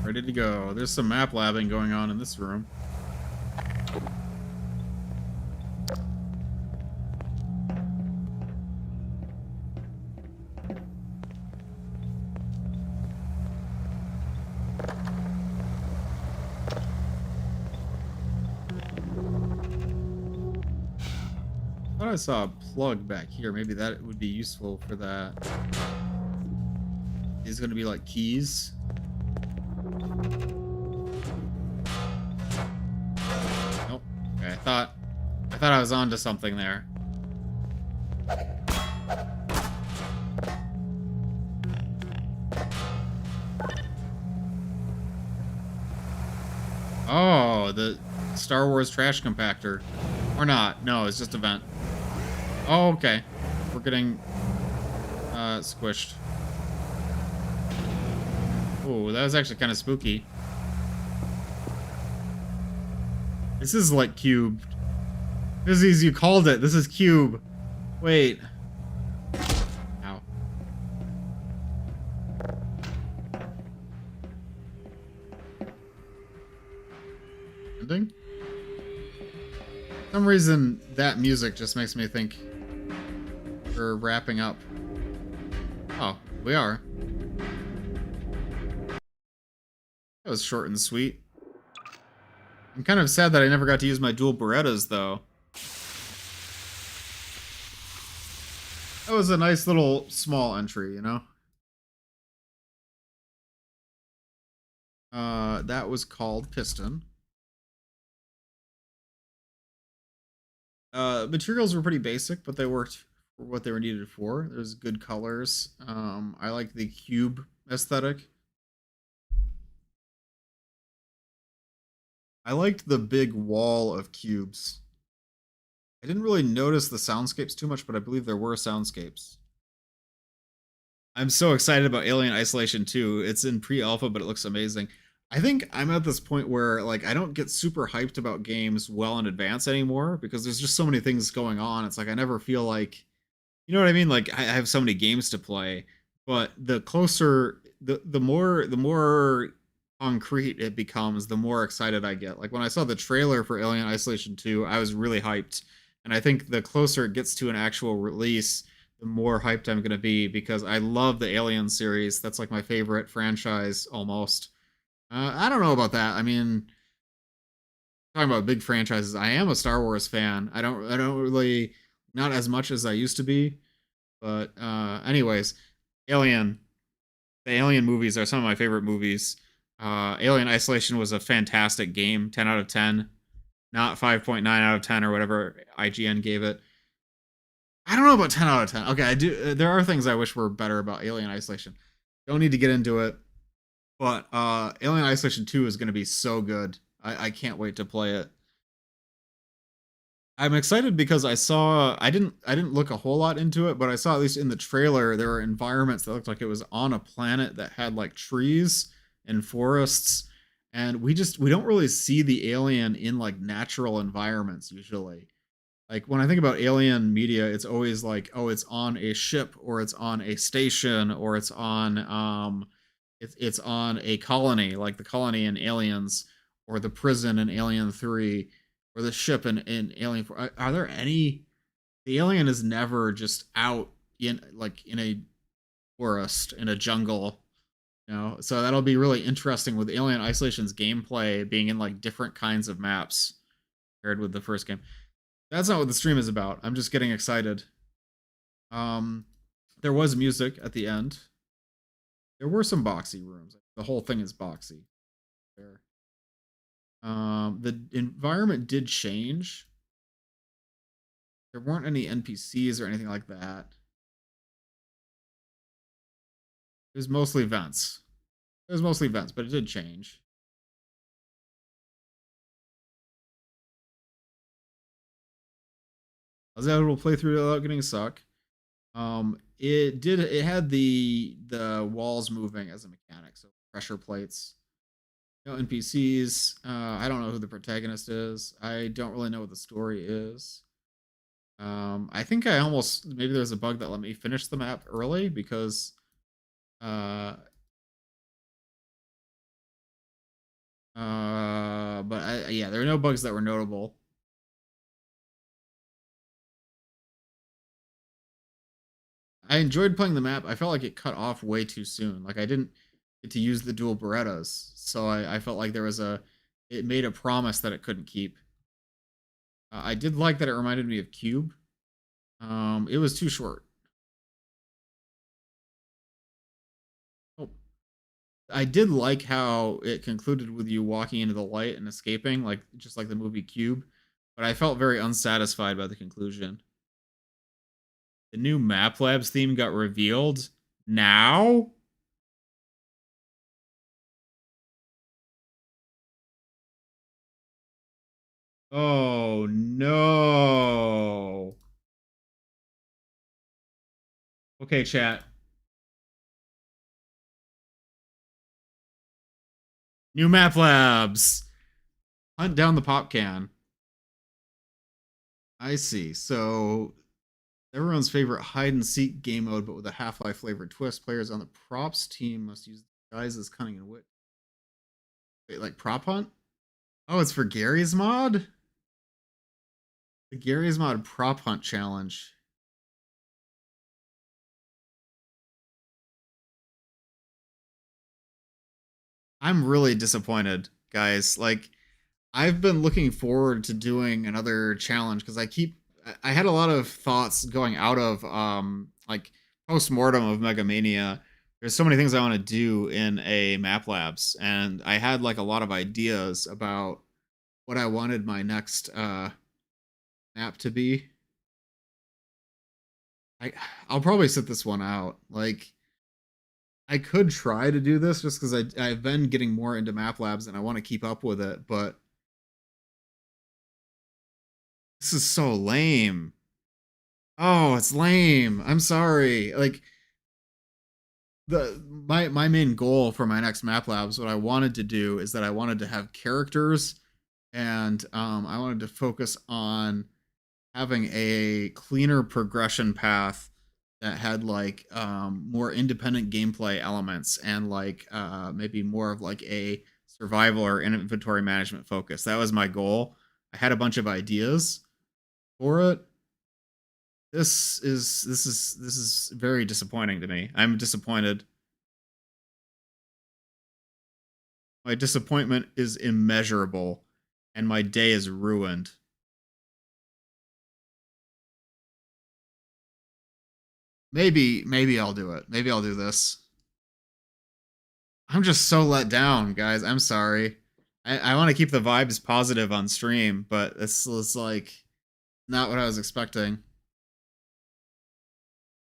Ready to go. There's some map labbing going on in this room. I thought I saw a plug back here. Maybe that would be useful for that. These are going to be like keys. Nope. Okay, I thought I was onto something there. Oh, the Star Wars trash compactor. Or not. No, it's just a vent. Oh, okay. We're getting squished. Oh, that was actually kind of spooky. This is like cubed. This is, you called it. This is cube. Wait. Ow. Ending? For some reason, that music just makes me think we're wrapping up. Oh, we are. That was short and sweet. I'm kind of sad that I never got to use my dual Berettas, though. That was a nice little small entry, you know? That was called Piston. Materials were pretty basic, but they worked for what they were needed for. There's good colors. I like the cube aesthetic. I liked the big wall of cubes. I didn't really notice the soundscapes too much, but I believe there were soundscapes. I'm so excited about Alien Isolation 2. It's in pre-alpha, but it looks amazing. I think I'm at this point where like I don't get super hyped about games well in advance anymore because there's just so many things going on. It's like I never feel like, you know what I mean? Like I have so many games to play, but the closer, the more concrete it becomes, the more excited I get. Like when I saw the trailer for Alien Isolation 2, I was really hyped. And I think the closer it gets to an actual release, the more hyped I'm going to be because I love the Alien series. That's like my favorite franchise almost. I don't know about that. I mean, talking about big franchises, I am a Star Wars fan. I don't really, not as much as I used to be. But anyways, Alien. The Alien movies are some of my favorite movies. Alien Isolation was a fantastic game, 10 out of 10. Not 5.9 out of 10 or whatever IGN gave it. I don't know about 10 out of 10. Okay, I do. There are things I wish were better about Alien Isolation. Don't need to get into it. But Alien Isolation 2 is going to be so good. I can't wait to play it. I'm excited because I didn't look a whole lot into it, but I saw at least in the trailer there were environments that looked like it was on a planet that had like trees and forests, and we don't really see the alien in like natural environments usually. Like when I think about alien media, it's always like, oh, it's on a ship or it's on a station or it's on a colony, like the colony in Aliens or the prison in Alien 3 or the ship in Alien 4. Are there any, the alien is never just out in like in a forest, in a jungle, you know? So that'll be really interesting with Alien Isolation's gameplay being in like different kinds of maps compared with the first game. That's not what the stream is about. I'm just getting excited. There was music at the end. There were some boxy rooms. The whole thing is boxy. There. The environment did change. There weren't any NPCs or anything like that. It was mostly vents. It was mostly vents, but it did change. I was able to play through it without getting stuck. It had the walls moving as a mechanic, so pressure plates. No NPCs. I don't know who the protagonist is. I don't really know what the story is. I think I almost maybe there's a bug that let me finish the map early because but yeah, there are no bugs that were notable. I enjoyed playing the map. I felt like it cut off way too soon. Like I didn't get to use the dual Berettas, so I felt like there was it made a promise that it couldn't keep. I did like that it reminded me of Cube. It was too short. Oh, I did like how it concluded with you walking into the light and escaping, like just like the movie Cube. But I felt very unsatisfied by the conclusion. The new Map Labs theme got revealed now. Oh no. Okay, chat. New Map Labs. Hunt down the pop can. I see. So everyone's favorite hide and seek game mode, but with a Half-Life flavored twist. Players on the props team must use guys' cunning and wit. Wait, like prop hunt? Oh, it's for Gary's mod? The Gary's mod prop hunt challenge. I'm really disappointed, guys. Like, I've been looking forward to doing another challenge because I had a lot of thoughts going out of like post-mortem of Mega Mania. There's so many things I want to do in a map labs, and I had like a lot of ideas about what I wanted my next map to be. I'll probably sit this one out. Like I could try to do this just because I've been getting more into map labs and I want to keep up with it, but this is so lame. Oh, it's lame. I'm sorry. Like my main goal for my next map labs, what I wanted to do is that I wanted to have characters and I wanted to focus on having a cleaner progression path that had like more independent gameplay elements and like maybe more of like a survival or inventory management focus. That was my goal. I had a bunch of ideas for it. This is very disappointing to me. I'm disappointed. My disappointment is immeasurable and my day is ruined. Maybe I'll do it. Maybe I'll do this. I'm just so let down, guys. I'm sorry. I want to keep the vibes positive on stream, but this is like not what I was expecting.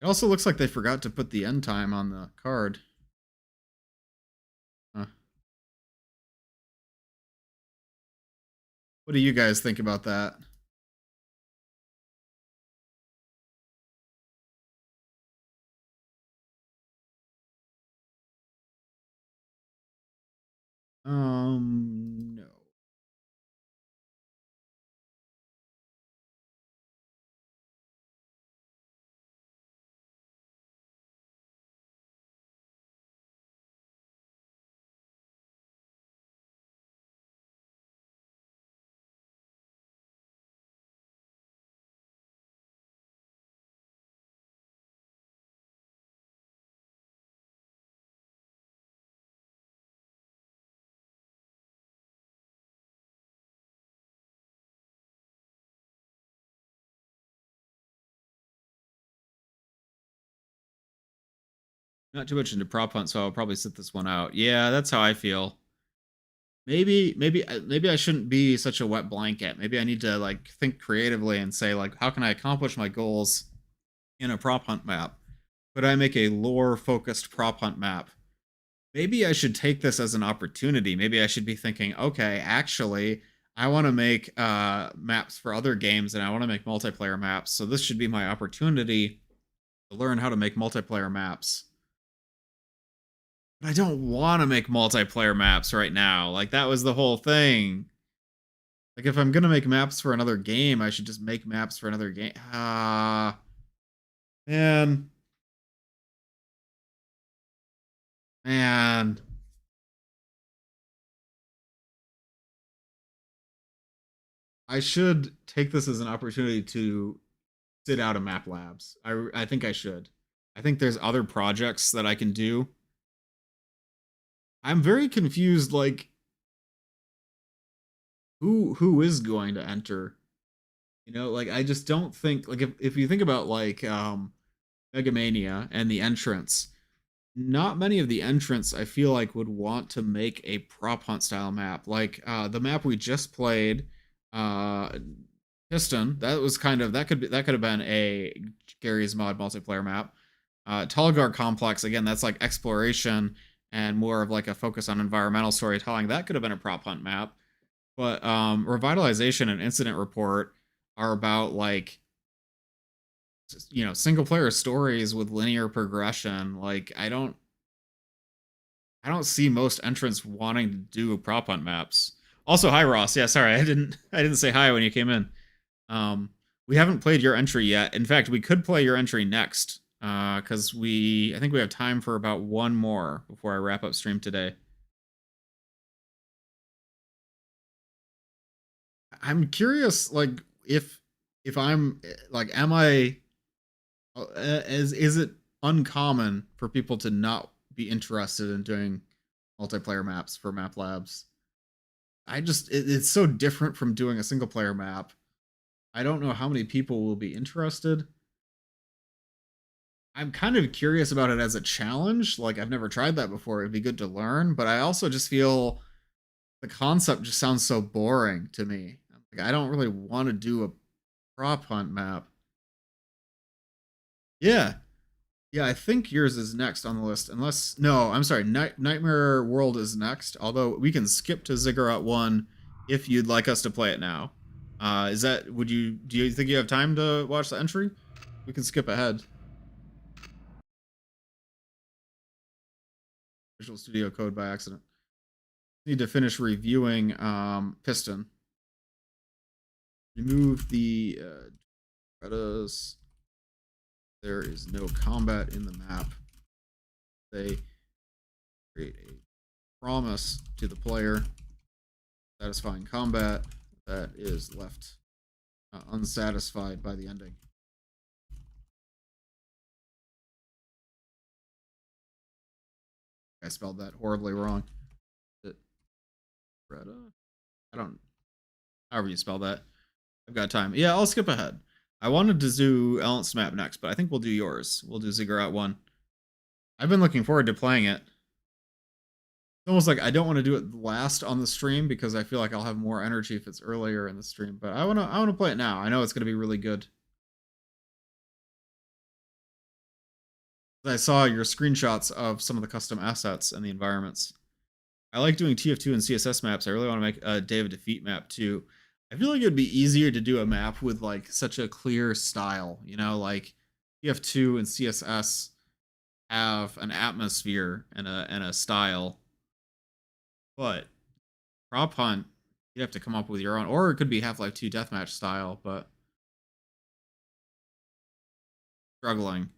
It also looks like they forgot to put the end time on the card. Huh. What do you guys think about that? No. Not too much into prop hunt, so I'll probably sit this one out. Yeah, that's how I feel. Maybe I shouldn't be such a wet blanket. Maybe I need to like think creatively and say like, how can I accomplish my goals in a prop hunt map? Could I make a lore focused prop hunt map? maybe I should take this as an opportunity. Maybe I should be thinking, okay, actually, I want to make maps for other games and I want to make multiplayer maps. So this should be my opportunity to learn how to make multiplayer maps. But I don't want to make multiplayer maps right now. Like, that was the whole thing. Like, if I'm going to make maps for another game, I should just make maps for another game. Ah, man. Man. I should take this as an opportunity to sit out of map labs. I think I should. I think there's other projects that I can do. I'm very confused, like, who is going to enter? You know, like, I just don't think, like, if you think about, like, Mega Mania and the entrants, not many of the entrants I feel like would want to make a prop hunt style map. Like, the map we just played, uh Piston, that could have been a Gary's Mod multiplayer map. Talgar Complex, again, that's like exploration and more of like a focus on environmental storytelling. That could have been a prop hunt map. But Revitalization and Incident Report are about, like, you know, single player stories with linear progression. Like, I don't see most entrants wanting to do prop hunt maps. Also, hi Ross. Yeah, sorry, I didn't say hi when you came in. We haven't played your entry yet. In fact, we could play your entry next, because I think we have time for about one more before I wrap up stream today. I'm curious, like, if I'm like, am I is it uncommon for people to not be interested in doing multiplayer maps for map labs? It's so different from doing a single player map. I don't know how many people will be interested. I'm kind of curious about it as a challenge. Like, I've never tried that before. It'd be good to learn, but I also just feel the concept just sounds so boring to me. Like, I don't really want to do a prop hunt map. Yeah. Yeah, I think yours is next on the list. Unless, no, I'm sorry, Nightmare World is next. Although we can skip to Ziggurat 1 if you'd like us to play it now. Do you think you have time to watch the entry? We can skip ahead. Visual Studio Code by accident. Need to finish reviewing Piston. Remove the Retas. There is no combat in the map. They create a promise to the player, satisfying combat that is left unsatisfied by the ending. I spelled that horribly wrong. Reta? I don't. However you spell that. I've got time. Yeah, I'll skip ahead. I wanted to do Ellen's map next, but I think we'll do yours. We'll do Ziggurat 1. I've been looking forward to playing it. It's almost like I don't want to do it last on the stream because I feel like I'll have more energy if it's earlier in the stream. But I wanna play it now. I know it's gonna be really good. I saw your screenshots of some of the custom assets and the environments. I like doing TF2 and CSS maps. I really want to make a Day of Defeat map too. I feel like it'd be easier to do a map with like such a clear style, you know, like TF2 and CSS have an atmosphere and a style. But Prop Hunt, you'd have to come up with your own, or it could be Half-Life 2 deathmatch style, but struggling.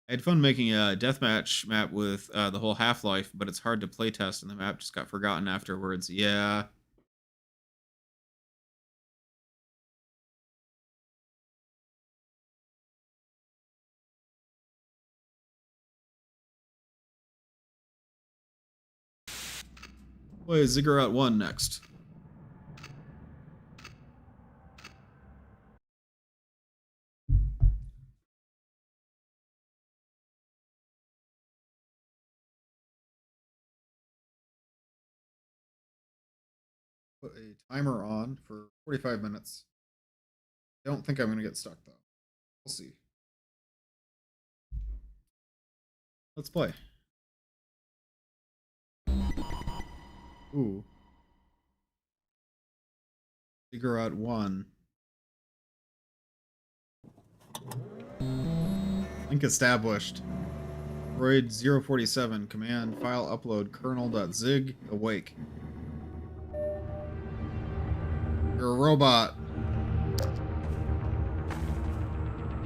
I had fun making a deathmatch map with the whole Half-Life, but it's hard to playtest, and the map just got forgotten afterwards. Yeah. Play Ziggurat 1 next. Put a timer on for 45 minutes. I don't think I'm going to get stuck, though. We'll see. Let's play. Ooh. Figure out 1. Link established. Droid 047. Command file upload kernel.zig awake. You're a robot.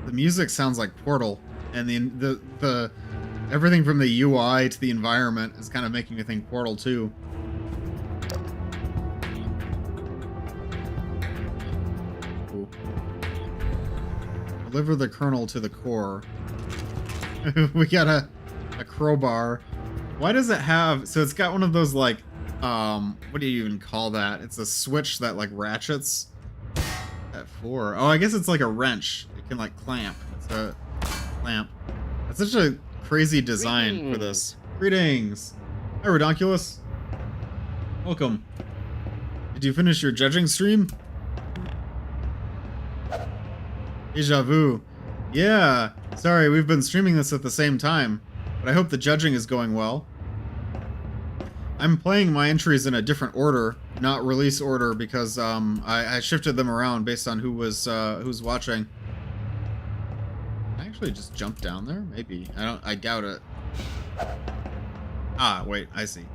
The music sounds like Portal, and the everything from the UI to the environment is kind of making me think Portal 2. Ooh. Deliver the kernel to the core. We got a crowbar. Why does it have... So it's got one of those, like, what do you even call that? It's a switch that, like, ratchets at 4. Oh, I guess it's like a wrench. It can, like, clamp. It's a clamp. That's such a crazy design for this. Greetings! Hi, Redonkulus. Welcome. Did you finish your judging stream? Deja vu. Yeah. Sorry, we've been streaming this at the same time, but I hope the judging is going well. I'm playing my entries in a different order, not release order, because I shifted them around based on who's watching. Can I actually just jump down there? Maybe. I doubt it. Ah, wait, I see.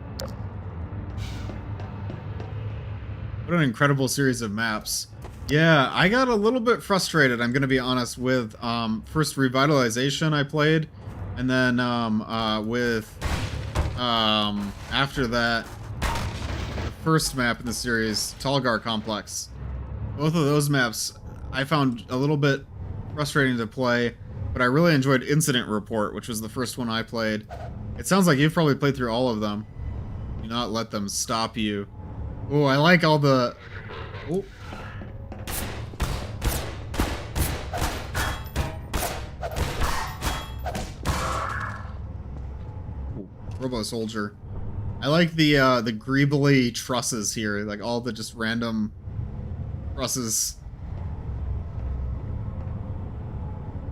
What an incredible series of maps. Yeah, I got a little bit frustrated, I'm gonna be honest, with first Revitalization I played, and then after that, the first map in the series, Talgar Complex. Both of those maps I found a little bit frustrating to play, but I really enjoyed Incident Report, which was the first one I played. It sounds like you've probably played through all of them. Do not let them stop you. Oh, I like all the... Oh. Robo Soldier. I like the greebly trusses here, like all the just random trusses.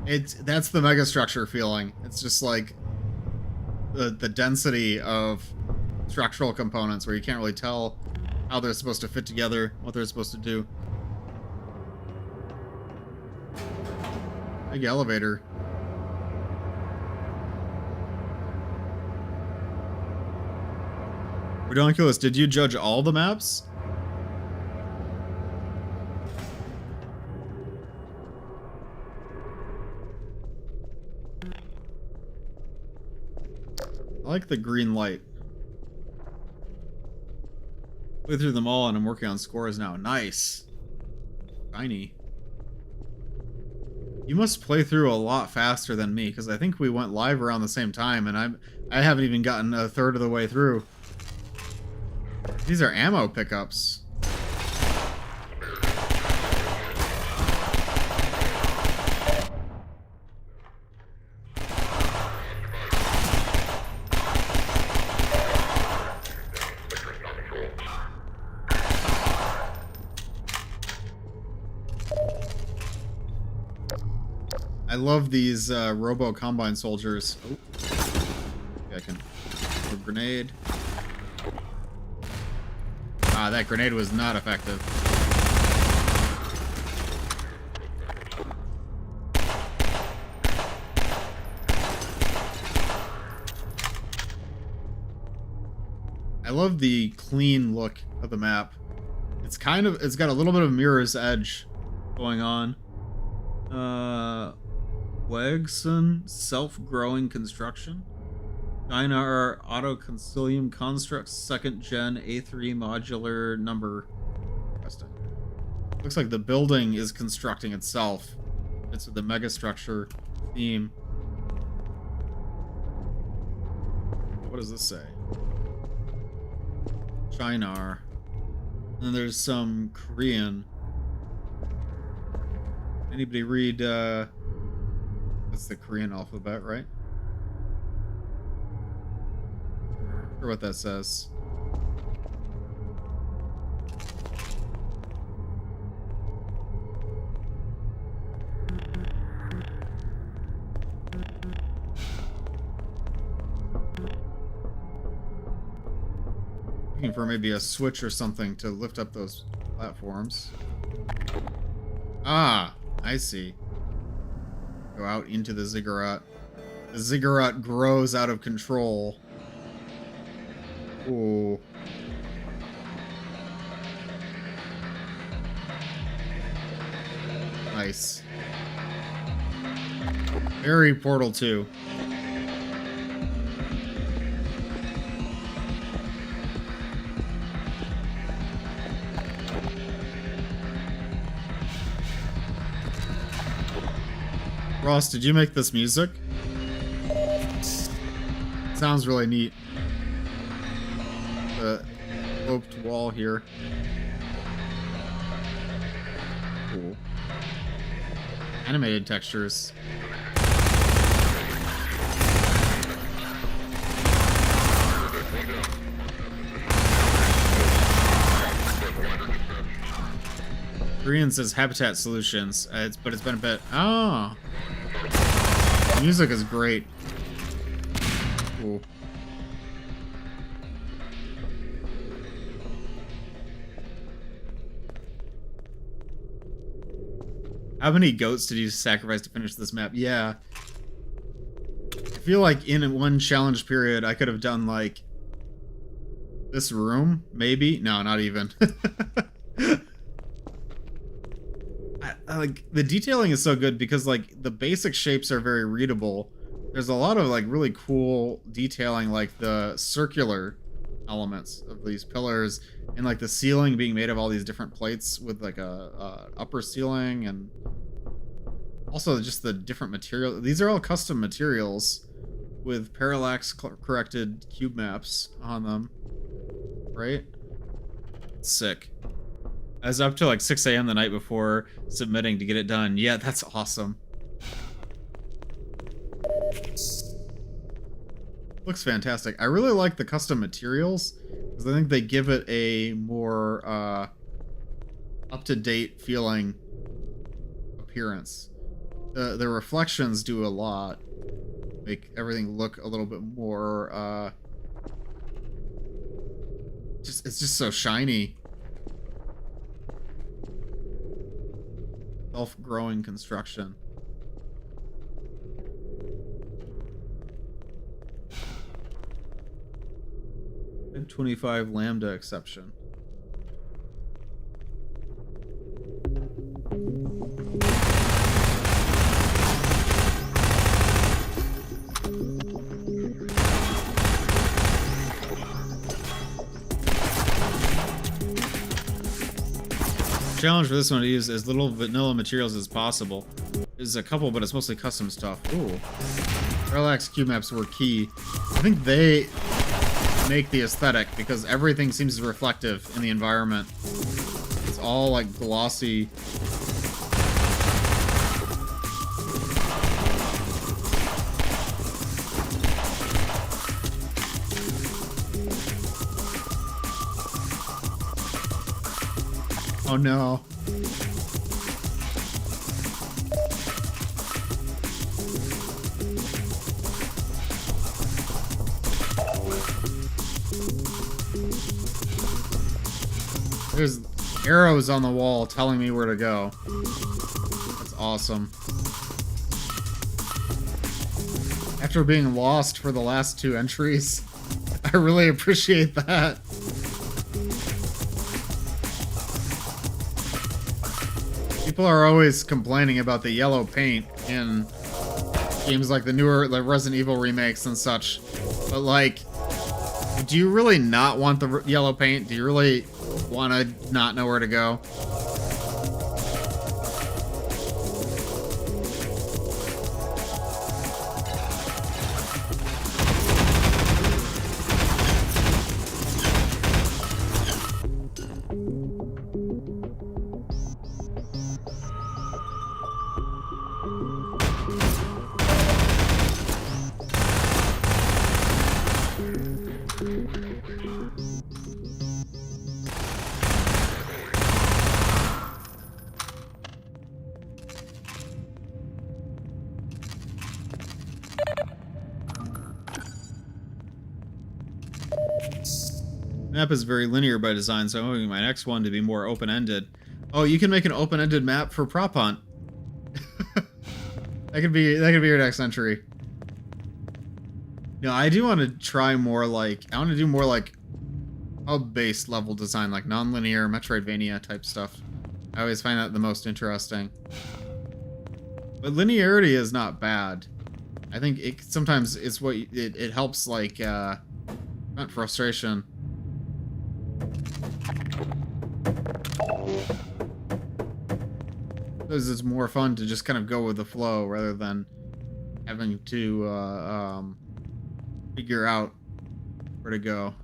That's the megastructure feeling. It's just like the density of structural components where you can't really tell how they're supposed to fit together, what they're supposed to do. Big elevator. Redonkulus, did you judge all the maps? I like the green light. Play through them all and I'm working on scores now. Nice. Shiny. You must play through a lot faster than me, because I think we went live around the same time and I haven't even gotten a third of the way through. These are ammo pickups. I love these Robo Combine soldiers. Oh. Okay, I can throw a grenade. Ah, that grenade was not effective. I love the clean look of the map. It's got a little bit of Mirror's Edge going on. Wegson self-growing construction. Dynar auto concilium constructs 2nd gen A3 modular number. Interesting. Looks like the building is constructing itself. It's the megastructure theme. What does this say? Shinar. And then there's some Korean. Anybody read, that's the Korean alphabet, right? Not sure what that says. Looking for maybe a switch or something to lift up those platforms. Ah, I see. Go out into the ziggurat. The ziggurat grows out of control. Ooh. Nice. Very Portal 2. Ross, did you make this music? Sounds really neat. The sloped wall here. Cool. Animated textures. Korean says Habitat Solutions, but it's been a bit. Oh, music is great. Cool. How many goats did you sacrifice to finish this map? Yeah. I feel like in one challenge period, I could have done like this room, maybe. No, not even. Like the detailing is so good because like the basic shapes are very readable. There's a lot of like really cool detailing, like the circular elements of these pillars and like the ceiling being made of all these different plates with like a upper ceiling, and also just the different material. These are all custom materials with parallax corrected cube maps on them, right? Sick. I was up till like 6 a.m. the night before submitting to get it done. Yeah, that's awesome. Looks fantastic. I really like the custom materials because I think they give it a more up-to-date feeling appearance. The reflections do a lot. Make everything look a little bit more it's just so shiny. Self-growing construction. 25 lambda exception. Challenge for this one to use as little vanilla materials as possible. There's a couple, but it's mostly custom stuff. Ooh. Parallax cube maps were key. I think they make the aesthetic because everything seems reflective in the environment. It's all like glossy. Oh no. There's arrows on the wall telling me where to go. That's awesome. After being lost for the last 2 entries, I really appreciate that. People are always complaining about the yellow paint in games like the newer like Resident Evil remakes and such. But like, do you really not want the yellow paint? Do you really want to not know where to go? Map is very linear by design, so I'm hoping my next one to be more open-ended. Oh, you can make an open-ended map for prop hunt. that could be your next entry. No, I do want to try more like I want to do more like hub-based level design, like non-linear Metroidvania type stuff. I always find that the most interesting. But linearity is not bad. I think it sometimes it's what it helps like prevent frustration. Because it's more fun to just kind of go with the flow rather than having to figure out where to go.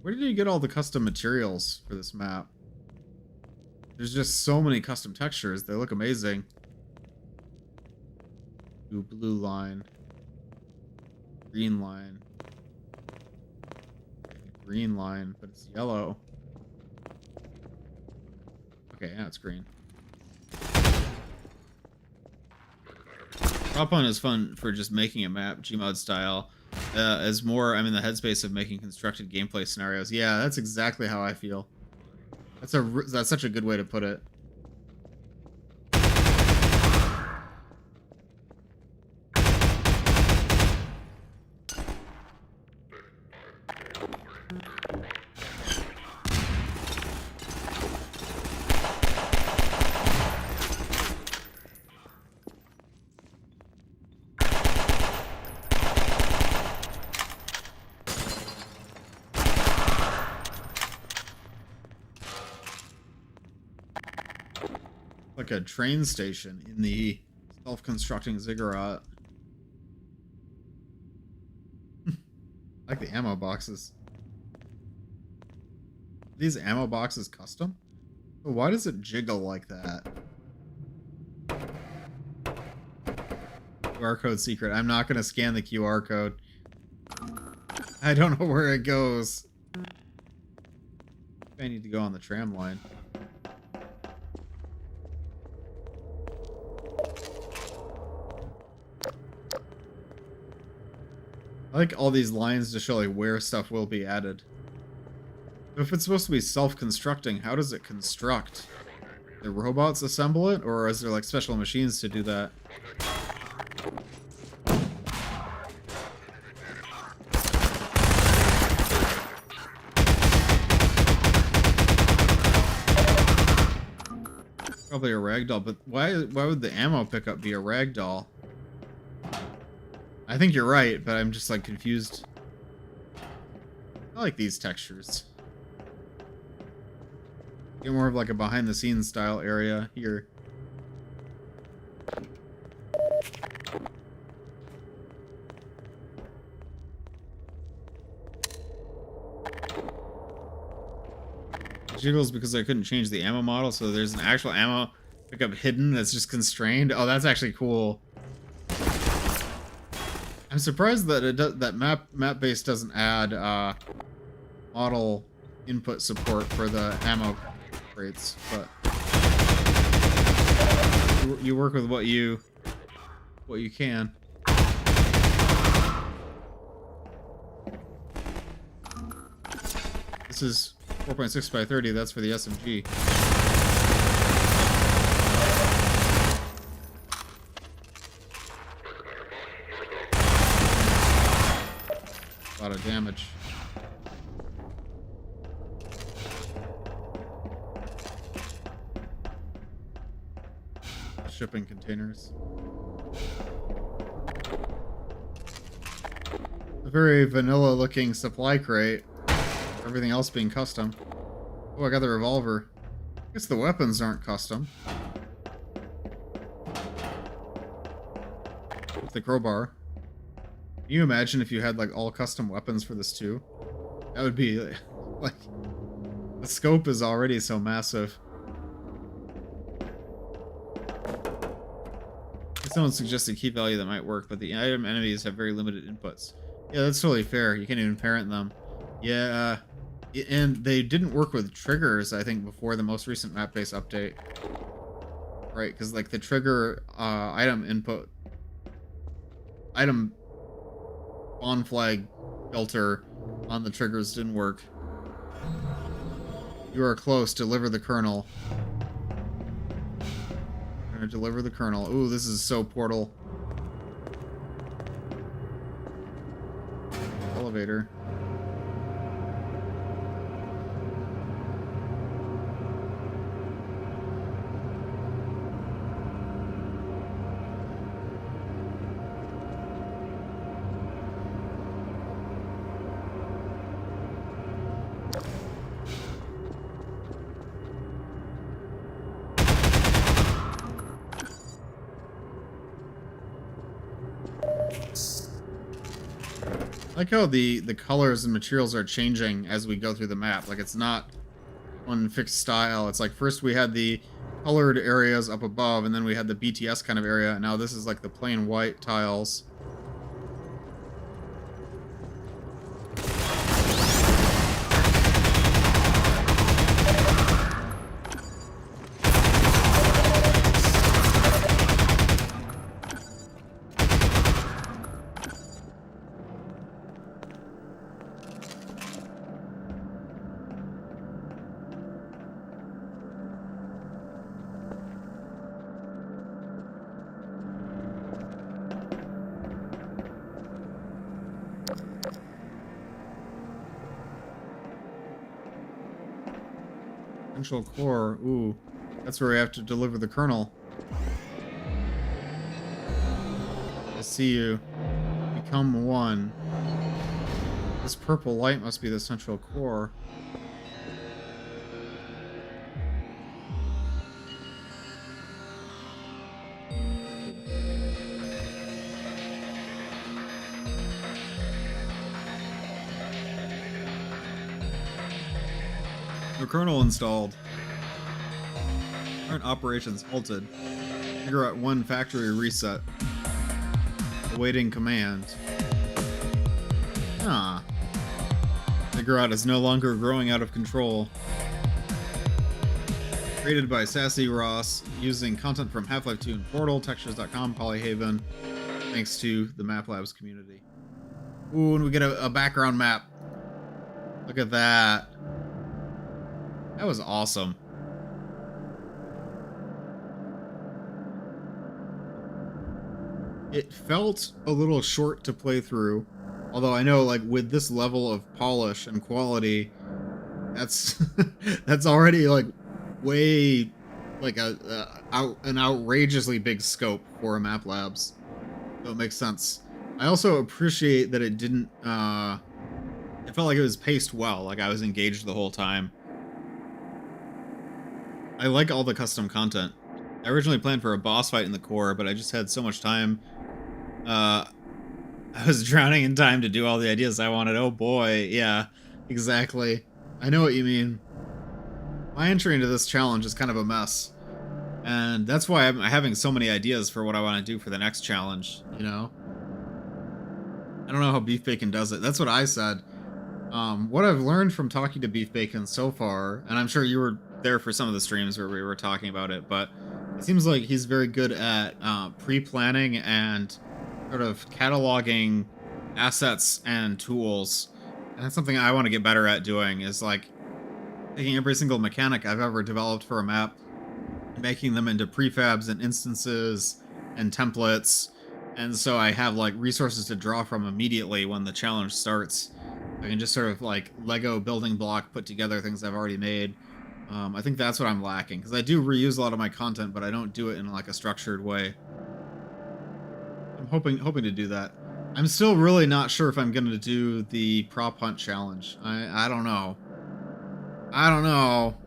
Where did you get all the custom materials for this map? There's just so many custom textures. They look amazing. Ooh, blue line. Green line. Green line, but it's yellow. Okay, now it's green. Prop hunt is fun for just making a map, Gmod style. As more, I'm in the headspace of making constructed gameplay scenarios. Yeah, that's exactly how I feel. That's such a good way to put it. Like a train station in the self-constructing ziggurat. I like the ammo boxes. Are these ammo boxes custom? But why does it jiggle like that? QR code secret. I'm not going to scan the QR code. I don't know where it goes. I need to go on the tram line. I like all these lines to show like where stuff will be added. If it's supposed to be self-constructing, how does it construct? The robots assemble it, or is there like special machines to do that? Probably a ragdoll, but why would the ammo pickup be a ragdoll? I think you're right, but I'm just like confused. I like these textures. Get more of like a behind the scenes style area here. It jiggles because I couldn't change the ammo model, so there's an actual ammo pickup hidden that's just constrained. Oh, that's actually cool. I'm surprised that it does, that map base doesn't add model input support for the ammo crates, but you work with what you can. This is 4.6 by 30. That's for the SMG. A lot of damage. Shipping containers. A very vanilla looking supply crate. Everything else being custom. Oh, I got the revolver. I guess the weapons aren't custom. With the crowbar. Can you imagine if you had like all custom weapons for this too? That would be like the scope is already so massive. Someone suggested key value that might work, but the item enemies have very limited inputs. Yeah, that's totally fair. You can't even parent them. Yeah, And they didn't work with triggers, I think, before the most recent map-based update. Right, because like the trigger item input, item spawn flag filter on the triggers didn't work. You are close. Deliver the kernel. I'm gonna deliver the kernel. Ooh, this is so Portal. Elevator. I like how the colors and materials are changing as we go through the map. Like, it's not one fixed style. It's like first we had the colored areas up above, and then we had the BTS kind of area, and now this is like the plain white tiles. Central core. Ooh, that's where we have to deliver the kernel. I see you. Become one. This purple light must be the central core. The kernel installed. Current operations halted. Figure out one factory reset. Awaiting command. Ah. Figure out is no longer growing out of control. Created by Sassy Ross using content from Half-Life 2 and Portal, textures.com, Polyhaven, thanks to the Map Labs community. Ooh, and we get a background map. Look at that. That was awesome. It felt a little short to play through, although I know, like, with this level of polish and quality, that's that's already like way like an outrageously big scope for a Map Labs, so it makes sense. I also appreciate that it didn't. It felt like it was paced well, like I was engaged the whole time. I like all the custom content. I originally planned for a boss fight in the core, but I just had so much time. I was drowning in time to do all the ideas I wanted. Oh boy, yeah, exactly. I know what you mean. My entry into this challenge is kind of a mess. And that's why I'm having so many ideas for what I want to do for the next challenge, you know? I don't know how Beef Bacon does it. That's what I said. What I've learned from talking to Beef Bacon so far, and I'm sure you were there for some of the streams where we were talking about it, but it seems like he's very good at pre-planning and sort of cataloging assets and tools. And that's something I want to get better at doing, is like taking every single mechanic I've ever developed for a map, making them into prefabs and instances and templates, and so I have like resources to draw from immediately when the challenge starts. I can just sort of like Lego building block put together things I've already made. I think that's what I'm lacking, because I do reuse a lot of my content, but I don't do it in like a structured way. I'm hoping to do that. I'm still really not sure if I'm going to do the prop hunt challenge. I don't know. I don't know.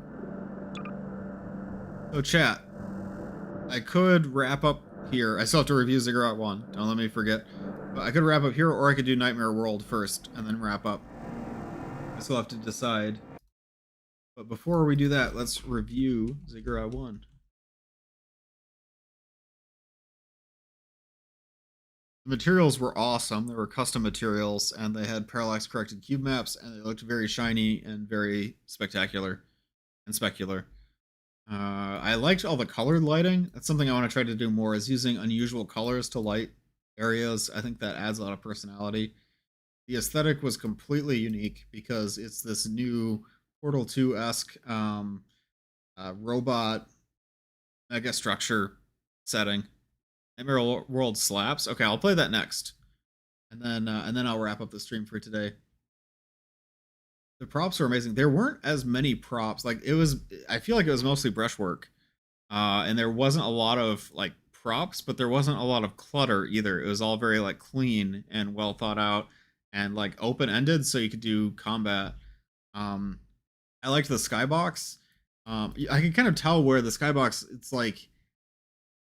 So chat, I could wrap up here. I still have to review Ziggurat 1. Don't let me forget. But I could wrap up here, or I could do Nightmare World first and then wrap up. I still have to decide. But before we do that, let's review Ziggurat 1. The materials were awesome. They were custom materials, and they had parallax corrected cube maps, and they looked very shiny and very spectacular and specular. I liked all the colored lighting. That's something I want to try to do more, is using unusual colors to light areas. I think that adds a lot of personality. The aesthetic was completely unique because it's this new Portal 2-esque robot mega structure setting. Nightmare World slaps. Okay, I'll play that next, and then I'll wrap up the stream for today. The props were amazing. There weren't as many props. Like, it was, I feel like it was mostly brushwork, and there wasn't a lot of like props, but there wasn't a lot of clutter either. It was all very like clean and well thought out, and like open ended, so you could do combat. I liked the skybox. I can kind of tell where the skybox, it's like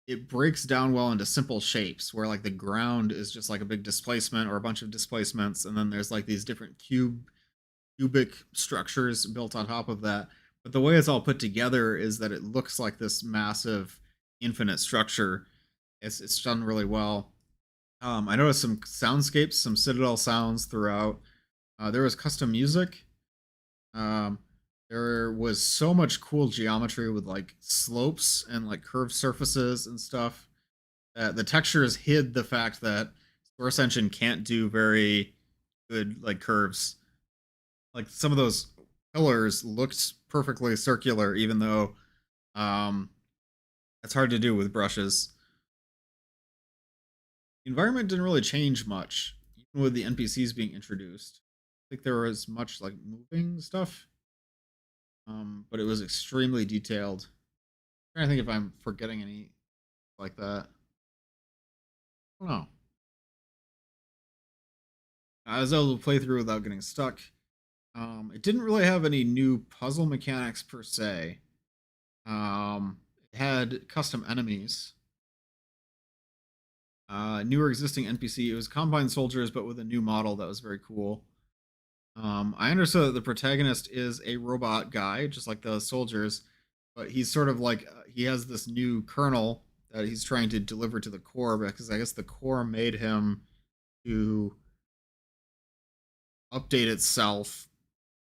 it breaks down well into simple shapes, where like the ground is just like a big displacement or a bunch of displacements, and then there's like these different cubic structures built on top of that. But the way it's all put together is that it looks like this massive infinite structure. It's done really well. I noticed some soundscapes, some Citadel sounds throughout. There was custom music. There was so much cool geometry with like slopes and like curved surfaces and stuff. The textures hid the fact that Source Engine can't do very good like curves. Like, some of those pillars looked perfectly circular, even though it's hard to do with brushes. The environment didn't really change much, even with the NPCs being introduced. I think there was much like moving stuff, but it was extremely detailed. I'm trying to think if I'm forgetting any like that. I don't know. I was able to play through without getting stuck. It didn't really have any new puzzle mechanics per se. It had custom enemies. Newer existing NPC. It was Combine Soldiers, but with a new model that was very cool. I understood that the protagonist is a robot guy, just like the soldiers, but he's sort of like, he has this new kernel that he's trying to deliver to the core, because I guess the core made him to update itself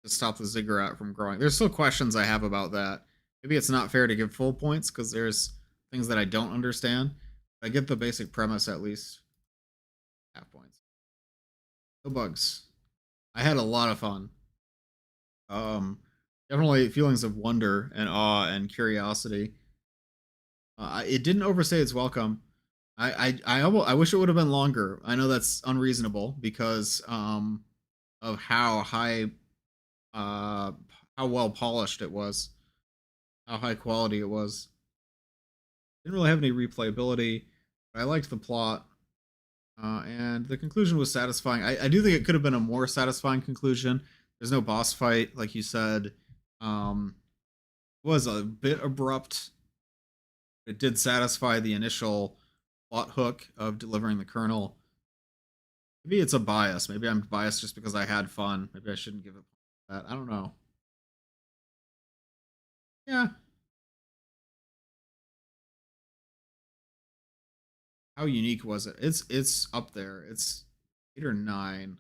to stop the ziggurat from growing. There's still questions I have about that. Maybe it's not fair to give full points because there's things that I don't understand. I get the basic premise at least. Half points. No bugs. I had a lot of fun. Definitely feelings of wonder and awe and curiosity. It didn't overstay its welcome. I wish it would have been longer. I know that's unreasonable because of how high, how well polished it was, how high quality it was. Didn't really have any replayability, but I liked the plot, and the conclusion was satisfying. I do think it could have been a more satisfying conclusion. There's no boss fight, like you said. It was a bit abrupt. It did satisfy the initial plot hook of delivering the kernel. Maybe it's a bias. Maybe I'm biased just because I had fun. Maybe I shouldn't give it that. I don't know. Yeah. How unique was it? It's up there. It's 8 or 9.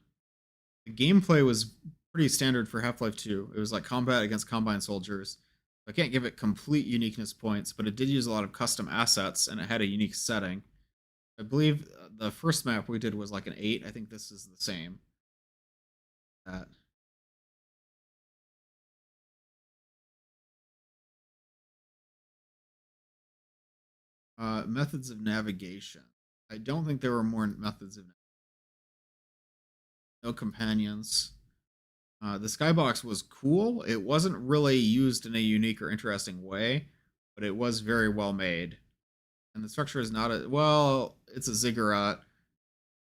The gameplay was pretty standard for Half-Life 2. It was like combat against Combine Soldiers. I can't give it complete uniqueness points, but it did use a lot of custom assets, and it had a unique setting. I believe the first map we did was like an 8. I think this is the same. That. Methods of navigation. I don't think there were more methods of navigation. No companions. The skybox was cool. It wasn't really used in a unique or interesting way, but it was very well made. And the structure is not a, well, it's a ziggurat.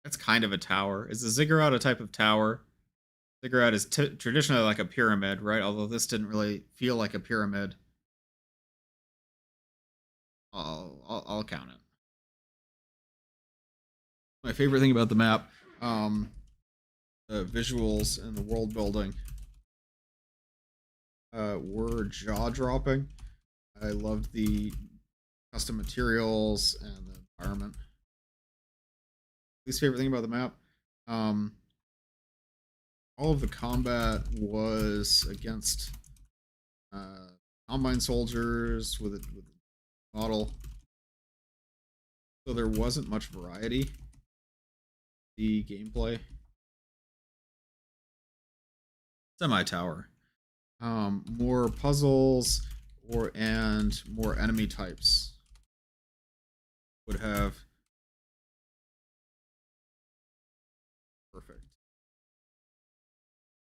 That's kind of a tower. Is a ziggurat a type of tower? Ziggurat is traditionally like a pyramid, right? Although this didn't really feel like a pyramid. I'll count it. My favorite thing about the map, the visuals and the world building, were jaw-dropping. I loved the custom materials and the environment. least favorite thing about the map. All of the combat was against Combine soldiers with a model, so there wasn't much variety. The gameplay. Semi-tower. More puzzles and more enemy types would have perfect.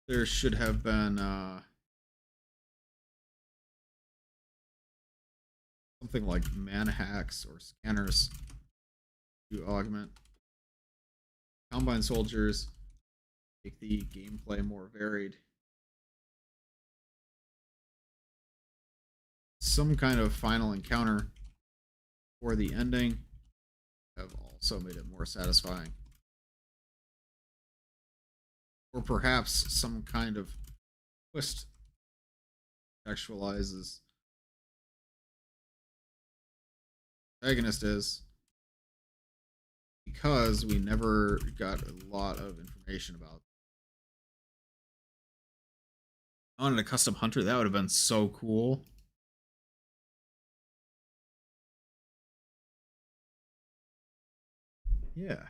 There should have been something like mana hacks or scanners to augment Combine soldiers, make the gameplay more varied. Some kind of final encounter for the ending have also made it more satisfying. Or perhaps some kind of twist actualizes protagonist is, because we never got a lot of information about. I wanted a custom hunter. That would have been so cool. Yeah.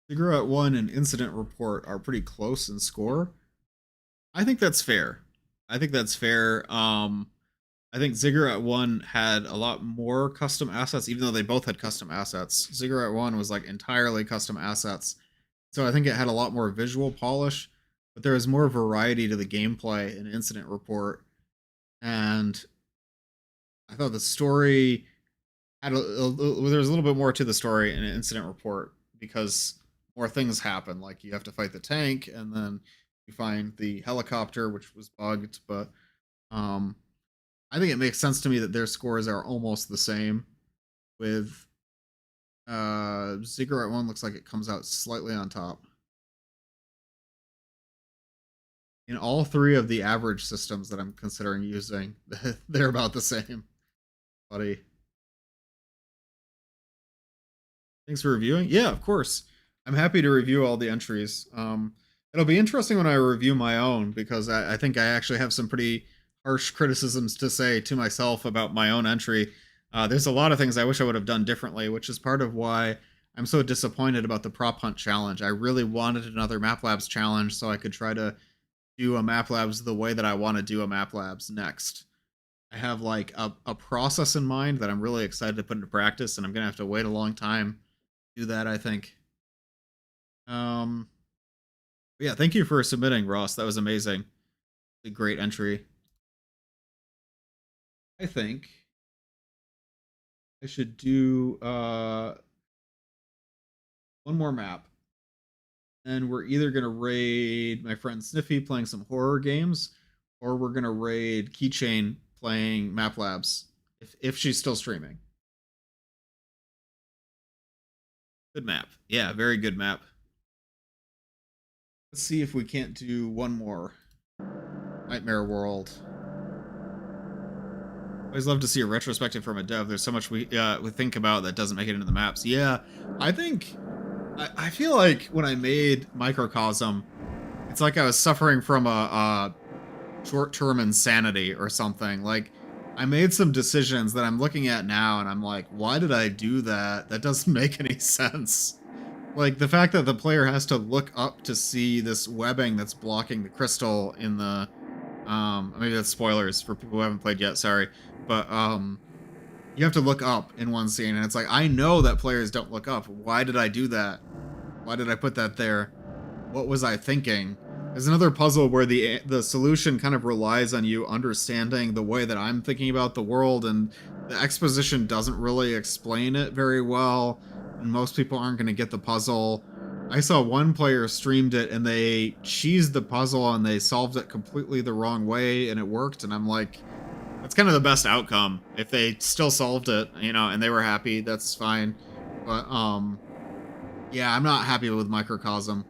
Cigarette 1 and Incident Report are pretty close in score. I think that's fair. I think that's fair. I think Ziggurat 1 had a lot more custom assets, even though they both had custom assets. Ziggurat 1 was like entirely custom assets. So I think it had a lot more visual polish, but there was more variety to the gameplay in Incident Report. And I thought the story had there was a little bit more to the story in Incident Report because more things happen. Like you have to fight the tank, and then you find the helicopter, which was bugged. But I think it makes sense to me that their scores are almost the same. With Ziggurat 1 looks like it comes out slightly on top. In all three of the average systems that I'm considering using, they're about the same. Buddy. Thanks for reviewing. Yeah, of course. I'm happy to review all the entries. It'll be interesting when I review my own, because I think I actually have some pretty harsh criticisms to say to myself about my own entry. There's a lot of things I wish I would have done differently, which is part of why I'm so disappointed about the prop hunt challenge. I really wanted another Map Labs challenge so I could try to do a Map Labs the way that I want to do a Map Labs next. I have like a process in mind that I'm really excited to put into practice, and I'm gonna have to wait a long time to do that, I think. Yeah, thank you for submitting, Ross. That was amazing. A great entry. I think I should do one more map. And we're either going to raid my friend Sniffy playing some horror games, or we're going to raid Keychain playing Map Labs, if she's still streaming. Good map. Yeah, very good map. Let's see if we can't do one more. Nightmare World. Always love to see a retrospective from a dev. There's so much we think about that doesn't make it into the maps. Yeah, I think I feel like when I made Microcosm, it's like I was suffering from a short-term insanity or something. Like, I made some decisions that I'm looking at now, and I'm like, why did I do that? That doesn't make any sense. Like, the fact that the player has to look up to see this webbing that's blocking the crystal in the... maybe that's spoilers for people who haven't played yet, sorry. But, you have to look up in one scene, and it's like, I know that players don't look up. Why did I do that? Why did I put that there? What was I thinking? There's another puzzle where the solution kind of relies on you understanding the way that I'm thinking about the world, and the exposition doesn't really explain it very well, and most people aren't going to get the puzzle. I saw one player streamed it, and they cheesed the puzzle, and they solved it completely the wrong way, and it worked, and I'm like, that's kind of the best outcome. If they still solved it, you know, and they were happy, that's fine. But, yeah, I'm not happy with Microcosm.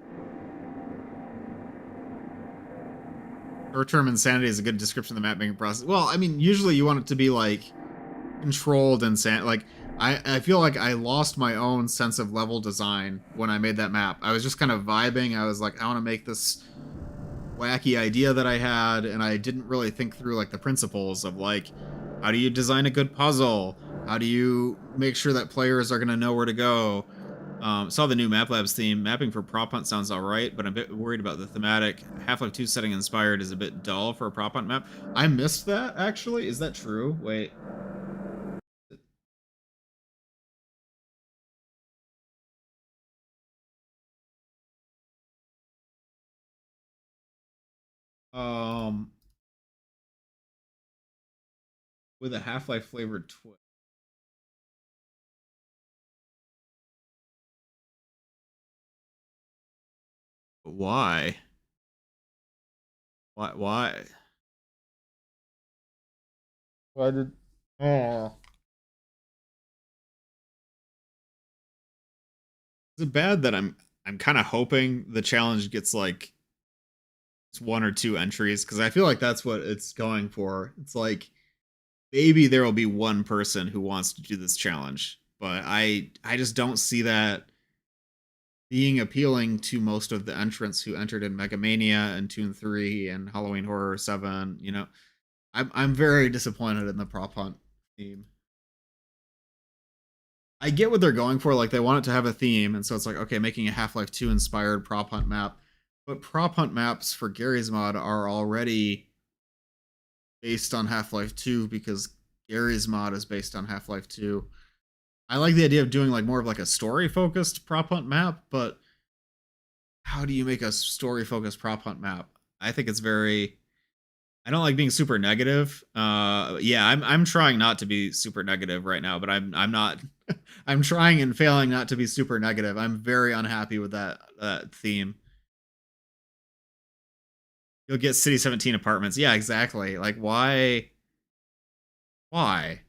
Short-term insanity is a good description of the map-making process. Well, I mean, usually you want it to be, like, controlled insanity. Like, I feel like I lost my own sense of level design when I made that map. I was just kind of vibing. I was like, I want to make this wacky idea that I had, and I didn't really think through like the principles of like, how do you design a good puzzle? How do you make sure that players are gonna know where to go? Saw the new Map Labs theme. Mapping for prop hunt sounds alright, but I'm a bit worried about the thematic. Half-Life 2 setting inspired is a bit dull for a prop hunt map. I missed that, actually. Is that true? Wait. Um, with a Half-Life flavored twist. Why? Why? Why did... Oh. Is it bad that I'm kind of hoping the challenge gets like it's 1 or 2 entries? Because I feel like that's what it's going for. It's like maybe there will be one person who wants to do this challenge, but I just don't see that being appealing to most of the entrants who entered in Mega Mania and Toon 3 and Halloween Horror 7. You know, I'm very disappointed in the prop hunt theme. I get what they're going for, like they want it to have a theme, and so it's like, okay, making a Half-Life 2 inspired prop hunt map. But prop hunt maps for Gary's mod are already based on Half-Life 2 because Gary's mod is based on Half-Life 2. I like the idea of doing like more of like a story focused prop hunt map, but how do you make a story focused prop hunt map? I think it's very I don't like being super negative. Yeah, I'm trying not to be super negative right now, but I'm not I'm trying and failing not to be super negative. I'm very unhappy with that theme. You'll get City 17 apartments. Yeah, exactly. Like why? Why?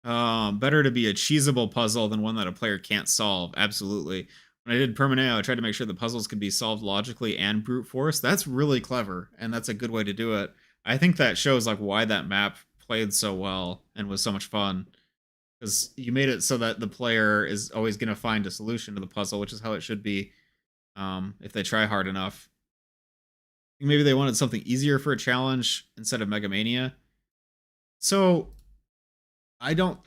Better to be a cheesable puzzle than one that a player can't solve. Absolutely. When I did Permaneo, I tried to make sure the puzzles could be solved logically and brute force. That's really clever, and that's a good way to do it. I think that shows like why that map played so well and was so much fun. Because you made it so that the player is always going to find a solution to the puzzle, which is how it should be if they try hard enough. Maybe they wanted something easier for a challenge instead of Mega Mania. So I don't.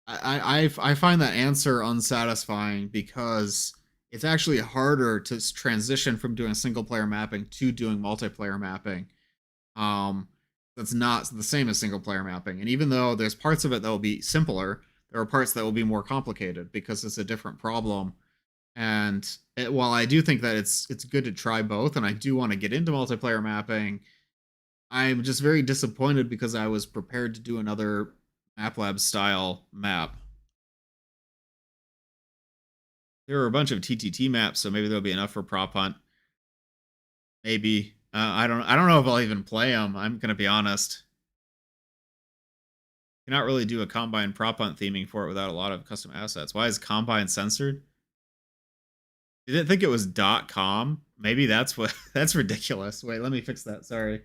I find that answer unsatisfying because it's actually harder to transition from doing single player mapping to doing multiplayer mapping. That's not the same as single player mapping. And even though there's parts of it that will be simpler, there are parts that will be more complicated because it's a different problem. And while I do think that it's good to try both, and I do want to get into multiplayer mapping, I'm just very disappointed because I was prepared to do another MapLab style map. There are a bunch of TTT maps, so maybe there'll be enough for prop hunt. Maybe. I don't know if I'll even play them. I'm gonna be honest. Cannot really do a Combine prop hunt theming for it without a lot of custom assets. Why is Combine censored? Didn't think it was .com. Maybe that's what. That's ridiculous. Wait, let me fix that. Sorry.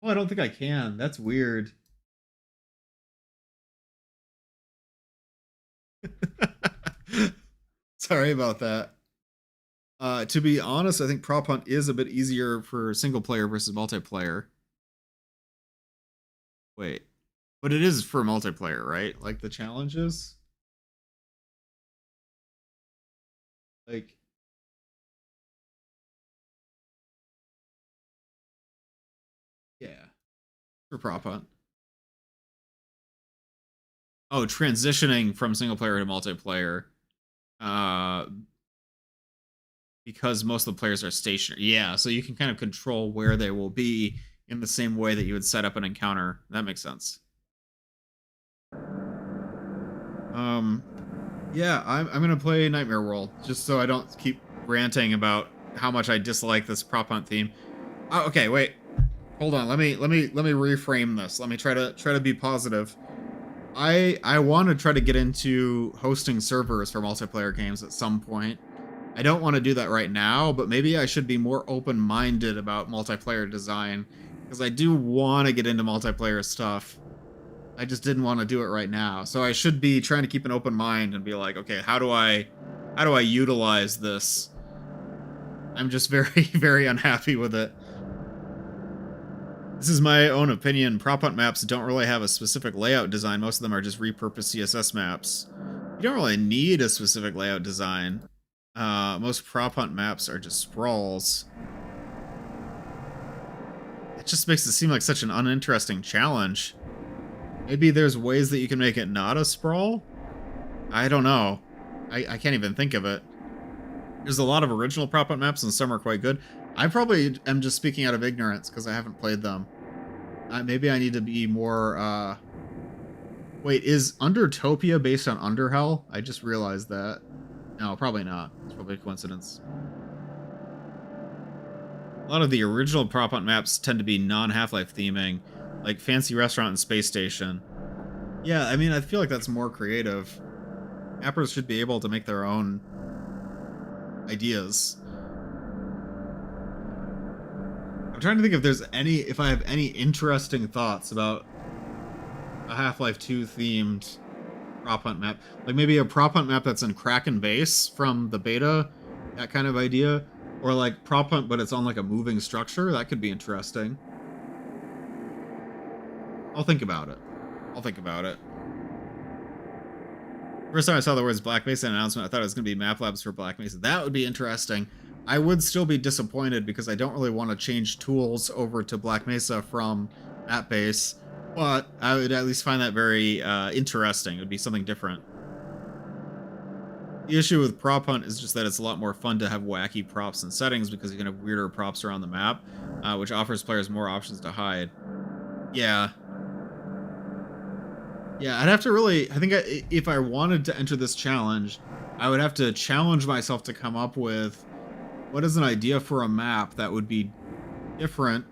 Oh, I don't think I can. That's weird. Sorry about that. To be honest, I think prop hunt is a bit easier for single player versus multiplayer. Wait, but it is for multiplayer, right? Like the challenges? Like, yeah, for prop hunt. Oh, transitioning from single player to multiplayer. Because most of the players are stationary. Yeah, so you can kind of control where they will be in the same way that you would set up an encounter. That makes sense. Yeah, I'm gonna play Nightmare World just so I don't keep ranting about how much I dislike this prop hunt theme. Oh, okay, wait, hold on. Let me reframe this. Let me try to be positive. I want to try to get into hosting servers for multiplayer games at some point. I don't want to do that right now, but maybe I should be more open-minded about multiplayer design Because I do want to get into multiplayer stuff. I just didn't want to do it right now. So I should be trying to keep an open mind and be like, okay, how do I utilize this? I'm just very, very unhappy with it. This is my own opinion. Prop hunt maps don't really have a specific layout design. Most of them are just repurposed CSS maps. You don't really need a specific layout design. Most prop hunt maps are just sprawls. It just makes it seem like such an uninteresting challenge. Maybe there's ways that you can make it not a sprawl? I don't know. I can't even think of it. There's a lot of original prop hunt maps and some are quite good. I probably am just speaking out of ignorance because I haven't played them. Maybe I need to be more, Wait, is Undertopia based on Underhell? I just realized that. No, probably not. It's probably a coincidence. A lot of the original prop hunt maps tend to be non-Half-Life theming, like Fancy Restaurant and Space Station. Yeah, I mean, I feel like that's more creative. Mappers should be able to make their own ideas. I'm trying to think if I have any interesting thoughts about a Half-Life 2 themed prop hunt map. Like maybe a prop hunt map that's in Kraken base from the beta, that kind of idea. Or like prop hunt, but it's on like a moving structure. That could be interesting. I'll think about it. First time I saw the words Black Mesa announcement, I thought it was going to be map labs for Black Mesa. That would be interesting. I would still be disappointed because I don't really want to change tools over to Black Mesa from map base, but I would at least find that very interesting. It would be something different. The issue with prop hunt is just that it's a lot more fun to have wacky props and settings because you can have weirder props around the map, which offers players more options to hide. Yeah. Yeah, I'd have to really... I think if I wanted to enter this challenge, I would have to challenge myself to come up with what is an idea for a map that would be different,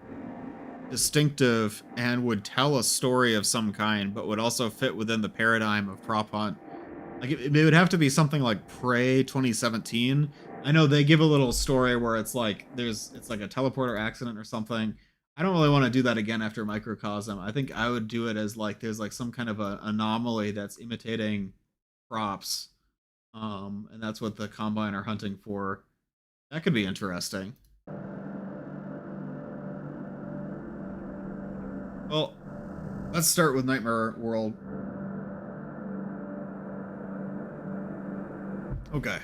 distinctive, and would tell a story of some kind, but would also fit within the paradigm of prop hunt. Like, it would have to be something like Prey 2017. I know they give a little story where it's like, it's like a teleporter accident or something. I don't really want to do that again after Microcosm. I think I would do it as like, there's like some kind of an anomaly that's imitating props. And that's what the Combine are hunting for. That could be interesting. Well, let's start with Nightmare World. Okay.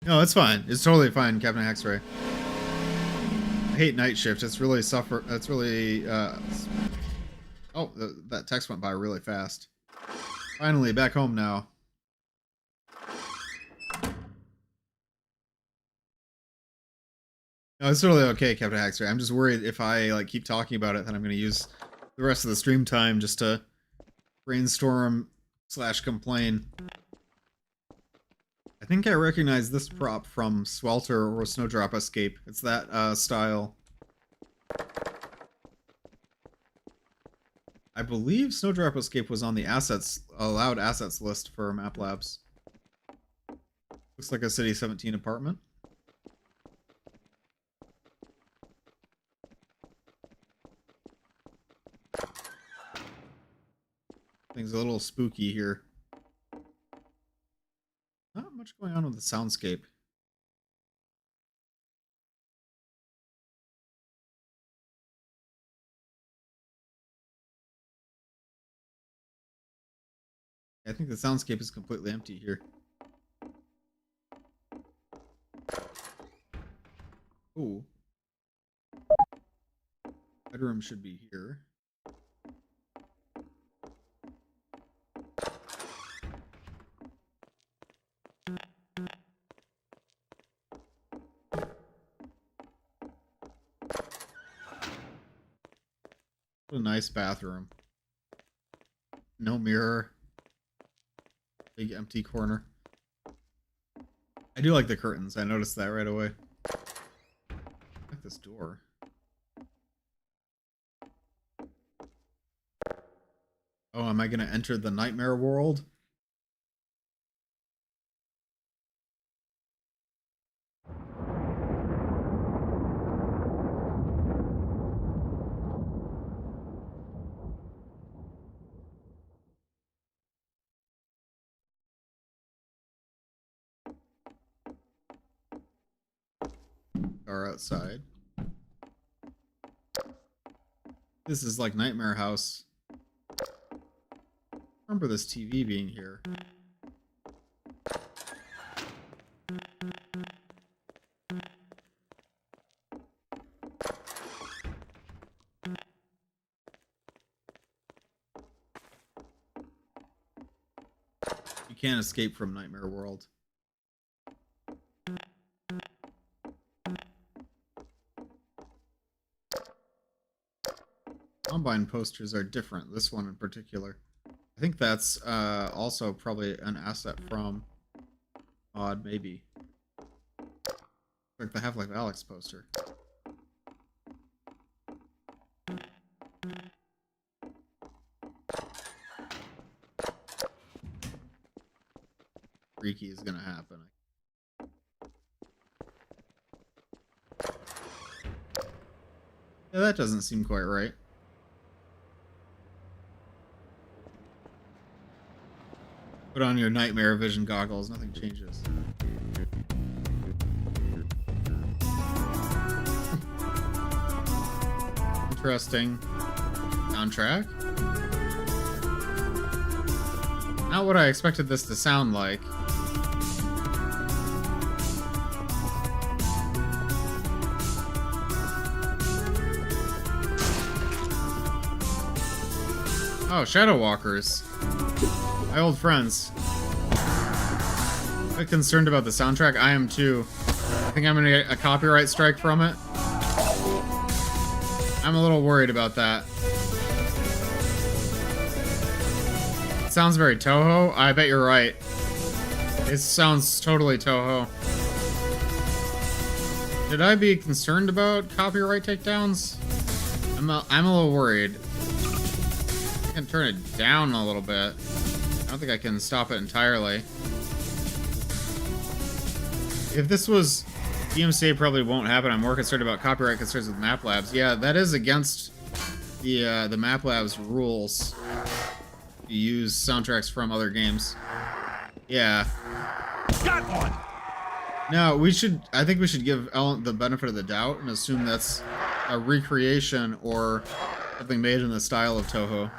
No, it's fine. It's totally fine, Captain X-Ray. I hate night shift. It's really It's really. Oh, that text went by really fast. Finally, back home now. No, it's totally okay, Captain X-Ray. I'm just worried if I like keep talking about it, then I'm going to use the rest of the stream time just to brainstorm / complain. I think I recognize this prop from Swelter or Snowdrop Escape. It's that style. I believe Snowdrop Escape was on the allowed assets list for Map Labs. Looks like a City 17 apartment. Things a little spooky here. Not much going on with the soundscape. I think the soundscape is completely empty here. Ooh. Bedroom should be here. What a nice bathroom. No mirror. Big empty corner. I do like the curtains. I noticed that right away. I like this door. Oh, am I going to enter the nightmare world? car outside. This is like Nightmare House. Remember this TV being here. You can't escape from Nightmare World. Combine posters are different, this one in particular. I think that's also probably an asset from Odd, maybe. Like the Half-Life Alyx poster. Freaky is gonna happen. Yeah, that doesn't seem quite right. Put on your nightmare vision goggles, nothing changes. Interesting soundtrack. Not what I expected this to sound like. Oh, Shadow Walkers. My old friends. A bit concerned about the soundtrack. I am too. I think I'm gonna get a copyright strike from it. I'm a little worried about that. It sounds very Toho. I bet you're right. It sounds totally Toho. Should I be concerned about copyright takedowns? I'm a little worried. I can turn it down a little bit. I don't think I can stop it entirely. If this was DMCA, probably won't happen. I'm more concerned about copyright concerns with Map Labs. Yeah, that is against the Map Labs rules. You use soundtracks from other games. Yeah. Got one. No, we should. I think we should give Ellen the benefit of the doubt and assume that's a recreation or something made in the style of Toho.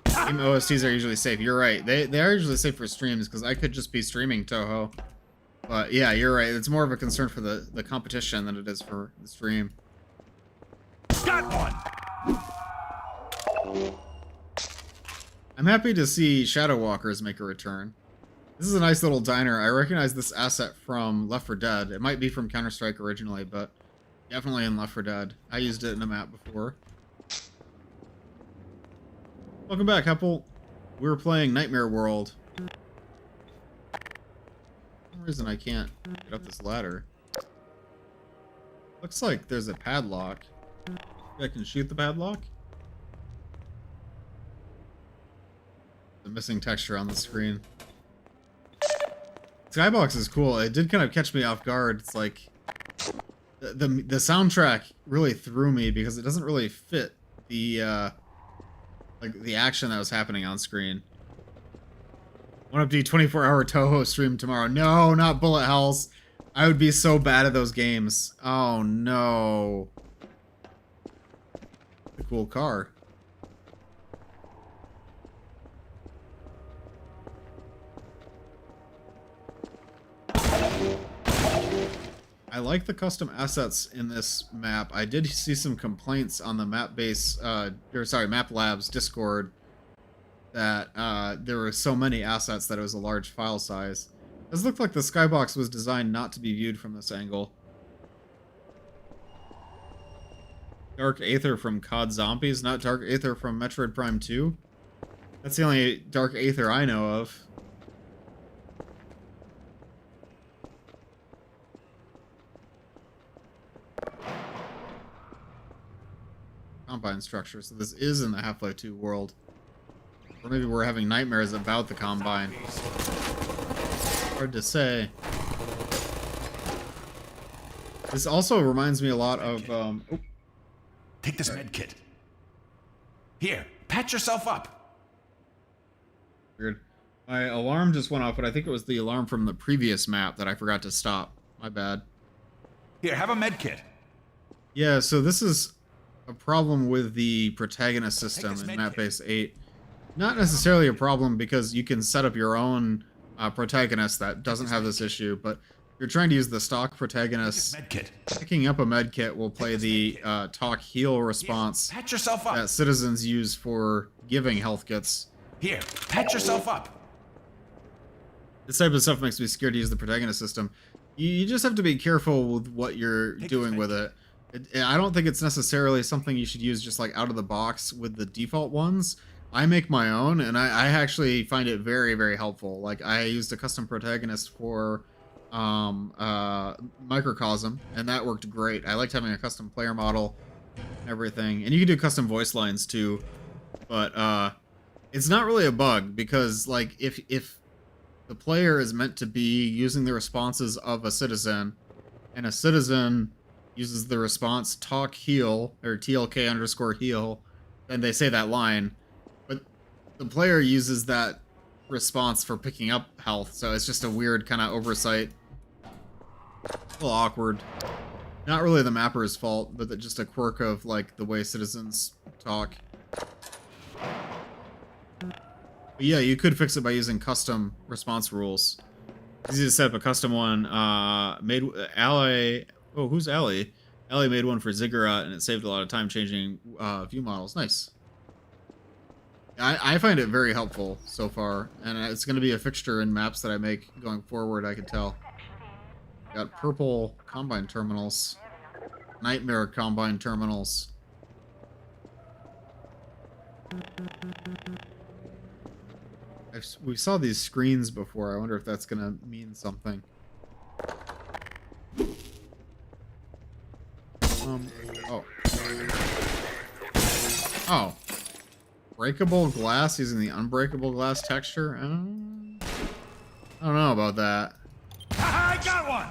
Game OSTs are usually safe. You're right. They are usually safe for streams because I could just be streaming Toho. But yeah, you're right. It's more of a concern for the competition than it is for the stream. Got one. I'm happy to see Shadow Walkers make a return. This is a nice little diner. I recognize this asset from Left 4 Dead. It might be from Counter-Strike originally, but definitely in Left 4 Dead. I used it in a map before. Welcome back, Heppel. We were playing Nightmare World. For some reason I can't get up this ladder. Looks like there's a padlock. Maybe I can shoot the padlock? The missing texture on the screen. Skybox is cool. It did kind of catch me off guard. It's like the soundtrack really threw me because it doesn't really fit the like the action that was happening on screen. Want to do 24-hour Toho stream tomorrow? No, not Bullet Hells. I would be so bad at those games. Oh no. A cool car. I like the custom assets in this map. I did see some complaints on the Map Labs Discord that there were so many assets that it was a large file size. It does look like the skybox was designed not to be viewed from this angle. Dark Aether from COD Zombies, not Dark Aether from Metroid Prime 2. That's the only Dark Aether I know of. Combine structure, so this is in the Half-Life 2 world. Or maybe we're having nightmares about the Combine. Hard to say. This also reminds me a lot of, oh. Take this med kit. Here, patch yourself up. Weird. My alarm just went off, but I think it was the alarm from the previous map that I forgot to stop. My bad. Here, have a med kit. Yeah, so this is a problem with the protagonist system this in med Map kit. Base 8. Not necessarily a problem because you can set up your own protagonist that doesn't have this issue, but if you're trying to use the stock This protagonist, med kit. picking up a med kit will play this the med talk heal Here, response patch yourself up. that citizens use for giving health kits. Here, patch yourself up. This type of stuff makes me scared to use the protagonist system. You just have to be careful with what you're Take this doing med with it. I don't think it's necessarily something you should use just like out of the box with the default ones. I make my own, and I actually find it very, very helpful. Like, I used a custom protagonist for Microcosm, and that worked great. I liked having a custom player model and everything. And you can do custom voice lines too, but it's not really a bug because, like, if the player is meant to be using the responses of a citizen, and a citizen uses the response talk heal, or TLK underscore heal, then they say that line. But the player uses that response for picking up health, so it's just a weird kind of oversight. A little awkward. Not really the mapper's fault, but just a quirk of, like, the way citizens talk. But yeah, you could fix it by using custom response rules. It's easy to set up a custom one. Made Ally. Oh, who's Ally? Ally made one for Ziggurat, and it saved a lot of time changing view models. Nice. I find it very helpful so far, and it's going to be a fixture in maps that I make going forward, I can tell. Got purple combine terminals. Nightmare combine terminals. We saw these screens before. I wonder if that's going to mean something. Oh. Oh. Breakable glass using the unbreakable glass texture? I don't know about that. I got one!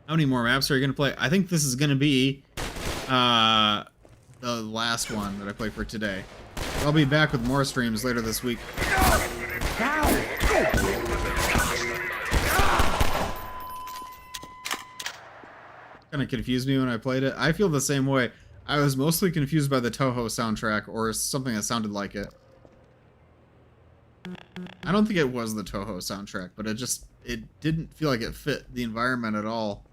How many more maps are you going to play? I think this is going to be the last one that I play for today. I'll be back with more streams later this week. Kind of confused me when I played it. I feel the same way. I was mostly confused by the Toho soundtrack or something that sounded like it. I don't think it was the Toho soundtrack, but it didn't feel like it fit the environment at all.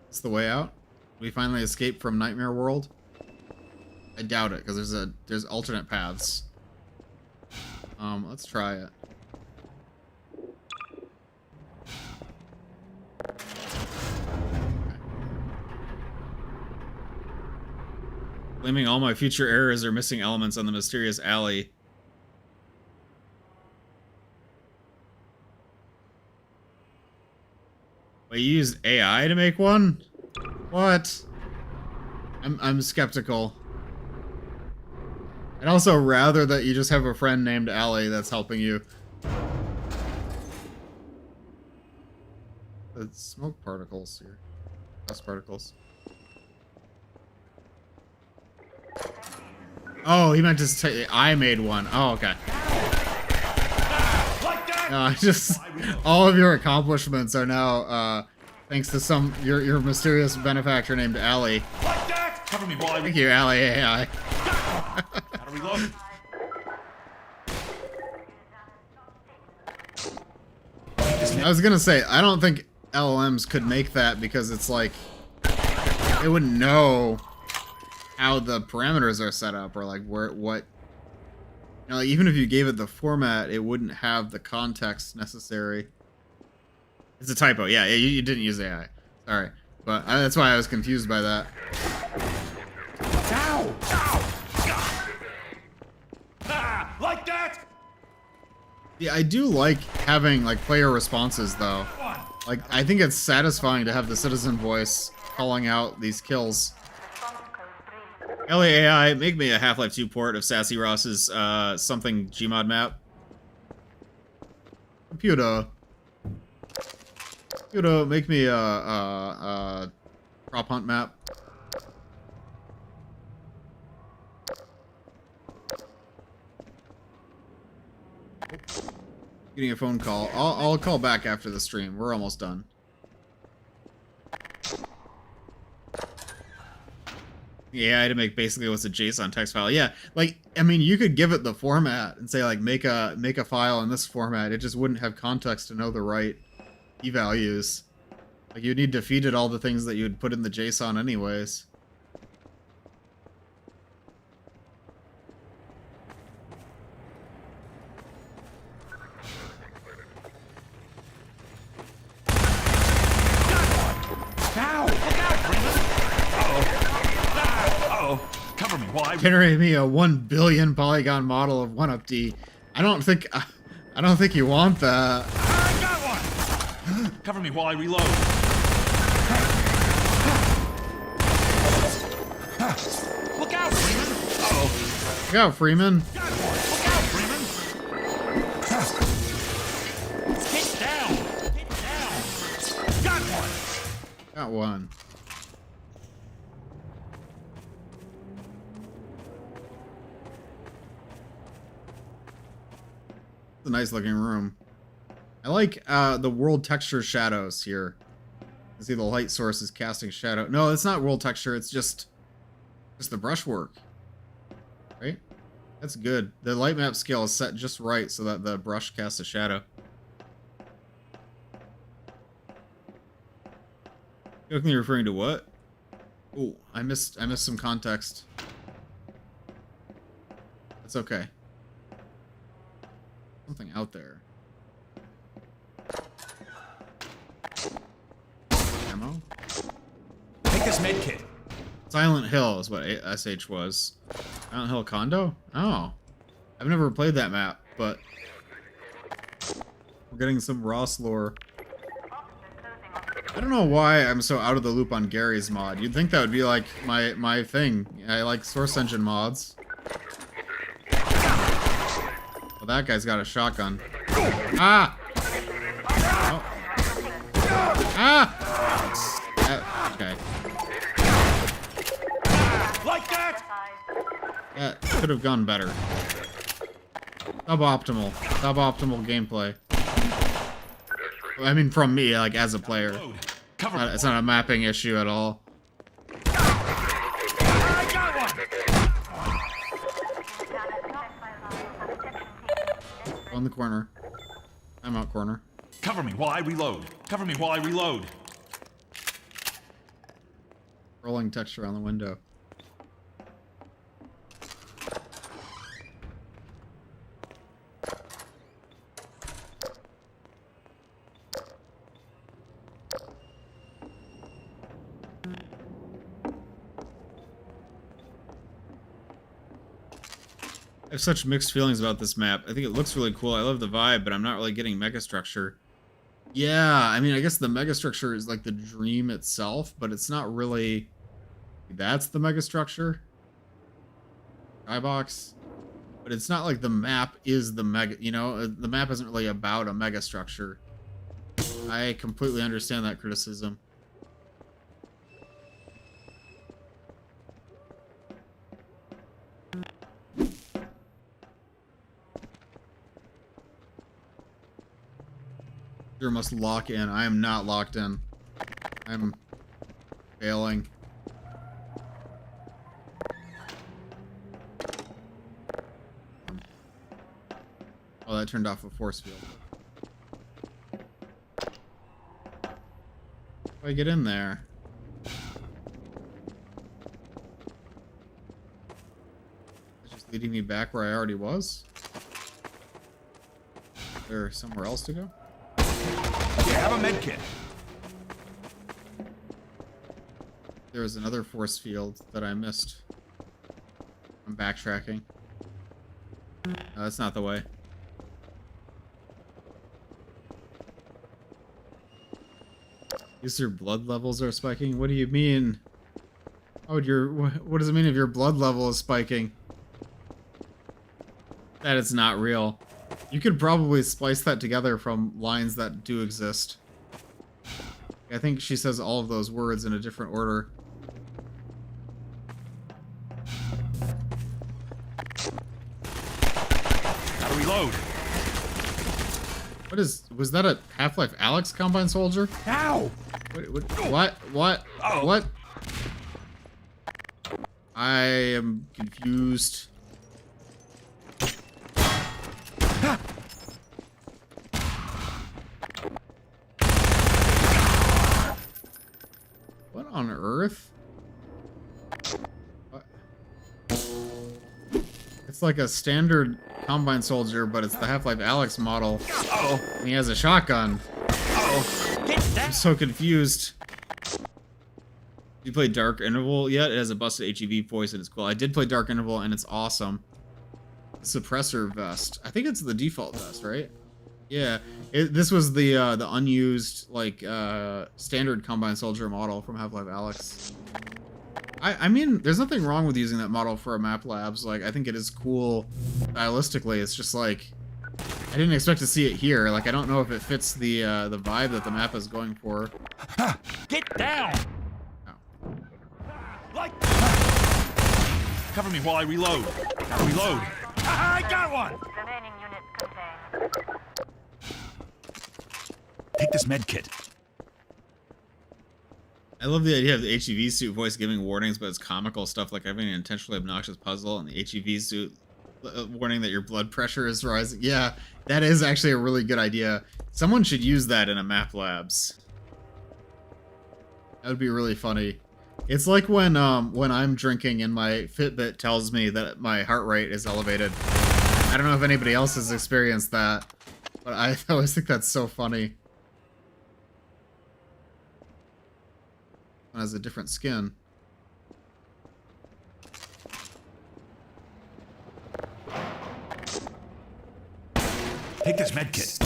It's the way out? We finally escape from Nightmare World? I doubt it, because there's alternate paths. Let's try it. Blaming all my future errors or missing elements on the mysterious alley. Wait, you used AI to make one? What? I'm skeptical. I'd also rather that you just have a friend named Allie that's helping you. The smoke particles here. Dust particles. Oh, he meant to say I made one. Oh, okay. Just all of your accomplishments are now thanks to your mysterious benefactor named Allie. Like that! Cover me while I Thank you, Allie AI. How do we look? I was gonna say, I don't think LLMs could make that because it's like they wouldn't know how the parameters are set up or like what you know, like even if you gave it the format, it wouldn't have the context necessary. It's a typo. Yeah, you didn't use AI. Sorry, but that's why I was confused by that. Ow! Ow! Ah, like that! Yeah, I do like having like player responses though. Like I think it's satisfying to have the citizen voice calling out these kills. LAAI, make me a Half-Life 2 port of Sassy Ross's something Gmod map. Computer, make me a prop hunt map. Getting a phone call. I'll call back after the stream. We're almost done. Yeah, I had to make basically what's a JSON text file. Yeah, like, I mean, you could give it the format and say like make a file in this format. It just wouldn't have context to know the right key values. Like, you'd need to feed it all the things that you would put in the JSON anyways. Ow! Look out, Freeman! Uh-oh. Cover me while I... Generate me a 1 billion polygon model of 1UP-D. I don't think you want that. I got one! Cover me while I reload. Look out, Freeman! Uh-oh. Look out, Freeman. Got one! Look out, Freeman! Get down! Get down! Got one! Got one. It's a nice looking room. I like the world texture shadows here. You see the light source is casting shadow. No, it's not world texture, it's just the brushwork. Right? That's good. The light map scale is set just right so that the brush casts a shadow. Jokingly referring to what? Oh, I missed some context. That's okay. Something out there. Ammo? Take this med kit. Silent Hill is what SH was. Silent Hill Condo? Oh. I've never played that map, but we're getting some Ross lore. I don't know why I'm so out of the loop on Gary's mod. You'd think that would be like my thing. I like source engine mods. Well, that guy's got a shotgun. Ah! Oh. Ah! Okay. Like that! That could have gone better. Suboptimal. Suboptimal gameplay. I mean, from me, like, as a player. Cover me. It's not a mapping issue at all. I got one! Go in the corner. I'm out corner. Cover me while I reload. Cover me while I reload. Rolling texture on the window. I have such mixed feelings about this map. I think it looks really cool. I love the vibe, but I'm not really getting megastructure. Yeah, I mean, I guess the megastructure is like the dream itself, but it's not really... That's the megastructure? Skybox? But it's not like the map is the mega... You know, the map isn't really about a megastructure. I completely understand that criticism. Must lock in. I am not locked in. I'm failing. Oh, that turned off a force field. How do I get in there? It's just leading me back where I already was? Is there somewhere else to go? You have a med kit. There was another force field that I missed. I'm backtracking. No, that's not the way. Is your blood levels are spiking? What do you mean? Oh, what does it mean if your blood level is spiking? That is not real. You could probably splice that together from lines that do exist. I think she says all of those words in a different order. Gotta reload. Was that a Half-Life Alyx Combine Soldier? Ow! What? Oh. What? I am confused. What on earth? What? It's like a standard Combine Soldier, but it's the Half-Life Alyx model. Uh-oh. And he has a shotgun. Uh-oh. Get down. I'm so confused. You played Dark Interval yet? It has a busted HEV voice and it's cool. I did play Dark Interval and it's awesome. Suppressor vest. I think it's the default vest, right? Yeah. This was the unused, like, standard Combine Soldier model from Half-Life Alyx. I mean, there's nothing wrong with using that model for a map labs. Like, I think it is cool stylistically. It's just like, I didn't expect to see it here. Like, I don't know if it fits the vibe that the map is going for. Get down. Oh. Like. Cover me while I reload. Gotta reload. I got one. Remaining units contained. Take this med kit. I love the idea of the HEV suit voice giving warnings, but it's comical stuff like having an intentionally obnoxious puzzle and the HEV suit warning that your blood pressure is rising. Yeah, that is actually a really good idea. Someone should use that in a map labs. That would be really funny. It's like when I'm drinking and my Fitbit tells me that my heart rate is elevated. I don't know if anybody else has experienced that, but I always think that's so funny. It has a different skin. Take this med kit.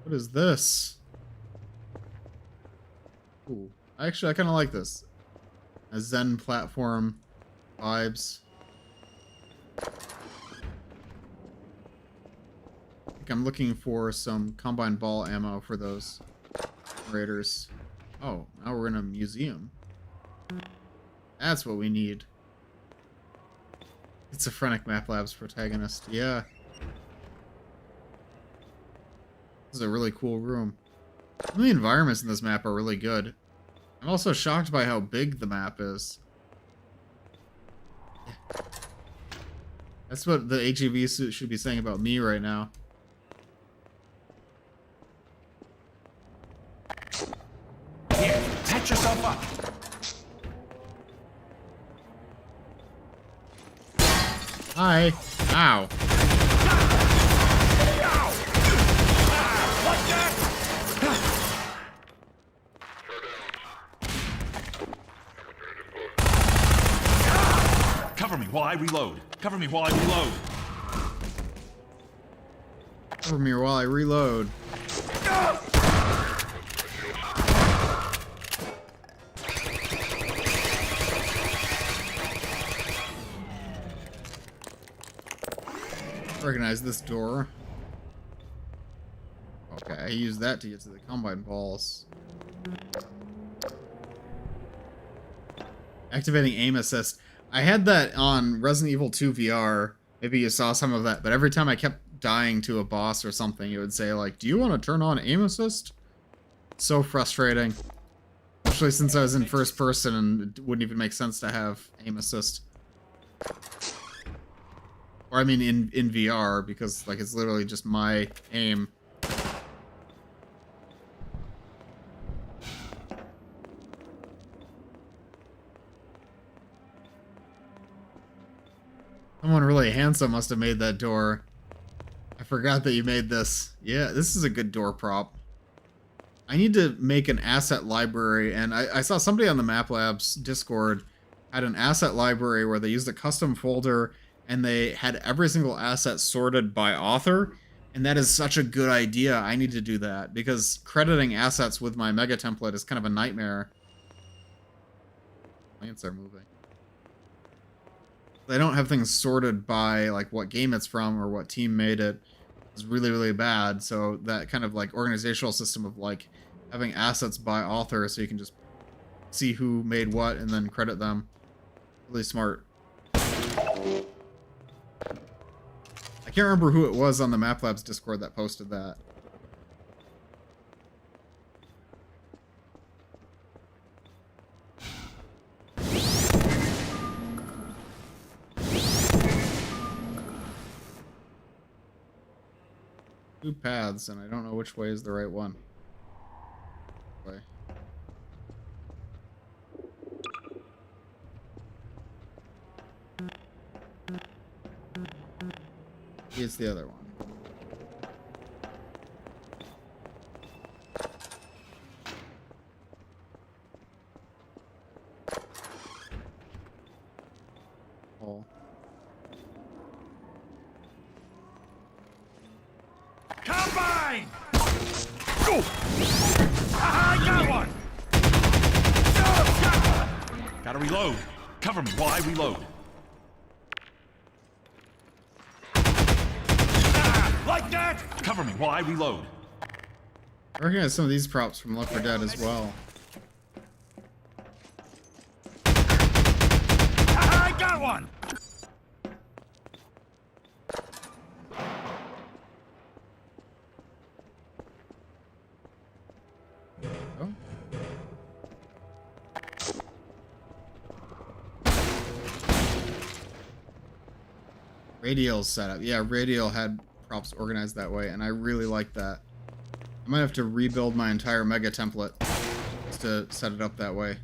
What is this? Ooh, actually, I kind of like this. A Zen platform vibes. I think I'm looking for some Combine Ball ammo for those raiders. Oh, now we're in a museum. That's what we need. It's a Phrenic Map Labs protagonist. Yeah. This is a really cool room. Some of the environments in this map are really good. I'm also shocked by how big the map is. That's what the HEV suit should be saying about me right now. Here, patch yourself up. Hi. Ow. Cover me while I reload. Cover me while I reload. Cover me while I reload. Recognize this door. Okay, I use that to get to the Combine Balls. Activating aim assist. I had that on Resident Evil 2 VR. Maybe you saw some of that, but every time I kept dying to a boss or something, it would say, like, do you want to turn on aim assist? So frustrating. Especially since I was in first person and it wouldn't even make sense to have aim assist. Or I mean in VR, because like it's literally just my aim. Someone really handsome must have made that door. I forgot that you made this. Yeah, this is a good door prop. I need to make an asset library, and I saw somebody on the Map Labs Discord had an asset library where they used a custom folder and they had every single asset sorted by author, And that is such a good idea. I need to do that because crediting assets with my mega template is kind of a nightmare. Plants are moving. They don't have things sorted by like what game it's from or what team made it. It's really, really bad. So that kind of like organizational system of like having assets by author so you can just see who made what and then credit them. Really smart. I can't remember who it was on the Map Labs Discord that posted that. Two paths, and I don't know which way is the right one. Way. It's the other one. Oh. Combine! Go! I got one! Gotta reload. Cover me while I reload. Like that? Cover me while I reload. I recognize some of these props from Left 4 Dead as well. I got one! Oh. Radial setup. Yeah, Radial had props organized that way, and I really like that. I might have to rebuild my entire mega template just to set it up that way.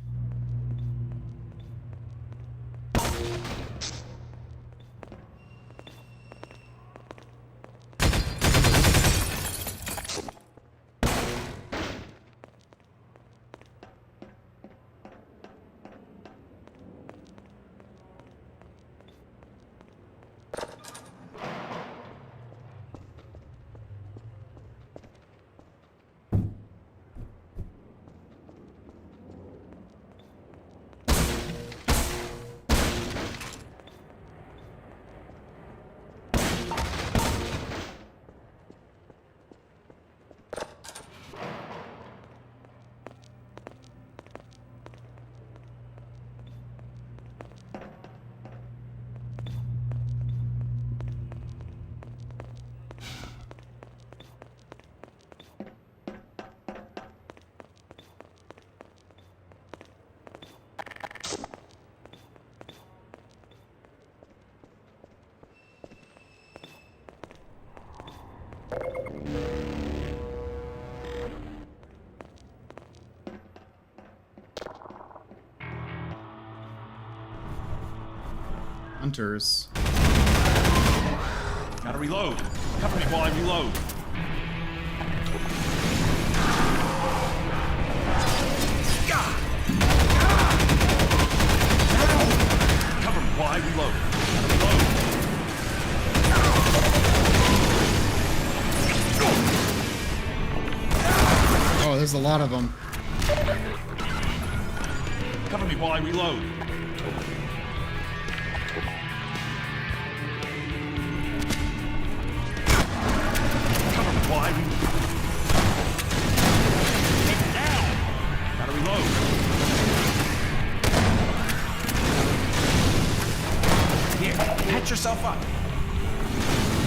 Hunters. Gotta reload. Cover me while I reload. Cover me while I reload. Gotta reload. Oh, there's a lot of them. Cover me while I reload. Cover me while I reload. Get down. Gotta reload. Here, patch yourself up.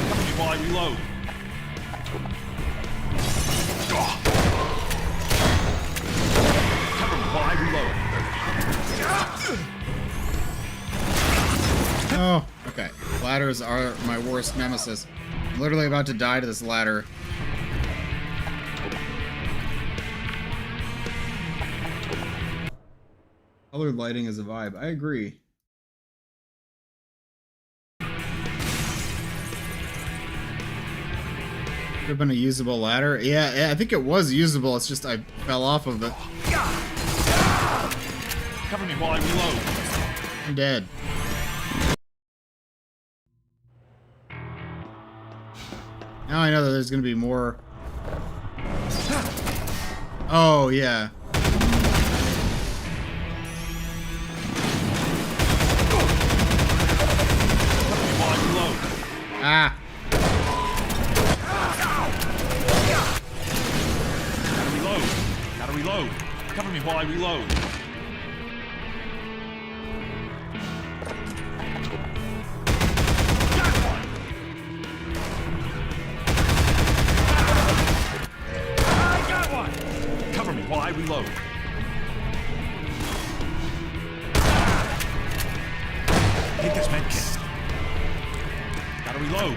Cover me while I reload. Cover me while I reload. Oh, okay. Ladders are my worst nemesis. I'm literally about to die to this ladder. Colored lighting is a vibe. I agree. Could have been a usable ladder. Yeah, I think it was usable. It's just I fell off of it. Cover me while I reload. I'm dead. Now I know that there's gonna be more. Oh, yeah. While I reload. Ah. Gotta reload. Gotta reload. Cover me while I reload. Got one. I got one. Cover me while I reload. Take this med kit. Gotta reload.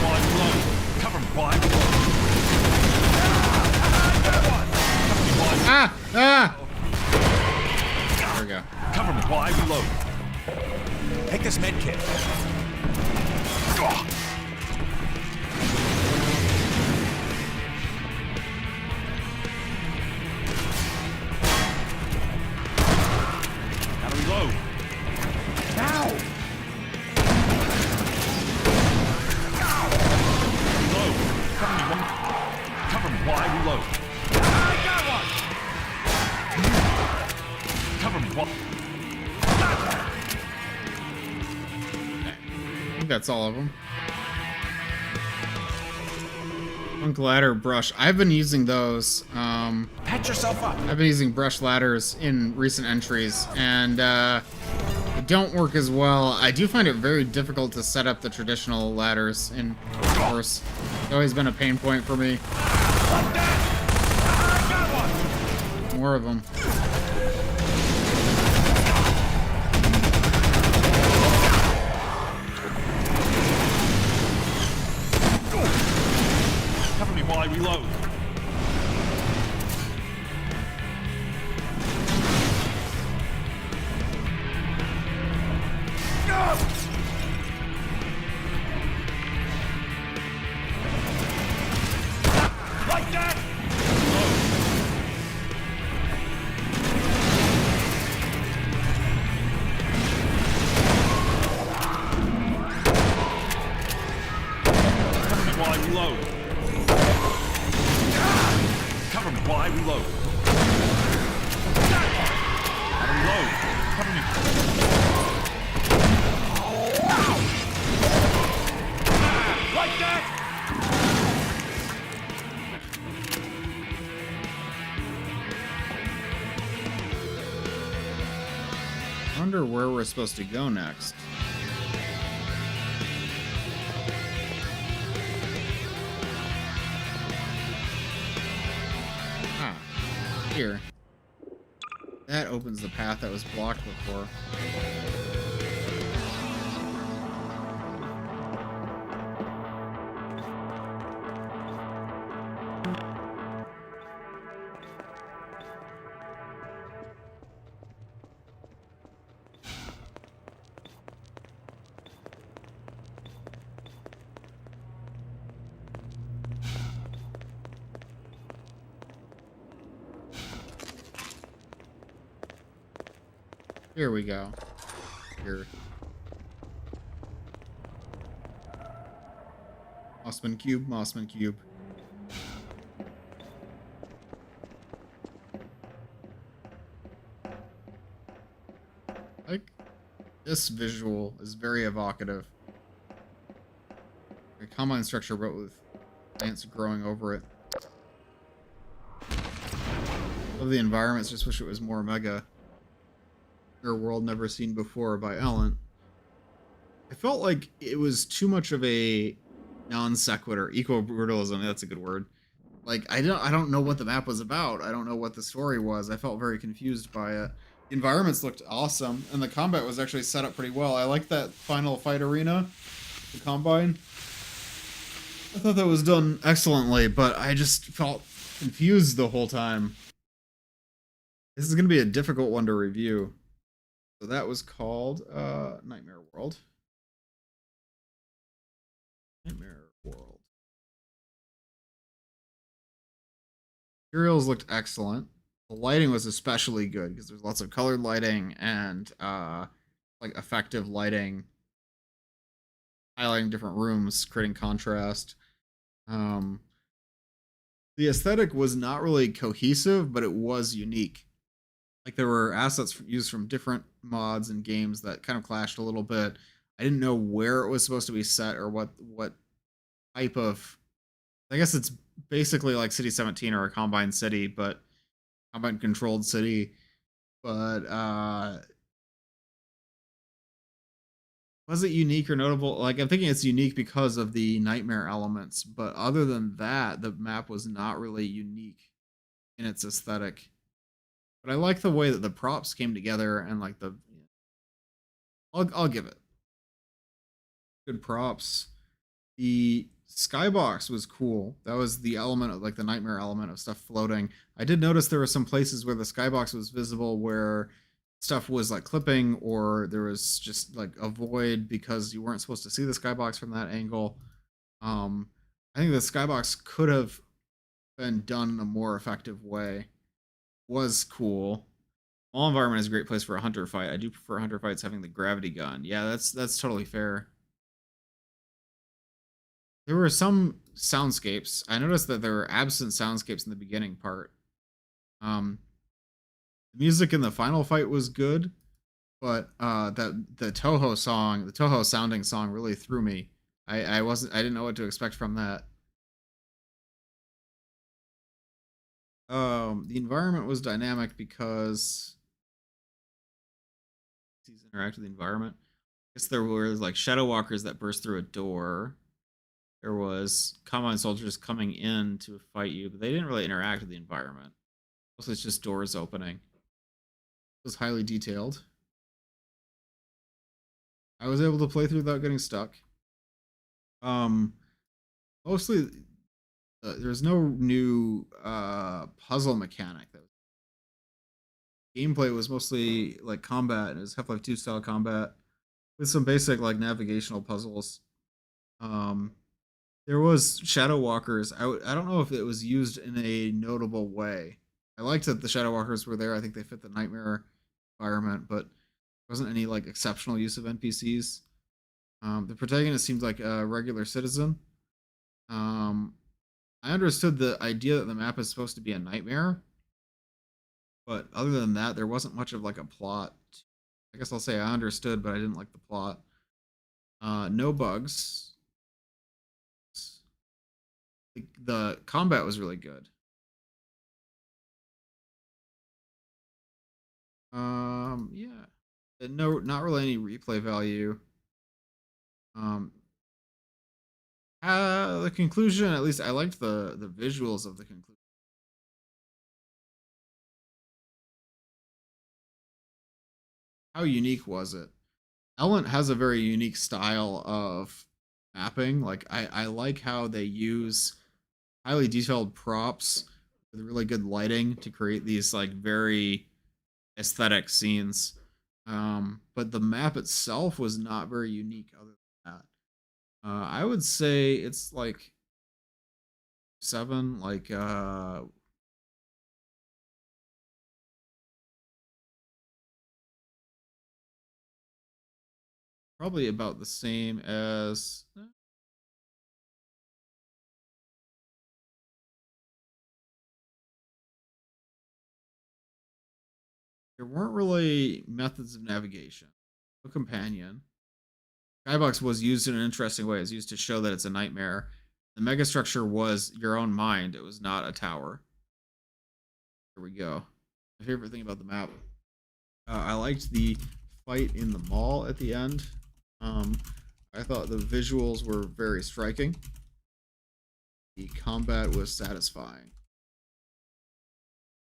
While I reload. Cover me while I reload. Got one. Cover me while I reload. Ah! Ah! There we go. Cover me while I reload. Take this med kit. Gotta reload. Now! Reload. Cover me while I reload. I got one! Cover me while... I think that's all of them. Punk ladder brush. I've been using those. Patch yourself up. I've been using brush ladders in recent entries, and they don't work as well. I do find it very difficult to set up the traditional ladders in course. It's always been a pain point for me. More of them. Cover me while I reload. Like that! Cover me while I reload. Cover me while I reload. Gotta reload. Cover me. Like that! I wonder where we're supposed to go next. Ah, here. That opens the path that was blocked before. Here we go. Here. Mossman Cube, Mossman Cube. Like, this visual is very evocative. A combine structure, but with plants growing over it. Love the environments, just wish it was more mega. A world never seen before by Ellen. I felt like it was too much of a non sequitur, eco-brutalism. That's a good word. Like I don't know what the map was about. I don't know what the story was. I felt very confused by it. The environments looked awesome, and the combat was actually set up pretty well. I like that final fight arena, the Combine. I thought that was done excellently, but I just felt confused the whole time. This is going to be a difficult one to review. So that was called Nightmare World. Nightmare World. Materials looked excellent. The lighting was especially good because there's lots of colored lighting and like effective lighting, highlighting different rooms, creating contrast. Um, the aesthetic was not really cohesive, but it was unique. Like there were assets used from different mods and games that kind of clashed a little bit. I didn't know where it was supposed to be set or what type of. I guess it's basically like City 17 or a Combine City, but Combine controlled city. But was it unique or notable? Like I'm thinking it's unique because of the nightmare elements, but other than that, the map was not really unique in its aesthetic. But I like the way that the props came together and like the. I'll give it good props. The skybox was cool. That was the element of like the nightmare element of stuff floating. I did notice there were some places where the skybox was visible where stuff was like clipping or there was just like a void because you weren't supposed to see the skybox from that angle. I think the skybox could have been done in a more effective way. Was cool. All environment is a great place for a hunter fight. I do prefer hunter fights having the gravity gun. Yeah, that's totally fair. There were some soundscapes. I noticed that there were absent soundscapes in the beginning part. The music in the final fight was good, but that the Toho song, the Toho sounding song, really threw me. I didn't know what to expect from that. The environment was dynamic because these interact with the environment. I guess there were like shadow walkers that burst through a door. There was combine soldiers coming in to fight you, but they didn't really interact with the environment. Mostly it's just doors opening. It was highly detailed. I was able to play through without getting stuck. Mostly there's no new puzzle mechanic. Gameplay was mostly like combat. It was Half-Life 2 style combat with some basic like navigational puzzles. There was Shadow Walkers. I don't know if it was used in a notable way. I liked that the Shadow Walkers were there. I think they fit the nightmare environment, but there wasn't any like exceptional use of NPCs. The protagonist seemed like a regular citizen. I understood the idea that the map is supposed to be a nightmare, but other than that, there wasn't much of like a plot. I guess I'll say I understood, but I didn't like the plot. No bugs. The combat was really good. Yeah. No, not really any replay value. The conclusion, at least I liked the visuals of the conclusion. How unique was it? Element has a very unique style of mapping. Like I like how they use highly detailed props with really good lighting to create these like very aesthetic scenes. But the map itself was not very unique other than that. I would say it's like 7, like probably about the same as there weren't really methods of navigation. No companion. Skybox was used in an interesting way. It's used to show that it's a nightmare. The megastructure was your own mind. It was not a tower. Here we go. My favorite thing about the map. I liked the fight in the mall at the end. I thought the visuals were very striking. The combat was satisfying.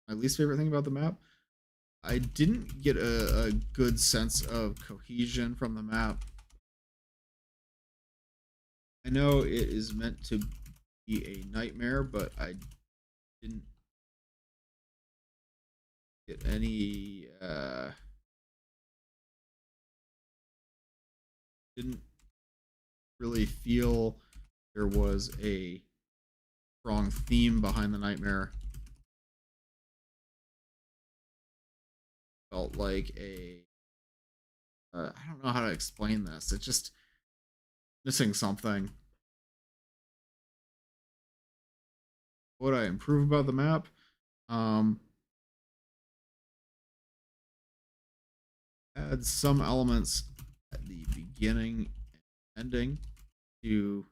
My least favorite thing about the map, I didn't get a good sense of cohesion from the map. I know it is meant to be a nightmare, but I didn't get any didn't really feel there was a strong theme behind the nightmare. felt like a I don't know how to explain this. It's just missing something. What would I improve about the map? Add some elements at the beginning and ending to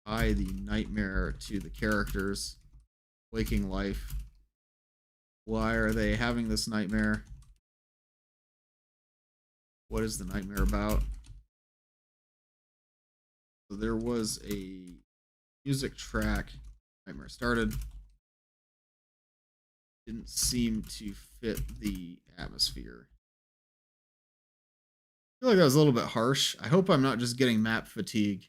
tie the nightmare to the characters' waking life. Why are they having this nightmare? What is the nightmare about? So there was a music track. Nightmare started. Didn't seem to fit the atmosphere. I feel like that was a little bit harsh. I hope I'm not just getting map fatigue.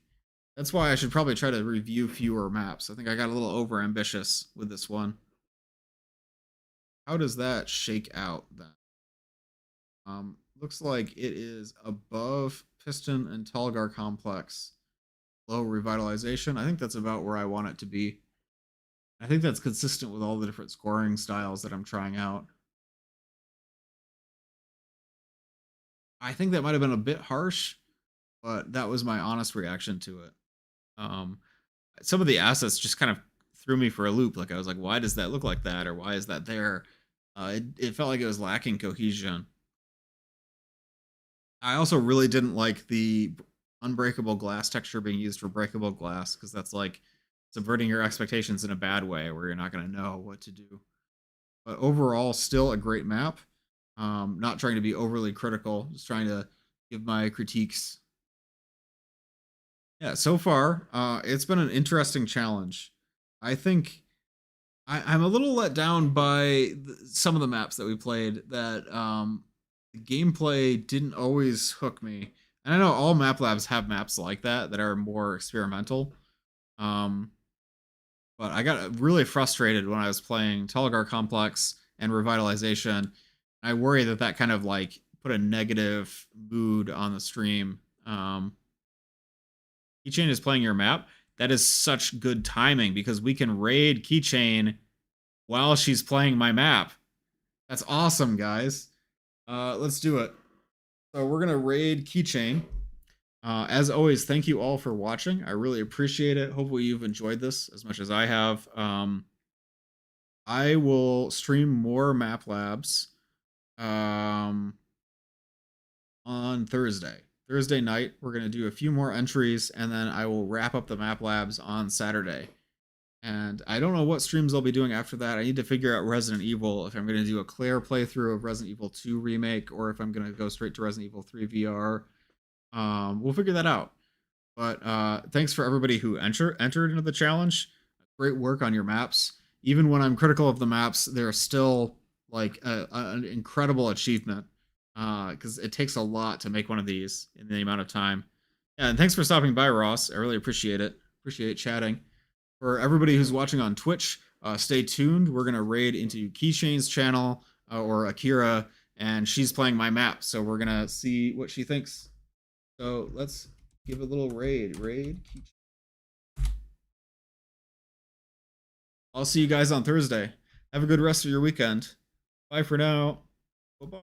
That's why I should probably try to review fewer maps. I think I got a little over ambitious with this one. How does that shake out then? Looks like it is above Piston and Talgar Complex. Low revitalization. I think that's about where I want it to be. I think that's consistent with all the different scoring styles that I'm trying out. I think that might have been a bit harsh, but that was my honest reaction to it. Some of the assets just kind of threw me for a loop. Like I was like, why does that look like that? Or why is that there? It felt like it was lacking cohesion. I also really didn't like the unbreakable glass texture being used for breakable glass, because that's like subverting your expectations in a bad way where you're not going to know what to do. But overall, still a great map. Not trying to be overly critical, just trying to give my critiques. Yeah, so far, it's been an interesting challenge. I think I'm a little let down by some of the maps that we played, that the gameplay didn't always hook me. And I know all map labs have maps like that are more experimental. But I got really frustrated when I was playing Telegar Complex and Revitalization. I worry that that kind of like put a negative mood on the stream. Keychain is playing your map. That is such good timing because we can raid Keychain while she's playing my map. That's awesome, guys. Let's do it. So we're gonna raid Keychain. As always, thank you all for watching. I really appreciate it. Hopefully you've enjoyed this as much as I have. I will stream more map labs on Thursday. Thursday night, we're going to do a few more entries, and then I will wrap up the map labs on Saturday. And I don't know what streams I'll be doing after that. I need to figure out Resident Evil, if I'm going to do a Claire playthrough of Resident Evil 2 Remake, or if I'm going to go straight to Resident Evil 3 VR. We'll figure that out. But thanks for everybody who entered into the challenge. Great work on your maps. Even when I'm critical of the maps, they're still like an incredible achievement, because it takes a lot to make one of these in the amount of time. Yeah, and thanks for stopping by, Ross. I really appreciate it. Appreciate chatting. For everybody who's watching on Twitch, stay tuned. We're going to raid into Keychain's channel, or Akira, and she's playing my map, so we're going to see what she thinks. So let's give a little raid. Keychain. I'll see you guys on Thursday. Have a good rest of your weekend. Bye for now. Bye-bye.